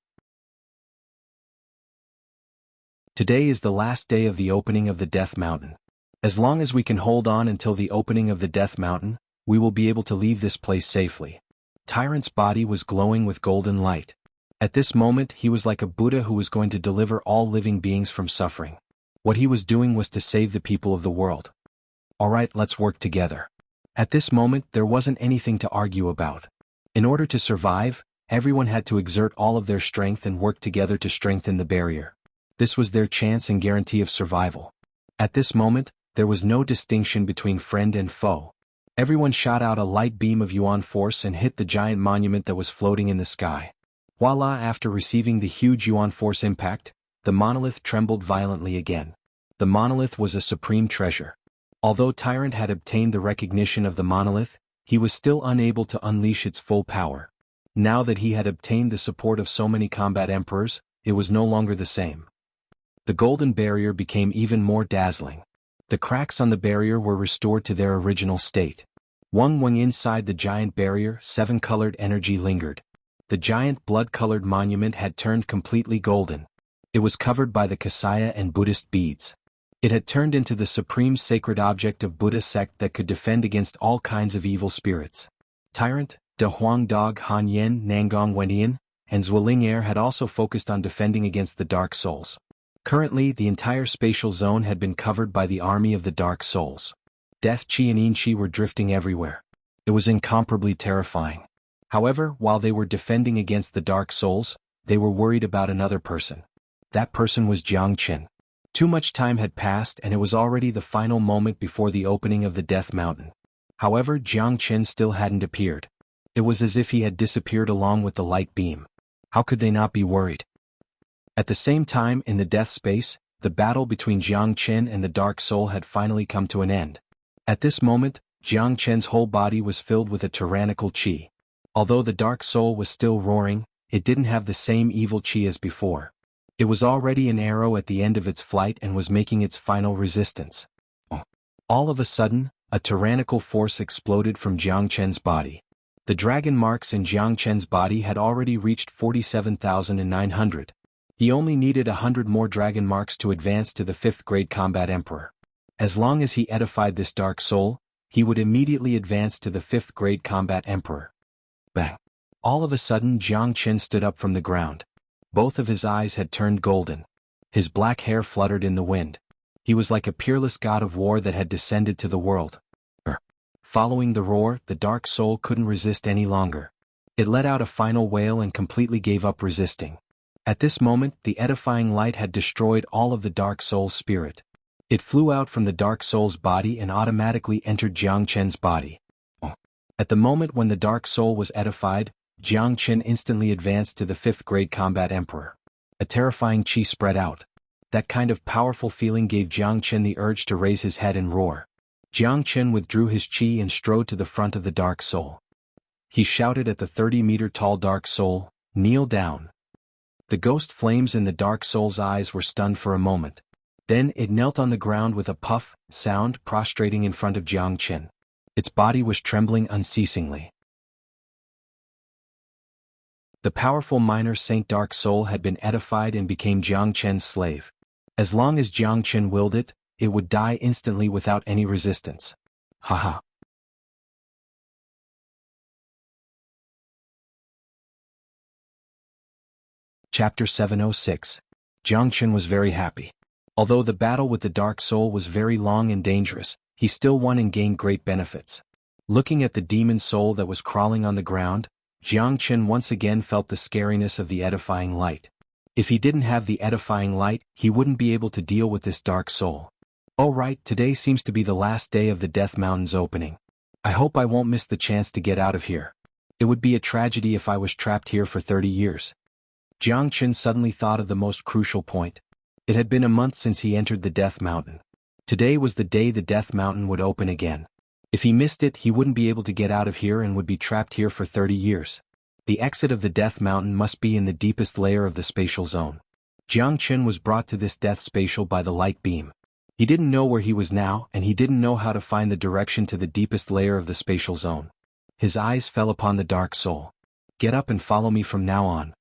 Today is the last day of the opening of the Death Mountain. As long as we can hold on until the opening of the Death Mountain, we will be able to leave this place safely. Tyrant's body was glowing with golden light. At this moment he was like a Buddha who was going to deliver all living beings from suffering. What he was doing was to save the people of the world. Alright, let's work together. At this moment there wasn't anything to argue about. In order to survive, everyone had to exert all of their strength and work together to strengthen the barrier. This was their chance and guarantee of survival. At this moment, there was no distinction between friend and foe. Everyone shot out a light beam of yuan force and hit the giant monument that was floating in the sky. Voila! After receiving the huge yuan force impact, the monolith trembled violently again. The monolith was a supreme treasure. Although Tyrant had obtained the recognition of the monolith, he was still unable to unleash its full power. Now that he had obtained the support of so many combat emperors, it was no longer the same. The golden barrier became even more dazzling. The cracks on the barrier were restored to their original state. Wang inside the giant barrier, 7-colored energy lingered. The giant blood-colored monument had turned completely golden. It was covered by the xianxia and Buddhist beads. It had turned into the supreme sacred object of Buddha sect that could defend against all kinds of evil spirits. Tyrant, De Huang Dog Han Yen Nangong Wentian, and Zwiling'er had also focused on defending against the Dark Souls. Currently, the entire spatial zone had been covered by the army of the Dark Souls. Death Qi and Yin Qi were drifting everywhere. It was incomparably terrifying. However, while they were defending against the Dark Souls, they were worried about another person. That person was Jiang Qin. Too much time had passed and it was already the final moment before the opening of the Death Mountain. However, Jiang Qin still hadn't appeared. It was as if he had disappeared along with the light beam. How could they not be worried? At the same time, in the death space, the battle between Jiang Qin and the Dark Soul had finally come to an end. At this moment, Jiang Qin's whole body was filled with a tyrannical qi. Although the Dark Soul was still roaring, it didn't have the same evil qi as before. It was already an arrow at the end of its flight and was making its final resistance. All of a sudden, a tyrannical force exploded from Jiang Qin's body. The dragon marks in Jiang Qin's body had already reached 47,900. He only needed 100 more dragon marks to advance to the 5th grade combat emperor. As long as he edified this Dark Soul, he would immediately advance to the 5th grade combat emperor. Bang! All of a sudden Jiang Qin stood up from the ground. Both of his eyes had turned golden. His black hair fluttered in the wind. He was like a peerless god of war that had descended to the world. Following the roar, the Dark Soul couldn't resist any longer. It let out a final wail and completely gave up resisting. At this moment, the edifying light had destroyed all of the Dark Soul's spirit. It flew out from the Dark Soul's body and automatically entered Jiang Qin's body. At the moment when the Dark Soul was edified, Jiang Qin instantly advanced to the 5th grade combat emperor. A terrifying qi spread out. That kind of powerful feeling gave Jiang Qin the urge to raise his head and roar. Jiang Qin withdrew his qi and strode to the front of the Dark Soul. He shouted at the 30-meter-tall Dark Soul, "Kneel down." The ghost flames in the Dark Soul's eyes were stunned for a moment. Then it knelt on the ground with a puff sound, prostrating in front of Jiang Qin. Its body was trembling unceasingly. The powerful minor Saint Dark Soul had been edified and became Jiang Qin's slave. As long as Jiang Qin willed it, it would die instantly without any resistance. Haha. Chapter 706. Jiang Qin was very happy. Although the battle with the Dark Soul was very long and dangerous, he still won and gained great benefits. Looking at the demon soul that was crawling on the ground, Jiang Qin once again felt the scariness of the edifying light. If he didn't have the edifying light, he wouldn't be able to deal with this Dark Soul. Oh right, today seems to be the last day of the Death Mountain's opening. I hope I won't miss the chance to get out of here. It would be a tragedy if I was trapped here for 30 years. Jiang Qin suddenly thought of the most crucial point. It had been a month since he entered the Death Mountain. Today was the day the Death Mountain would open again. If he missed it, he wouldn't be able to get out of here and would be trapped here for 30 years. The exit of the Death Mountain must be in the deepest layer of the spatial zone. Jiang Qin was brought to this death spatial by the light beam. He didn't know where he was now, and he didn't know how to find the direction to the deepest layer of the spatial zone. His eyes fell upon the Dark Soul. "Get up and follow me from now on,"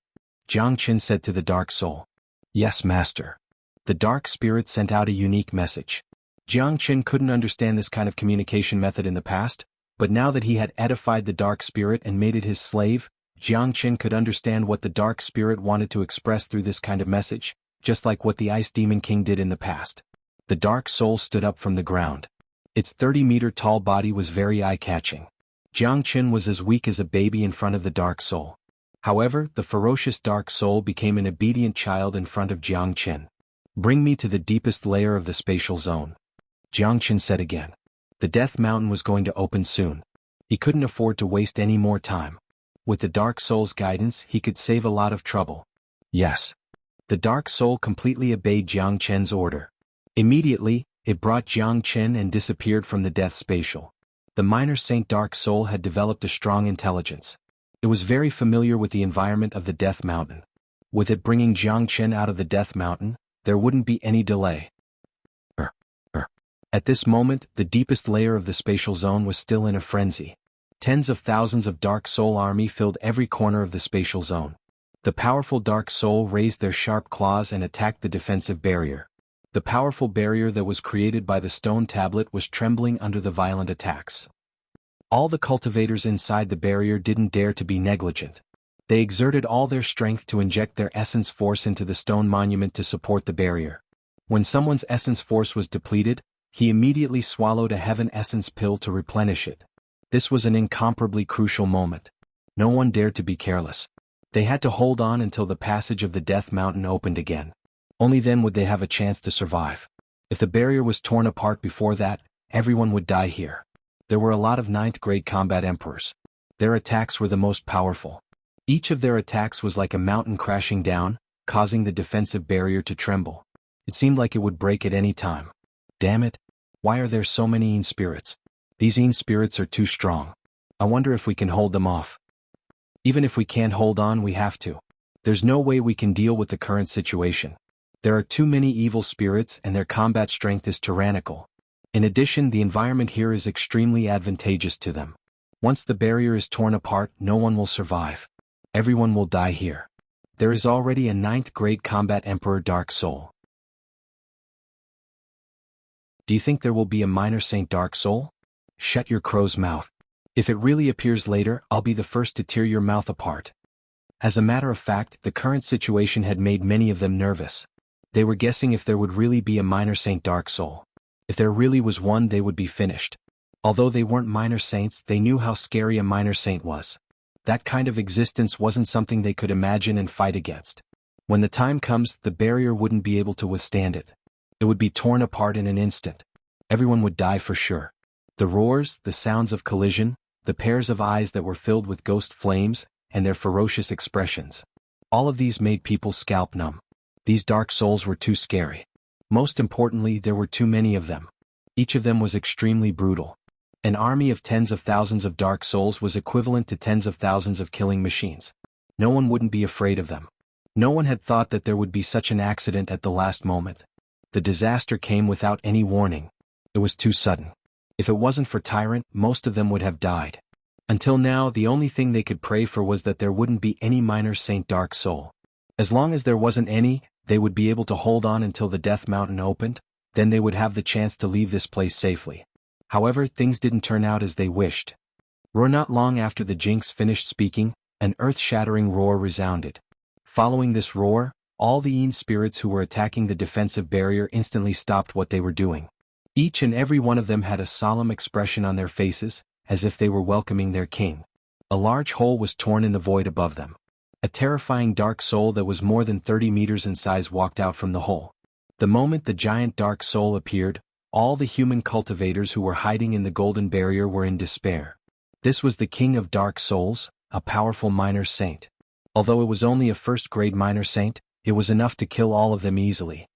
Jiang Qin said to the Dark Soul. "Yes, Master." The Dark Spirit sent out a unique message. Jiang couldn't understand this kind of communication method in the past, but now that he had edified the dark spirit and made it his slave, Jiang could understand what the dark spirit wanted to express through this kind of message, just like what the Ice Demon King did in the past. The dark soul stood up from the ground. Its 30-meter-tall body was very eye-catching. Jiang was as weak as a baby in front of the dark soul. However, the ferocious dark soul became an obedient child in front of Jiang. "Bring me to the deepest layer of the spatial zone," Jiang said again. The Death Mountain was going to open soon. He couldn't afford to waste any more time. With the dark soul's guidance, he could save a lot of trouble. Yes. The dark soul completely obeyed Jiang order. Immediately, it brought Jiang and disappeared from the death spatial. The minor saint dark soul had developed a strong intelligence. It was very familiar with the environment of the Death Mountain. With it bringing Jiang out of the Death Mountain, there wouldn't be any delay. At this moment, the deepest layer of the spatial zone was still in a frenzy. Tens of thousands of dark soul army filled every corner of the spatial zone. The powerful dark soul raised their sharp claws and attacked the defensive barrier. The powerful barrier that was created by the stone tablet was trembling under the violent attacks. All the cultivators inside the barrier didn't dare to be negligent. They exerted all their strength to inject their essence force into the stone monument to support the barrier. When someone's essence force was depleted, he immediately swallowed a heaven essence pill to replenish it. This was an incomparably crucial moment. No one dared to be careless. They had to hold on until the passage of the Death Mountain opened again. Only then would they have a chance to survive. If the barrier was torn apart before that, everyone would die here. There were a lot of 9th-grade combat emperors. Their attacks were the most powerful. Each of their attacks was like a mountain crashing down, causing the defensive barrier to tremble. It seemed like it would break at any time. Damn it! Why are there so many Yin spirits? These Yin spirits are too strong. I wonder if we can hold them off. Even if we can't hold on, we have to. There's no way we can deal with the current situation. There are too many evil spirits and their combat strength is tyrannical. In addition, the environment here is extremely advantageous to them. Once the barrier is torn apart, no one will survive. Everyone will die here. There is already a 9th-grade combat emperor dark soul. Do you think there will be a minor saint dark soul? Shut your crow's mouth. If it really appears later, I'll be the first to tear your mouth apart. As a matter of fact, the current situation had made many of them nervous. They were guessing if there would really be a minor saint dark soul. If there really was one, they would be finished. Although they weren't minor saints, they knew how scary a minor saint was. That kind of existence wasn't something they could imagine and fight against. When the time comes, the barrier wouldn't be able to withstand it. It would be torn apart in an instant. Everyone would die for sure. The roars, the sounds of collision, the pairs of eyes that were filled with ghost flames, and their ferocious expressions. All of these made people's scalp numb. These dark souls were too scary. Most importantly, there were too many of them. Each of them was extremely brutal. An army of tens of thousands of dark souls was equivalent to tens of thousands of killing machines. No one wouldn't be afraid of them. No one had thought that there would be such an accident at the last moment. The disaster came without any warning. It was too sudden. If it wasn't for Tyrant, most of them would have died. Until now, the only thing they could pray for was that there wouldn't be any minor saint dark soul. As long as there wasn't any, they would be able to hold on until the Death Mountain opened, then they would have the chance to leave this place safely. However, things didn't turn out as they wished. Not long after the Jinx finished speaking, an earth-shattering roar resounded. Following this roar, all the Yin spirits who were attacking the defensive barrier instantly stopped what they were doing. Each and every one of them had a solemn expression on their faces, as if they were welcoming their king. A large hole was torn in the void above them. A terrifying dark soul that was more than 30 meters in size walked out from the hole. The moment the giant dark soul appeared, all the human cultivators who were hiding in the golden barrier were in despair. This was the king of dark souls, a powerful minor saint. Although it was only a first-grade minor saint, it was enough to kill all of them easily.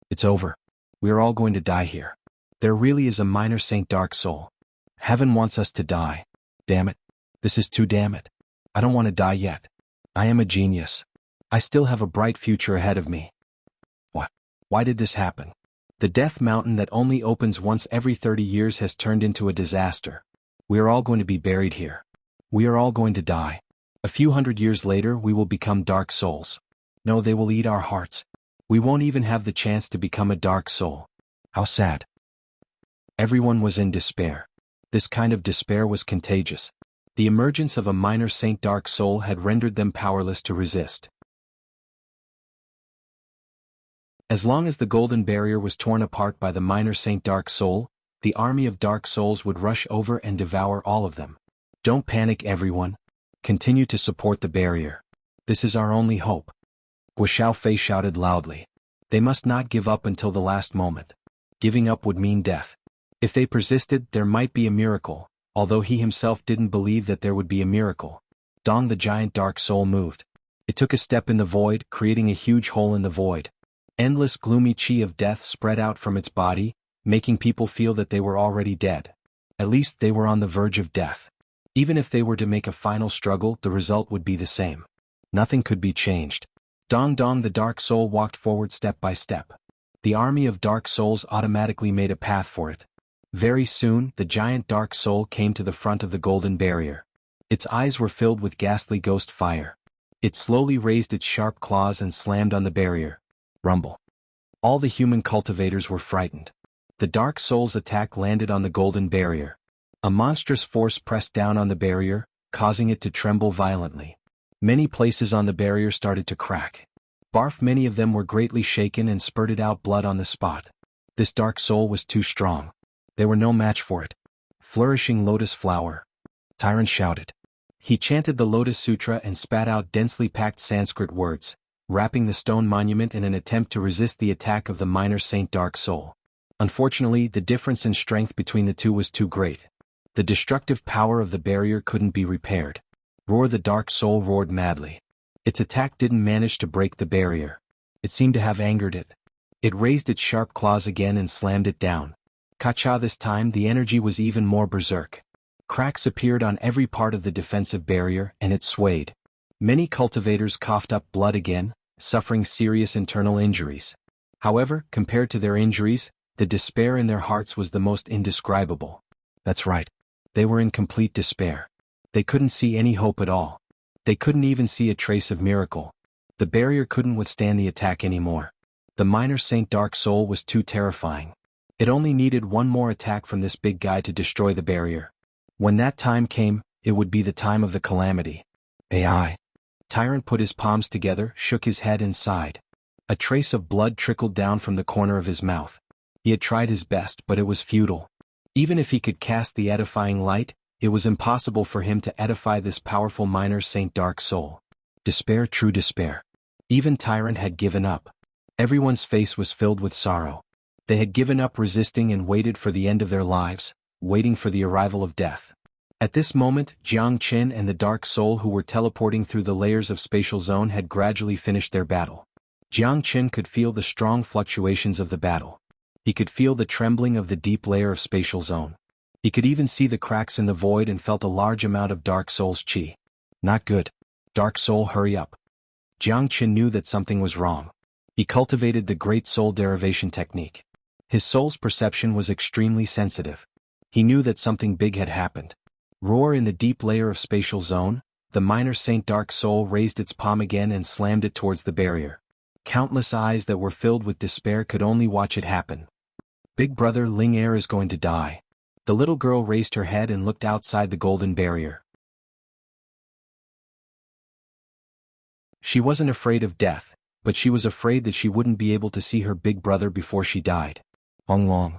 It's over. We are all going to die here. There really is a minor saint dark soul. Heaven wants us to die. Damn it. This is too damn it. I don't want to die yet. I am a genius. I still have a bright future ahead of me. What? Why did this happen? The Death Mountain that only opens once every 30 years has turned into a disaster. We are all going to be buried here. We are all going to die. A few hundred years later, we will become dark souls. No, they will eat our hearts. We won't even have the chance to become a dark soul. How sad. Everyone was in despair. This kind of despair was contagious. The emergence of a minor saint dark soul had rendered them powerless to resist. As long as the golden barrier was torn apart by the minor saint dark soul, the army of dark souls would rush over and devour all of them. Don't panic, everyone. Continue to support the barrier. This is our only hope. Guxiaofei shouted loudly. They must not give up until the last moment. Giving up would mean death. If they persisted, there might be a miracle, although he himself didn't believe that there would be a miracle. Dong, the giant dark soul, moved. It took a step in the void, creating a huge hole in the void. Endless gloomy chi of death spread out from its body, making people feel that they were already dead. At least they were on the verge of death. Even if they were to make a final struggle, the result would be the same. Nothing could be changed. Dong, the dark soul, walked forward step by step. The army of dark souls automatically made a path for it. Very soon, the giant dark soul came to the front of the golden barrier. Its eyes were filled with ghastly ghost fire. It slowly raised its sharp claws and slammed on the barrier. Rumble. All the human cultivators were frightened. The dark soul's attack landed on the golden barrier. A monstrous force pressed down on the barrier, causing it to tremble violently. Many places on the barrier started to crack. Barf, many of them were greatly shaken and spurted out blood on the spot. This dark soul was too strong. They were no match for it. Flourishing lotus flower. Tyrant shouted. He chanted the Lotus Sutra and spat out densely packed Sanskrit words, wrapping the stone monument in an attempt to resist the attack of the minor saint dark soul. Unfortunately, the difference in strength between the two was too great. The destructive power of the barrier couldn't be repaired. Roar, the dark soul roared madly. Its attack didn't manage to break the barrier. It seemed to have angered it. It raised its sharp claws again and slammed it down. Kacha, this time the energy was even more berserk. Cracks appeared on every part of the defensive barrier and it swayed. Many cultivators coughed up blood again, suffering serious internal injuries. However, compared to their injuries, the despair in their hearts was the most indescribable. That's right. They were in complete despair. They couldn't see any hope at all. They couldn't even see a trace of miracle. The barrier couldn't withstand the attack anymore. The minor saint dark soul was too terrifying. It only needed one more attack from this big guy to destroy the barrier. When that time came, it would be the time of the calamity. AI. Tyrant put his palms together, shook his head and sighed. A trace of blood trickled down from the corner of his mouth. He had tried his best, but it was futile. Even if he could cast the edifying light, it was impossible for him to edify this powerful minor saint dark soul. Despair, true despair. Even Tyrant had given up. Everyone's face was filled with sorrow. They had given up resisting and waited for the end of their lives, waiting for the arrival of death. At this moment, Jiang Qin and the dark soul who were teleporting through the layers of spatial zone had gradually finished their battle. Jiang Qin could feel the strong fluctuations of the battle. He could feel the trembling of the deep layer of spatial zone. He could even see the cracks in the void and felt a large amount of dark soul's chi. Not good. Dark soul, hurry up. Jiang Qin knew that something was wrong. He cultivated the great soul derivation technique. His soul's perception was extremely sensitive. He knew that something big had happened. Roar, in the deep layer of spatial zone, the minor saint dark soul raised its palm again and slammed it towards the barrier. Countless eyes that were filled with despair could only watch it happen. Big brother Ling Er is going to die. The little girl raised her head and looked outside the golden barrier. She wasn't afraid of death, but she was afraid that she wouldn't be able to see her big brother before she died. Long.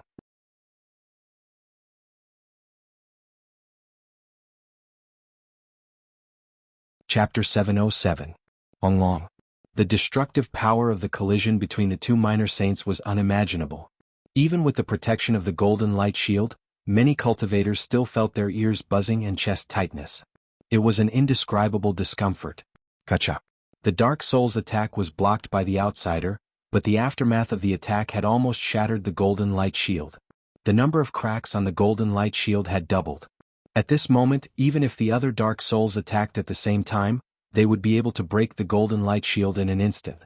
Chapter 707. Long. The destructive power of the collision between the two minor saints was unimaginable. Even with the protection of the golden light shield, many cultivators still felt their ears buzzing and chest tightness. It was an indescribable discomfort. Kacha. The dark soul's attack was blocked by the outsider, but the aftermath of the attack had almost shattered the golden light shield. The number of cracks on the golden light shield had doubled. At this moment, even if the other dark souls attacked at the same time, they would be able to break the golden light shield in an instant.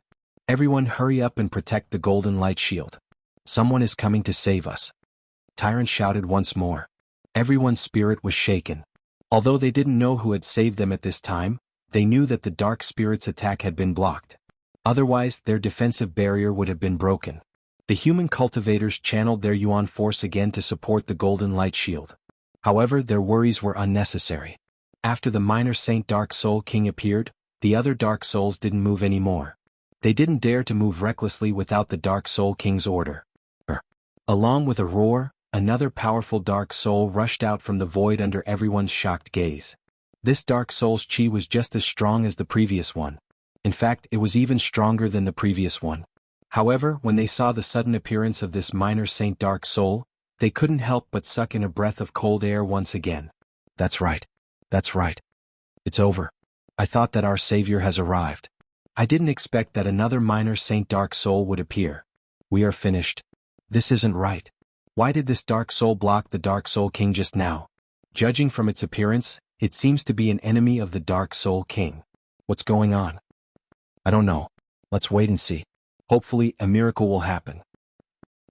Everyone hurry up and protect the golden light shield. Someone is coming to save us. Tyrant shouted once more. Everyone's spirit was shaken. Although they didn't know who had saved them at this time, they knew that the dark spirit's attack had been blocked. Otherwise, their defensive barrier would have been broken. The human cultivators channeled their yuan force again to support the golden light shield. However, their worries were unnecessary. After the minor Saint Dark Soul King appeared, the other Dark Souls didn't move anymore. They didn't dare to move recklessly without the Dark Soul King's order. Along with a roar, another powerful Dark Soul rushed out from the void under everyone's shocked gaze. This Dark Soul's chi was just as strong as the previous one. In fact, it was even stronger than the previous one. However, when they saw the sudden appearance of this minor Saint Dark Soul, they couldn't help but suck in a breath of cold air once again. That's right. That's right. It's over. I thought that our savior has arrived. I didn't expect that another minor Saint Dark Soul would appear. We are finished. This isn't right. Why did this Dark Soul block the Dark Soul King just now? Judging from its appearance, it seems to be an enemy of the Dark Soul King. What's going on? I don't know. Let's wait and see. Hopefully, a miracle will happen.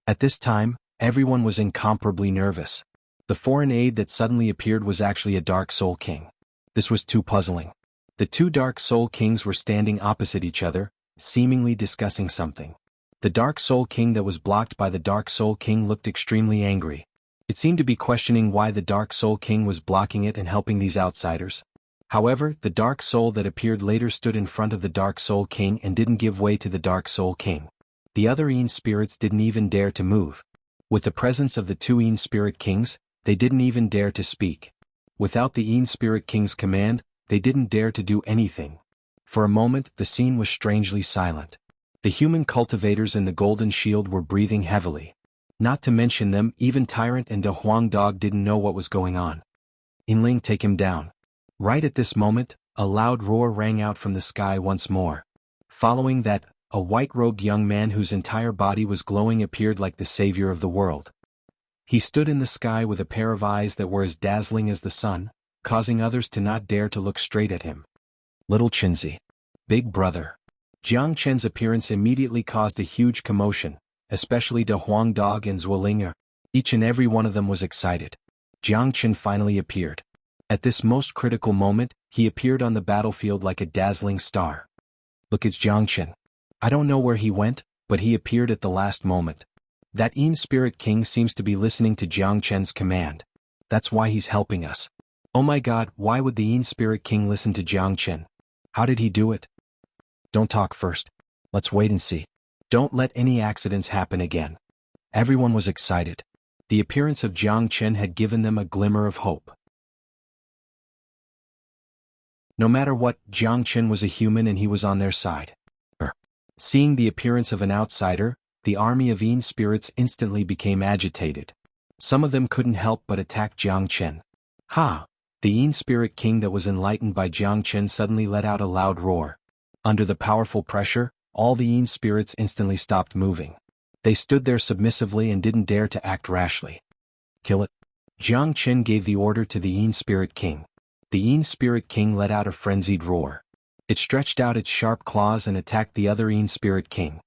At this time, everyone was incomparably nervous. The foreign aid that suddenly appeared was actually a Dark Soul King. This was too puzzling. The two Dark Soul Kings were standing opposite each other, seemingly discussing something. The Dark Soul King that was blocked by the Dark Soul King looked extremely angry. It seemed to be questioning why the Dark Soul King was blocking it and helping these outsiders. However, the Dark Soul that appeared later stood in front of the Dark Soul King and didn't give way to the Dark Soul King. The other Yin spirits didn't even dare to move. With the presence of the two Yin Spirit Kings, they didn't even dare to speak. Without the Yin Spirit King's command, they didn't dare to do anything. For a moment, the scene was strangely silent. The human cultivators in the golden shield were breathing heavily. Not to mention them, even Tyrant and De Huang Dog didn't know what was going on. Yinling, take him down. Right at this moment, a loud roar rang out from the sky once more. Following that, a white-robed young man whose entire body was glowing appeared like the savior of the world. He stood in the sky with a pair of eyes that were as dazzling as the sun, causing others to not dare to look straight at him. Little Qinzi. Big brother. Jiang Chen's appearance immediately caused a huge commotion, especially De Huang Dog and Zuoling. Each and every one of them was excited. Jiang Chen finally appeared. At this most critical moment, he appeared on the battlefield like a dazzling star. Look at Jiang Chen. I don't know where he went, but he appeared at the last moment. That Yin Spirit King seems to be listening to Jiang Chen's command. That's why he's helping us. Oh my god, why would the Yin Spirit King listen to Jiang Chen? How did he do it? Don't talk first. Let's wait and see. Don't let any accidents happen again. Everyone was excited. The appearance of Jiang Chen had given them a glimmer of hope. No matter what, Jiang Chen was a human and he was on their side. Seeing the appearance of an outsider, the army of Yin spirits instantly became agitated. Some of them couldn't help but attack Jiang Chen. Ha! The Yin Spirit King that was enlightened by Jiang Chen suddenly let out a loud roar. Under the powerful pressure, all the Yin spirits instantly stopped moving. They stood there submissively and didn't dare to act rashly. Kill it. Jiang Chen gave the order to the Yin Spirit King. The Yin Spirit King let out a frenzied roar. It stretched out its sharp claws and attacked the other Yin Spirit King.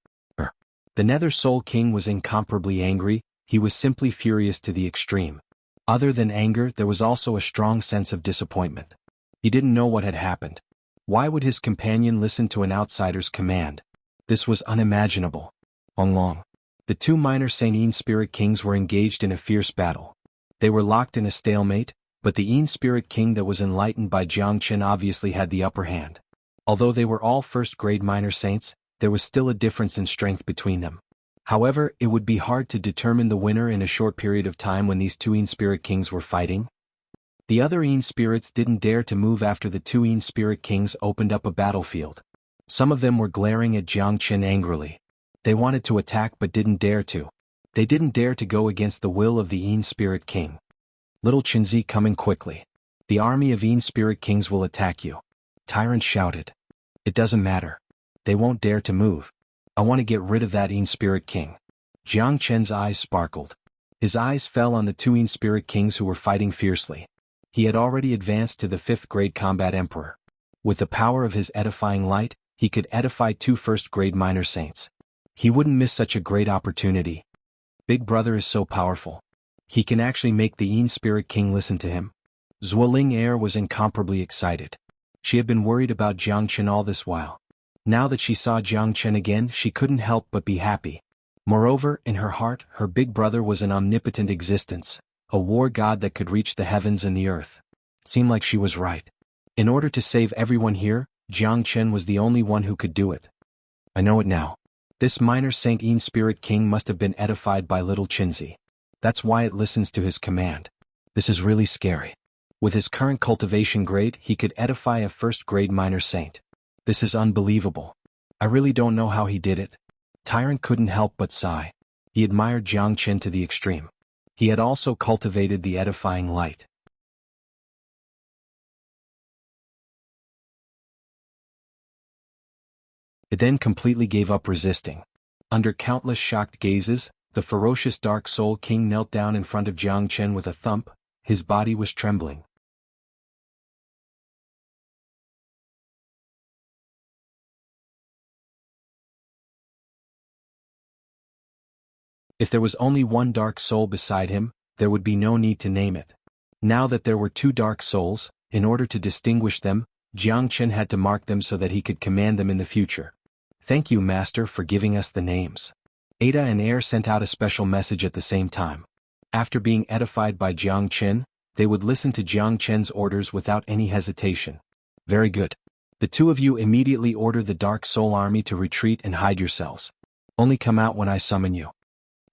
The Nether Soul King was incomparably angry. He was simply furious to the extreme. Other than anger, there was also a strong sense of disappointment. He didn't know what had happened. Why would his companion listen to an outsider's command? This was unimaginable. Long. The two minor Saint Yin Spirit Kings were engaged in a fierce battle. They were locked in a stalemate, but the Yin Spirit King that was enlightened by Jiang Chen obviously had the upper hand. Although they were all first-grade minor saints, there was still a difference in strength between them. However, it would be hard to determine the winner in a short period of time when these two Yin Spirit Kings were fighting. The other Yin spirits didn't dare to move after the two Yin Spirit Kings opened up a battlefield. Some of them were glaring at Jiang Chen angrily. They wanted to attack but didn't dare to. They didn't dare to go against the will of the Yin Spirit King. Little Qinzi, coming quickly. The army of Yin Spirit Kings will attack you. Tyrant shouted. It doesn't matter. They won't dare to move. I want to get rid of that Yin Spirit King. Jiang Chen's eyes sparkled. His eyes fell on the two Yin Spirit Kings who were fighting fiercely. He had already advanced to the 5th grade combat emperor. With the power of his edifying light, he could edify two first-grade minor saints. He wouldn't miss such a great opportunity. Big Brother is so powerful. He can actually make the Yin Spirit King listen to him. Zuoling was incomparably excited. She had been worried about Jiang Chen all this while. Now that she saw Jiang Chen again, she couldn't help but be happy. Moreover, in her heart, her big brother was an omnipotent existence, a war god that could reach the heavens and the earth. Seemed like she was right. In order to save everyone here, Jiang was the only one who could do it. I know it now. This minor Saint Spirit King must have been edified by little Qinzi. That's why it listens to his command. This is really scary. With his current cultivation grade, he could edify a first-grade minor saint. This is unbelievable. I really don't know how he did it. Tyrant couldn't help but sigh. He admired Jiang to the extreme. He had also cultivated the edifying light. It then completely gave up resisting. Under countless shocked gazes, the ferocious Dark Soul King knelt down in front of Jiang with a thump. His body was trembling. If there was only one Dark Soul beside him, there would be no need to name it. Now that there were two Dark Souls, in order to distinguish them, Jiang had to mark them so that he could command them in the future. Thank you, Master, for giving us the names. Ada and Air sent out a special message at the same time. After being edified by Jiang they would listen to Jiang orders without any hesitation. Very good. The two of you immediately order the Dark Soul Army to retreat and hide yourselves. Only come out when I summon you.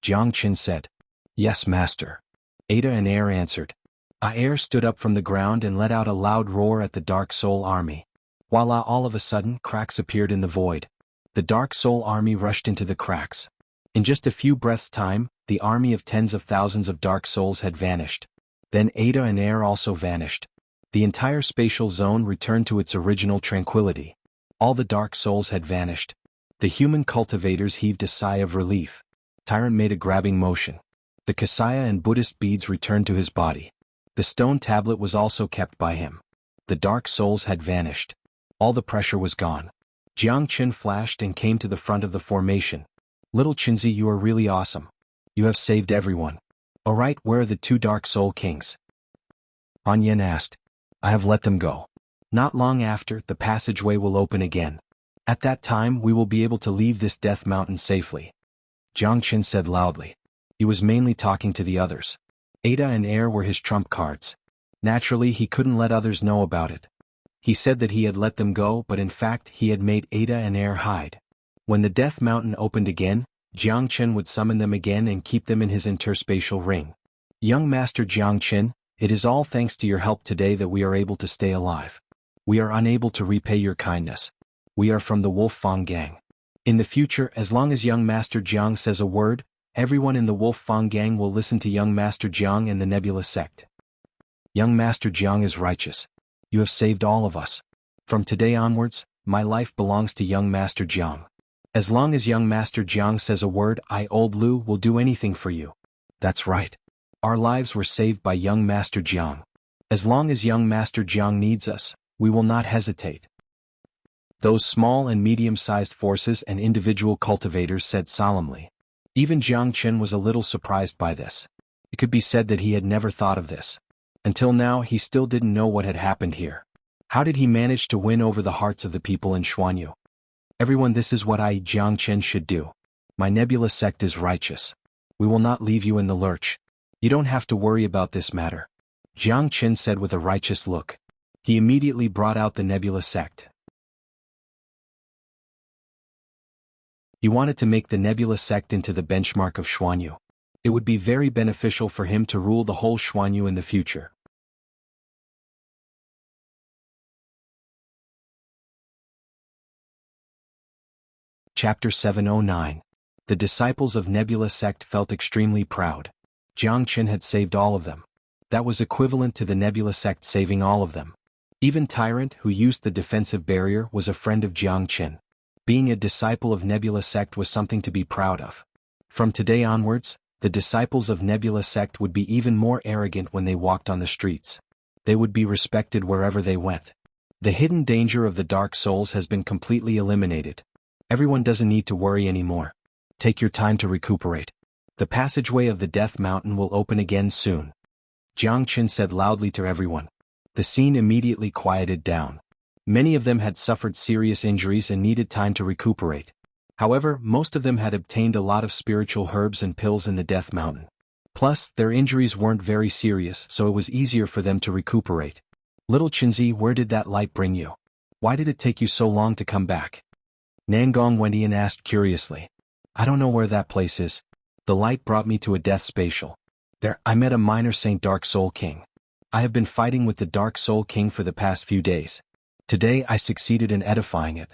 Jiang said. Yes, Master. Ada and Air answered. Air stood up from the ground and let out a loud roar at the Dark Soul Army. Voila! All of a sudden, cracks appeared in the void. The Dark Soul Army rushed into the cracks. In just a few breaths' time, the army of tens of thousands of Dark Souls had vanished. Then Ada and Air also vanished. The entire spatial zone returned to its original tranquility. All the Dark Souls had vanished. The human cultivators heaved a sigh of relief. Tyrant made a grabbing motion. The Kasaya and Buddhist beads returned to his body. The stone tablet was also kept by him. The Dark Souls had vanished. All the pressure was gone. Jiang flashed and came to the front of the formation. Little Qinzi, you are really awesome. You have saved everyone. Alright, where are the two Dark Soul Kings? Han Yen asked. I have let them go. Not long after, the passageway will open again. At that time, we will be able to leave this death mountain safely. Jiang said loudly. He was mainly talking to the others. Ada and Air were his trump cards. Naturally, he couldn't let others know about it. He said that he had let them go, but in fact, he had made Ada and Air hide. When the Death Mountain opened again, Jiang would summon them again and keep them in his interspatial ring. Young Master Jiang, it is all thanks to your help today that we are able to stay alive. We are unable to repay your kindness. We are from the Wolf Fang Gang. In the future, as long as young Master Jiang says a word, everyone in the Wolf Fang Gang will listen to young Master Jiang and the Nebula sect. Young Master Jiang is righteous. You have saved all of us. From today onwards, my life belongs to young Master Jiang. As long as young Master Jiang says a word, I, Old Lu, will do anything for you. That's right. Our lives were saved by young Master Jiang. As long as young Master Jiang needs us, we will not hesitate. Those small and medium-sized forces and individual cultivators said solemnly. Even Jiang was a little surprised by this. It could be said that he had never thought of this. Until now, he still didn't know what had happened here. How did he manage to win over the hearts of the people in Xuanhu? Everyone, this is what I, Jiang should do. My Nebula sect is righteous. We will not leave you in the lurch. You don't have to worry about this matter. Jiang said with a righteous look. He immediately brought out the Nebula sect. He wanted to make the Nebula sect into the benchmark of Xuanhu. It would be very beneficial for him to rule the whole Xuanhu in the future. Chapter 709. The disciples of Nebula sect felt extremely proud. Jiang had saved all of them. That was equivalent to the Nebula sect saving all of them. Even Tyrant, who used the defensive barrier, was a friend of Jiang. Being a disciple of Nebula sect was something to be proud of. From today onwards, the disciples of Nebula sect would be even more arrogant when they walked on the streets. They would be respected wherever they went. The hidden danger of the Dark Souls has been completely eliminated. Everyone doesn't need to worry anymore. Take your time to recuperate. The passageway of the Death Mountain will open again soon. Jiang said loudly to everyone. The scene immediately quieted down. Many of them had suffered serious injuries and needed time to recuperate. However, most of them had obtained a lot of spiritual herbs and pills in the Death Mountain. Plus, their injuries weren't very serious, so it was easier for them to recuperate. Little Chinzi, where did that light bring you? Why did it take you so long to come back? Nangong Wendian asked curiously. I don't know where that place is. The light brought me to a death spatial. There, I met a minor Saint Dark Soul King. I have been fighting with the Dark Soul King for the past few days. Today I succeeded in edifying it.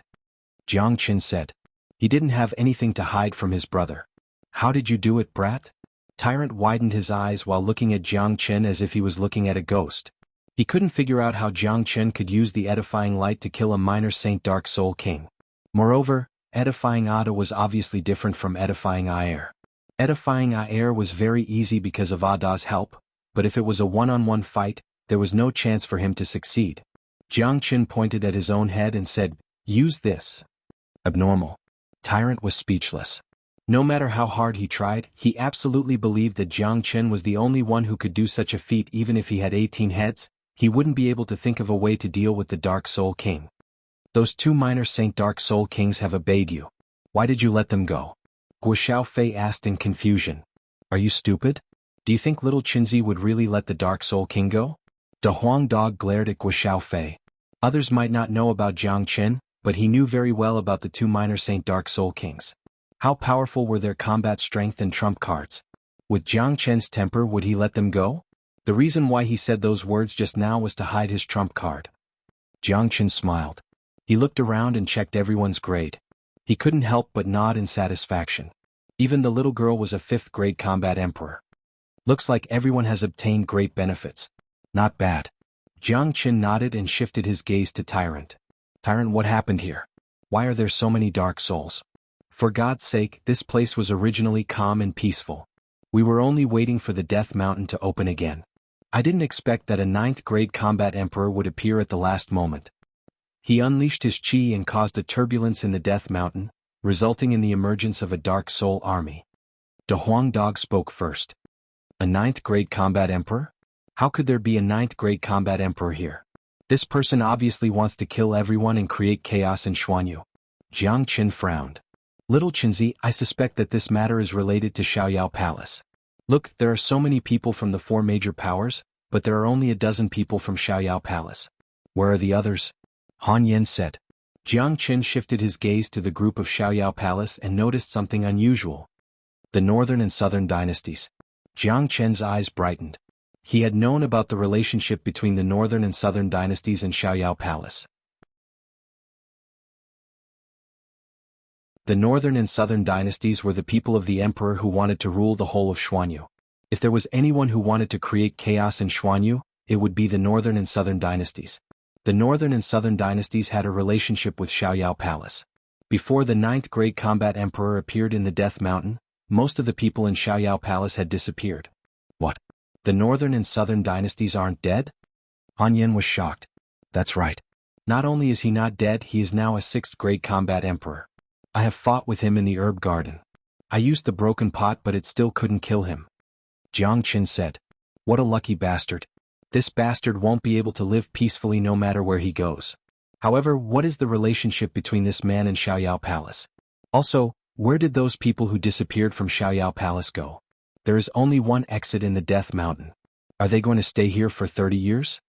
Jiang Qin said. He didn't have anything to hide from his brother. How did you do it, brat? Tyrant widened his eyes while looking at Jiang Qin as if he was looking at a ghost. He couldn't figure out how Jiang Qin could use the edifying light to kill a minor Saint Dark Soul King. Moreover, edifying Ada was obviously different from edifying Aer. Edifying Aer was very easy because of Ada's help, but if it was a one-on-one fight, there was no chance for him to succeed. Jiang Qin pointed at his own head and said, use this. Abnormal. Tyrant was speechless. No matter how hard he tried, he absolutely believed that Jiang Qin was the only one who could do such a feat. Even if he had 18 heads, he wouldn't be able to think of a way to deal with the Dark Soul King. Those two minor Saint Dark Soul Kings have obeyed you. Why did you let them go? Guo Xiaofei asked in confusion. Are you stupid? Do you think little Chinzi would really let the Dark Soul King go? Da Huang Dog glared at Guo Xiaofei. Others might not know about Jiang Qin, but he knew very well about the two minor Saint Dark Soul Kings. How powerful were their combat strength and trump cards? With Jiang Qin's temper, would he let them go? The reason why he said those words just now was to hide his trump card. Jiang Qin smiled. He looked around and checked everyone's grade. He couldn't help but nod in satisfaction. Even the little girl was a 5th grade combat emperor. Looks like everyone has obtained great benefits. Not bad. Jiang Qin nodded and shifted his gaze to Tyrant. Tyrant, what happened here? Why are there so many dark souls? For God's sake, this place was originally calm and peaceful. We were only waiting for the Death Mountain to open again. I didn't expect that a 9th grade combat emperor would appear at the last moment. He unleashed his chi and caused a turbulence in the Death Mountain, resulting in the emergence of a Dark Soul army. Da Huang Dog spoke first. A 9th grade combat emperor? How could there be a 9th grade combat emperor here? This person obviously wants to kill everyone and create chaos in Xuanhu. Jiang Qin frowned. Little Chinzi, I suspect that this matter is related to Xiaoyao Palace. Look, there are so many people from the 4 major powers, but there are only a dozen people from Xiaoyao Palace. Where are the others? Han Yen said. Jiang Qin shifted his gaze to the group of Xiaoyao Palace and noticed something unusual. The northern and southern dynasties. Jiang Qin's eyes brightened. He had known about the relationship between the northern and southern dynasties and Xiaoyao Palace. The northern and southern dynasties were the people of the emperor who wanted to rule the whole of Xuanhu. If there was anyone who wanted to create chaos in Xuanhu, it would be the northern and southern dynasties. The northern and southern dynasties had a relationship with Xiaoyao Palace. Before the 9th grade combat emperor appeared in the Death Mountain, most of the people in Xiaoyao Palace had disappeared. What? The northern and southern dynasties aren't dead? Han Yen was shocked. That's right. Not only is he not dead, he is now a 6th grade combat emperor. I have fought with him in the herb garden. I used the broken pot, but it still couldn't kill him. Jiang Qin said. What a lucky bastard. This bastard won't be able to live peacefully no matter where he goes. However, what is the relationship between this man and Xiaoyao Palace? Also, where did those people who disappeared from Xiaoyao Palace go? There is only one exit in the Death Mountain. Are they going to stay here for 30 years?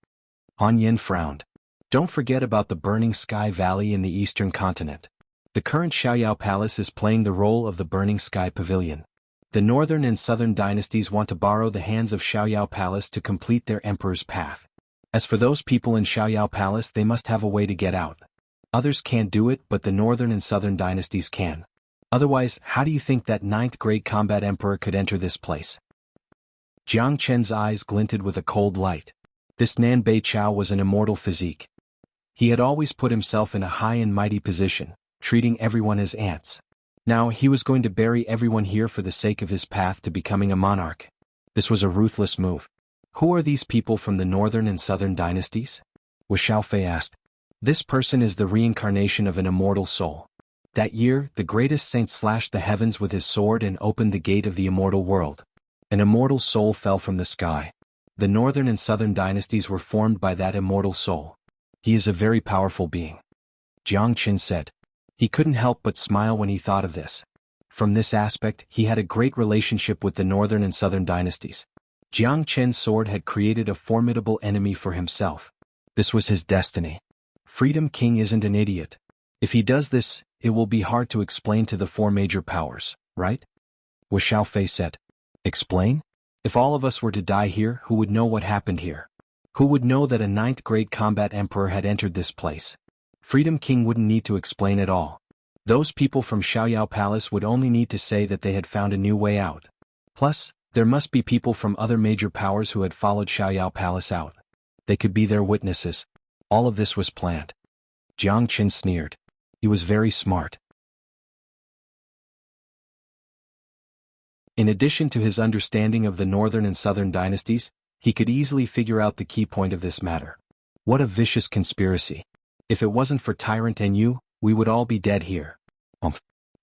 Han Yen frowned. Don't forget about the Burning Sky Valley in the eastern continent. The current Xiaoyao Palace is playing the role of the Burning Sky Pavilion. The northern and southern dynasties want to borrow the hands of Xiaoyao Palace to complete their emperor's path. As for those people in Xiaoyao Palace, they must have a way to get out. Others can't do it, but the northern and southern dynasties can. Otherwise, how do you think that 9th grade combat emperor could enter this place? Jiang Chen's eyes glinted with a cold light. This Nan Bei Chao was an immortal physique. He had always put himself in a high and mighty position, treating everyone as ants. Now he was going to bury everyone here for the sake of his path to becoming a monarch. This was a ruthless move. Who are these people from the northern and southern dynasties? Wu Xiaofei asked. This person is the reincarnation of an immortal soul. That year, the greatest saint slashed the heavens with his sword and opened the gate of the immortal world. An immortal soul fell from the sky. The northern and southern dynasties were formed by that immortal soul. He is a very powerful being. Jiang Qin said. He couldn't help but smile when he thought of this. From this aspect, he had a great relationship with the northern and southern dynasties. Jiang Chen's sword had created a formidable enemy for himself. This was his destiny. Freedom King isn't an idiot. If he does this, it will be hard to explain to the four major powers, right? Wu Xiaofei said. Explain? If all of us were to die here, who would know what happened here? Who would know that a ninth grade combat emperor had entered this place? Freedom King wouldn't need to explain at all. Those people from Xiaoyao Palace would only need to say that they had found a new way out. Plus, there must be people from other major powers who had followed Xiaoyao Palace out. They could be their witnesses. All of this was planned. Jiang Qin sneered. He was very smart. In addition to his understanding of the northern and southern dynasties, he could easily figure out the key point of this matter. What a vicious conspiracy. If it wasn't for Tyrant and you, we would all be dead here.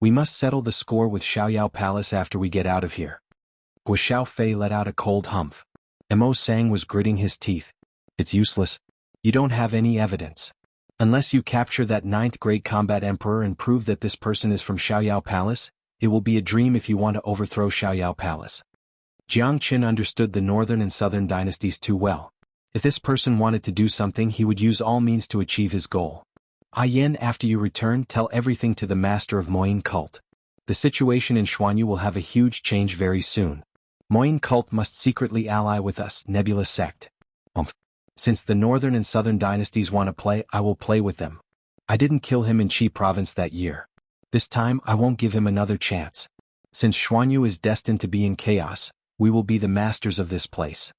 We must settle the score with Xiaoyao Palace after we get out of here. Wu Xiaofei let out a cold humph. Mo Sang was gritting his teeth. It's useless. You don't have any evidence. Unless you capture that ninth grade combat emperor and prove that this person is from Xiaoyao Palace, it will be a dream if you want to overthrow Xiaoyao Palace. Jiang Qin understood the northern and southern dynasties too well. If this person wanted to do something, he would use all means to achieve his goal. Yen, after you return, tell everything to the master of Moyin cult. The situation in Xuanhu will have a huge change very soon. Moyin cult must secretly ally with us, Nebula sect. Since the northern and southern dynasties want to play, I will play with them. I didn't kill him in Qi province that year. This time I won't give him another chance. Since Xuanhu is destined to be in chaos, we will be the masters of this place.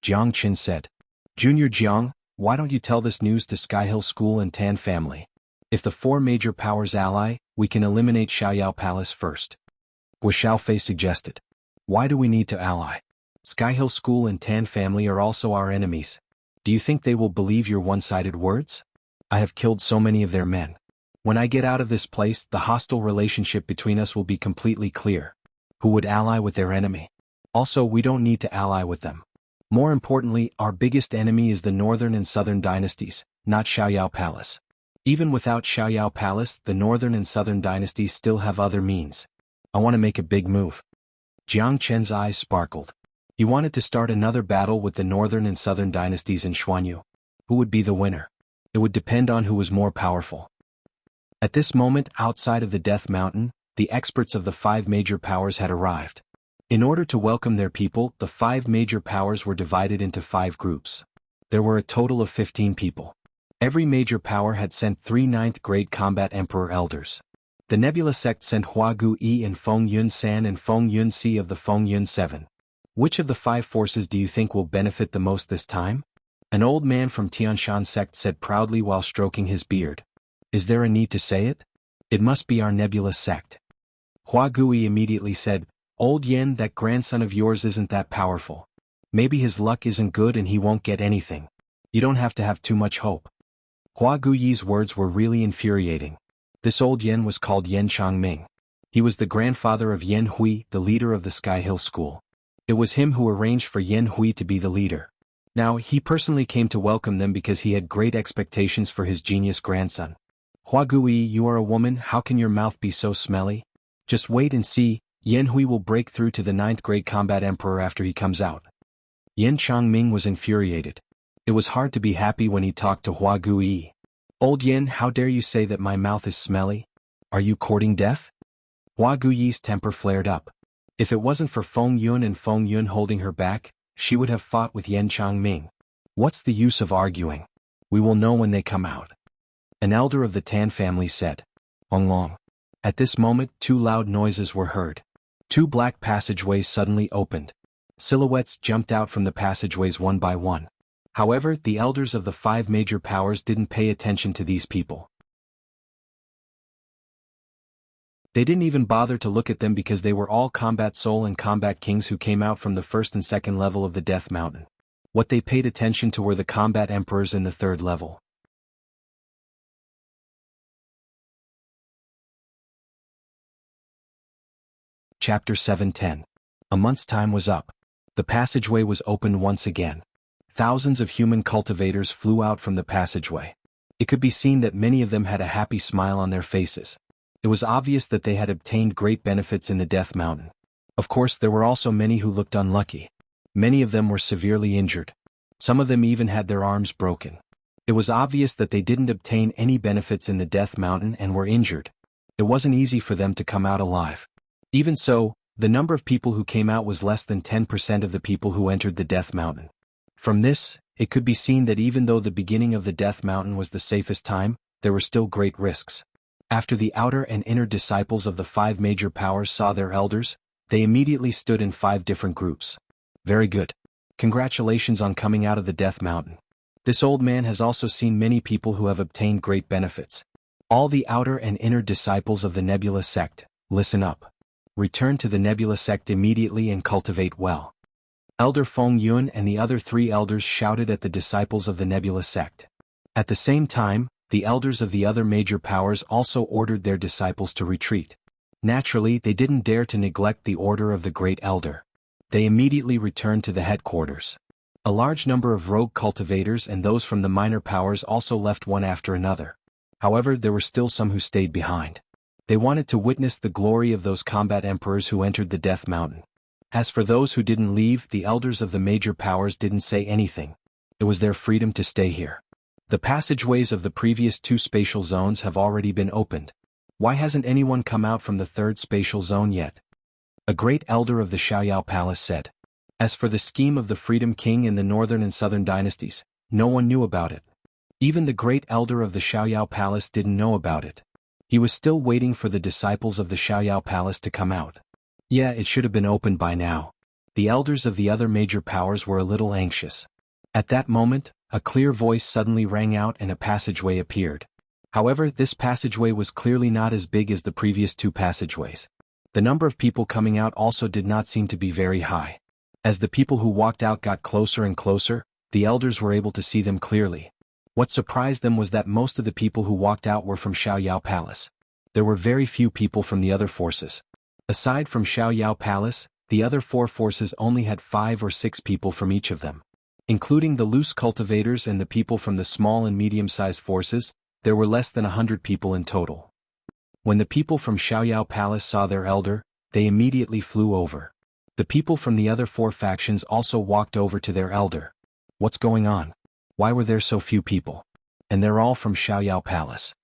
Jiang Qin said. Junior Jiang, why don't you tell this news to Sky Hill School and Tan family? If the four major powers ally, we can eliminate Xiaoyao Palace first. Wu Xiaofei suggested. Why do we need to ally? Sky Hill School and Tan family are also our enemies. Do you think they will believe your one-sided words? I have killed so many of their men. When I get out of this place, the hostile relationship between us will be completely clear. Who would ally with their enemy? Also, we don't need to ally with them. More importantly, our biggest enemy is the northern and southern dynasties, not Xiaoyao Palace. Even without Xiaoyao Palace, the northern and southern dynasties still have other means. I want to make a big move. Jiang Chen's eyes sparkled. He wanted to start another battle with the northern and southern dynasties in Xuanhu. Who would be the winner? It would depend on who was more powerful. At this moment, outside of the Death Mountain, the experts of the five major powers had arrived. In order to welcome their people, the five major powers were divided into 5 groups. There were a total of 15 people. Every major power had sent 3 ninth-grade combat emperor elders. The Nebula sect sent Hua Gu Yi and Feng Yun San and Feng Yun Si of the Feng Yun 7. Which of the 5 forces do you think will benefit the most this time? An old man from Tianshan sect said proudly while stroking his beard. Is there a need to say it? It must be our Nebula sect. Hua Gui immediately said, Old Yen, that grandson of yours isn't that powerful. Maybe his luck isn't good and he won't get anything. You don't have to have too much hope. Hua Guyi's words were really infuriating. This old Yen was called Yen Changming. He was the grandfather of Yen Hui, the leader of the Sky Hill School. It was him who arranged for Yen Hui to be the leader. Now, he personally came to welcome them because he had great expectations for his genius grandson. Hua Gui, you are a woman, how can your mouth be so smelly? Just wait and see, Yen Hui will break through to the 9th grade combat emperor after he comes out. Yen Changming was infuriated. It was hard to be happy when he talked to Hua Gui. Old Yen, how dare you say that my mouth is smelly? Are you courting death? Hua Guyi's temper flared up. If it wasn't for Feng Yun and Feng Yun holding her back, she would have fought with Yen Changming. What's the use of arguing? We will know when they come out. An elder of the Tan family said. Long. At this moment, 2 loud noises were heard. 2 black passageways suddenly opened. Silhouettes jumped out from the passageways one by one. However, the elders of the 5 major powers didn't pay attention to these people. They didn't even bother to look at them because they were all combat soul and combat kings who came out from the 1st and 2nd level of the Death Mountain. What they paid attention to were the combat emperors in the 3rd level. Chapter 7:10. A month's time was up. The passageway was opened once again. Thousands of human cultivators flew out from the passageway. It could be seen that many of them had a happy smile on their faces. It was obvious that they had obtained great benefits in the Death Mountain. Of course, there were also many who looked unlucky. Many of them were severely injured. Some of them even had their arms broken. It was obvious that they didn't obtain any benefits in the Death Mountain and were injured. It wasn't easy for them to come out alive. Even so, the number of people who came out was less than 10% of the people who entered the Death Mountain. From this, it could be seen that even though the beginning of the Death Mountain was the safest time, there were still great risks. After the outer and inner disciples of the 5 major powers saw their elders, they immediately stood in 5 different groups. Very good. Congratulations on coming out of the Death Mountain. This old man has also seen many people who have obtained great benefits. All the outer and inner disciples of the Nebula sect, listen up. Return to the Nebula sect immediately and cultivate well. Elder Feng Yun and the other 3 elders shouted at the disciples of the Nebula sect. At the same time, the elders of the other major powers also ordered their disciples to retreat. Naturally, they didn't dare to neglect the order of the Great Elder. They immediately returned to the headquarters. A large number of rogue cultivators and those from the minor powers also left one after another. However, there were still some who stayed behind. They wanted to witness the glory of those combat emperors who entered the Death Mountain. As for those who didn't leave, the elders of the major powers didn't say anything. It was their freedom to stay here. The passageways of the previous 2 spatial zones have already been opened. Why hasn't anyone come out from the 3rd spatial zone yet? A great elder of the Xiaoyao Palace said. As for the scheme of the Freedom King in the northern and southern dynasties, no one knew about it. Even the great elder of the Xiaoyao Palace didn't know about it. He was still waiting for the disciples of the Xiaoyao Palace to come out. Yeah, it should have been opened by now. The elders of the other major powers were a little anxious. At that moment, a clear voice suddenly rang out and a passageway appeared. However, this passageway was clearly not as big as the previous 2 passageways. The number of people coming out also did not seem to be very high. As the people who walked out got closer and closer, the elders were able to see them clearly. What surprised them was that most of the people who walked out were from Xiaoyao Palace. There were very few people from the other forces. Aside from Xiaoyao Palace, the other 4 forces only had 5 or 6 people from each of them. Including the loose cultivators and the people from the small and medium-sized forces, there were less than 100 people in total. When the people from Xiaoyao Palace saw their elder, they immediately flew over. The people from the other 4 factions also walked over to their elder. What's going on? Why were there so few people? And they're all from Xiaoyao Palace.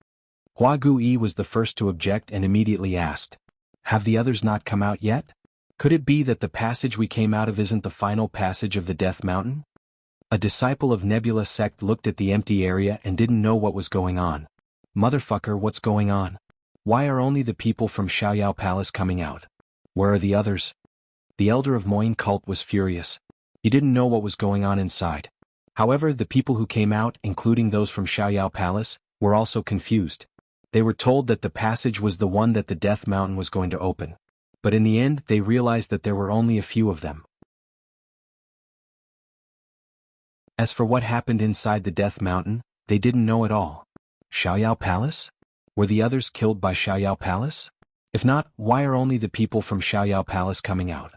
Hua Gui was the first to object and immediately asked, have the others not come out yet? Could it be that the passage we came out of isn't the final passage of the Death Mountain? A disciple of Nebula sect looked at the empty area and didn't know what was going on. Motherfucker, what's going on? Why are only the people from Xiaoyao Palace coming out? Where are the others? The elder of Moine cult was furious. He didn't know what was going on inside. However, the people who came out, including those from Xiaoyao Palace, were also confused. They were told that the passage was the one that the Death Mountain was going to open. But in the end, they realized that there were only a few of them. As for what happened inside the Death Mountain, they didn't know at all. Xiaoyao Palace? Were the others killed by Xiaoyao Palace? If not, why are only the people from Xiaoyao Palace coming out?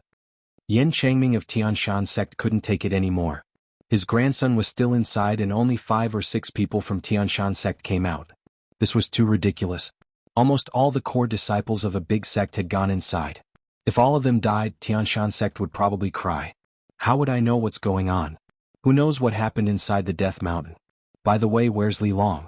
Yan Changming of Tianshan sect couldn't take it anymore. His grandson was still inside and only 5 or 6 people from Tianshan sect came out. This was too ridiculous. Almost all the core disciples of a big sect had gone inside. If all of them died, Tianshan sect would probably cry. How would I know what's going on? Who knows what happened inside the Death Mountain? By the way, where's Li Long?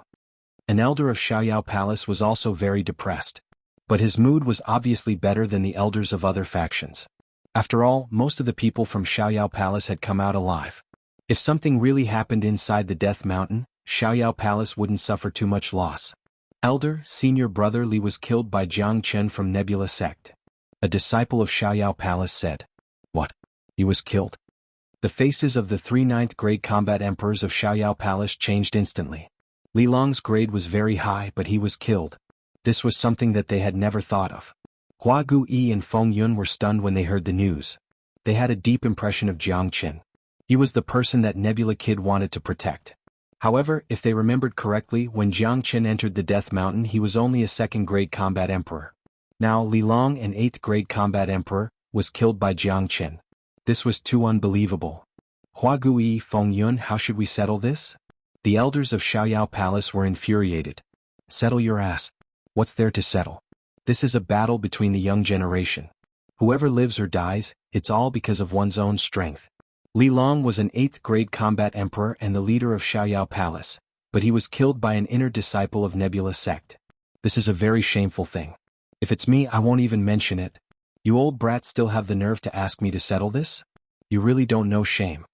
An elder of Xiaoyao Palace was also very depressed. But his mood was obviously better than the elders of other factions. After all, most of the people from Xiaoyao Palace had come out alive. If something really happened inside the Death Mountain, Xiaoyao Palace wouldn't suffer too much loss. Elder, senior brother Li was killed by Jiang Chen from Nebula sect. A disciple of Xiaoyao Palace said. What? He was killed? The faces of the 3 ninth grade combat emperors of Xiaoyao Palace changed instantly. Li Long's grade was very high, but he was killed. This was something that they had never thought of. Hua Gui and Feng Yun were stunned when they heard the news. They had a deep impression of Jiang Chen. He was the person that Nebula Kid wanted to protect. However, if they remembered correctly, when Jiang Chen entered the Death Mountain, he was only a 2nd grade combat emperor. Now Li Long, an 8th grade combat emperor, was killed by Jiang Chen. This was too unbelievable. Hua Gui, Feng Yun, how should we settle this? The elders of Xiaoyao Palace were infuriated. Settle your ass. What's there to settle? This is a battle between the young generation. Whoever lives or dies, it's all because of one's own strength. Li Long was an 8th grade combat emperor and the leader of Xiaoyao Palace, but he was killed by an inner disciple of Nebula sect. This is a very shameful thing. If it's me, I won't even mention it. You old brats still have the nerve to ask me to settle this? You really don't know shame.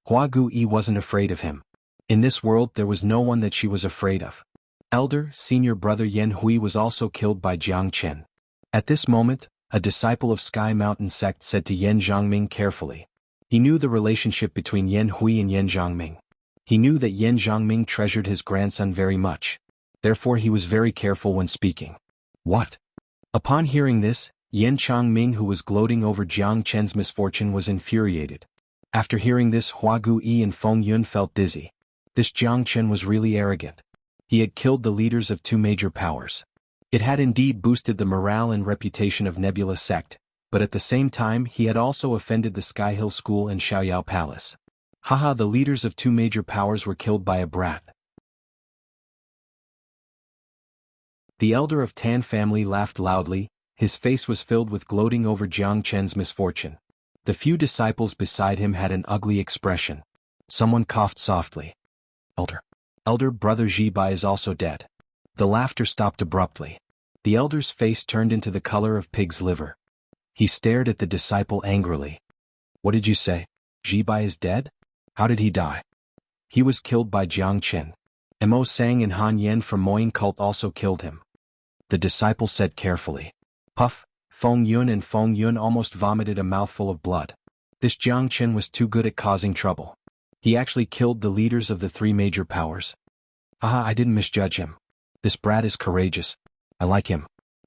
Hua Guyi wasn't afraid of him. In this world there was no one that she was afraid of. Elder, senior brother Yan Hui was also killed by Jiang Chen. At this moment, a disciple of Sky Mountain sect said to Yan Zhangming carefully. He knew the relationship between Yan Hui and Yan Zhangming. He knew that Yan Zhangming treasured his grandson very much. Therefore he was very careful when speaking. What? Upon hearing this, Yan Changming, who was gloating over Jiang Chen's misfortune, was infuriated. After hearing this, Hua Guyi and Feng Yun felt dizzy. This Jiang Chen was really arrogant. He had killed the leaders of 2 major powers. It had indeed boosted the morale and reputation of Nebula sect, but at the same time he had also offended the Sky Hill School and Xiaoyao Palace. Haha, the leaders of 2 major powers were killed by a brat. The elder of Tan family laughed loudly. His face was filled with gloating over Jiang Chen's misfortune. The few disciples beside him had an ugly expression. Someone coughed softly. Elder brother Jibai is also dead. The laughter stopped abruptly. The elder's face turned into the color of pig's liver. He stared at the disciple angrily. What did you say? Jibai is dead? How did he die? He was killed by Jiang Chen. Mo Sang and Han Yan from Moyin cult also killed him. The disciple said carefully. Puff, Feng Yun and Feng Yun almost vomited a mouthful of blood. This Jiang Chen was too good at causing trouble. He actually killed the leaders of the 3 major powers. Haha, I didn't misjudge him. This brat is courageous. I like him.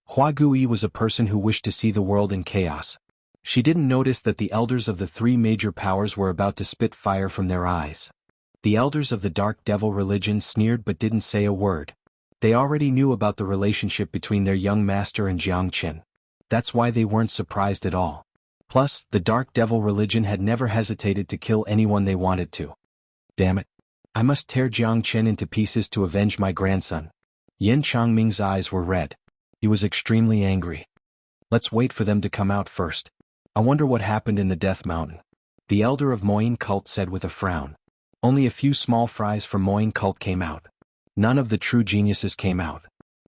Hua Guyi was a person who wished to see the world in chaos. She didn't notice that the elders of the 3 major powers were about to spit fire from their eyes. The elders of the Dark Devil religion sneered but didn't say a word. They already knew about the relationship between their young master and Jiang Chen. That's why they weren't surprised at all. Plus, the Dark Devil religion had never hesitated to kill anyone they wanted to. Damn it. I must tear Jiang Chen into pieces to avenge my grandson. Yan Changming's eyes were red. He was extremely angry. Let's wait for them to come out first. I wonder what happened in the Death Mountain. The elder of Moyin cult said with a frown. Only a few small fries from Moyin cult came out. None of the true geniuses came out.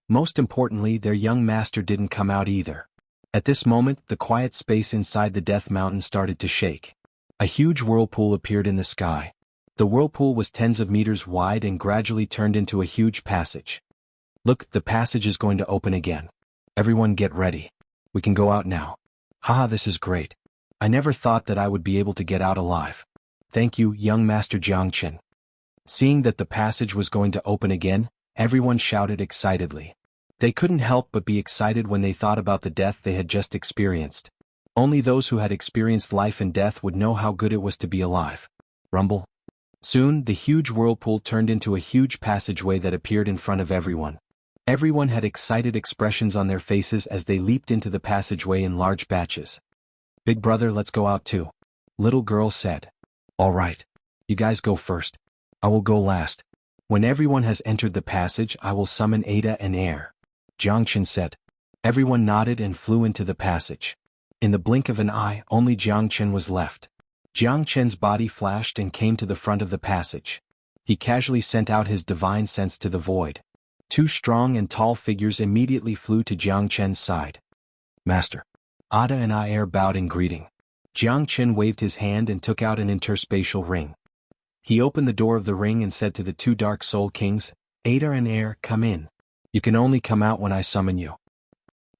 Most importantly, their young master didn't come out either. At this moment, the quiet space inside the Death Mountain started to shake. A huge whirlpool appeared in the sky. The whirlpool was tens of meters wide and gradually turned into a huge passage. Look, the passage is going to open again. Everyone get ready. We can go out now. Haha, this is great. I never thought that I would be able to get out alive. Thank you, young Master Jiang Chen. Seeing that the passage was going to open again, everyone shouted excitedly. They couldn't help but be excited when they thought about the death they had just experienced. Only those who had experienced life and death would know how good it was to be alive. Rumble. Soon, the huge whirlpool turned into a huge passageway that appeared in front of everyone. Everyone had excited expressions on their faces as they leaped into the passageway in large batches. Big brother, let's go out too. Little girl said. All right. You guys go first. I will go last. When everyone has entered the passage, I will summon Ada and Air. Jiang Chen said. Everyone nodded and flew into the passage. In the blink of an eye, only Jiang Chen was left. Jiang Chen's body flashed and came to the front of the passage. He casually sent out his divine sense to the void. 2 strong and tall figures immediately flew to Jiang Chen's side. Master. Ada and Air bowed in greeting. Jiang Chen waved his hand and took out an interspatial ring. He opened the door of the ring and said to the 2 Dark Soul Kings, Ada and Air, come in. You can only come out when I summon you.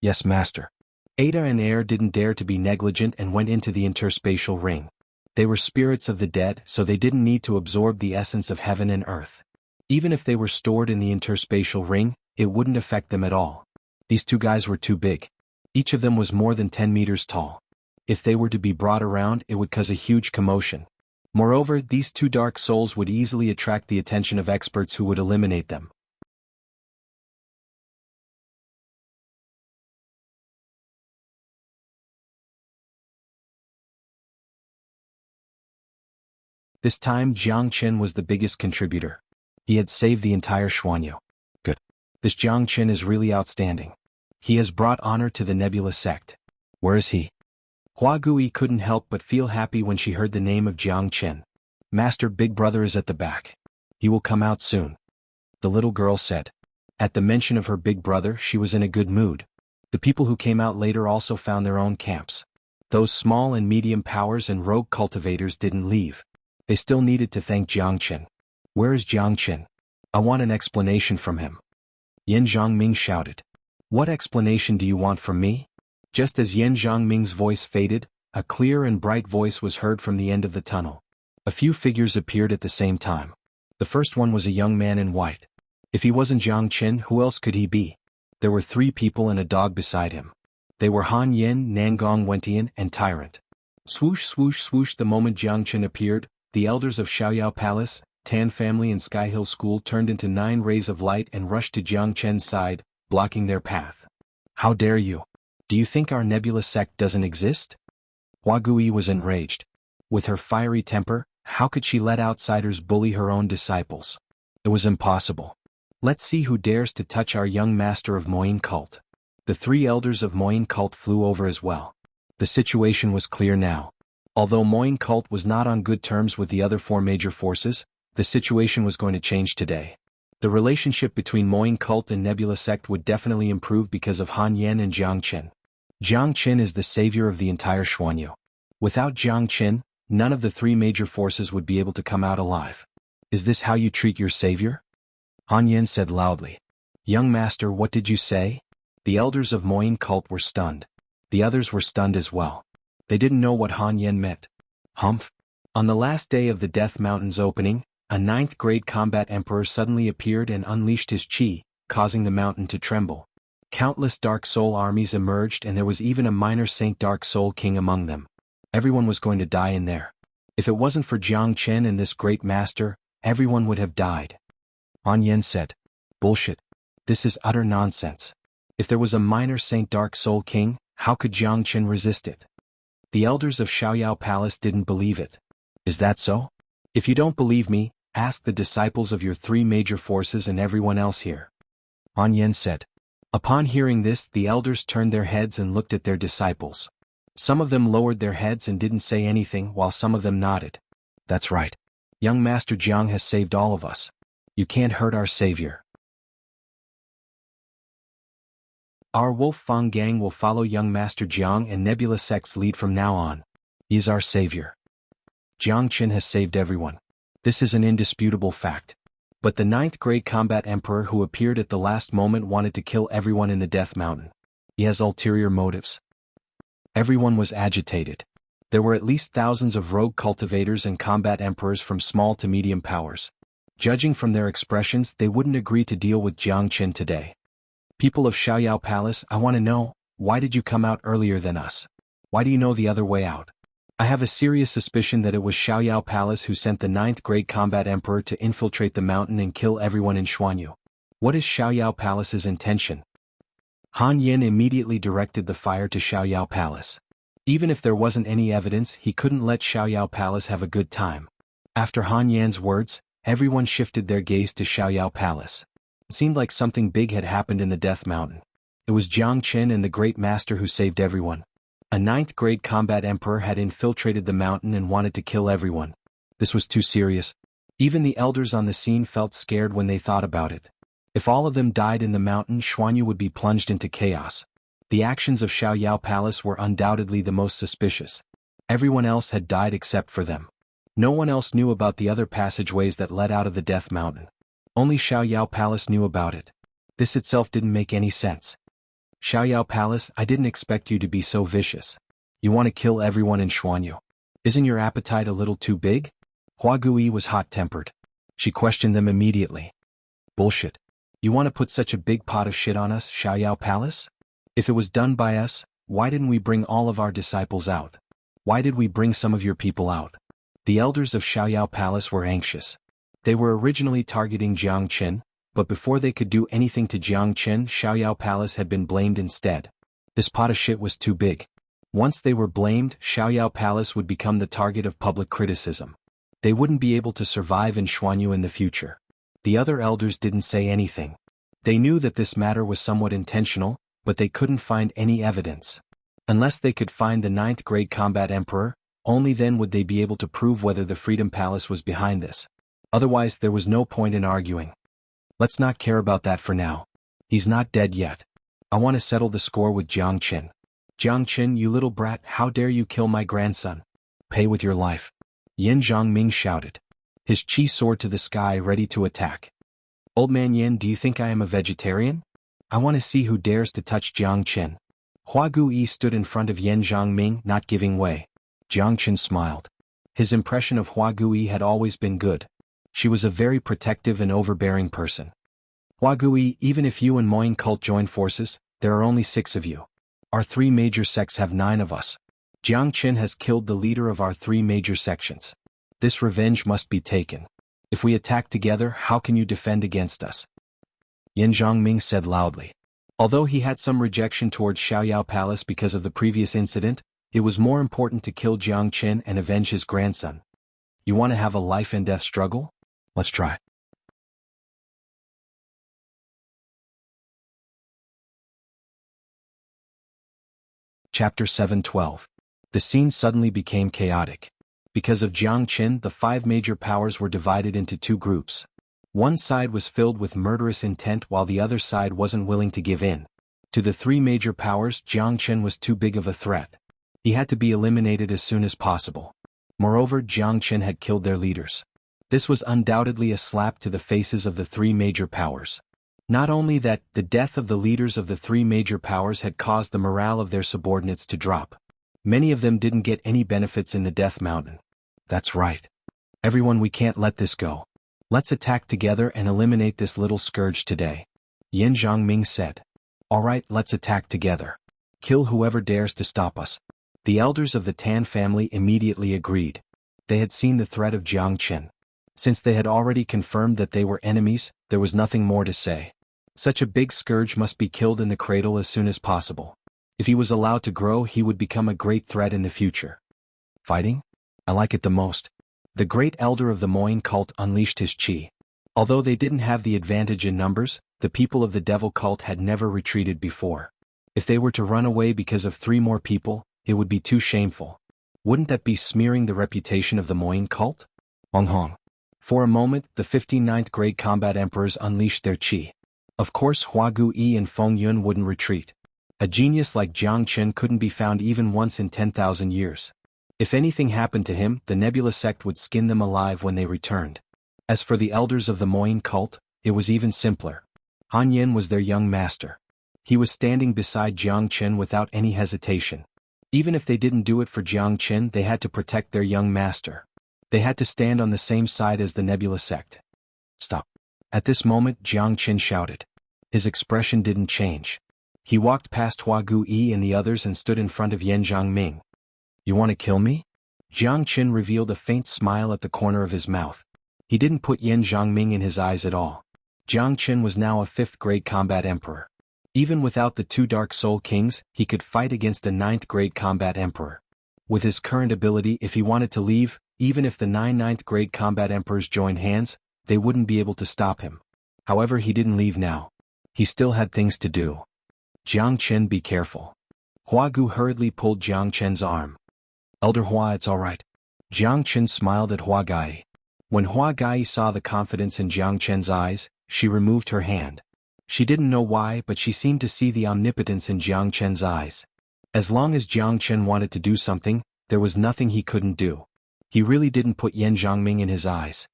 Yes, Master. Ada and Air didn't dare to be negligent and went into the interspatial ring. They were spirits of the dead, so they didn't need to absorb the essence of heaven and earth. Even if they were stored in the interspatial ring, it wouldn't affect them at all. These 2 guys were too big. Each of them was more than 10 meters tall. If they were to be brought around, it would cause a huge commotion. Moreover, these 2 dark souls would easily attract the attention of experts who would eliminate them. This time Jiang Chen was the biggest contributor. He had saved the entire Xuanhu. Good. This Jiang Qin is really outstanding. He has brought honor to the Nebula sect. Where is he? Hua Gui couldn't help but feel happy when she heard the name of Jiang Qin. Master Big Brother is at the back. He will come out soon. The little girl said. At the mention of her big brother, she was in a good mood. The people who came out later also found their own camps. Those small and medium powers and rogue cultivators didn't leave. They still needed to thank Jiang Qin. Where is Jiang Qin? I want an explanation from him. Yan Zhongming shouted. What explanation do you want from me? Just as Yan Zhongming's voice faded, a clear and bright voice was heard from the end of the tunnel. A few figures appeared at the same time. The first one was a young man in white. If he wasn't Jiang Qin, who else could he be? There were 3 people and a dog beside him. They were Han Yin, Nangong Wentian, and Tyrant. Swoosh swoosh swoosh. The moment Jiang Qin appeared, the elders of Xiaoyao Palace, Tan Family and Sky Hill School turned into 9 rays of light and rushed to Jiang Qin's side, blocking their path. How dare you? Do you think our Nebula sect doesn't exist? Hua Gui was enraged. With her fiery temper, how could she let outsiders bully her own disciples? It was impossible. Let's see who dares to touch our young master of Moyin cult. The 3 elders of Moyin cult flew over as well. The situation was clear now. Although Moyin cult was not on good terms with the other 4 major forces, the situation was going to change today. The relationship between Moyin cult and Nebula sect would definitely improve because of Han Yan and Jiang Qin. Jiang Qin is the savior of the entire Xuanhu. Without Jiang Qin, none of the 3 major forces would be able to come out alive. Is this how you treat your savior? Han Yan said loudly. Young master, what did you say? The elders of Moyin cult were stunned. The others were stunned as well. They didn't know what Han Yan meant. Humph. On the last day of the Death Mountain's opening, a 9th grade combat emperor suddenly appeared and unleashed his qi, causing the mountain to tremble. Countless Dark Soul armies emerged and there was even a minor Saint Dark Soul King among them. Everyone was going to die in there. If it wasn't for Jiang Qin and this great master, everyone would have died. Han Yan said. Bullshit. This is utter nonsense. If there was a minor Saint Dark Soul King, how could Jiang Qin resist it? The elders of Xiaoyao Palace didn't believe it. Is that so? If you don't believe me, ask the disciples of your 3 major forces and everyone else here. Han Yan said. Upon hearing this, the elders turned their heads and looked at their disciples. Some of them lowered their heads and didn't say anything while some of them nodded. That's right. Young Master Jiang has saved all of us. You can't hurt our savior. Our Wolf Fang gang will follow young Master Jiang and Nebula sect's lead from now on. He is our savior. Jiang Qin has saved everyone. This is an indisputable fact. But the 9th grade combat emperor who appeared at the last moment wanted to kill everyone in the Death Mountain. He has ulterior motives. Everyone was agitated. There were at least thousands of rogue cultivators and combat emperors from small to medium powers. Judging from their expressions, they wouldn't agree to deal with Jiang Qin today. People of Xiaoyao Palace, I want to know, why did you come out earlier than us? Why do you know the other way out? I have a serious suspicion that it was Xiaoyao Palace who sent the 9th grade combat emperor to infiltrate the mountain and kill everyone in Xuanhu. What is Xiaoyao Palace's intention? Han Yin immediately directed the fire to Xiaoyao Palace. Even if there wasn't any evidence, he couldn't let Xiaoyao Palace have a good time. After Han Yan's words, everyone shifted their gaze to Xiaoyao Palace. It seemed like something big had happened in the Death Mountain. It was Jiang Qin and the Great Master who saved everyone. A 9th grade combat emperor had infiltrated the mountain and wanted to kill everyone. This was too serious. Even the elders on the scene felt scared when they thought about it. If all of them died in the mountain, Xuanhu would be plunged into chaos. The actions of Xiaoyao Palace were undoubtedly the most suspicious. Everyone else had died except for them. No one else knew about the other passageways that led out of the Death Mountain. Only Xiaoyao Palace knew about it. This itself didn't make any sense. Xiaoyao Palace, I didn't expect you to be so vicious. You want to kill everyone in Xuanhu. Isn't your appetite a little too big? Hua Gui was hot-tempered. She questioned them immediately. Bullshit. You want to put such a big pot of shit on us, Xiaoyao Palace? If it was done by us, why didn't we bring all of our disciples out? Why did we bring some of your people out? The elders of Xiaoyao Palace were anxious. They were originally targeting Jiang Qin, but before they could do anything to Jiang Qin, Xiaoyao Palace had been blamed instead. This pot of shit was too big. Once they were blamed, Xiaoyao Palace would become the target of public criticism. They wouldn't be able to survive in Xuanhu in the future. The other elders didn't say anything. They knew that this matter was somewhat intentional, but they couldn't find any evidence. Unless they could find the ninth grade combat emperor, only then would they be able to prove whether the Freedom Palace was behind this. Otherwise there was no point in arguing. Let's not care about that for now. He's not dead yet. I want to settle the score with Jiang Qin. Jiang Qin, you little brat, how dare you kill my grandson? Pay with your life. Yin Zhongming shouted. His chi soared to the sky, ready to attack. Old man Yin, do you think I am a vegetarian? I want to see who dares to touch Jiang Qin. Hua Guyi stood in front of Yin Zhongming, not giving way. Jiang Qin smiled. His impression of Hua Guyi had always been good. She was a very protective and overbearing person. Hua Guyi, even if you and Moying cult join forces, there are only 6 of you. Our 3 major sects have 9 of us. Jiang Qin has killed the leader of our 3 major sections. This revenge must be taken. If we attack together, how can you defend against us? Yin Zhongming said loudly. Although he had some rejection towards Xiaoyao Palace because of the previous incident, it was more important to kill Jiang Qin and avenge his grandson. You want to have a life and death struggle? Let's try. Chapter 7:12. The scene suddenly became chaotic. Because of Jiang Qin, the 5 major powers were divided into 2 groups. One side was filled with murderous intent while the other side wasn't willing to give in. To the 3 major powers, Jiang Qin was too big of a threat. He had to be eliminated as soon as possible. Moreover, Jiang Qin had killed their leaders. This was undoubtedly a slap to the faces of the 3 major powers. Not only that, the death of the leaders of the 3 major powers had caused the morale of their subordinates to drop. Many of them didn't get any benefits in the Death Mountain. That's right. Everyone, we can't let this go. Let's attack together and eliminate this little scourge today. Yin Zhongming said. Alright, let's attack together. Kill whoever dares to stop us. The elders of the Tan family immediately agreed. They had seen the threat of Jiang Qin. Since they had already confirmed that they were enemies, there was nothing more to say. Such a big scourge must be killed in the cradle as soon as possible. If he was allowed to grow, he would become a great threat in the future. Fighting? I like it the most. The great elder of the Moying cult unleashed his chi. Although they didn't have the advantage in numbers, the people of the devil cult had never retreated before. If they were to run away because of 3 more people, it would be too shameful. Wouldn't that be smearing the reputation of the Moying cult? Hong. For a moment, the 59th grade combat emperors unleashed their chi. Of course, Hua Guyi and Feng Yun wouldn't retreat. A genius like Jiang Qin couldn't be found even once in 10,000 years. If anything happened to him, the Nebula sect would skin them alive when they returned. As for the elders of the Moying cult, it was even simpler. Han Yin was their young master. He was standing beside Jiang Qin without any hesitation. Even if they didn't do it for Jiang Qin, they had to protect their young master. They had to stand on the same side as the Nebula sect. Stop. At this moment, Jiang Qin shouted. His expression didn't change. He walked past Hua Guyi and the others and stood in front of Yin Zhongming. You want to kill me? Jiang Qin revealed a faint smile at the corner of his mouth. He didn't put Yin Zhongming in his eyes at all. Jiang Qin was now a 5th grade combat emperor. Even without the 2 Dark Soul Kings, he could fight against a 9th grade combat emperor. With his current ability, if he wanted to leave, even if the 9 9th grade combat emperors joined hands, they wouldn't be able to stop him. However, he didn't leave now. He still had things to do. Jiang Qin, be careful. Hua Gu hurriedly pulled Jiang Qin's arm. Elder Hua, it's all right. Jiang Qin smiled at Hua Gai. When Hua Gai saw the confidence in Jiang Qin's eyes, she removed her hand. She didn't know why, but she seemed to see the omnipotence in Jiang Qin's eyes. As long as Jiang Qin wanted to do something, there was nothing he couldn't do. He really didn't put Yin Zhongming in his eyes.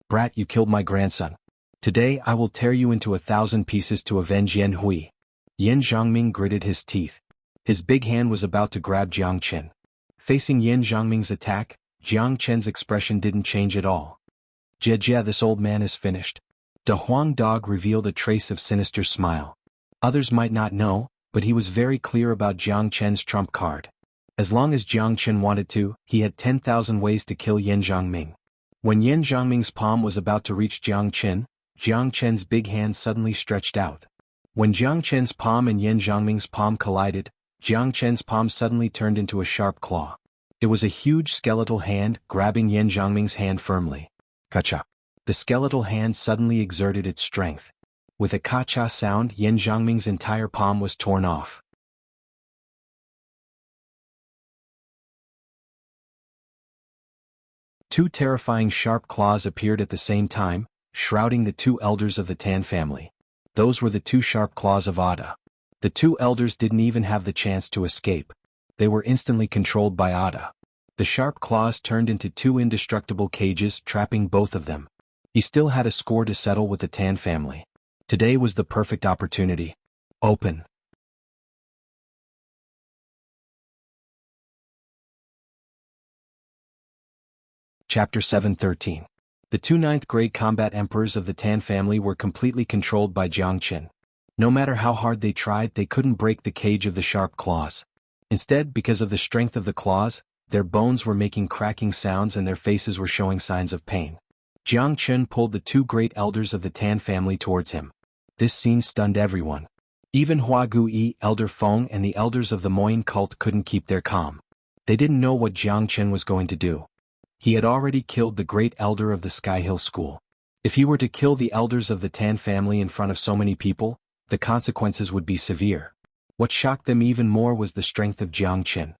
Brat, you killed my grandson. Today I will tear you into 1,000 pieces to avenge Yen Hui. Yin Zhongming gritted his teeth. His big hand was about to grab Jiang Qin. Facing Yin Zhongming's attack, Jiang Qin's expression didn't change at all. Jia, this old man is finished. De Huang Dog revealed a trace of sinister smile. Others might not know, but he was very clear about Jiang Qin's trump card. As long as Jiang Qin wanted to, he had 10,000 ways to kill Yin Zhongming. When Yin Zhongming's palm was about to reach Jiang Qin's big hand suddenly stretched out. When Jiang Qin's palm and Yin Zhongming's palm collided, Jiang Qin's palm suddenly turned into a sharp claw. It was a huge skeletal hand grabbing Yin Zhongming's hand firmly. Kacha. The skeletal hand suddenly exerted its strength. With a ka-cha sound, Yan Zhangming's entire palm was torn off. Two terrifying sharp claws appeared at the same time, shrouding the two elders of the Tan family. Those were the two sharp claws of Ada. The two elders didn't even have the chance to escape. They were instantly controlled by Ada. The sharp claws turned into two indestructible cages, trapping both of them. He still had a score to settle with the Tan family. Today was the perfect opportunity. Open. Chapter 713. The two ninth-grade combat emperors of the Tan family were completely controlled by Jiang Qin. No matter how hard they tried, they couldn't break the cage of the sharp claws. Instead, because of the strength of the claws, their bones were making cracking sounds and their faces were showing signs of pain. Jiang Qin pulled the two great elders of the Tan family towards him. This scene stunned everyone. Even Hua Gui, Elder Feng, and the elders of the Moyin cult couldn't keep their calm. They didn't know what Jiang Qin was going to do. He had already killed the great elder of the Sky Hill School. If he were to kill the elders of the Tan family in front of so many people, the consequences would be severe. What shocked them even more was the strength of Jiang Qin.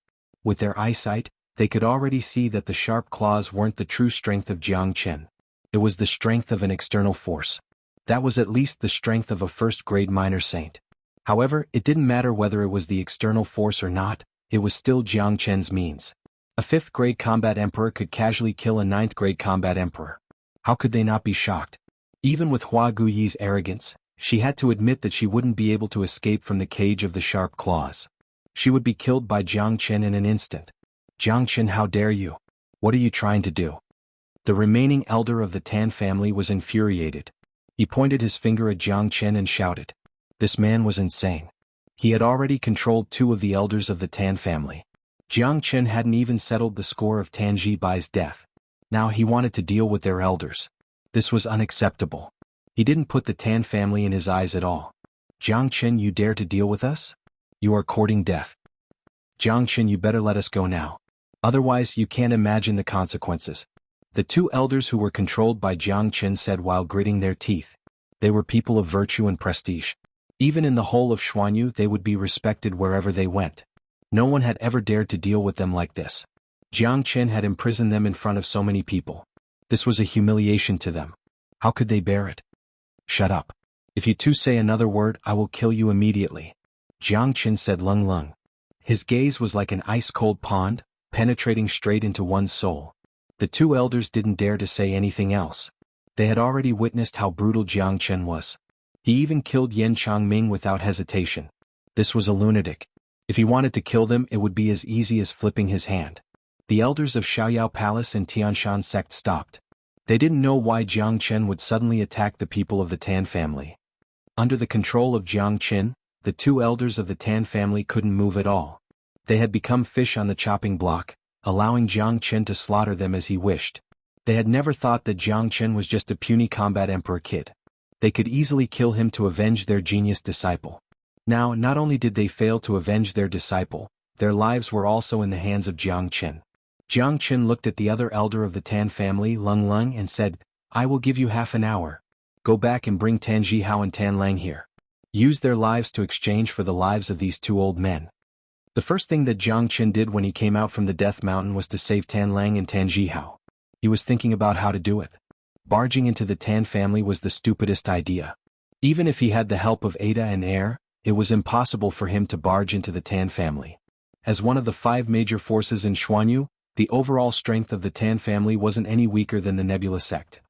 With their eyesight, they could already see that the sharp claws weren't the true strength of Jiang Qin. It was the strength of an external force. That was at least the strength of a first-grade minor saint. However, it didn't matter whether it was the external force or not, it was still Jiang Qin's means. A fifth-grade combat emperor could casually kill a ninth-grade combat emperor. How could they not be shocked? Even with Hua Guyi's arrogance, she had to admit that she wouldn't be able to escape from the cage of the sharp claws. She would be killed by Jiang Qin in an instant. Jiang Qin, how dare you? What are you trying to do? The remaining elder of the Tan family was infuriated. He pointed his finger at Jiang Qin and shouted. This man was insane. He had already controlled two of the elders of the Tan family. Jiang Qin hadn't even settled the score of Tan Zhibai's death. Now he wanted to deal with their elders. This was unacceptable. He didn't put the Tan family in his eyes at all. Jiang Qin, you dare to deal with us? You are courting death. Jiang Qin, you better let us go now. Otherwise you can't imagine the consequences. The two elders who were controlled by Jiang Qin said while gritting their teeth. They were people of virtue and prestige. Even in the whole of Xuanhu they would be respected wherever they went. No one had ever dared to deal with them like this. Jiang Qin had imprisoned them in front of so many people. This was a humiliation to them. How could they bear it? Shut up. If you two say another word, I will kill you immediately. Jiang Qin said lung lung. His gaze was like an ice-cold pond, penetrating straight into one's soul. The two elders didn't dare to say anything else. They had already witnessed how brutal Jiang Qin was. He even killed Yan Changming without hesitation. This was a lunatic. If he wanted to kill them, it would be as easy as flipping his hand. The elders of Xiaoyao Palace and Tianshan sect stopped. They didn't know why Jiang Qin would suddenly attack the people of the Tan family. Under the control of Jiang Qin, the two elders of the Tan family couldn't move at all. They had become fish on the chopping block, allowing Jiang Qin to slaughter them as he wished. They had never thought that Jiang Qin was just a puny combat emperor kid. They could easily kill him to avenge their genius disciple. Now, not only did they fail to avenge their disciple, their lives were also in the hands of Jiang Qin. Jiang Qin looked at the other elder of the Tan family, Lung Lung, and said, I will give you half an hour. Go back and bring Tan Zhihao and Tan Lang here. Use their lives to exchange for the lives of these two old men. The first thing that Jiang Qin did when he came out from the Death Mountain was to save Tan Lang and Tan Zhihao. He was thinking about how to do it. Barging into the Tan family was the stupidest idea. Even if he had the help of Ada and Air, it was impossible for him to barge into the Tan family. As one of the 5 major forces in Xuanhu, the overall strength of the Tan family wasn't any weaker than the Nebula sect.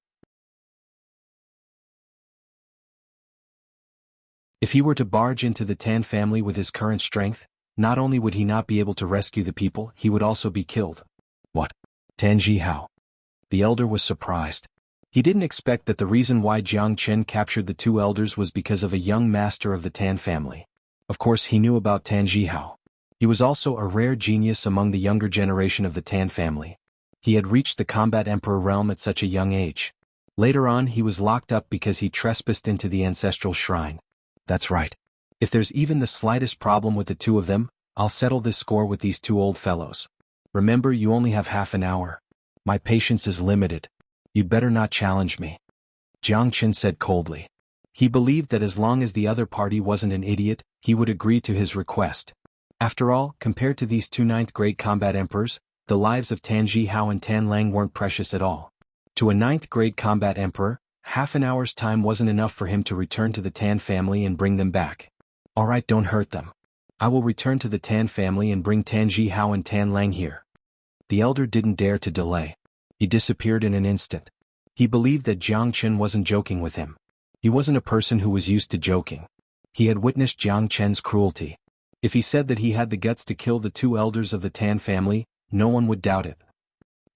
If he were to barge into the Tan family with his current strength, not only would he not be able to rescue the people, he would also be killed. What? Tan Zhihao? The elder was surprised. He didn't expect that the reason why Jiang Qin captured the two elders was because of a young master of the Tan family. Of course he knew about Tan Zhihao. He was also a rare genius among the younger generation of the Tan family. He had reached the combat emperor realm at such a young age. Later on he was locked up because he trespassed into the ancestral shrine. That's right. If there's even the slightest problem with the two of them, I'll settle this score with these two old fellows. Remember, you only have half an hour. My patience is limited. You'd better not challenge me. Jiang Chen said coldly. He believed that as long as the other party wasn't an idiot, he would agree to his request. After all, compared to these two ninth-grade combat emperors, the lives of Tan Zhihao and Tan Lang weren't precious at all. To a ninth-grade combat emperor, half an hour's time wasn't enough for him to return to the Tan family and bring them back. Alright, don't hurt them. I will return to the Tan family and bring Tan Zhihao and Tan Lang here. The elder didn't dare to delay. He disappeared in an instant. He believed that Jiang Chen wasn't joking with him. He wasn't a person who was used to joking. He had witnessed Jiang Chen's cruelty. If he said that he had the guts to kill the two elders of the Tan family, no one would doubt it.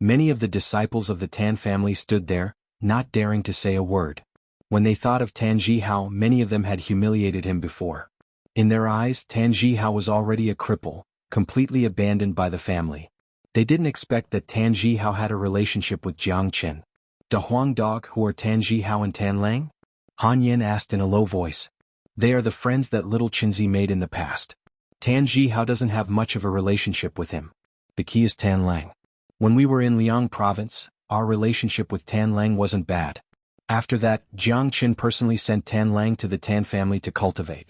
Many of the disciples of the Tan family stood there, not daring to say a word. When they thought of Tan Zhihao, many of them had humiliated him before. In their eyes, Tan Zhihao was already a cripple, completely abandoned by the family. They didn't expect that Tan Zhihao had a relationship with Jiang Chen. "Da Huang Dog, who are Tan Zhihao and Tan Lang?" Han Yin asked in a low voice. "They are the friends that little Qinzi made in the past. Tan Zhihao doesn't have much of a relationship with him. The key is Tan Lang. When we were in Liang province, our relationship with Tan Lang wasn't bad. After that, Jiang Chen personally sent Tan Lang to the Tan family to cultivate.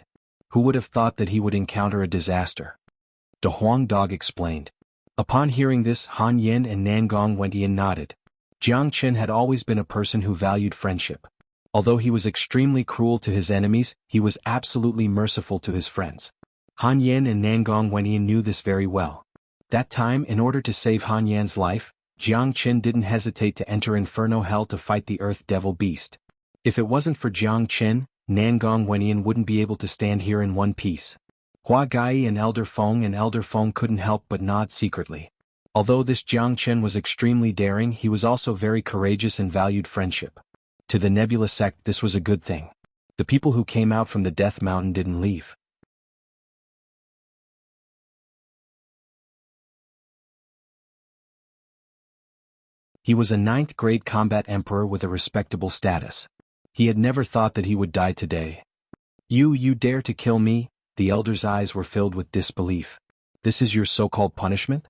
Who would have thought that he would encounter a disaster?" Da Huang Dog explained. Upon hearing this, Han Yin and Nangong Wendian nodded. Jiang Chen had always been a person who valued friendship. Although he was extremely cruel to his enemies, he was absolutely merciful to his friends. Han Yin and Nangong Wendian knew this very well. That time, in order to save Han Yan's life, Jiang Chen didn't hesitate to enter Inferno Hell to fight the Earth Devil Beast. If it wasn't for Jiang Chen, Nangong Wendian wouldn't be able to stand here in one piece. Hua Gai and Elder Feng couldn't help but nod secretly. Although this Jiang Chen was extremely daring, he was also very courageous and valued friendship. To the Nebula sect, this was a good thing. The people who came out from the Death Mountain didn't leave. He was a ninth-grade combat emperor with a respectable status. He had never thought that he would die today. You dare to kill me?" The elder's eyes were filled with disbelief. "This is your so-called punishment?"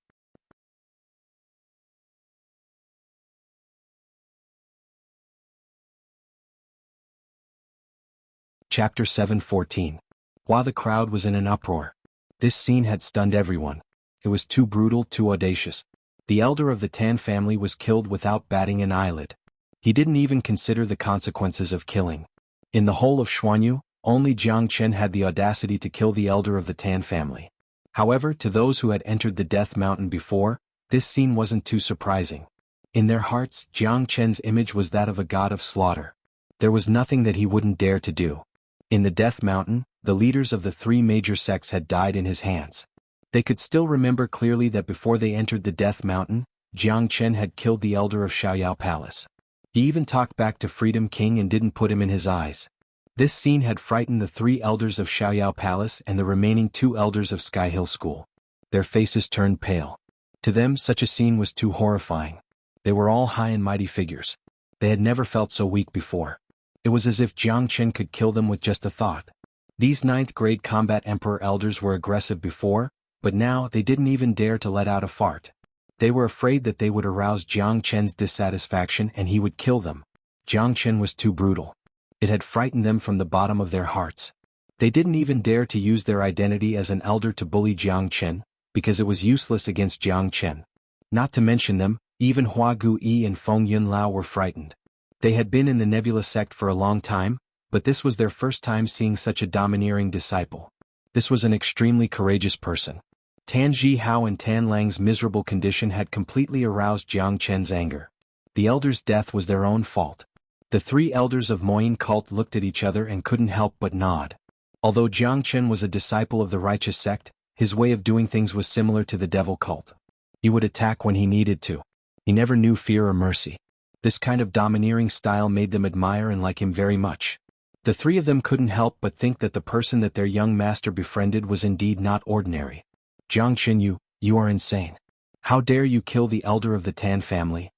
Chapter 7:14. While the crowd was in an uproar. This scene had stunned everyone. It was too brutal, too audacious. The elder of the Tan family was killed without batting an eyelid. He didn't even consider the consequences of killing. In the whole of Xuanhu, only Jiang Chen had the audacity to kill the elder of the Tan family. However, to those who had entered the Death Mountain before, this scene wasn't too surprising. In their hearts, Jiang Chen's image was that of a god of slaughter. There was nothing that he wouldn't dare to do. In the Death Mountain, the leaders of the three major sects had died in his hands. They could still remember clearly that before they entered the Death Mountain, Jiang Chen had killed the elder of Xiaoyao Palace. He even talked back to Freedom King and didn't put him in his eyes. This scene had frightened the three elders of Xiaoyao Palace and the remaining two elders of Sky Hill School. Their faces turned pale. To them, such a scene was too horrifying. They were all high and mighty figures. They had never felt so weak before. It was as if Jiang Chen could kill them with just a thought. These ninth-grade combat emperor elders were aggressive before, but now they didn't even dare to let out a fart. They were afraid that they would arouse Jiang Chen's dissatisfaction and he would kill them. Jiang Chen was too brutal. It had frightened them from the bottom of their hearts. They didn't even dare to use their identity as an elder to bully Jiang Chen, because it was useless against Jiang Chen. Not to mention them, even Hua Gui and Feng Yunlao were frightened. They had been in the Nebula sect for a long time, but this was their first time seeing such a domineering disciple. This was an extremely courageous person. Tan Zhihao and Tan Lang's miserable condition had completely aroused Jiang Chen's anger. The elder's death was their own fault. The three elders of Moyin cult looked at each other and couldn't help but nod. Although Jiang Chen was a disciple of the righteous sect, his way of doing things was similar to the devil cult. He would attack when he needed to. He never knew fear or mercy. This kind of domineering style made them admire and like him very much. The three of them couldn't help but think that the person that their young master befriended was indeed not ordinary. Jiang Chen, you are insane. How dare you kill the elder of the Tan family?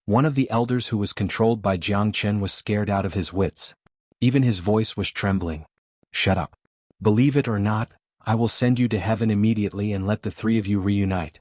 One of the elders who was controlled by Jiang Chen was scared out of his wits. Even his voice was trembling. Shut up. Believe it or not, I will send you to heaven immediately and let the three of you reunite.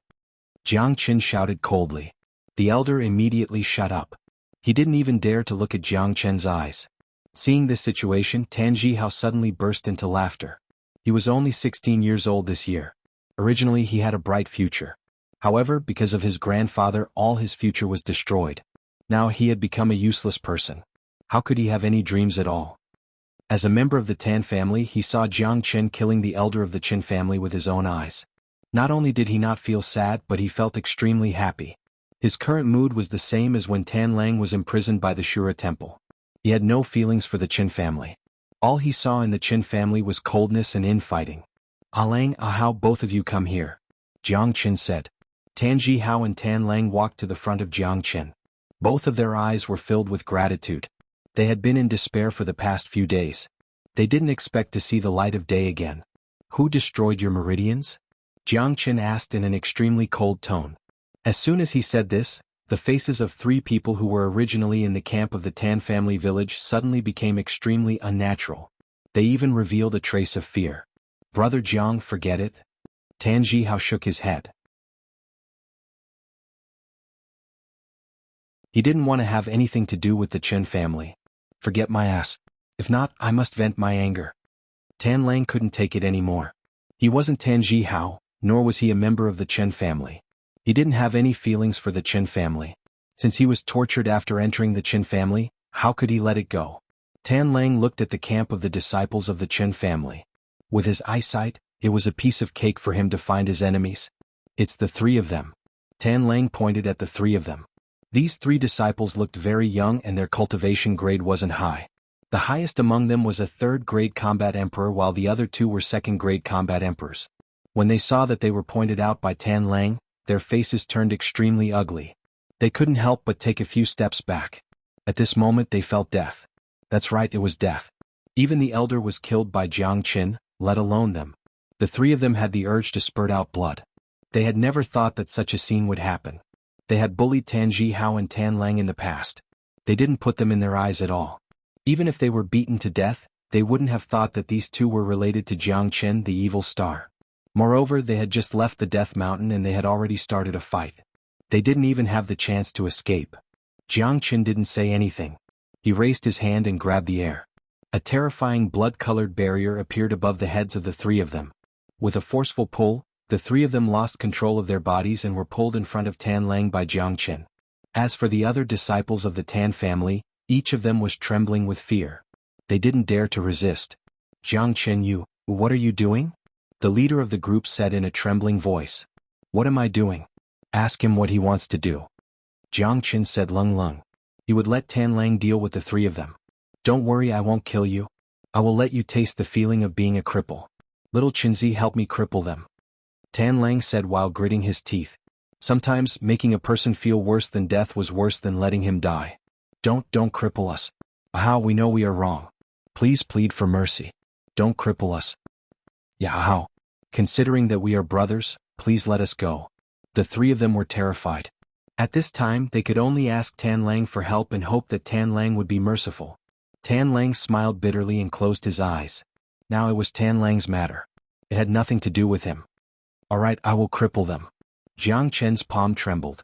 Jiang Chen shouted coldly. The elder immediately shut up. He didn't even dare to look at Jiang Chen's eyes. Seeing this situation, Tan Zhihao suddenly burst into laughter. He was only 16 years old this year. Originally he had a bright future. However, because of his grandfather, all his future was destroyed. Now he had become a useless person. How could he have any dreams at all? As a member of the Tan family, he saw Jiang Chen killing the elder of the Qin family with his own eyes. Not only did he not feel sad, but he felt extremely happy. His current mood was the same as when Tan Lang was imprisoned by the Shura temple. He had no feelings for the Qin family. All he saw in the Qin family was coldness and infighting. Lang, how both of you come here? Jiang Qin said. Tan Zhihao and Tan Lang walked to the front of Jiang Qin. Both of their eyes were filled with gratitude. They had been in despair for the past few days. They didn't expect to see the light of day again. Who destroyed your meridians? Jiang Qin asked in an extremely cold tone. As soon as he said this, the faces of 3 people who were originally in the camp of the Tan family village suddenly became extremely unnatural. They even revealed a trace of fear. Brother Jiang, forget it? Tan Zhihao shook his head. He didn't want to have anything to do with the Qin family. Forget my ass. If not, I must vent my anger. Tan Lang couldn't take it anymore. He wasn't Tan Zhihao, nor was he a member of the Qin family. He didn't have any feelings for the Qin family. Since he was tortured after entering the Qin family, how could he let it go? Tan Lang looked at the camp of the disciples of the Qin family. With his eyesight, it was a piece of cake for him to find his enemies. It's the 3 of them. Tan Lang pointed at the 3 of them. These 3 disciples looked very young and their cultivation grade wasn't high. The highest among them was a 3rd grade combat emperor, while the other 2 were 2nd grade combat emperors. When they saw that they were pointed out by Tan Lang, their faces turned extremely ugly. They couldn't help but take a few steps back. At this moment they felt death. That's right, it was death. Even the elder was killed by Jiang Qin, let alone them. The 3 of them had the urge to spurt out blood. They had never thought that such a scene would happen. They had bullied Tan Zhihao and Tan Lang in the past. They didn't put them in their eyes at all. Even if they were beaten to death, they wouldn't have thought that these 2 were related to Jiang Qin, the evil star. Moreover, they had just left the Death Mountain and they had already started a fight. They didn't even have the chance to escape. Jiang Qin didn't say anything. He raised his hand and grabbed the air. A terrifying blood-colored barrier appeared above the heads of the 3 of them. With a forceful pull, the 3 of them lost control of their bodies and were pulled in front of Tan Lang by Jiang Qin. As for the other disciples of the Tan family, each of them was trembling with fear. They didn't dare to resist. Jiang Qin, what are you doing? The leader of the group said in a trembling voice. What am I doing? Ask him what he wants to do. Jiang Qin said Lung. He would let Tan Lang deal with the 3 of them. Don't worry, I won't kill you. I will let you taste the feeling of being a cripple. Little Qinzi, help me cripple them. Tan Lang said while gritting his teeth. Sometimes, making a person feel worse than death was worse than letting him die. Don't cripple us. How we know we are wrong. Please plead for mercy. Don't cripple us. How? Considering that we are brothers, please let us go. The 3 of them were terrified. At this time, they could only ask Tan Lang for help and hope that Tan Lang would be merciful. Tan Lang smiled bitterly and closed his eyes. Now it was Tan Lang's matter. It had nothing to do with him. Alright, I will cripple them. Jiang Chen's palm trembled.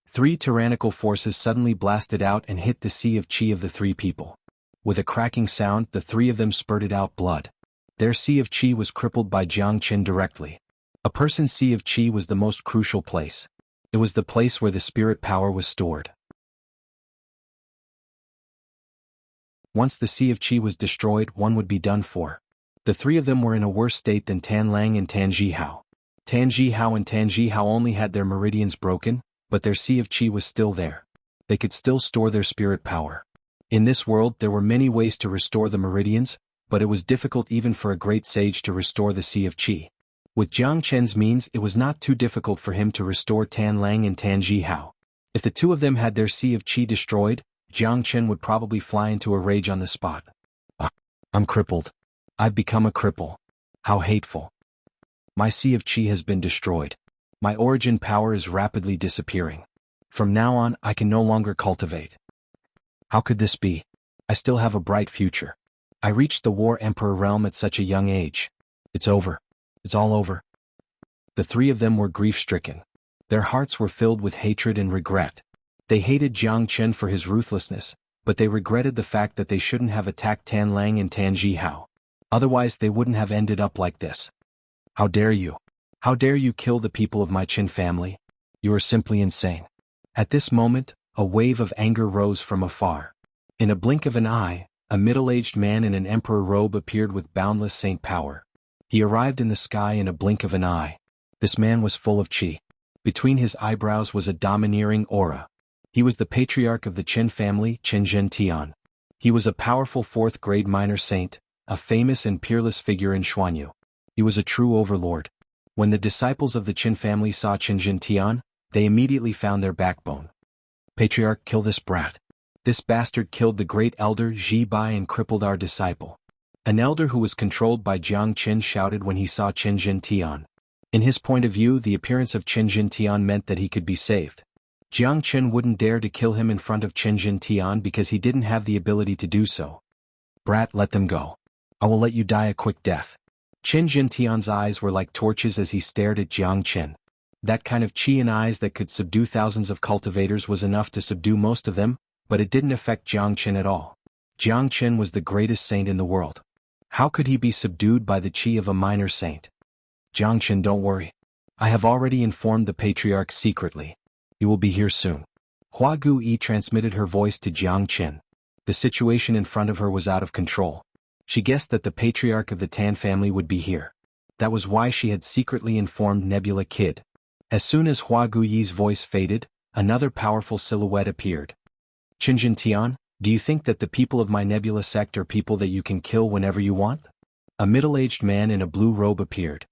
3 tyrannical forces suddenly blasted out and hit the sea of chi of the 3 people. With a cracking sound, the 3 of them spurted out blood. Their sea of chi was crippled by Jiang Chen directly. A person's sea of chi was the most crucial place. It was the place where the spirit power was stored. Once the sea of chi was destroyed, one would be done for. The 3 of them were in a worse state than Tan Lang and Tan Zhihao. Tan Zhihao and Tan Zhihao only had their meridians broken, but their sea of chi was still there. They could still store their spirit power. In this world there were many ways to restore the meridians, but it was difficult even for a great sage to restore the sea of chi. With Jiang Chen's means, it was not too difficult for him to restore Tan Lang and Tan Zhihao. If the 2 of them had their sea of chi destroyed, Jiang Chen would probably fly into a rage on the spot. I'm crippled. I've become a cripple. How hateful. My sea of chi has been destroyed. My origin power is rapidly disappearing. From now on, I can no longer cultivate. How could this be? I still have a bright future. I reached the War Emperor realm at such a young age. It's over. It's all over. The 3 of them were grief-stricken. Their hearts were filled with hatred and regret. They hated Jiang Chen for his ruthlessness, but they regretted the fact that they shouldn't have attacked Tan Lang and Tan Zhihao. Otherwise they wouldn't have ended up like this. How dare you? How dare you kill the people of my Qin family? You are simply insane. At this moment, a wave of anger rose from afar. In a blink of an eye, a middle-aged man in an emperor robe appeared with boundless saint power. He arrived in the sky in a blink of an eye. This man was full of qi. Between his eyebrows was a domineering aura. He was the patriarch of the Qin family, Qin Zhentian. He was a powerful fourth-grade minor saint, a famous and peerless figure in Xuanhu. He was a true overlord. When the disciples of the Qin family saw Qin Zhentian, they immediately found their backbone. Patriarch, kill this brat. This bastard killed the great elder Zhi Bai and crippled our disciple. An elder who was controlled by Jiang Qin shouted when he saw Qin Zhentian. In his point of view, the appearance of Qin Zhentian meant that he could be saved. Jiang Qin wouldn't dare to kill him in front of Qin Zhentian because he didn't have the ability to do so. Brat, let them go. I will let you die a quick death. Qin Zhentian's eyes were like torches as he stared at Jiang Qin. That kind of qi in eyes that could subdue thousands of cultivators was enough to subdue most of them, but it didn't affect Jiang Qin at all. Jiang Qin was the greatest saint in the world. How could he be subdued by the qi of a minor saint? Jiang Qin, don't worry. I have already informed the patriarch secretly. He will be here soon. Hua Guyi transmitted her voice to Jiang Qin. The situation in front of her was out of control. She guessed that the patriarch of the Tan family would be here. That was why she had secretly informed Nebula Kid. As soon as Hua Guyi's voice faded, another powerful silhouette appeared. Qin Zhentian, do you think that the people of my Nebula sect are people that you can kill whenever you want? A middle-aged man in a blue robe appeared.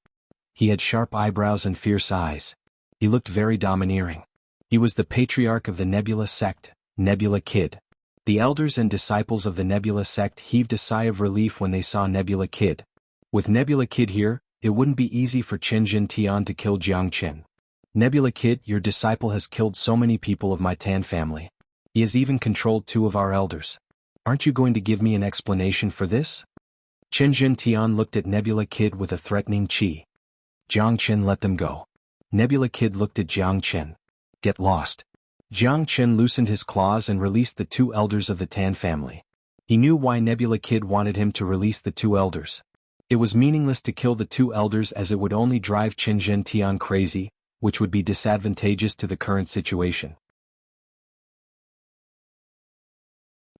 He had sharp eyebrows and fierce eyes. He looked very domineering. He was the patriarch of the Nebula sect, Nebula Kid. The elders and disciples of the Nebula sect heaved a sigh of relief when they saw Nebula Kid. With Nebula Kid here, it wouldn't be easy for Qin Zhentian to kill Jiang Qin. Nebula Kid, your disciple has killed so many people of my Tan family. He has even controlled 2 of our elders. Aren't you going to give me an explanation for this? Qin Zhentian looked at Nebula Kid with a threatening qi. Jiang Qin, let them go. Nebula Kid looked at Jiang Qin. Get lost. Jiang Qin loosened his claws and released the 2 elders of the Tan family. He knew why Nebula Kid wanted him to release the 2 elders. It was meaningless to kill the 2 elders as it would only drive Qin Zhentian crazy, which would be disadvantageous to the current situation.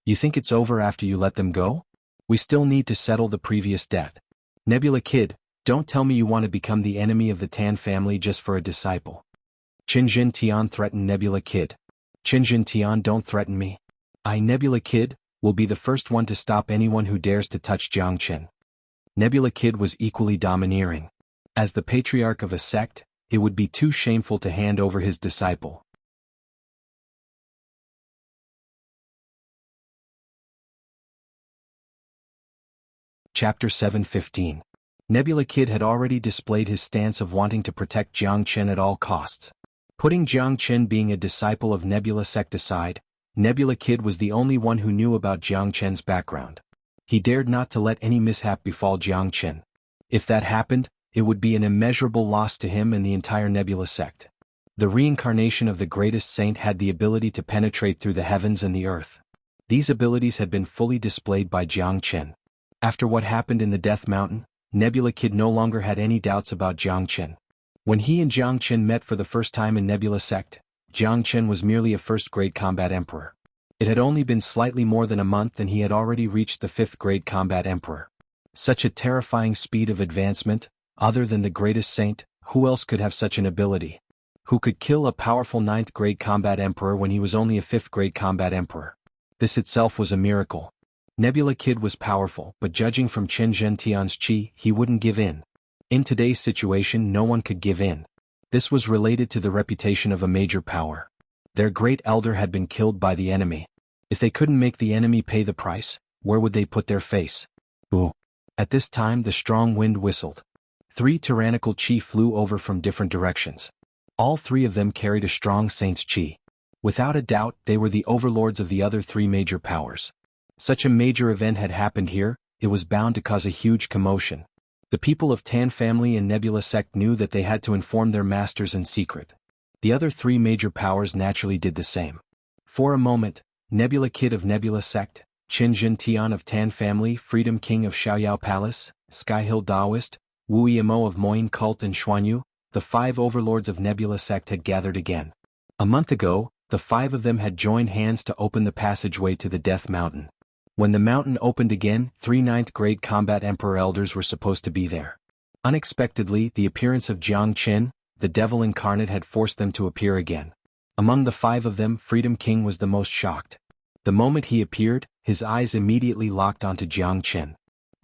You think it's over after you let them go? We still need to settle the previous debt. Nebula Kid, don't tell me you want to become the enemy of the Tan family just for a disciple. Qin Zhentian threatened Nebula Kid. Qin Zhentian, don't threaten me. I, Nebula Kid, will be the first one to stop anyone who dares to touch Jiang Qin. Nebula Kid was equally domineering. As the patriarch of a sect, it would be too shameful to hand over his disciple. Chapter 7:15. Nebula Kid had already displayed his stance of wanting to protect Jiang Qin at all costs. Putting Jiang Qin being a disciple of Nebula sect aside, Nebula Kid was the only one who knew about Jiang Qin's background. He dared not to let any mishap befall Jiang Qin. If that happened, it would be an immeasurable loss to him and the entire Nebula sect. The reincarnation of the greatest saint had the ability to penetrate through the heavens and the earth. These abilities had been fully displayed by Jiang Qin. After what happened in the Death Mountain, Nebula Kid no longer had any doubts about Jiang Qin. When he and Jiang Qin met for the first time in Nebula sect, Jiang Qin was merely a first-grade combat emperor. It had only been slightly more than a month and he had already reached the 5th-grade combat emperor. Such a terrifying speed of advancement, other than the greatest saint, who else could have such an ability? Who could kill a powerful 9th-grade combat emperor when he was only a 5th-grade combat emperor? This itself was a miracle. Nebula Kid was powerful, but judging from Qin Zhentian's qi, he wouldn't give in. In today's situation, no one could give in. This was related to the reputation of a major power. Their great elder had been killed by the enemy. If they couldn't make the enemy pay the price, where would they put their face? Ooh. At this time the strong wind whistled. 3 tyrannical qi flew over from different directions. All 3 of them carried a strong saint's qi. Without a doubt, they were the overlords of the other 3 major powers. Such a major event had happened here, it was bound to cause a huge commotion. The people of Tan family and Nebula sect knew that they had to inform their masters in secret. The other 3 major powers naturally did the same. For a moment, Nebula Kid of Nebula Sect, Qin Jin Tian of Tan Family, Freedom King of Xiaoyao Palace, Sky Hill Daoist, Wu Yimo of Moin Cult and Xuanhu, the 5 overlords of Nebula Sect had gathered again. A month ago, the 5 of them had joined hands to open the passageway to the Death Mountain. When the mountain opened again, 3 9th-grade combat Emperor Elders were supposed to be there. Unexpectedly, the appearance of Jiang Qin, the devil incarnate, had forced them to appear again. Among the 5 of them, Freedom King was the most shocked. The moment he appeared, his eyes immediately locked onto Jiang Qin.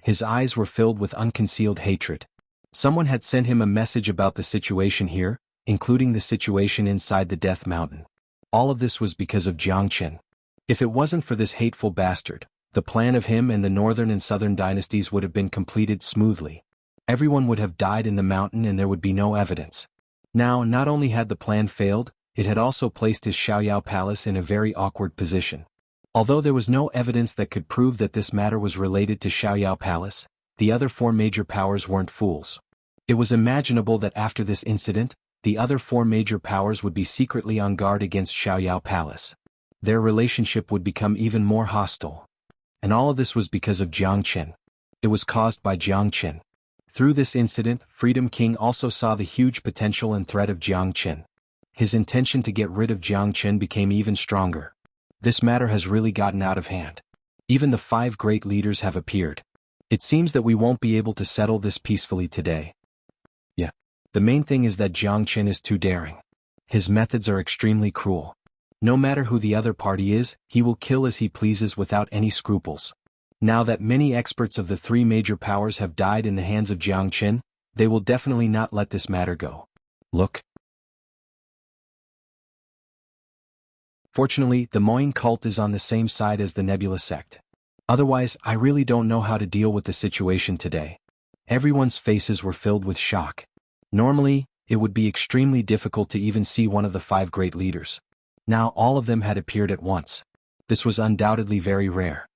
His eyes were filled with unconcealed hatred. Someone had sent him a message about the situation here, including the situation inside the Death Mountain. All of this was because of Jiang Qin. If it wasn't for this hateful bastard, the plan of him and the northern and southern dynasties would have been completed smoothly. Everyone would have died in the mountain and there would be no evidence. Now, not only had the plan failed, it had also placed his Xiaoyao Palace in a very awkward position. Although there was no evidence that could prove that this matter was related to Xiaoyao Palace, the other 4 major powers weren't fools. It was imaginable that after this incident, the other 4 major powers would be secretly on guard against Xiaoyao Palace. Their relationship would become even more hostile. And all of this was because of Jiang Qin. It was caused by Jiang Qin. Through this incident, Freedom King also saw the huge potential and threat of Jiang Qin. His intention to get rid of Jiang Qin became even stronger. This matter has really gotten out of hand. Even the 5 great leaders have appeared. It seems that we won't be able to settle this peacefully today. Yeah. The main thing is that Jiang Qin is too daring. His methods are extremely cruel. No matter who the other party is, he will kill as he pleases without any scruples. Now that many experts of the 3 major powers have died in the hands of Jiang Qin, they will definitely not let this matter go. Look. Fortunately, the Moin cult is on the same side as the Nebula sect. Otherwise, I really don't know how to deal with the situation today. Everyone's faces were filled with shock. Normally, it would be extremely difficult to even see one of the 5 great leaders. Now all of them had appeared at once. This was undoubtedly very rare.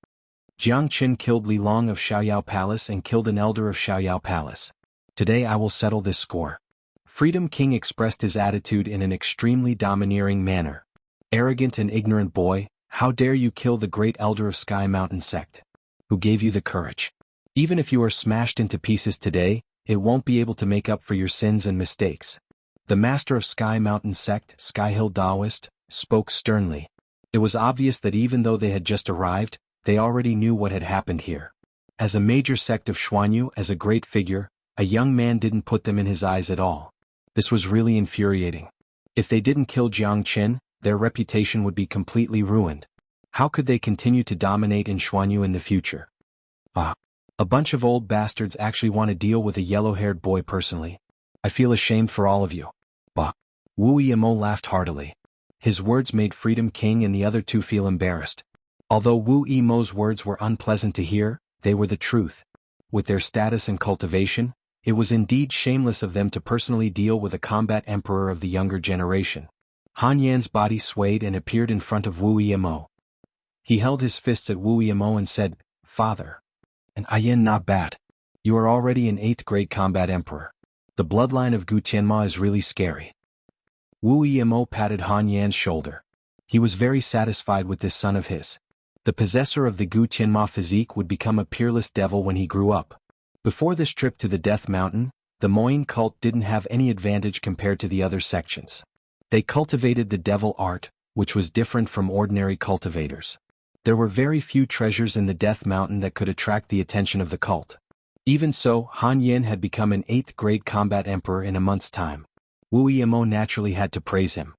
Jiang Qin killed Li Long of Xiaoyao Palace and killed an elder of Xiaoyao Palace. Today I will settle this score. Freedom King expressed his attitude in an extremely domineering manner. Arrogant and ignorant boy, how dare you kill the great elder of Sky Mountain sect? Who gave you the courage? Even if you are smashed into pieces today, it won't be able to make up for your sins and mistakes. The master of Sky Mountain sect, Sky Hill Daoist, spoke sternly. It was obvious that even though they had just arrived, they already knew what had happened here. As a major sect of Xuanhu, as a great figure, a young man didn't put them in his eyes at all. This was really infuriating. If they didn't kill Jiang Qin, their reputation would be completely ruined. How could they continue to dominate in Xuanhu in the future? A bunch of old bastards actually want to deal with a yellow-haired boy personally. I feel ashamed for all of you. Wu Yimo laughed heartily. His words made Freedom King and the other 2 feel embarrassed. Although Wu Yimo's words were unpleasant to hear, they were the truth. With their status and cultivation, it was indeed shameless of them to personally deal with a combat emperor of the younger generation. Han Yan's body swayed and appeared in front of Wu Yimo. He held his fists at Wu Yimo and said, "Father. And Yan, not bad. You are already an 8th grade combat emperor. The bloodline of Gu Tianma is really scary." Wu Yimo patted Han Yan's shoulder. He was very satisfied with this son of his. The possessor of the Gu Tianma physique would become a peerless devil when he grew up. Before this trip to the Death Mountain, the Moin cult didn't have any advantage compared to the other sections. They cultivated the devil art, which was different from ordinary cultivators. There were very few treasures in the Death Mountain that could attract the attention of the cult. Even so, Han Yan had become an 8th grade combat emperor in a month's time. Wu Yimo naturally had to praise him.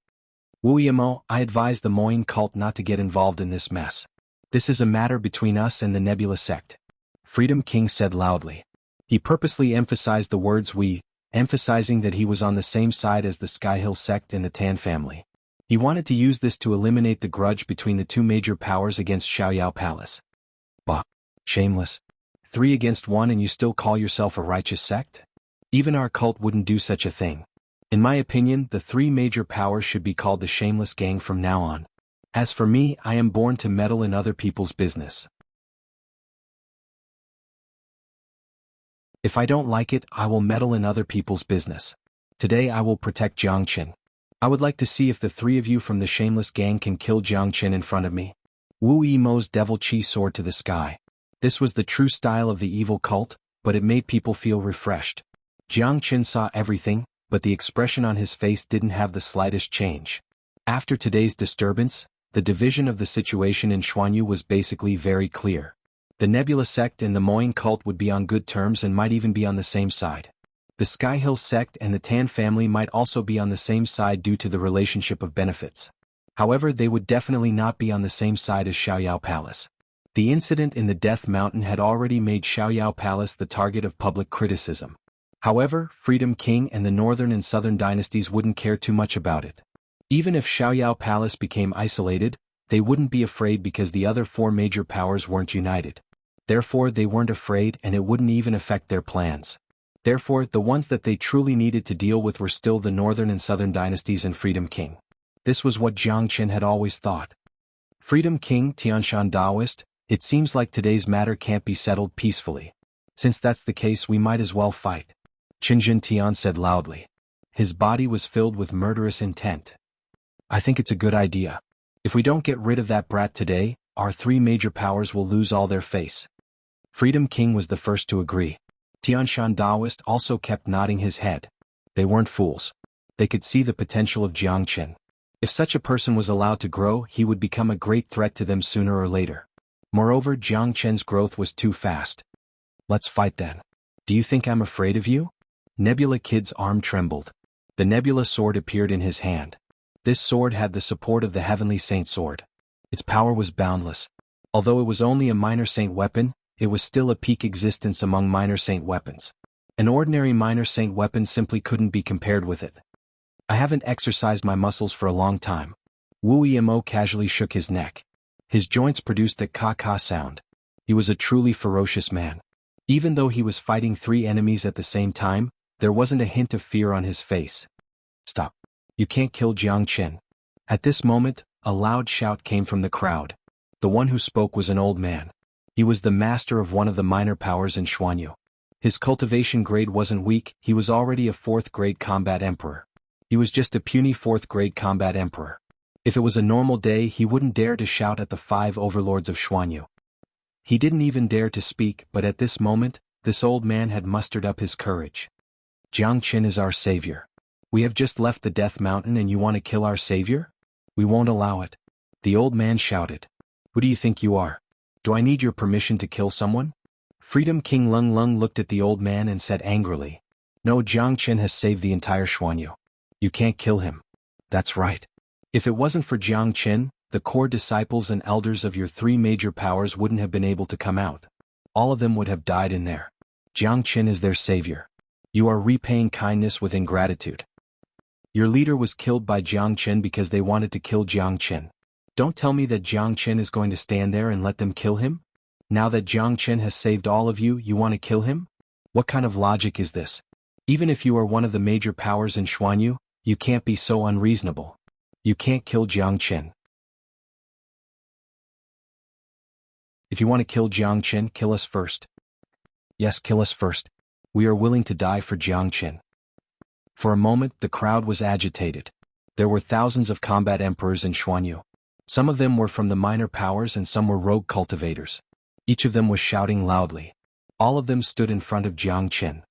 "Wu Yimo, I advise the Moin cult not to get involved in this mess. This is a matter between us and the Nebula sect," Freedom King said loudly. He purposely emphasized the words "we," emphasizing that he was on the same side as the Sky Hill sect and the Tan family. He wanted to use this to eliminate the grudge between the 2 major powers against Xiaoyao Palace. Shameless. 3 against 1 and you still call yourself a righteous sect? Even our cult wouldn't do such a thing. In my opinion, the 3 major powers should be called the Shameless Gang from now on. As for me, I am born to meddle in other people's business. If I don't like it, I will meddle in other people's business. Today I will protect Jiang Qin. I would like to see if the three of you from the shameless gang can kill Jiangchen in front of me. Wu Yimou's devil chi soared to the sky. This was the true style of the evil cult, but it made people feel refreshed. Jiangchen saw everything, but the expression on his face didn't have the slightest change. After today's disturbance, the division of the situation in Xuanhu was basically very clear. The Nebula sect and the Moying cult would be on good terms and might even be on the same side. The Sky Hill sect and the Tan family might also be on the same side due to the relationship of benefits. However, they would definitely not be on the same side as Xiaoyao Palace. The incident in the Death Mountain had already made Xiaoyao Palace the target of public criticism. However, Freedom King and the Northern and Southern dynasties wouldn't care too much about it. Even if Xiaoyao Palace became isolated, they wouldn't be afraid because the other four major powers weren't united. Therefore, they weren't afraid and it wouldn't even affect their plans. Therefore, the ones that they truly needed to deal with were still the Northern and Southern dynasties and Freedom King. This was what Jiangchen had always thought. Freedom King Tianshan Daoist, it seems like today's matter can't be settled peacefully. Since that's the case, we might as well fight. Qinjin Tian said loudly. His body was filled with murderous intent. I think it's a good idea. If we don't get rid of that brat today, our three major powers will lose all their face. Freedom King was the first to agree. Tianshan Daoist also kept nodding his head. They weren't fools. They could see the potential of Jiangchen. If such a person was allowed to grow, he would become a great threat to them sooner or later. Moreover, Jiangchen's growth was too fast. Let's fight then. Do you think I'm afraid of you? Nebula Kid's arm trembled. The Nebula sword appeared in his hand. This sword had the support of the Heavenly Saint sword. Its power was boundless. Although it was only a minor saint weapon, it was still a peak existence among minor saint weapons. An ordinary minor saint weapon simply couldn't be compared with it. I haven't exercised my muscles for a long time. Wu Yimou casually shook his neck. His joints produced a ka-ka sound. He was a truly ferocious man. Even though he was fighting three enemies at the same time, there wasn't a hint of fear on his face. Stop. You can't kill Jiangchen. At this moment, a loud shout came from the crowd. The one who spoke was an old man. He was the master of one of the minor powers in Xuanhu. His cultivation grade wasn't weak, he was already a 4th grade combat emperor. He was just a puny 4th grade combat emperor. If it was a normal day, he wouldn't dare to shout at the 5 overlords of Xuanhu. He didn't even dare to speak, but at this moment, this old man had mustered up his courage. Jiangchen is our savior. We have just left the Death Mountain and you want to kill our savior? We won't allow it. The old man shouted. Who do you think you are? Do I need your permission to kill someone? Freedom King Lung Lung looked at the old man and said angrily. No, Jiangchen has saved the entire Xuanhu. You can't kill him. That's right. If it wasn't for Jiangchen, the core disciples and elders of your three major powers wouldn't have been able to come out. All of them would have died in there. Jiangchen is their savior. You are repaying kindness with ingratitude. Your leader was killed by Jiangchen because they wanted to kill Jiangchen. Don't tell me that Jiangchen is going to stand there and let them kill him? Now that Jiangchen has saved all of you, you want to kill him? What kind of logic is this? Even if you are one of the major powers in Xuanhu, you can't be so unreasonable. You can't kill Jiangchen. If you want to kill Jiangchen, kill us first. Yes, kill us first. We are willing to die for Jiangchen. For a moment, the crowd was agitated. There were thousands of combat emperors in Xuanhu. Some of them were from the minor powers and some were rogue cultivators. Each of them was shouting loudly. All of them stood in front of Jiangchen.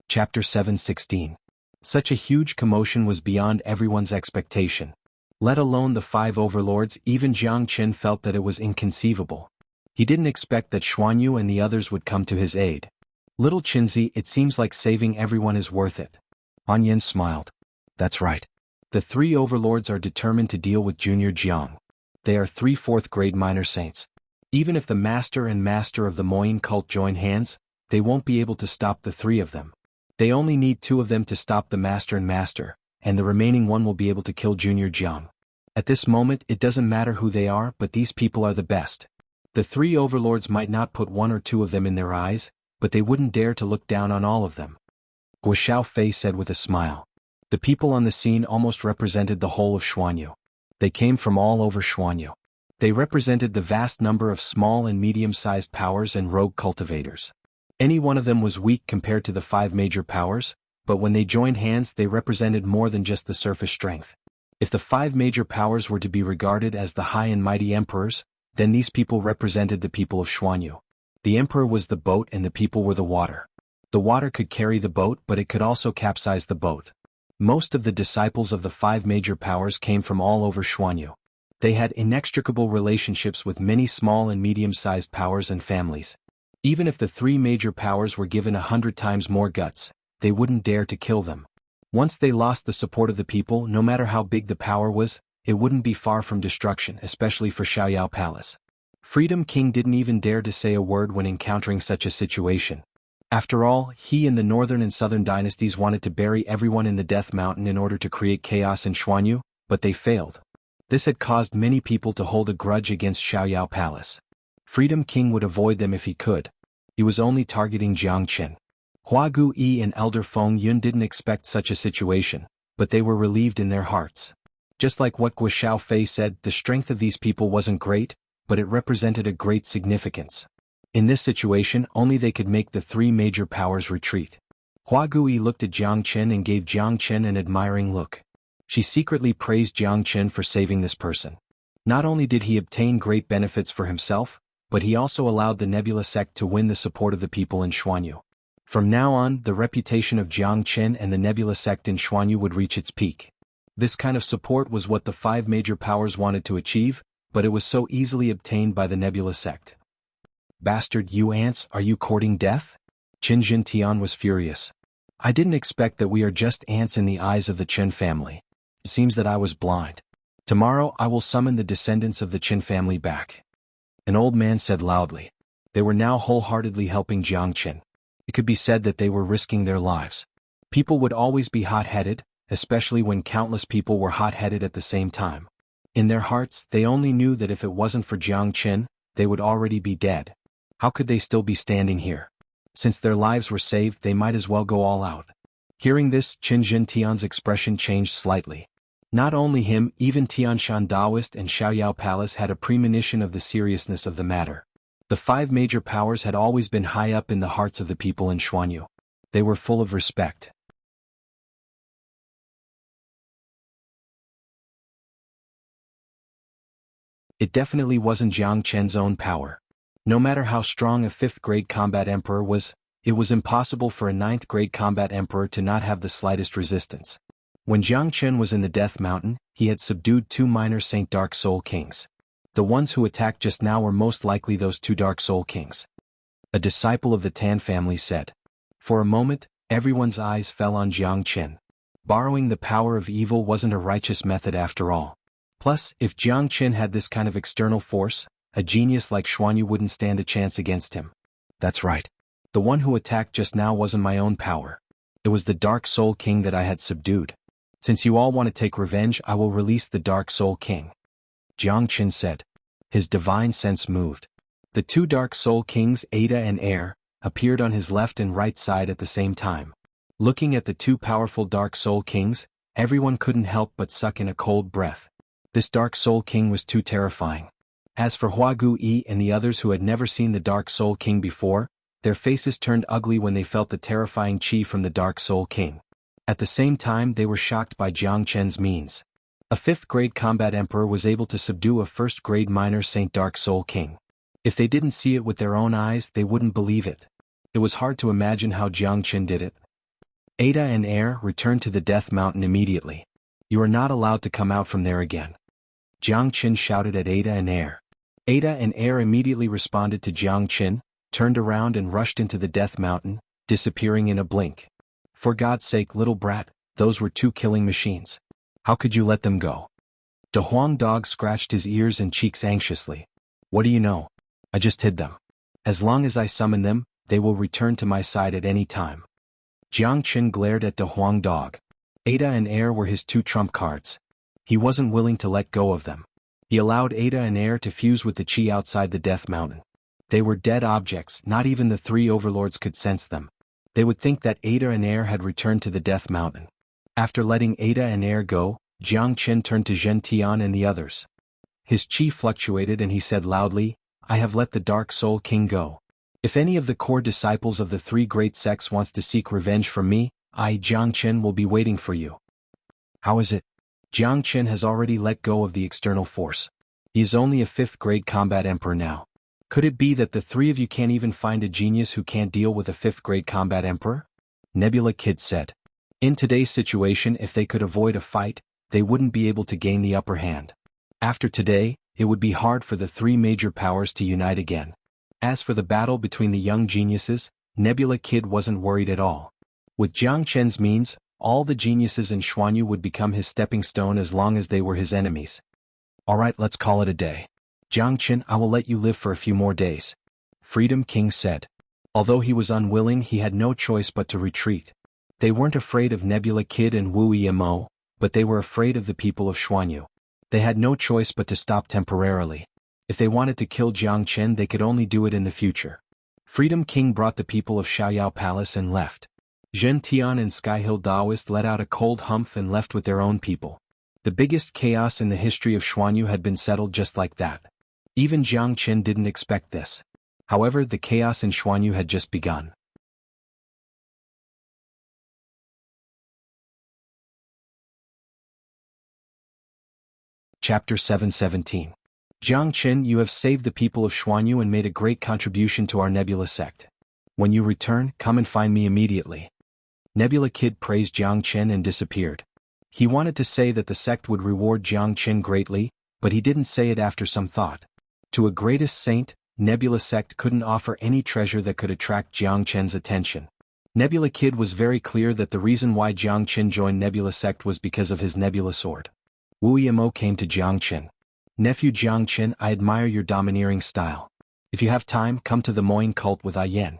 Chapter 7:16. Such a huge commotion was beyond everyone's expectation. Let alone the 5 overlords, even Jiangchen felt that it was inconceivable. He didn't expect that Xuanhu and the others would come to his aid. Little Qinzi, it seems like saving everyone is worth it. Han Yen smiled. That's right. The 3 overlords are determined to deal with Junior Jiang. They are 3 4th grade minor saints. Even if the master and master of the Moyin cult join hands, they won't be able to stop the 3 of them. They only need 2 of them to stop the master and the remaining one will be able to kill Junior Jiang. At this moment, it doesn't matter who they are, but these people are the best. The 3 overlords might not put 1 or 2 of them in their eyes, but they wouldn't dare to look down on all of them. Guo Xiaofei said with a smile. The people on the scene almost represented the whole of Xuanhu. They came from all over Xuanhu. They represented the vast number of small and medium-sized powers and rogue cultivators. Any one of them was weak compared to the 5 major powers, but when they joined hands they represented more than just the surface strength. If the 5 major powers were to be regarded as the high and mighty emperors, then these people represented the people of Xuanhu. The emperor was the boat and the people were the water. The water could carry the boat, but it could also capsize the boat. Most of the disciples of the 5 major powers came from all over Xuanhu. They had inextricable relationships with many small and medium-sized powers and families. Even if the 3 major powers were given 100 times more guts, they wouldn't dare to kill them. Once they lost the support of the people, no matter how big the power was, it wouldn't be far from destruction, especially for Xiaoyao Palace. Freedom King didn't even dare to say a word when encountering such a situation. After all, he and the northern and southern dynasties wanted to bury everyone in the Death Mountain in order to create chaos in Xuanhu, but they failed. This had caused many people to hold a grudge against Xiaoyao Palace. Freedom King would avoid them if he could. He was only targeting Jiangchen. Hua Guyi and Elder Feng Yun didn't expect such a situation, but they were relieved in their hearts. Just like what Guo Xiaofei said, the strength of these people wasn't great, but it represented a great significance. In this situation, only they could make the 3 major powers retreat. Hua Guyi looked at Jiangchen and gave Jiangchen an admiring look. She secretly praised Jiangchen for saving this person. Not only did he obtain great benefits for himself, but he also allowed the Nebula sect to win the support of the people in Xuanhu. From now on, the reputation of Jiangchen and the Nebula sect in Xuanhu would reach its peak. This kind of support was what the 5 major powers wanted to achieve, but it was so easily obtained by the Nebula sect. Bastard, you ants, are you courting death? Qin Jintian was furious. I didn't expect that we are just ants in the eyes of the Qin family. It seems that I was blind. Tomorrow I will summon the descendants of the Qin family back. An old man said loudly. They were now wholeheartedly helping Jiangchen. It could be said that they were risking their lives. People would always be hot-headed, especially when countless people were hot-headed at the same time. In their hearts, they only knew that if it wasn't for Jiangchen, they would already be dead. How could they still be standing here? Since their lives were saved, they might as well go all out. Hearing this, Qin Jintian's expression changed slightly. Not only him, even Tianshan Daoist and Xiaoyao Palace had a premonition of the seriousness of the matter. The 5 major powers had always been high up in the hearts of the people in Xuanhu. They were full of respect. It definitely wasn't Jiangchen's own power. No matter how strong a 5th-grade combat emperor was, it was impossible for a 9th-grade combat emperor to not have the slightest resistance. When Jiangchen was in the Death Mountain, he had subdued 2 minor Saint Dark Soul Kings. The ones who attacked just now were most likely those 2 Dark Soul Kings. A disciple of the Tan family said. For a moment, everyone's eyes fell on Jiangchen. Borrowing the power of evil wasn't a righteous method after all. Plus, if Jiangchen had this kind of external force, a genius like Xuanhu wouldn't stand a chance against him. That's right. The one who attacked just now wasn't my own power. It was the Dark Soul King that I had subdued. Since you all want to take revenge, I will release the Dark Soul King. Jiangchen said. His divine sense moved. The 2 Dark Soul Kings, Ada and Air, appeared on his left and right side at the same time. Looking at the 2 powerful Dark Soul Kings, everyone couldn't help but suck in a cold breath. This Dark Soul King was too terrifying. As for Hua Guyi and the others who had never seen the Dark Soul King before, their faces turned ugly when they felt the terrifying chi from the Dark Soul King. At the same time, they were shocked by Jiangchen's means. A 5th-grade combat emperor was able to subdue a 1st-grade minor Saint Dark Soul King. If they didn't see it with their own eyes, they wouldn't believe it. It was hard to imagine how Jiangchen did it. Ada and Air returned to the Death Mountain immediately. You are not allowed to come out from there again. Jiangchen shouted at Ada and Air. Ada and Air immediately responded to Jiangchen, turned around and rushed into the Death Mountain, disappearing in a blink. For God's sake, little brat, those were 2 killing machines. How could you let them go? De Huang Dog scratched his ears and cheeks anxiously. What do you know? I just hid them. As long as I summon them, they will return to my side at any time. Jiangchen glared at De Huang Dog. Ada and Air were his 2 trump cards. He wasn't willing to let go of them. He allowed Ada and Air to fuse with the chi outside the Death Mountain. They were dead objects, not even the 3 overlords could sense them. They would think that Ada and Air had returned to the Death Mountain. After letting Ada and Air go, Jiangchen turned to Zhen Tian and the others. His chi fluctuated and he said loudly, I have let the Dark Soul King go. If any of the core disciples of the three great sects wants to seek revenge from me, I, Jiang Chen, will be waiting for you. How is it? Jiang Chen has already let go of the external force. He is only a 5th grade combat emperor now. Could it be that the three of you can't even find a genius who can't deal with a 5th grade combat emperor? Nebula Kid said. In today's situation, if they could avoid a fight, they wouldn't be able to gain the upper hand. After today, it would be hard for the three major powers to unite again. As for the battle between the young geniuses, Nebula Kid wasn't worried at all. With Jiang Chen's means, all the geniuses in Xuanhu would become his stepping stone as long as they were his enemies. Alright, let's call it a day. Jiang Chen, I will let you live for a few more days. Freedom King said. Although he was unwilling, he had no choice but to retreat. They weren't afraid of Nebula Kid and wuxialover, but they were afraid of the people of Xuanhu. They had no choice but to stop temporarily. If they wanted to kill Jiang Chen, they could only do it in the future. Freedom King brought the people of Xiaoyao Palace and left. Zhen Tian and Skyhill Daoist let out a cold humph and left with their own people. The biggest chaos in the history of Xuanhu had been settled just like that. Even Jiang Chen didn't expect this. However, the chaos in Xuanhu had just begun. Chapter 717. Jiang Chen, you have saved the people of Xuanhu and made a great contribution to our Nebula sect. When you return, come and find me immediately. Nebula Kid praised Jiang Chen and disappeared. He wanted to say that the sect would reward Jiang Chen greatly, but he didn't say it after some thought. To a greatest saint, Nebula sect couldn't offer any treasure that could attract Jiang Chen's attention. Nebula Kid was very clear that the reason why Jiang Chen joined Nebula sect was because of his Nebula sword. Wuxialover came to Jiang Chen. Nephew Jiang Chen, I admire your domineering style. If you have time, come to the Moin cult with Yan.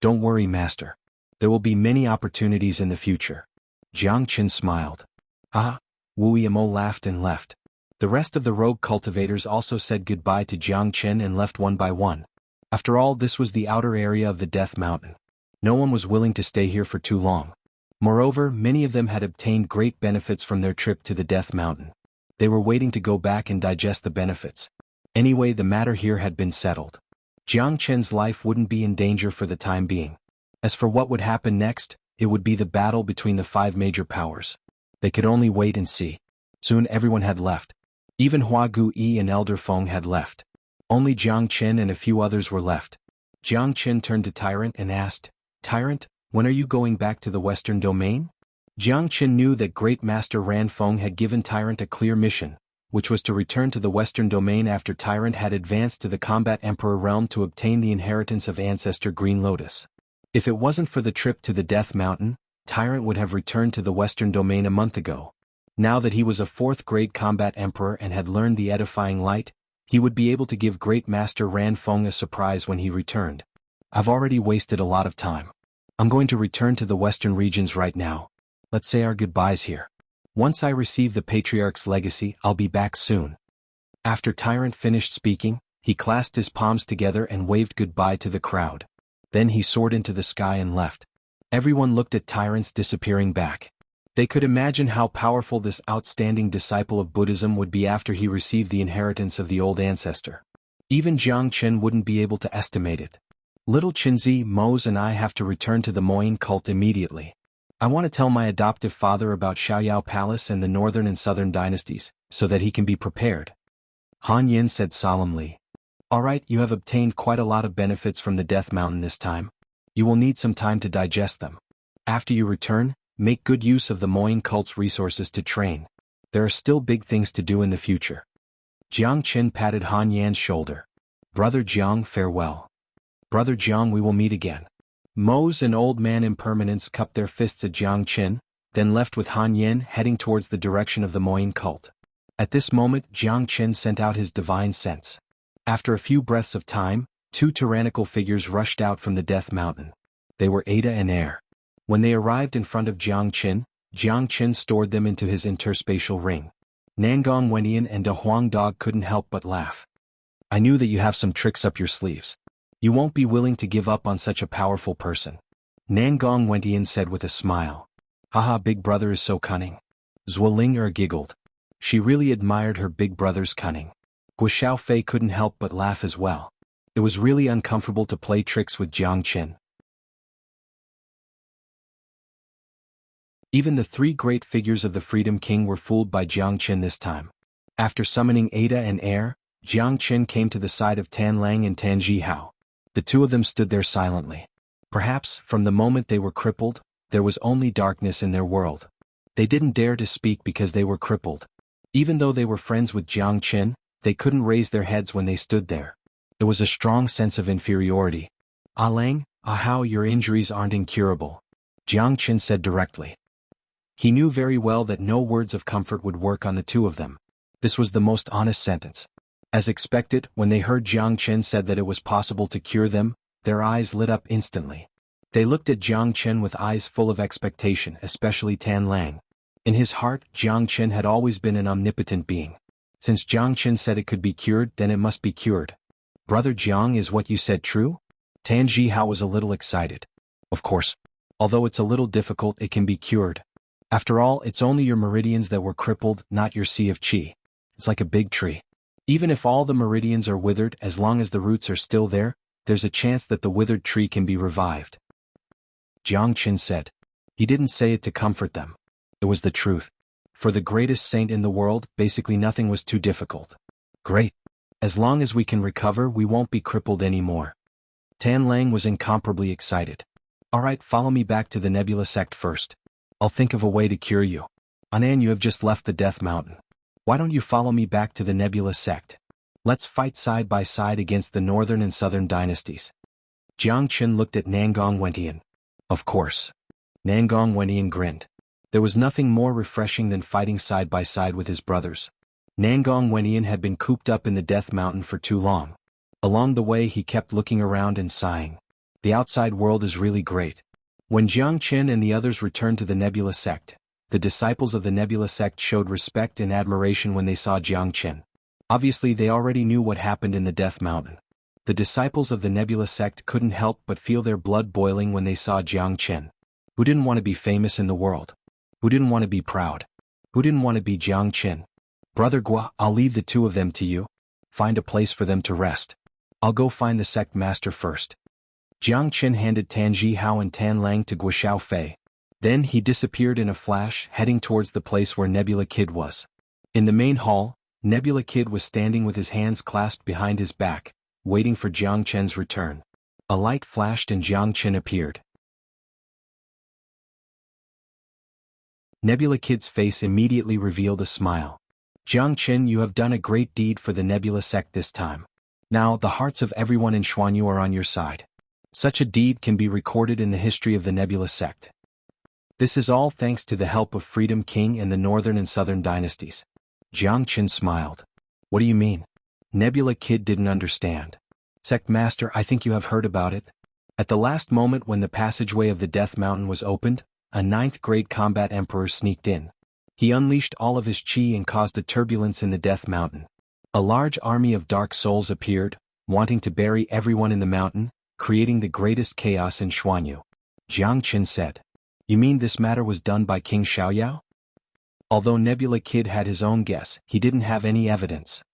Don't worry, master. There will be many opportunities in the future. Jiang Chen smiled. Ah, Wuxialover laughed and left. The rest of the rogue cultivators also said goodbye to Jiang Chen and left one by one. After all, this was the outer area of the Death Mountain. No one was willing to stay here for too long. Moreover, many of them had obtained great benefits from their trip to the Death Mountain. They were waiting to go back and digest the benefits. Anyway, the matter here had been settled. Jiang Chen's life wouldn't be in danger for the time being. As for what would happen next, it would be the battle between the 5 major powers. They could only wait and see. Soon everyone had left. Even Hua Gui and Elder Feng had left. Only Jiang Chen and a few others were left. Jiang Chen turned to Tyrant and asked, Tyrant, when are you going back to the Western Domain? Jiang Chen knew that Great Master Ran Feng had given Tyrant a clear mission, which was to return to the Western Domain after Tyrant had advanced to the Combat Emperor realm to obtain the inheritance of Ancestor Green Lotus. If it wasn't for the trip to the Death Mountain, Tyrant would have returned to the Western Domain a month ago. Now that he was a 4th grade combat emperor and had learned the edifying light, he would be able to give Great Master Ran Feng a surprise when he returned. I've already wasted a lot of time. I'm going to return to the Western regions right now. Let's say our goodbyes here. Once I receive the Patriarch's legacy, I'll be back soon. After Tyrant finished speaking, he clasped his palms together and waved goodbye to the crowd. Then he soared into the sky and left. Everyone looked at Tyrant's disappearing back. They could imagine how powerful this outstanding disciple of Buddhism would be after he received the inheritance of the old ancestor. Even Jiang Chen wouldn't be able to estimate it. Little Chinzi, Mose and I have to return to the Moin cult immediately. I want to tell my adoptive father about Xiaoyao Palace and the northern and southern dynasties, so that he can be prepared. Han Yin said solemnly. Alright, you have obtained quite a lot of benefits from the Death Mountain this time. You will need some time to digest them. After you return, make good use of the Moin cult's resources to train. There are still big things to do in the future. Jiang Chen patted Han Yan's shoulder. Brother Jiang, farewell. Brother Jiang, we will meet again. Mose and Old Man Impermanence cupped their fists at Jiang Chen, then left with Han Yan heading towards the direction of the Moin cult. At this moment, Jiang Chen sent out his divine sense. After a few breaths of time, 2 tyrannical figures rushed out from the Death Mountain. They were Ada and Air. When they arrived in front of Jiang Chen stored them into his interspatial ring. Nangong Wentian and Da Huang Dog couldn't help but laugh. I knew that you have some tricks up your sleeves. You won't be willing to give up on such a powerful person. Nangong Wentian said with a smile. Haha, big brother is so cunning. Zhuoling giggled. She really admired her big brother's cunning. Guo Xiaofei couldn't help but laugh as well. It was really uncomfortable to play tricks with Jianghu. Even the three great figures of the Freedom King were fooled by Jianghu this time. After summoning Ada and Air, Jianghu came to the side of Tan Lang and Tan Zhihao. The two of them stood there silently. Perhaps, from the moment they were crippled, there was only darkness in their world. They didn't dare to speak because they were crippled. Even though they were friends with Jianghu, they couldn't raise their heads when they stood there. There was a strong sense of inferiority. "Ah Lang, ah Hao, your injuries aren't incurable," Jianghu said directly. He knew very well that no words of comfort would work on the two of them. This was the most honest sentence. As expected, when they heard Jianghu said that it was possible to cure them, their eyes lit up instantly. They looked at Jianghu with eyes full of expectation, especially Tan Lang. In his heart, Jianghu had always been an omnipotent being. Since Jianghu said it could be cured, then it must be cured. "Brother Jiang, is what you said true?" Tan Zhihao was a little excited. "Of course. Although it's a little difficult, it can be cured. After all, it's only your meridians that were crippled, not your sea of qi. It's like a big tree. Even if all the meridians are withered, as long as the roots are still there, there's a chance that the withered tree can be revived," Jianghu said. He didn't say it to comfort them. It was the truth. For the greatest saint in the world, basically nothing was too difficult. "Great. As long as we can recover, we won't be crippled anymore." Tan Lang was incomparably excited. "All right, follow me back to the Nebula sect first. I'll think of a way to cure you. Anan, you have just left the Death Mountain. Why don't you follow me back to the Nebula sect? Let's fight side by side against the northern and southern dynasties." Jianghu looked at Nangong Wentian. "Of course." Nangong Wentian grinned. There was nothing more refreshing than fighting side by side with his brothers. Nangong Wentian had been cooped up in the Death Mountain for too long. Along the way he kept looking around and sighing. The outside world is really great. When Jianghu and the others returned to the Nebula sect, the disciples of the Nebula sect showed respect and admiration when they saw Jianghu. Obviously they already knew what happened in the Death Mountain. The disciples of the Nebula sect couldn't help but feel their blood boiling when they saw Jianghu. Who didn't want to be famous in the world? Who didn't want to be proud? Who didn't want to be Jianghu? "Brother Gua, I'll leave the two of them to you. Find a place for them to rest. I'll go find the sect master first." Jianghu handed Tan Zhihao and Tan Lang to Gua Xiaofei. Then he disappeared in a flash, heading towards the place where Nebula Kid was. In the main hall, Nebula Kid was standing with his hands clasped behind his back, waiting for Jiangchu's return. A light flashed and Jiangchu appeared. Nebula Kid's face immediately revealed a smile. "Jiangchu, you have done a great deed for the Nebula sect this time. Now the hearts of everyone in Xuanhu are on your side. Such a deed can be recorded in the history of the Nebula sect. This is all thanks to the help of Freedom King and the northern and southern dynasties." Jiangchu smiled. "What do you mean?" Nebula Kid didn't understand. "Sect Master, I think you have heard about it. At the last moment when the passageway of the Death Mountain was opened, a ninth grade combat emperor sneaked in. He unleashed all of his qi and caused a turbulence in the Death Mountain. A large army of dark souls appeared, wanting to bury everyone in the mountain, creating the greatest chaos in Xuanhu," Jiangchu said. "You mean this matter was done by King Xiaoyao?" Although Nebula Kid had his own guess, he didn't have any evidence.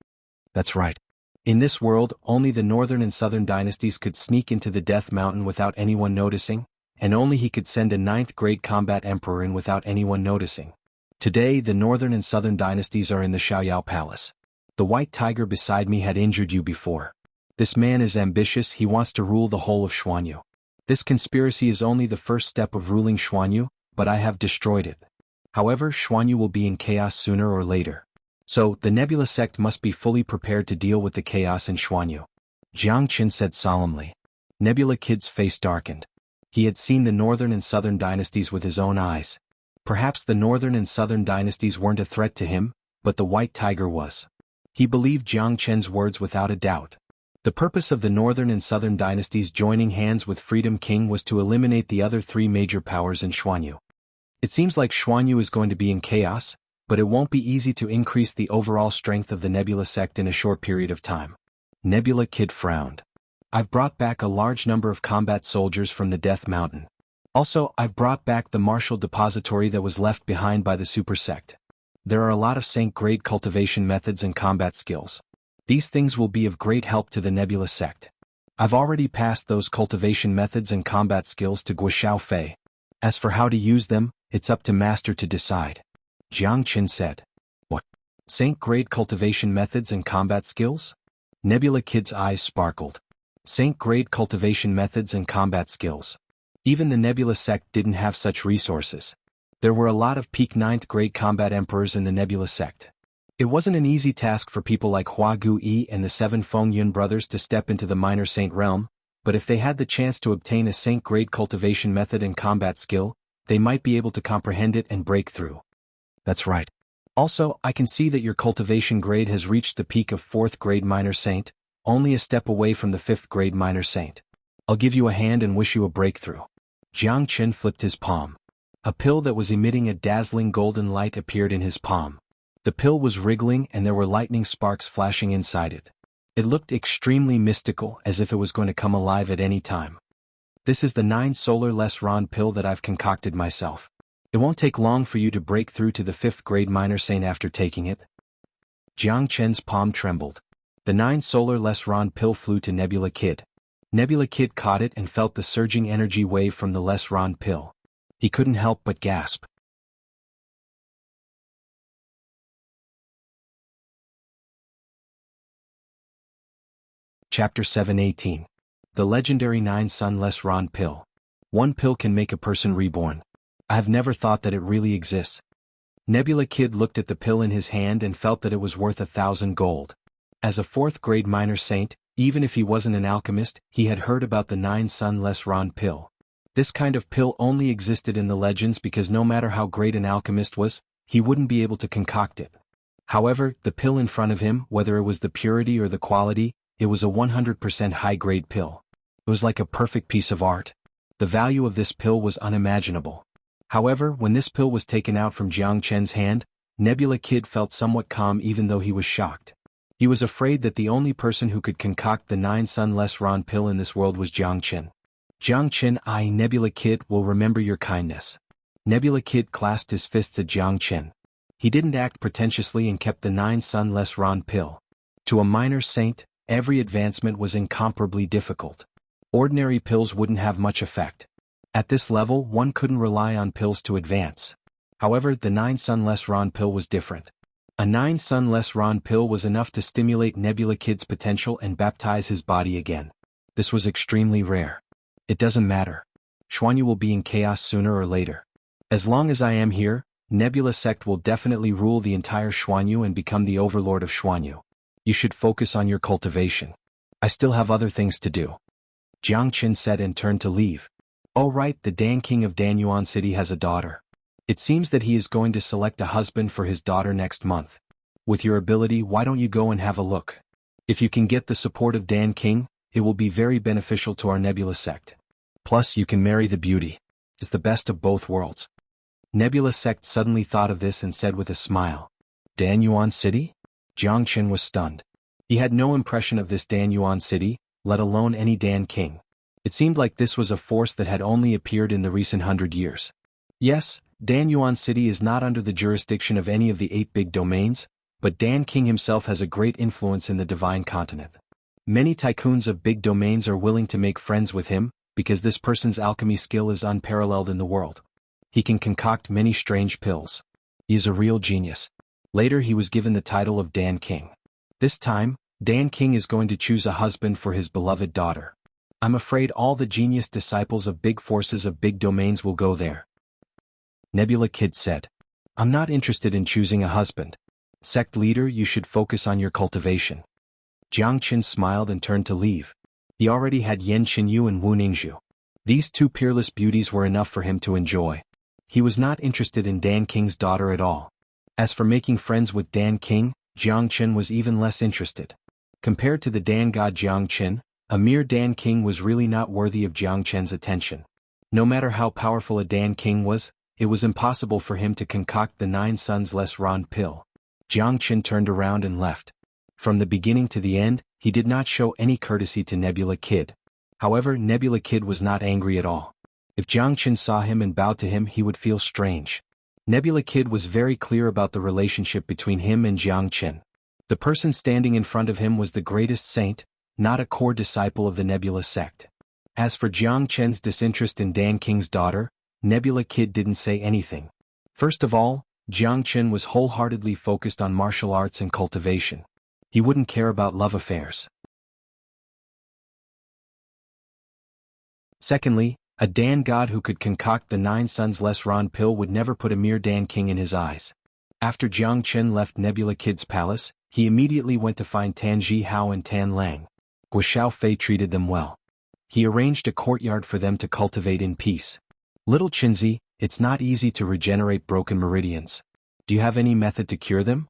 "That's right. In this world, only the northern and southern dynasties could sneak into the Death Mountain without anyone noticing, and only he could send a ninth grade combat emperor in without anyone noticing. Today the northern and southern dynasties are in the Xiaoyao Palace. The white tiger beside me had injured you before. This man is ambitious, he wants to rule the whole of Xuanhu. This conspiracy is only the first step of ruling Xuanhu, but I have destroyed it. However, Xuanhu will be in chaos sooner or later. So, the Nebula sect must be fully prepared to deal with the chaos in Xuanhu," Jiangchu said solemnly. Nebula Kid's face darkened. He had seen the northern and southern dynasties with his own eyes. Perhaps the northern and southern dynasties weren't a threat to him, but the white tiger was. He believed Jiangchu's words without a doubt. The purpose of the northern and southern dynasties joining hands with Freedom King was to eliminate the other three major powers in Xuanhu. It seems like Xuanhu is going to be in chaos, but it won't be easy to increase the overall strength of the Nebula sect in a short period of time. Nebula Kid frowned. "I've brought back a large number of combat soldiers from the Death Mountain. Also, I've brought back the martial depository that was left behind by the super sect. There are a lot of saint-grade cultivation methods and combat skills. These things will be of great help to the Nebula sect. I've already passed those cultivation methods and combat skills to Guo Fei. As for how to use them, it's up to master to decide. Jiang Qin said. What? Saint-grade cultivation methods and combat skills? Nebula Kid's eyes sparkled. Saint-grade cultivation methods and combat skills. Even the Nebula sect didn't have such resources. There were a lot of peak 9th grade combat emperors in the Nebula sect. It wasn't an easy task for people like Hua Guyi and the 7 Fengyun brothers to step into the minor saint realm, but if they had the chance to obtain a saint-grade cultivation method and combat skill, they might be able to comprehend it and break through. That's right. Also, I can see that your cultivation grade has reached the peak of 4th grade minor saint, only a step away from the 5th grade minor saint. I'll give you a hand and wish you a breakthrough. Jiang Qin flipped his palm. A pill that was emitting a dazzling golden light appeared in his palm. The pill was wriggling and there were lightning sparks flashing inside it. It looked extremely mystical, as if it was going to come alive at any time. This is the 9 solar less Ron pill that I've concocted myself. It won't take long for you to break through to the 5th grade minor saint after taking it. Jiang Chen's palm trembled. The 9 solar less Ron pill flew to Nebula Kid. Nebula Kid caught it and felt the surging energy wave from the less Ron pill. He couldn't help but gasp. Chapter 7:18. The legendary 9 Sun less Ron pill. One pill can make a person reborn. I have never thought that it really exists. Nebula Kid looked at the pill in his hand and felt that it was worth 1,000 gold. As a 4th grade minor saint, even if he wasn't an alchemist, he had heard about the 9 Sun less Ron pill. This kind of pill only existed in the legends because no matter how great an alchemist was, he wouldn't be able to concoct it. However, the pill in front of him, whether it was the purity or the quality, it was a 100% high-grade pill. It was like a perfect piece of art. The value of this pill was unimaginable. However, when this pill was taken out from Jiang Chen's hand, Nebula Kid felt somewhat calm even though he was shocked. He was afraid that the only person who could concoct the 9 Sun less Ron pill in this world was Jiang Chen. Jiang Chen, I, Nebula Kid, will remember your kindness. Nebula Kid clasped his fists at Jiang Chen. He didn't act pretentiously and kept the 9 Sun less Ron pill. To a minor saint, every advancement was incomparably difficult. Ordinary pills wouldn't have much effect. At this level, one couldn't rely on pills to advance. However, the 9 Sun less Ron pill was different. A 9 Sun less Ron pill was enough to stimulate Nebula Kid's potential and baptize his body again. This was extremely rare. It doesn't matter. Xuanhu will be in chaos sooner or later. As long as I am here, Nebula sect will definitely rule the entire Xuanhu and become the overlord of Xuanhu. You should focus on your cultivation. I still have other things to do. Jiang Qin said and turned to leave. Oh right, the Dan King of Danyuan City has a daughter. It seems that he is going to select a husband for his daughter next month. With your ability, why don't you go and have a look? If you can get the support of Dan King, it will be very beneficial to our Nebula sect. Plus you can marry the beauty. It's the best of both worlds. Nebula sect suddenly thought of this and said with a smile. Danyuan City? Jiang Qin was stunned. He had no impression of this Danyuan City, let alone any Dan King. It seemed like this was a force that had only appeared in the recent 100 years. Yes, Danyuan City is not under the jurisdiction of any of the 8 big domains, but Dan King himself has a great influence in the divine continent. Many tycoons of big domains are willing to make friends with him, because this person's alchemy skill is unparalleled in the world. He can concoct many strange pills. He is a real genius. Later he was given the title of Dan King. This time, Dan King is going to choose a husband for his beloved daughter. I'm afraid all the genius disciples of big forces of big domains will go there. Nebula Kid said. I'm not interested in choosing a husband. Sect leader, you should focus on your cultivation. Jiang Qin smiled and turned to leave. He already had Yan Qinyu and Wu Ningzhu. These 2 peerless beauties were enough for him to enjoy. He was not interested in Dan King's daughter at all. As for making friends with Dan King, Jiang Qin was even less interested. Compared to the Dan god Jiang Qin, a mere Dan King was really not worthy of Jiang Qin's attention. No matter how powerful a Dan King was, it was impossible for him to concoct the 9 Suns less Ron pill. Jiang Qin turned around and left. From the beginning to the end, he did not show any courtesy to Nebula Kid. However, Nebula Kid was not angry at all. If Jiang Qin saw him and bowed to him, he would feel strange. Nebula Kid was very clear about the relationship between him and Jiang Qin. The person standing in front of him was the greatest saint, not a core disciple of the Nebula sect. As for Jiang Chen's disinterest in Dan King's daughter, Nebula Kid didn't say anything. First of all, Jiang Chen was wholeheartedly focused on martial arts and cultivation. He wouldn't care about love affairs. Secondly, a Dan god who could concoct the 9 suns less Ron pill would never put a mere Dan King in his eyes. After Jiang Chen left Nebula Kid's palace, he immediately went to find Tan Zhihao and Tan Lang. Guo Xiaofei treated them well. He arranged a courtyard for them to cultivate in peace. Little Qinzi, it's not easy to regenerate broken meridians. Do you have any method to cure them?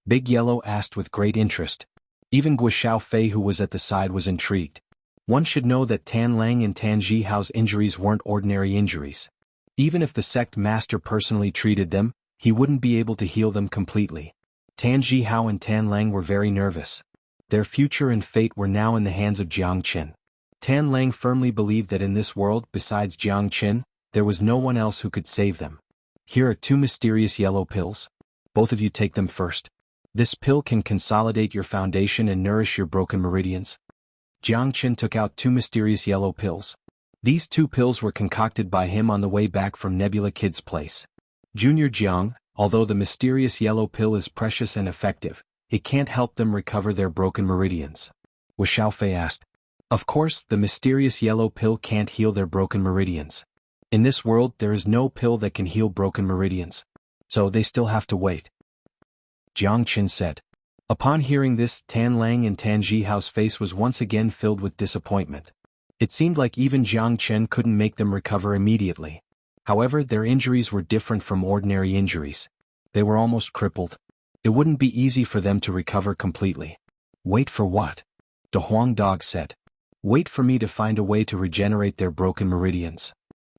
Big Yellow asked with great interest. Even Guo Xiaofei, who was at the side, was intrigued. One should know that Tan Lang and Tan Zhihao's injuries weren't ordinary injuries. Even if the sect master personally treated them, he wouldn't be able to heal them completely. Tan Zhihao and Tan Lang were very nervous. Their future and fate were now in the hands of Jiang Chen. Tan Lang firmly believed that in this world, besides Jiang Chen, there was no one else who could save them. Here are 2 mysterious yellow pills. Both of you take them first. This pill can consolidate your foundation and nourish your broken meridians. Jiang Chen took out 2 mysterious yellow pills. These 2 pills were concocted by him on the way back from Nebula Kid's place. Junior Jiang, although the mysterious yellow pill is precious and effective, it can't help them recover their broken meridians. Wu Xiaofei asked. Of course, the mysterious yellow pill can't heal their broken meridians. In this world, there is no pill that can heal broken meridians. So they still have to wait. Jiang Chen said. Upon hearing this, Tan Lang and Tan Zhihao's face was once again filled with disappointment. It seemed like even Jiang Chen couldn't make them recover immediately. However, their injuries were different from ordinary injuries. They were almost crippled. It wouldn't be easy for them to recover completely. Wait for what? The Huang Dog said. Wait for me to find a way to regenerate their broken meridians.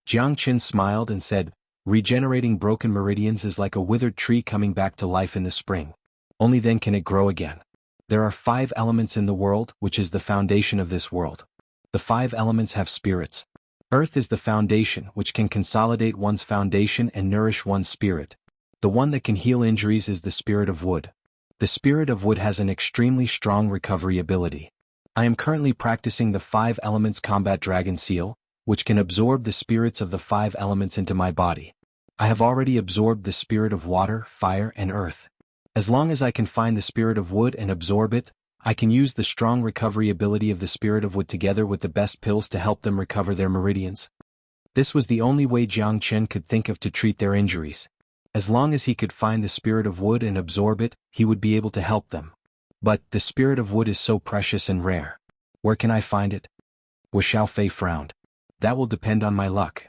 Jiang Chen smiled and said, regenerating broken meridians is like a withered tree coming back to life in the spring. Only then can it grow again. There are 5 elements in the world, which is the foundation of this world. The 5 elements have spirits. Earth is the foundation, which can consolidate one's foundation and nourish one's spirit. The one that can heal injuries is the spirit of wood. The spirit of wood has an extremely strong recovery ability. I am currently practicing the 5 elements combat dragon seal, which can absorb the spirits of the 5 elements into my body. I have already absorbed the spirit of water, fire, and earth. As long as I can find the spirit of wood and absorb it, I can use the strong recovery ability of the spirit of wood together with the best pills to help them recover their meridians. This was the only way Jiang Chen could think of to treat their injuries. As long as he could find the spirit of wood and absorb it, he would be able to help them. But the spirit of wood is so precious and rare. Where can I find it? Wu Xiaofei frowned. That will depend on my luck.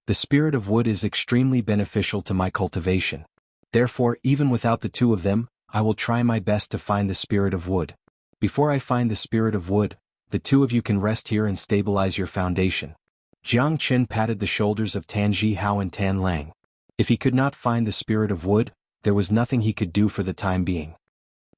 The spirit of wood is extremely beneficial to my cultivation. Therefore, even without the 2 of them, I will try my best to find the spirit of wood. Before I find the spirit of wood, the 2 of you can rest here and stabilize your foundation. Jiang Chen patted the shoulders of Tan Zhihao and Tan Lang. If he could not find the spirit of wood, there was nothing he could do for the time being.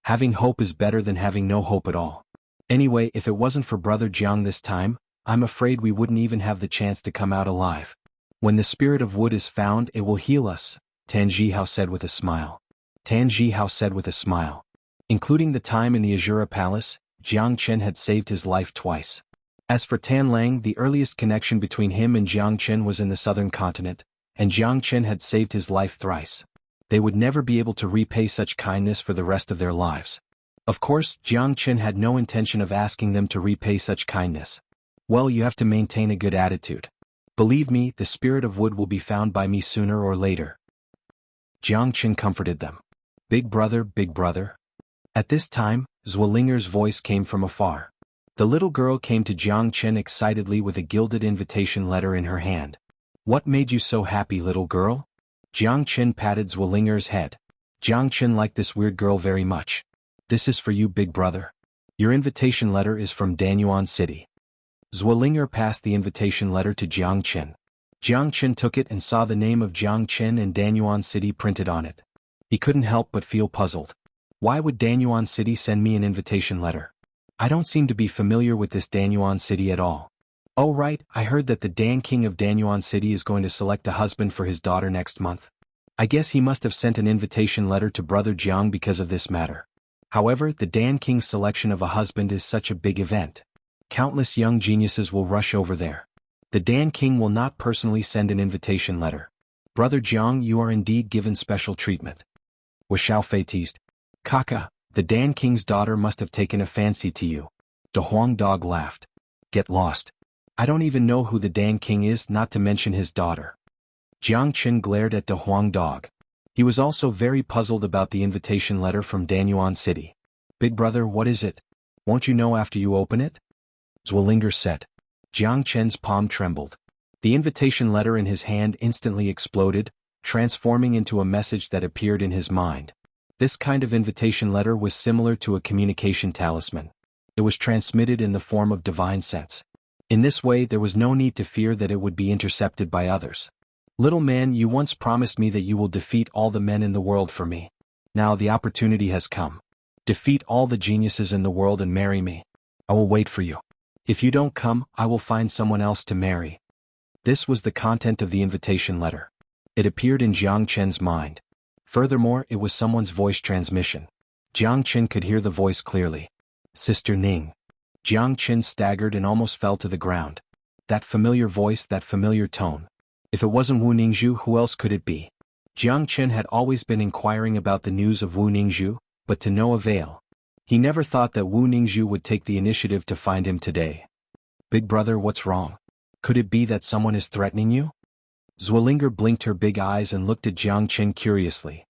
Having hope is better than having no hope at all. Anyway, if it wasn't for Brother Jiang this time, I'm afraid we wouldn't even have the chance to come out alive. When the spirit of wood is found, it will heal us, Tan Zhihao said with a smile. Tan Zhihao said with a smile. Including the time in the Azura Palace, Jiang Chen had saved his life twice. As for Tan Lang, the earliest connection between him and Jiang Chen was in the southern continent, and Jiang Chen had saved his life thrice. They would never be able to repay such kindness for the rest of their lives. Of course, Jiang Chen had no intention of asking them to repay such kindness. Well, you have to maintain a good attitude. Believe me, the spirit of wood will be found by me sooner or later. Jiang Chen comforted them. Big brother, big brother. At this time, Xuelinger's voice came from afar. The little girl came to Jiang Chen excitedly with a gilded invitation letter in her hand. What made you so happy, little girl? Jiang Chen patted Xuelinger's head. Jiang Chen liked this weird girl very much. This is for you, big brother. Your invitation letter is from Danyuan City. Xuelinger passed the invitation letter to Jiang Chen. Jiang Chen took it and saw the name of Jiang Chen and Danyuan City printed on it. He couldn't help but feel puzzled. Why would Danyuan City send me an invitation letter? I don't seem to be familiar with this Danyuan City at all. Oh right, I heard that the Dan King of Danyuan City is going to select a husband for his daughter next month. I guess he must have sent an invitation letter to Brother Jiang because of this matter. However, the Dan King's selection of a husband is such a big event. Countless young geniuses will rush over there. The Dan King will not personally send an invitation letter. Brother Jiang, you are indeed given special treatment. Xiaofei teased. Kaka, the Dan King's daughter must have taken a fancy to you. De Huang Dog laughed. Get lost. I don't even know who the Dan King is, not to mention his daughter. Jiang Qin glared at De Huang Dog. He was also very puzzled about the invitation letter from Danyuan City. Big brother, what is it? Won't you know after you open it? Zwillinger said. Jiang Chen's palm trembled. The invitation letter in his hand instantly exploded, transforming into a message that appeared in his mind. This kind of invitation letter was similar to a communication talisman. It was transmitted in the form of divine sense. In this way, there was no need to fear that it would be intercepted by others. Little man, you once promised me that you will defeat all the men in the world for me. Now the opportunity has come. Defeat all the geniuses in the world and marry me. I will wait for you. If you don't come, I will find someone else to marry. This was the content of the invitation letter. It appeared in Jiang Chen's mind. Furthermore, it was someone's voice transmission. Jiang Chen could hear the voice clearly. Sister Ning. Jiang Chen staggered and almost fell to the ground. That familiar voice, that familiar tone. If it wasn't Wu Ningzhu, who else could it be? Jiang Chen had always been inquiring about the news of Wu Ningzhu, but to no avail. He never thought that Wu Ningzhu would take the initiative to find him today. Big brother, what's wrong? Could it be that someone is threatening you? Zwillinger blinked her big eyes and looked at Jiang Chen curiously.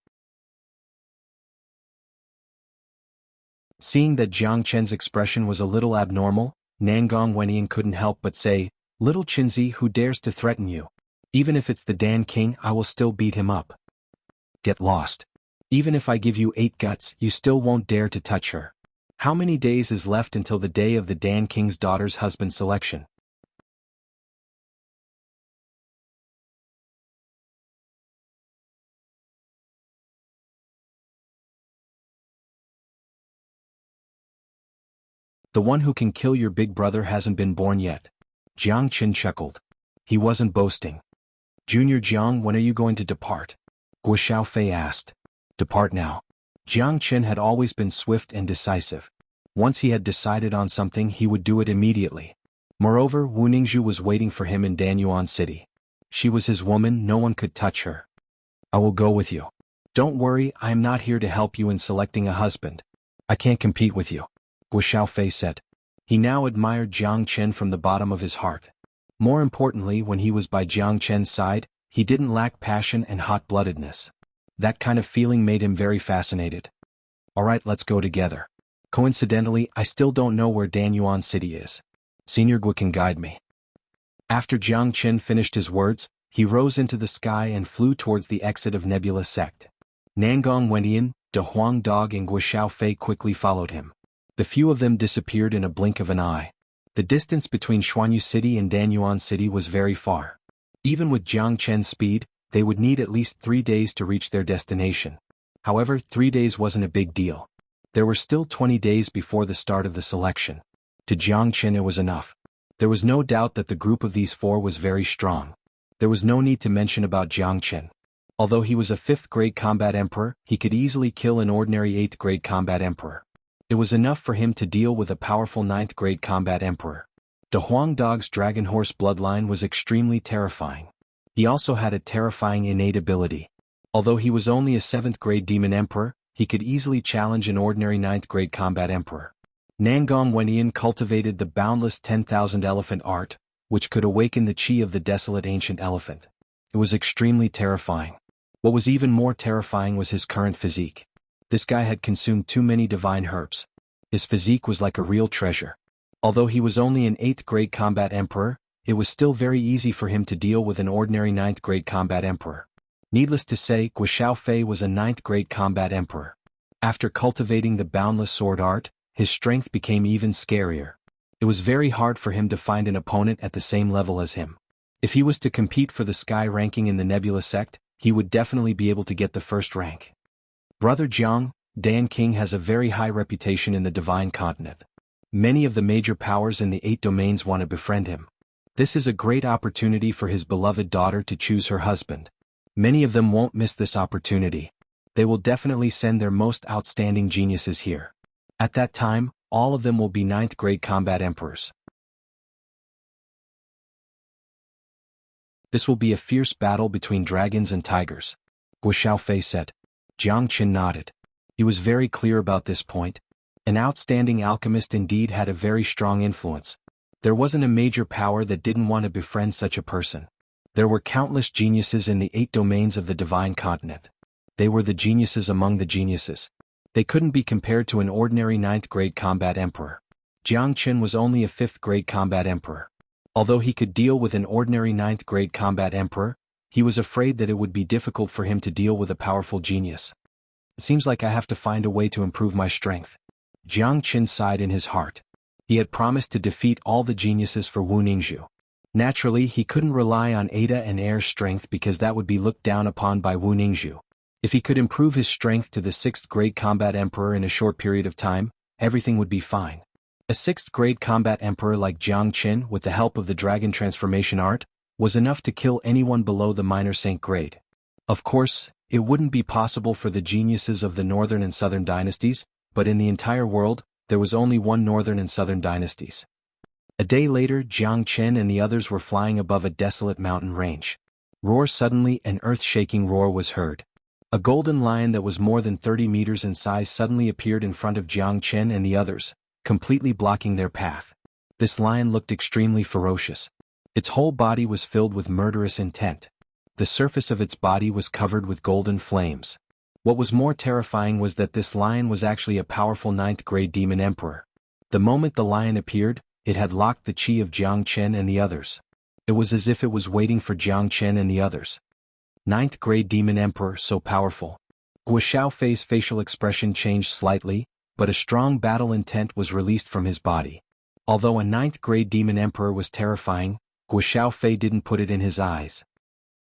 Seeing that Jiang Chen's expression was a little abnormal, Nangong Wenyan couldn't help but say, Little Chinzi, who dares to threaten you? Even if it's the Dan King, I will still beat him up. Get lost. Even if I give you 8 guts, you still won't dare to touch her. How many days is left until the day of the Dan King's daughter's husband selection? The one who can kill your big brother hasn't been born yet. Jiang Qin chuckled. He wasn't boasting. Junior Jiang, when are you going to depart? Guo Xiaofei asked. Depart now. Jiang Qin had always been swift and decisive. Once he had decided on something, he would do it immediately. Moreover, Wu Ningzhu was waiting for him in Danyuan City. She was his woman, no one could touch her. I will go with you. Don't worry, I am not here to help you in selecting a husband. I can't compete with you, Guo Xiaofei said. He now admired Jiang Chen from the bottom of his heart. More importantly, when he was by Jiang Chen's side, he didn't lack passion and hot-bloodedness. That kind of feeling made him very fascinated. Alright, let's go together. Coincidentally, I still don't know where Danyuan City is. Senior Guo can guide me. After Jiang Chen finished his words, he rose into the sky and flew towards the exit of Nebula Sect. Nangong Wenyan, De Huang Dog and Guo Xiaofei quickly followed him. The few of them disappeared in a blink of an eye. The distance between Xuanhu City and Danyuan City was very far. Even with Jiang Chen's speed, they would need at least 3 days to reach their destination. However, 3 days wasn't a big deal. There were still 20 days before the start of the selection. To Jiang Chen it was enough. There was no doubt that the group of these 4 was very strong. There was no need to mention about Jiang Chen. Although he was a 5th-grade combat emperor, he could easily kill an ordinary 8th-grade combat emperor. It was enough for him to deal with a powerful 9th-grade combat emperor. De Huang Dog's dragon horse bloodline was extremely terrifying. He also had a terrifying innate ability. Although he was only a 7th-grade demon emperor, he could easily challenge an ordinary 9th-grade combat emperor. Nangong Wenyan cultivated the boundless 10,000 elephant art, which could awaken the chi of the desolate ancient elephant. It was extremely terrifying. What was even more terrifying was his current physique. This guy had consumed too many divine herbs. His physique was like a real treasure. Although he was only an 8th-grade combat emperor, it was still very easy for him to deal with an ordinary 9th-grade combat emperor. Needless to say, Guo Xiaofei was a 9th-grade combat emperor. After cultivating the boundless sword art, his strength became even scarier. It was very hard for him to find an opponent at the same level as him. If he was to compete for the sky ranking in the Nebula Sect, he would definitely be able to get the first rank. Brother Jiang, Dan King has a very high reputation in the Divine Continent. Many of the major powers in the 8 domains want to befriend him. This is a great opportunity for his beloved daughter to choose her husband. Many of them won't miss this opportunity. They will definitely send their most outstanding geniuses here. At that time, all of them will be 9th grade combat emperors. This will be a fierce battle between dragons and tigers, Guo Xiaofei said. Jiang Qin nodded. He was very clear about this point. An outstanding alchemist indeed had a very strong influence. There wasn't a major power that didn't want to befriend such a person. There were countless geniuses in the 8 domains of the divine continent. They were the geniuses among the geniuses. They couldn't be compared to an ordinary 9th grade combat emperor. Jiang Qin was only a 5th grade combat emperor. Although he could deal with an ordinary 9th grade combat emperor, he was afraid that it would be difficult for him to deal with a powerful genius. It seems like I have to find a way to improve my strength. Jiang Qin sighed in his heart. He had promised to defeat all the geniuses for Wu Ningzhu. Naturally, he couldn't rely on Ada and Air's strength because that would be looked down upon by Wu Ningzhu. If he could improve his strength to the 6th grade combat emperor in a short period of time, everything would be fine. A 6th grade combat emperor like Jiang Qin, with the help of the dragon transformation art, was enough to kill anyone below the minor saint grade. Of course, it wouldn't be possible for the geniuses of the northern and southern dynasties, but in the entire world, there was only one northern and southern dynasties. A day later, Jiang Qin and the others were flying above a desolate mountain range. Roar! Suddenly, an earth-shaking roar was heard. A golden lion that was more than 30 meters in size suddenly appeared in front of Jiang Qin and the others, completely blocking their path. This lion looked extremely ferocious. Its whole body was filled with murderous intent. The surface of its body was covered with golden flames. What was more terrifying was that this lion was actually a powerful 9th grade demon emperor. The moment the lion appeared, it had locked the chi of Jiang Qin and the others. It was as if it was waiting for Jiang Qin and the others. 9th grade demon emperor, so powerful. Guo Xiaofei's facial expression changed slightly, but a strong battle intent was released from his body. Although a 9th grade demon emperor was terrifying, Guo Xiaofei didn't put it in his eyes.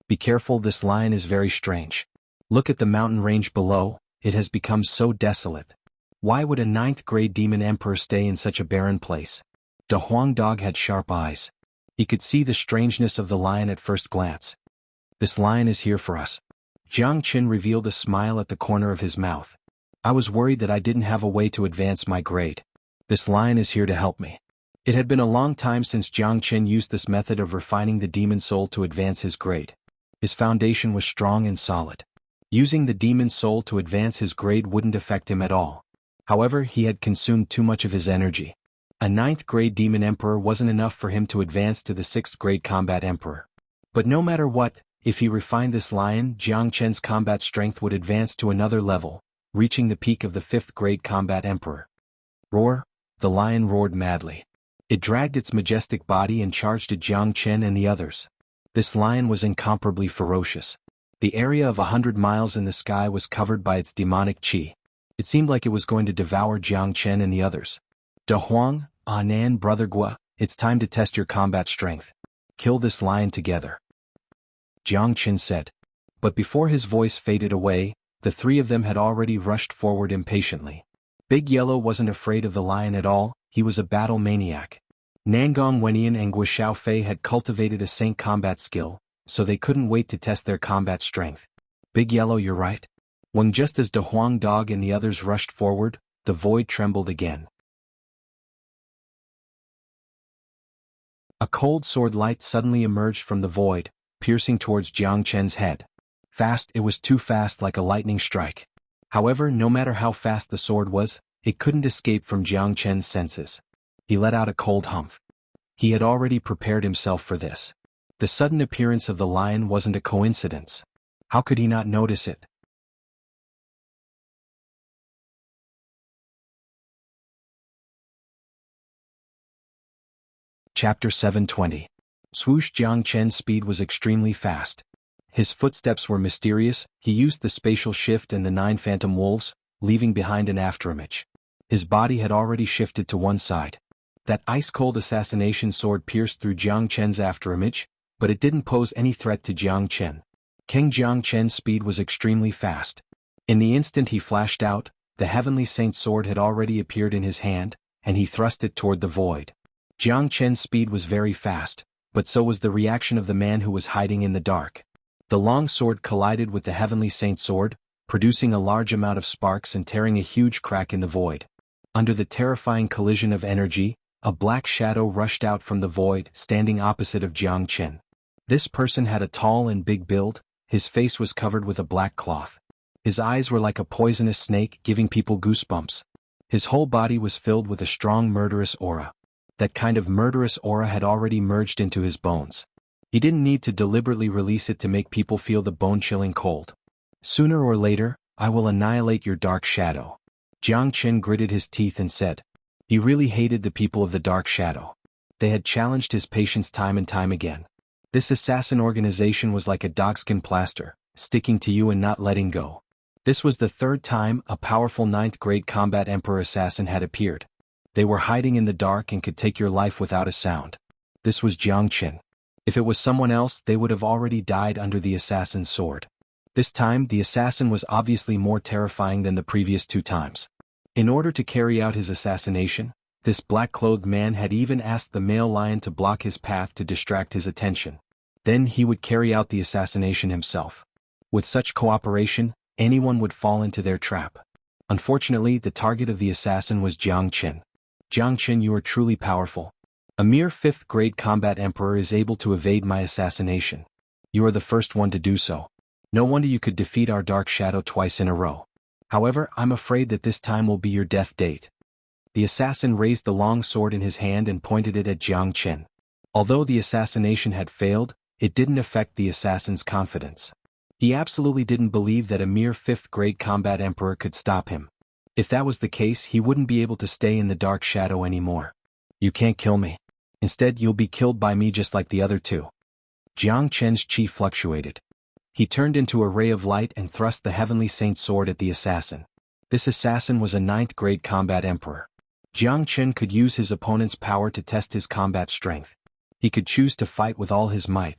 Be careful, this lion is very strange. Look at the mountain range below, it has become so desolate. Why would a 9th grade demon emperor stay in such a barren place? The Huang dog had sharp eyes. He could see the strangeness of the lion at first glance. This lion is here for us. Jiang Qin revealed a smile at the corner of his mouth. I was worried that I didn't have a way to advance my grade. This lion is here to help me. It had been a long time since Jiang Qin used this method of refining the demon soul to advance his grade. His foundation was strong and solid. Using the demon soul to advance his grade wouldn't affect him at all. However, he had consumed too much of his energy. A 9th grade demon emperor wasn't enough for him to advance to the 6th grade combat emperor. But no matter what, if he refined this lion, Jiang Qin's combat strength would advance to another level, reaching the peak of the 5th grade combat emperor. Roar! The lion roared madly. It dragged its majestic body and charged at Jiang Qin and the others. This lion was incomparably ferocious. The area of 100 miles in the sky was covered by its demonic chi. It seemed like it was going to devour Jiang Qin and the others. Da Huang, Nan, brother Guo, it's time to test your combat strength. Kill this lion together. Jiang Qin said. But before his voice faded away, the 3 of them had already rushed forward impatiently. Big Yellow wasn't afraid of the lion at all, he was a battle maniac. Nangong Wenian and Guo Xiaofei had cultivated a saint combat skill, so they couldn't wait to test their combat strength. Big Yellow, you're right. When just as Da Huang dog and the others rushed forward, the void trembled again. A cold sword light suddenly emerged from the void, piercing towards Jiang Qin's head. Fast, it was too fast, like a lightning strike. However, no matter how fast the sword was, it couldn't escape from Jiang Qin's senses. He let out a cold humph. He had already prepared himself for this. The sudden appearance of the lion wasn't a coincidence. How could he not notice it? Chapter 720. Swoosh! Jiang Qin's speed was extremely fast. His footsteps were mysterious, he used the spatial shift and the 9 phantom wolves, leaving behind an afterimage. His body had already shifted to one side. That ice-cold assassination sword pierced through Jiang Qin's afterimage, but it didn't pose any threat to Jiang Qin. King Jiang Qin's speed was extremely fast. In the instant he flashed out, the heavenly saint sword had already appeared in his hand, and he thrust it toward the void. Jiang Qin's speed was very fast, but so was the reaction of the man who was hiding in the dark. The long sword collided with the heavenly saint sword, producing a large amount of sparks and tearing a huge crack in the void. Under the terrifying collision of energy, a black shadow rushed out from the void, standing opposite of Jiang Chen. This person had a tall and big build, his face was covered with a black cloth. His eyes were like a poisonous snake, giving people goosebumps. His whole body was filled with a strong murderous aura. That kind of murderous aura had already merged into his bones. He didn't need to deliberately release it to make people feel the bone-chilling cold. Sooner or later, I will annihilate your dark shadow. Jiang Chen gritted his teeth and said. He really hated the people of the dark shadow. They had challenged his patience time and time again. This assassin organization was like a dogskin plaster, sticking to you and not letting go. This was the third time a powerful 9th-grade combat emperor assassin had appeared. They were hiding in the dark and could take your life without a sound. This was Jiang Chen. If it was someone else, they would have already died under the assassin's sword. This time, the assassin was obviously more terrifying than the previous 2 times. In order to carry out his assassination, this black-clothed man had even asked the male lion to block his path to distract his attention. Then he would carry out the assassination himself. With such cooperation, anyone would fall into their trap. Unfortunately, the target of the assassin was Jiang Chen. Jiang Chen, you are truly powerful. A mere 5th-grade combat emperor is able to evade my assassination. You are the first one to do so. No wonder you could defeat our dark shadow twice in a row. However, I'm afraid that this time will be your death date. The assassin raised the long sword in his hand and pointed it at Jiang Chen. Although the assassination had failed, it didn't affect the assassin's confidence. He absolutely didn't believe that a mere 5th-grade combat emperor could stop him. If that was the case, he wouldn't be able to stay in the dark shadow anymore. You can't kill me. Instead, you'll be killed by me just like the other 2. Jiang Chen's chi fluctuated. He turned into a ray of light and thrust the heavenly saint sword at the assassin. This assassin was a 9th-grade combat emperor. Jiang Chen could use his opponent's power to test his combat strength. He could choose to fight with all his might.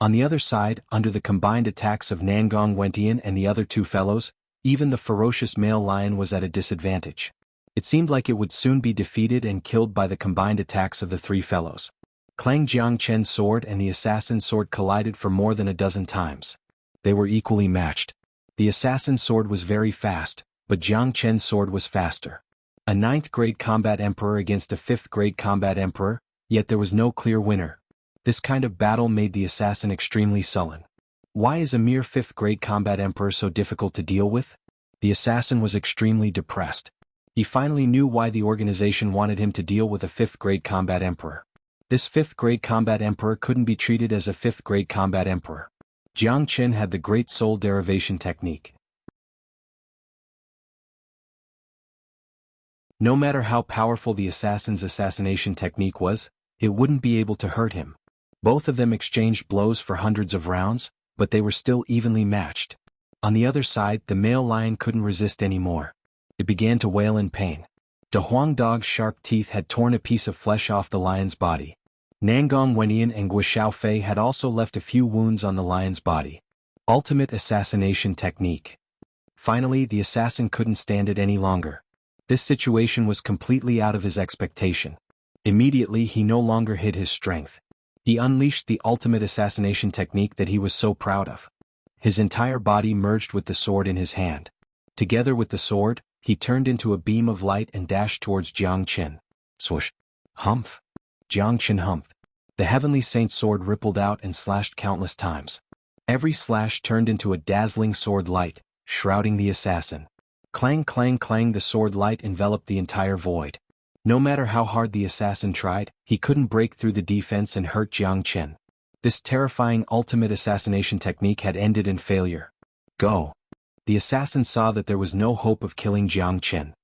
On the other side, under the combined attacks of Nangong Wentian and the other 2 fellows, even the ferocious male lion was at a disadvantage. It seemed like it would soon be defeated and killed by the combined attacks of the 3 fellows. Clang Jiang Chen's sword and the assassin's sword collided for more than a dozen times. They were equally matched. The assassin's sword was very fast, but Jiang Chen's sword was faster. A 9th-grade combat emperor against a 5th-grade combat emperor, yet there was no clear winner. This kind of battle made the assassin extremely sullen. Why is a mere 5th-grade combat emperor so difficult to deal with? The assassin was extremely depressed. He finally knew why the organization wanted him to deal with a 5th-grade combat emperor. This 5th-grade combat emperor couldn't be treated as a 5th-grade combat emperor. Jiang Chen had the great soul derivation technique. No matter how powerful the assassin's assassination technique was, it wouldn't be able to hurt him. Both of them exchanged blows for hundreds of rounds, but they were still evenly matched. On the other side, the male lion couldn't resist anymore. It began to wail in pain. De Huang Dog's sharp teeth had torn a piece of flesh off the lion's body. Nangong Wentian and Gui Xiaofei had also left a few wounds on the lion's body. Ultimate assassination technique. Finally, the assassin couldn't stand it any longer. This situation was completely out of his expectation. Immediately, he no longer hid his strength. He unleashed the ultimate assassination technique that he was so proud of. His entire body merged with the sword in his hand. Together with the sword, he turned into a beam of light and dashed towards Jiang Chen. Swoosh. Humph. Jiang Chen humphed. The heavenly saint's sword rippled out and slashed countless times. Every slash turned into a dazzling sword light, shrouding the assassin. Clang clang clang, the sword light enveloped the entire void. No matter how hard the assassin tried, he couldn't break through the defense and hurt Jiang Chen. This terrifying ultimate assassination technique had ended in failure. Go. The assassin saw that there was no hope of killing Jiang Chen.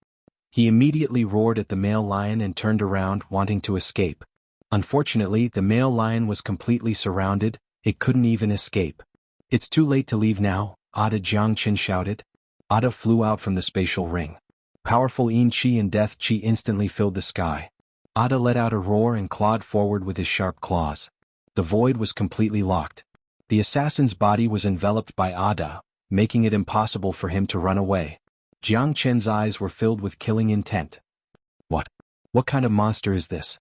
He immediately roared at the male lion and turned around, wanting to escape. Unfortunately, the male lion was completely surrounded, it couldn't even escape. It's too late to leave now, Ada, Jiang Chen shouted. Ada flew out from the spatial ring. Powerful yin qi and death qi instantly filled the sky. Ada let out a roar and clawed forward with his sharp claws. The void was completely locked. The assassin's body was enveloped by Ada, making it impossible for him to run away. Jiang Chen's eyes were filled with killing intent. What kind of monster is this?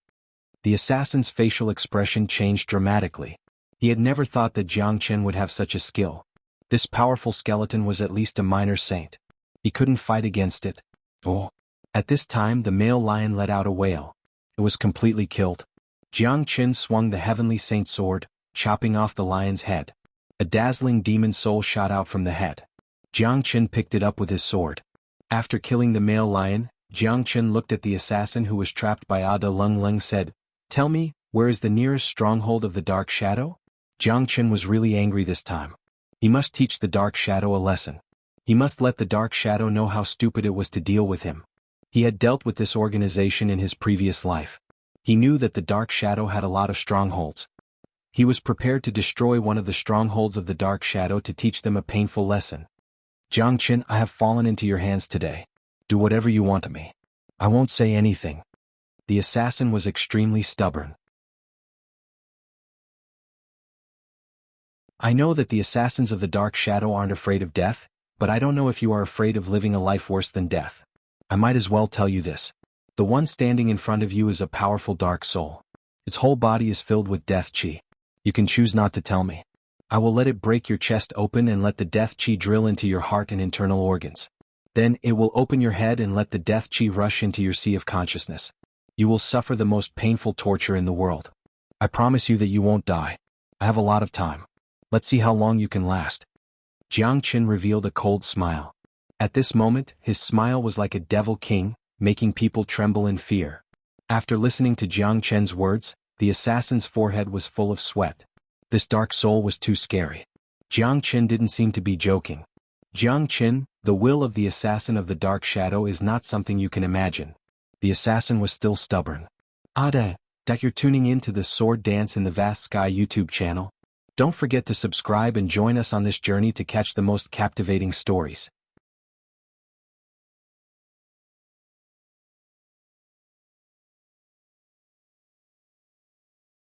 The assassin's facial expression changed dramatically. He had never thought that Jiang Chen would have such a skill. This powerful skeleton was at least a minor saint. He couldn't fight against it. Oh. At this time the male lion let out a wail. It was completely killed. Jiang Chen swung the heavenly saint sword, chopping off the lion's head. A dazzling demon soul shot out from the head. Jiang Chen picked it up with his sword. After killing the male lion, Jiang Chen looked at the assassin who was trapped by Ada Lung Lung said, "Tell me, where is the nearest stronghold of the Dark Shadow?" Jiang Chen was really angry this time. He must teach the Dark Shadow a lesson. He must let the Dark Shadow know how stupid it was to deal with him. He had dealt with this organization in his previous life. He knew that the Dark Shadow had a lot of strongholds. He was prepared to destroy one of the strongholds of the Dark Shadow to teach them a painful lesson. "Jiang Chen, I have fallen into your hands today. Do whatever you want of me. I won't say anything." The assassin was extremely stubborn. I know that the assassins of the Dark Shadow aren't afraid of death, but I don't know if you are afraid of living a life worse than death. I might as well tell you this. The one standing in front of you is a powerful dark soul. Its whole body is filled with death chi. You can choose not to tell me. I will let it break your chest open and let the death chi drill into your heart and internal organs. Then it will open your head and let the death chi rush into your sea of consciousness. You will suffer the most painful torture in the world. I promise you that you won't die. I have a lot of time. Let's see how long you can last. Jiang Chen revealed a cold smile. At this moment, his smile was like a devil king, making people tremble in fear. After listening to Jiang Chen's words, the assassin's forehead was full of sweat. This dark soul was too scary. Jiang Chen didn't seem to be joking. Jiang Chen, the will of the assassin of the Dark Shadow is not something you can imagine. The assassin was still stubborn. Ada, that you're tuning in to the Sword Dance in the Vast Sky YouTube channel. Don't forget to subscribe and join us on this journey to catch the most captivating stories.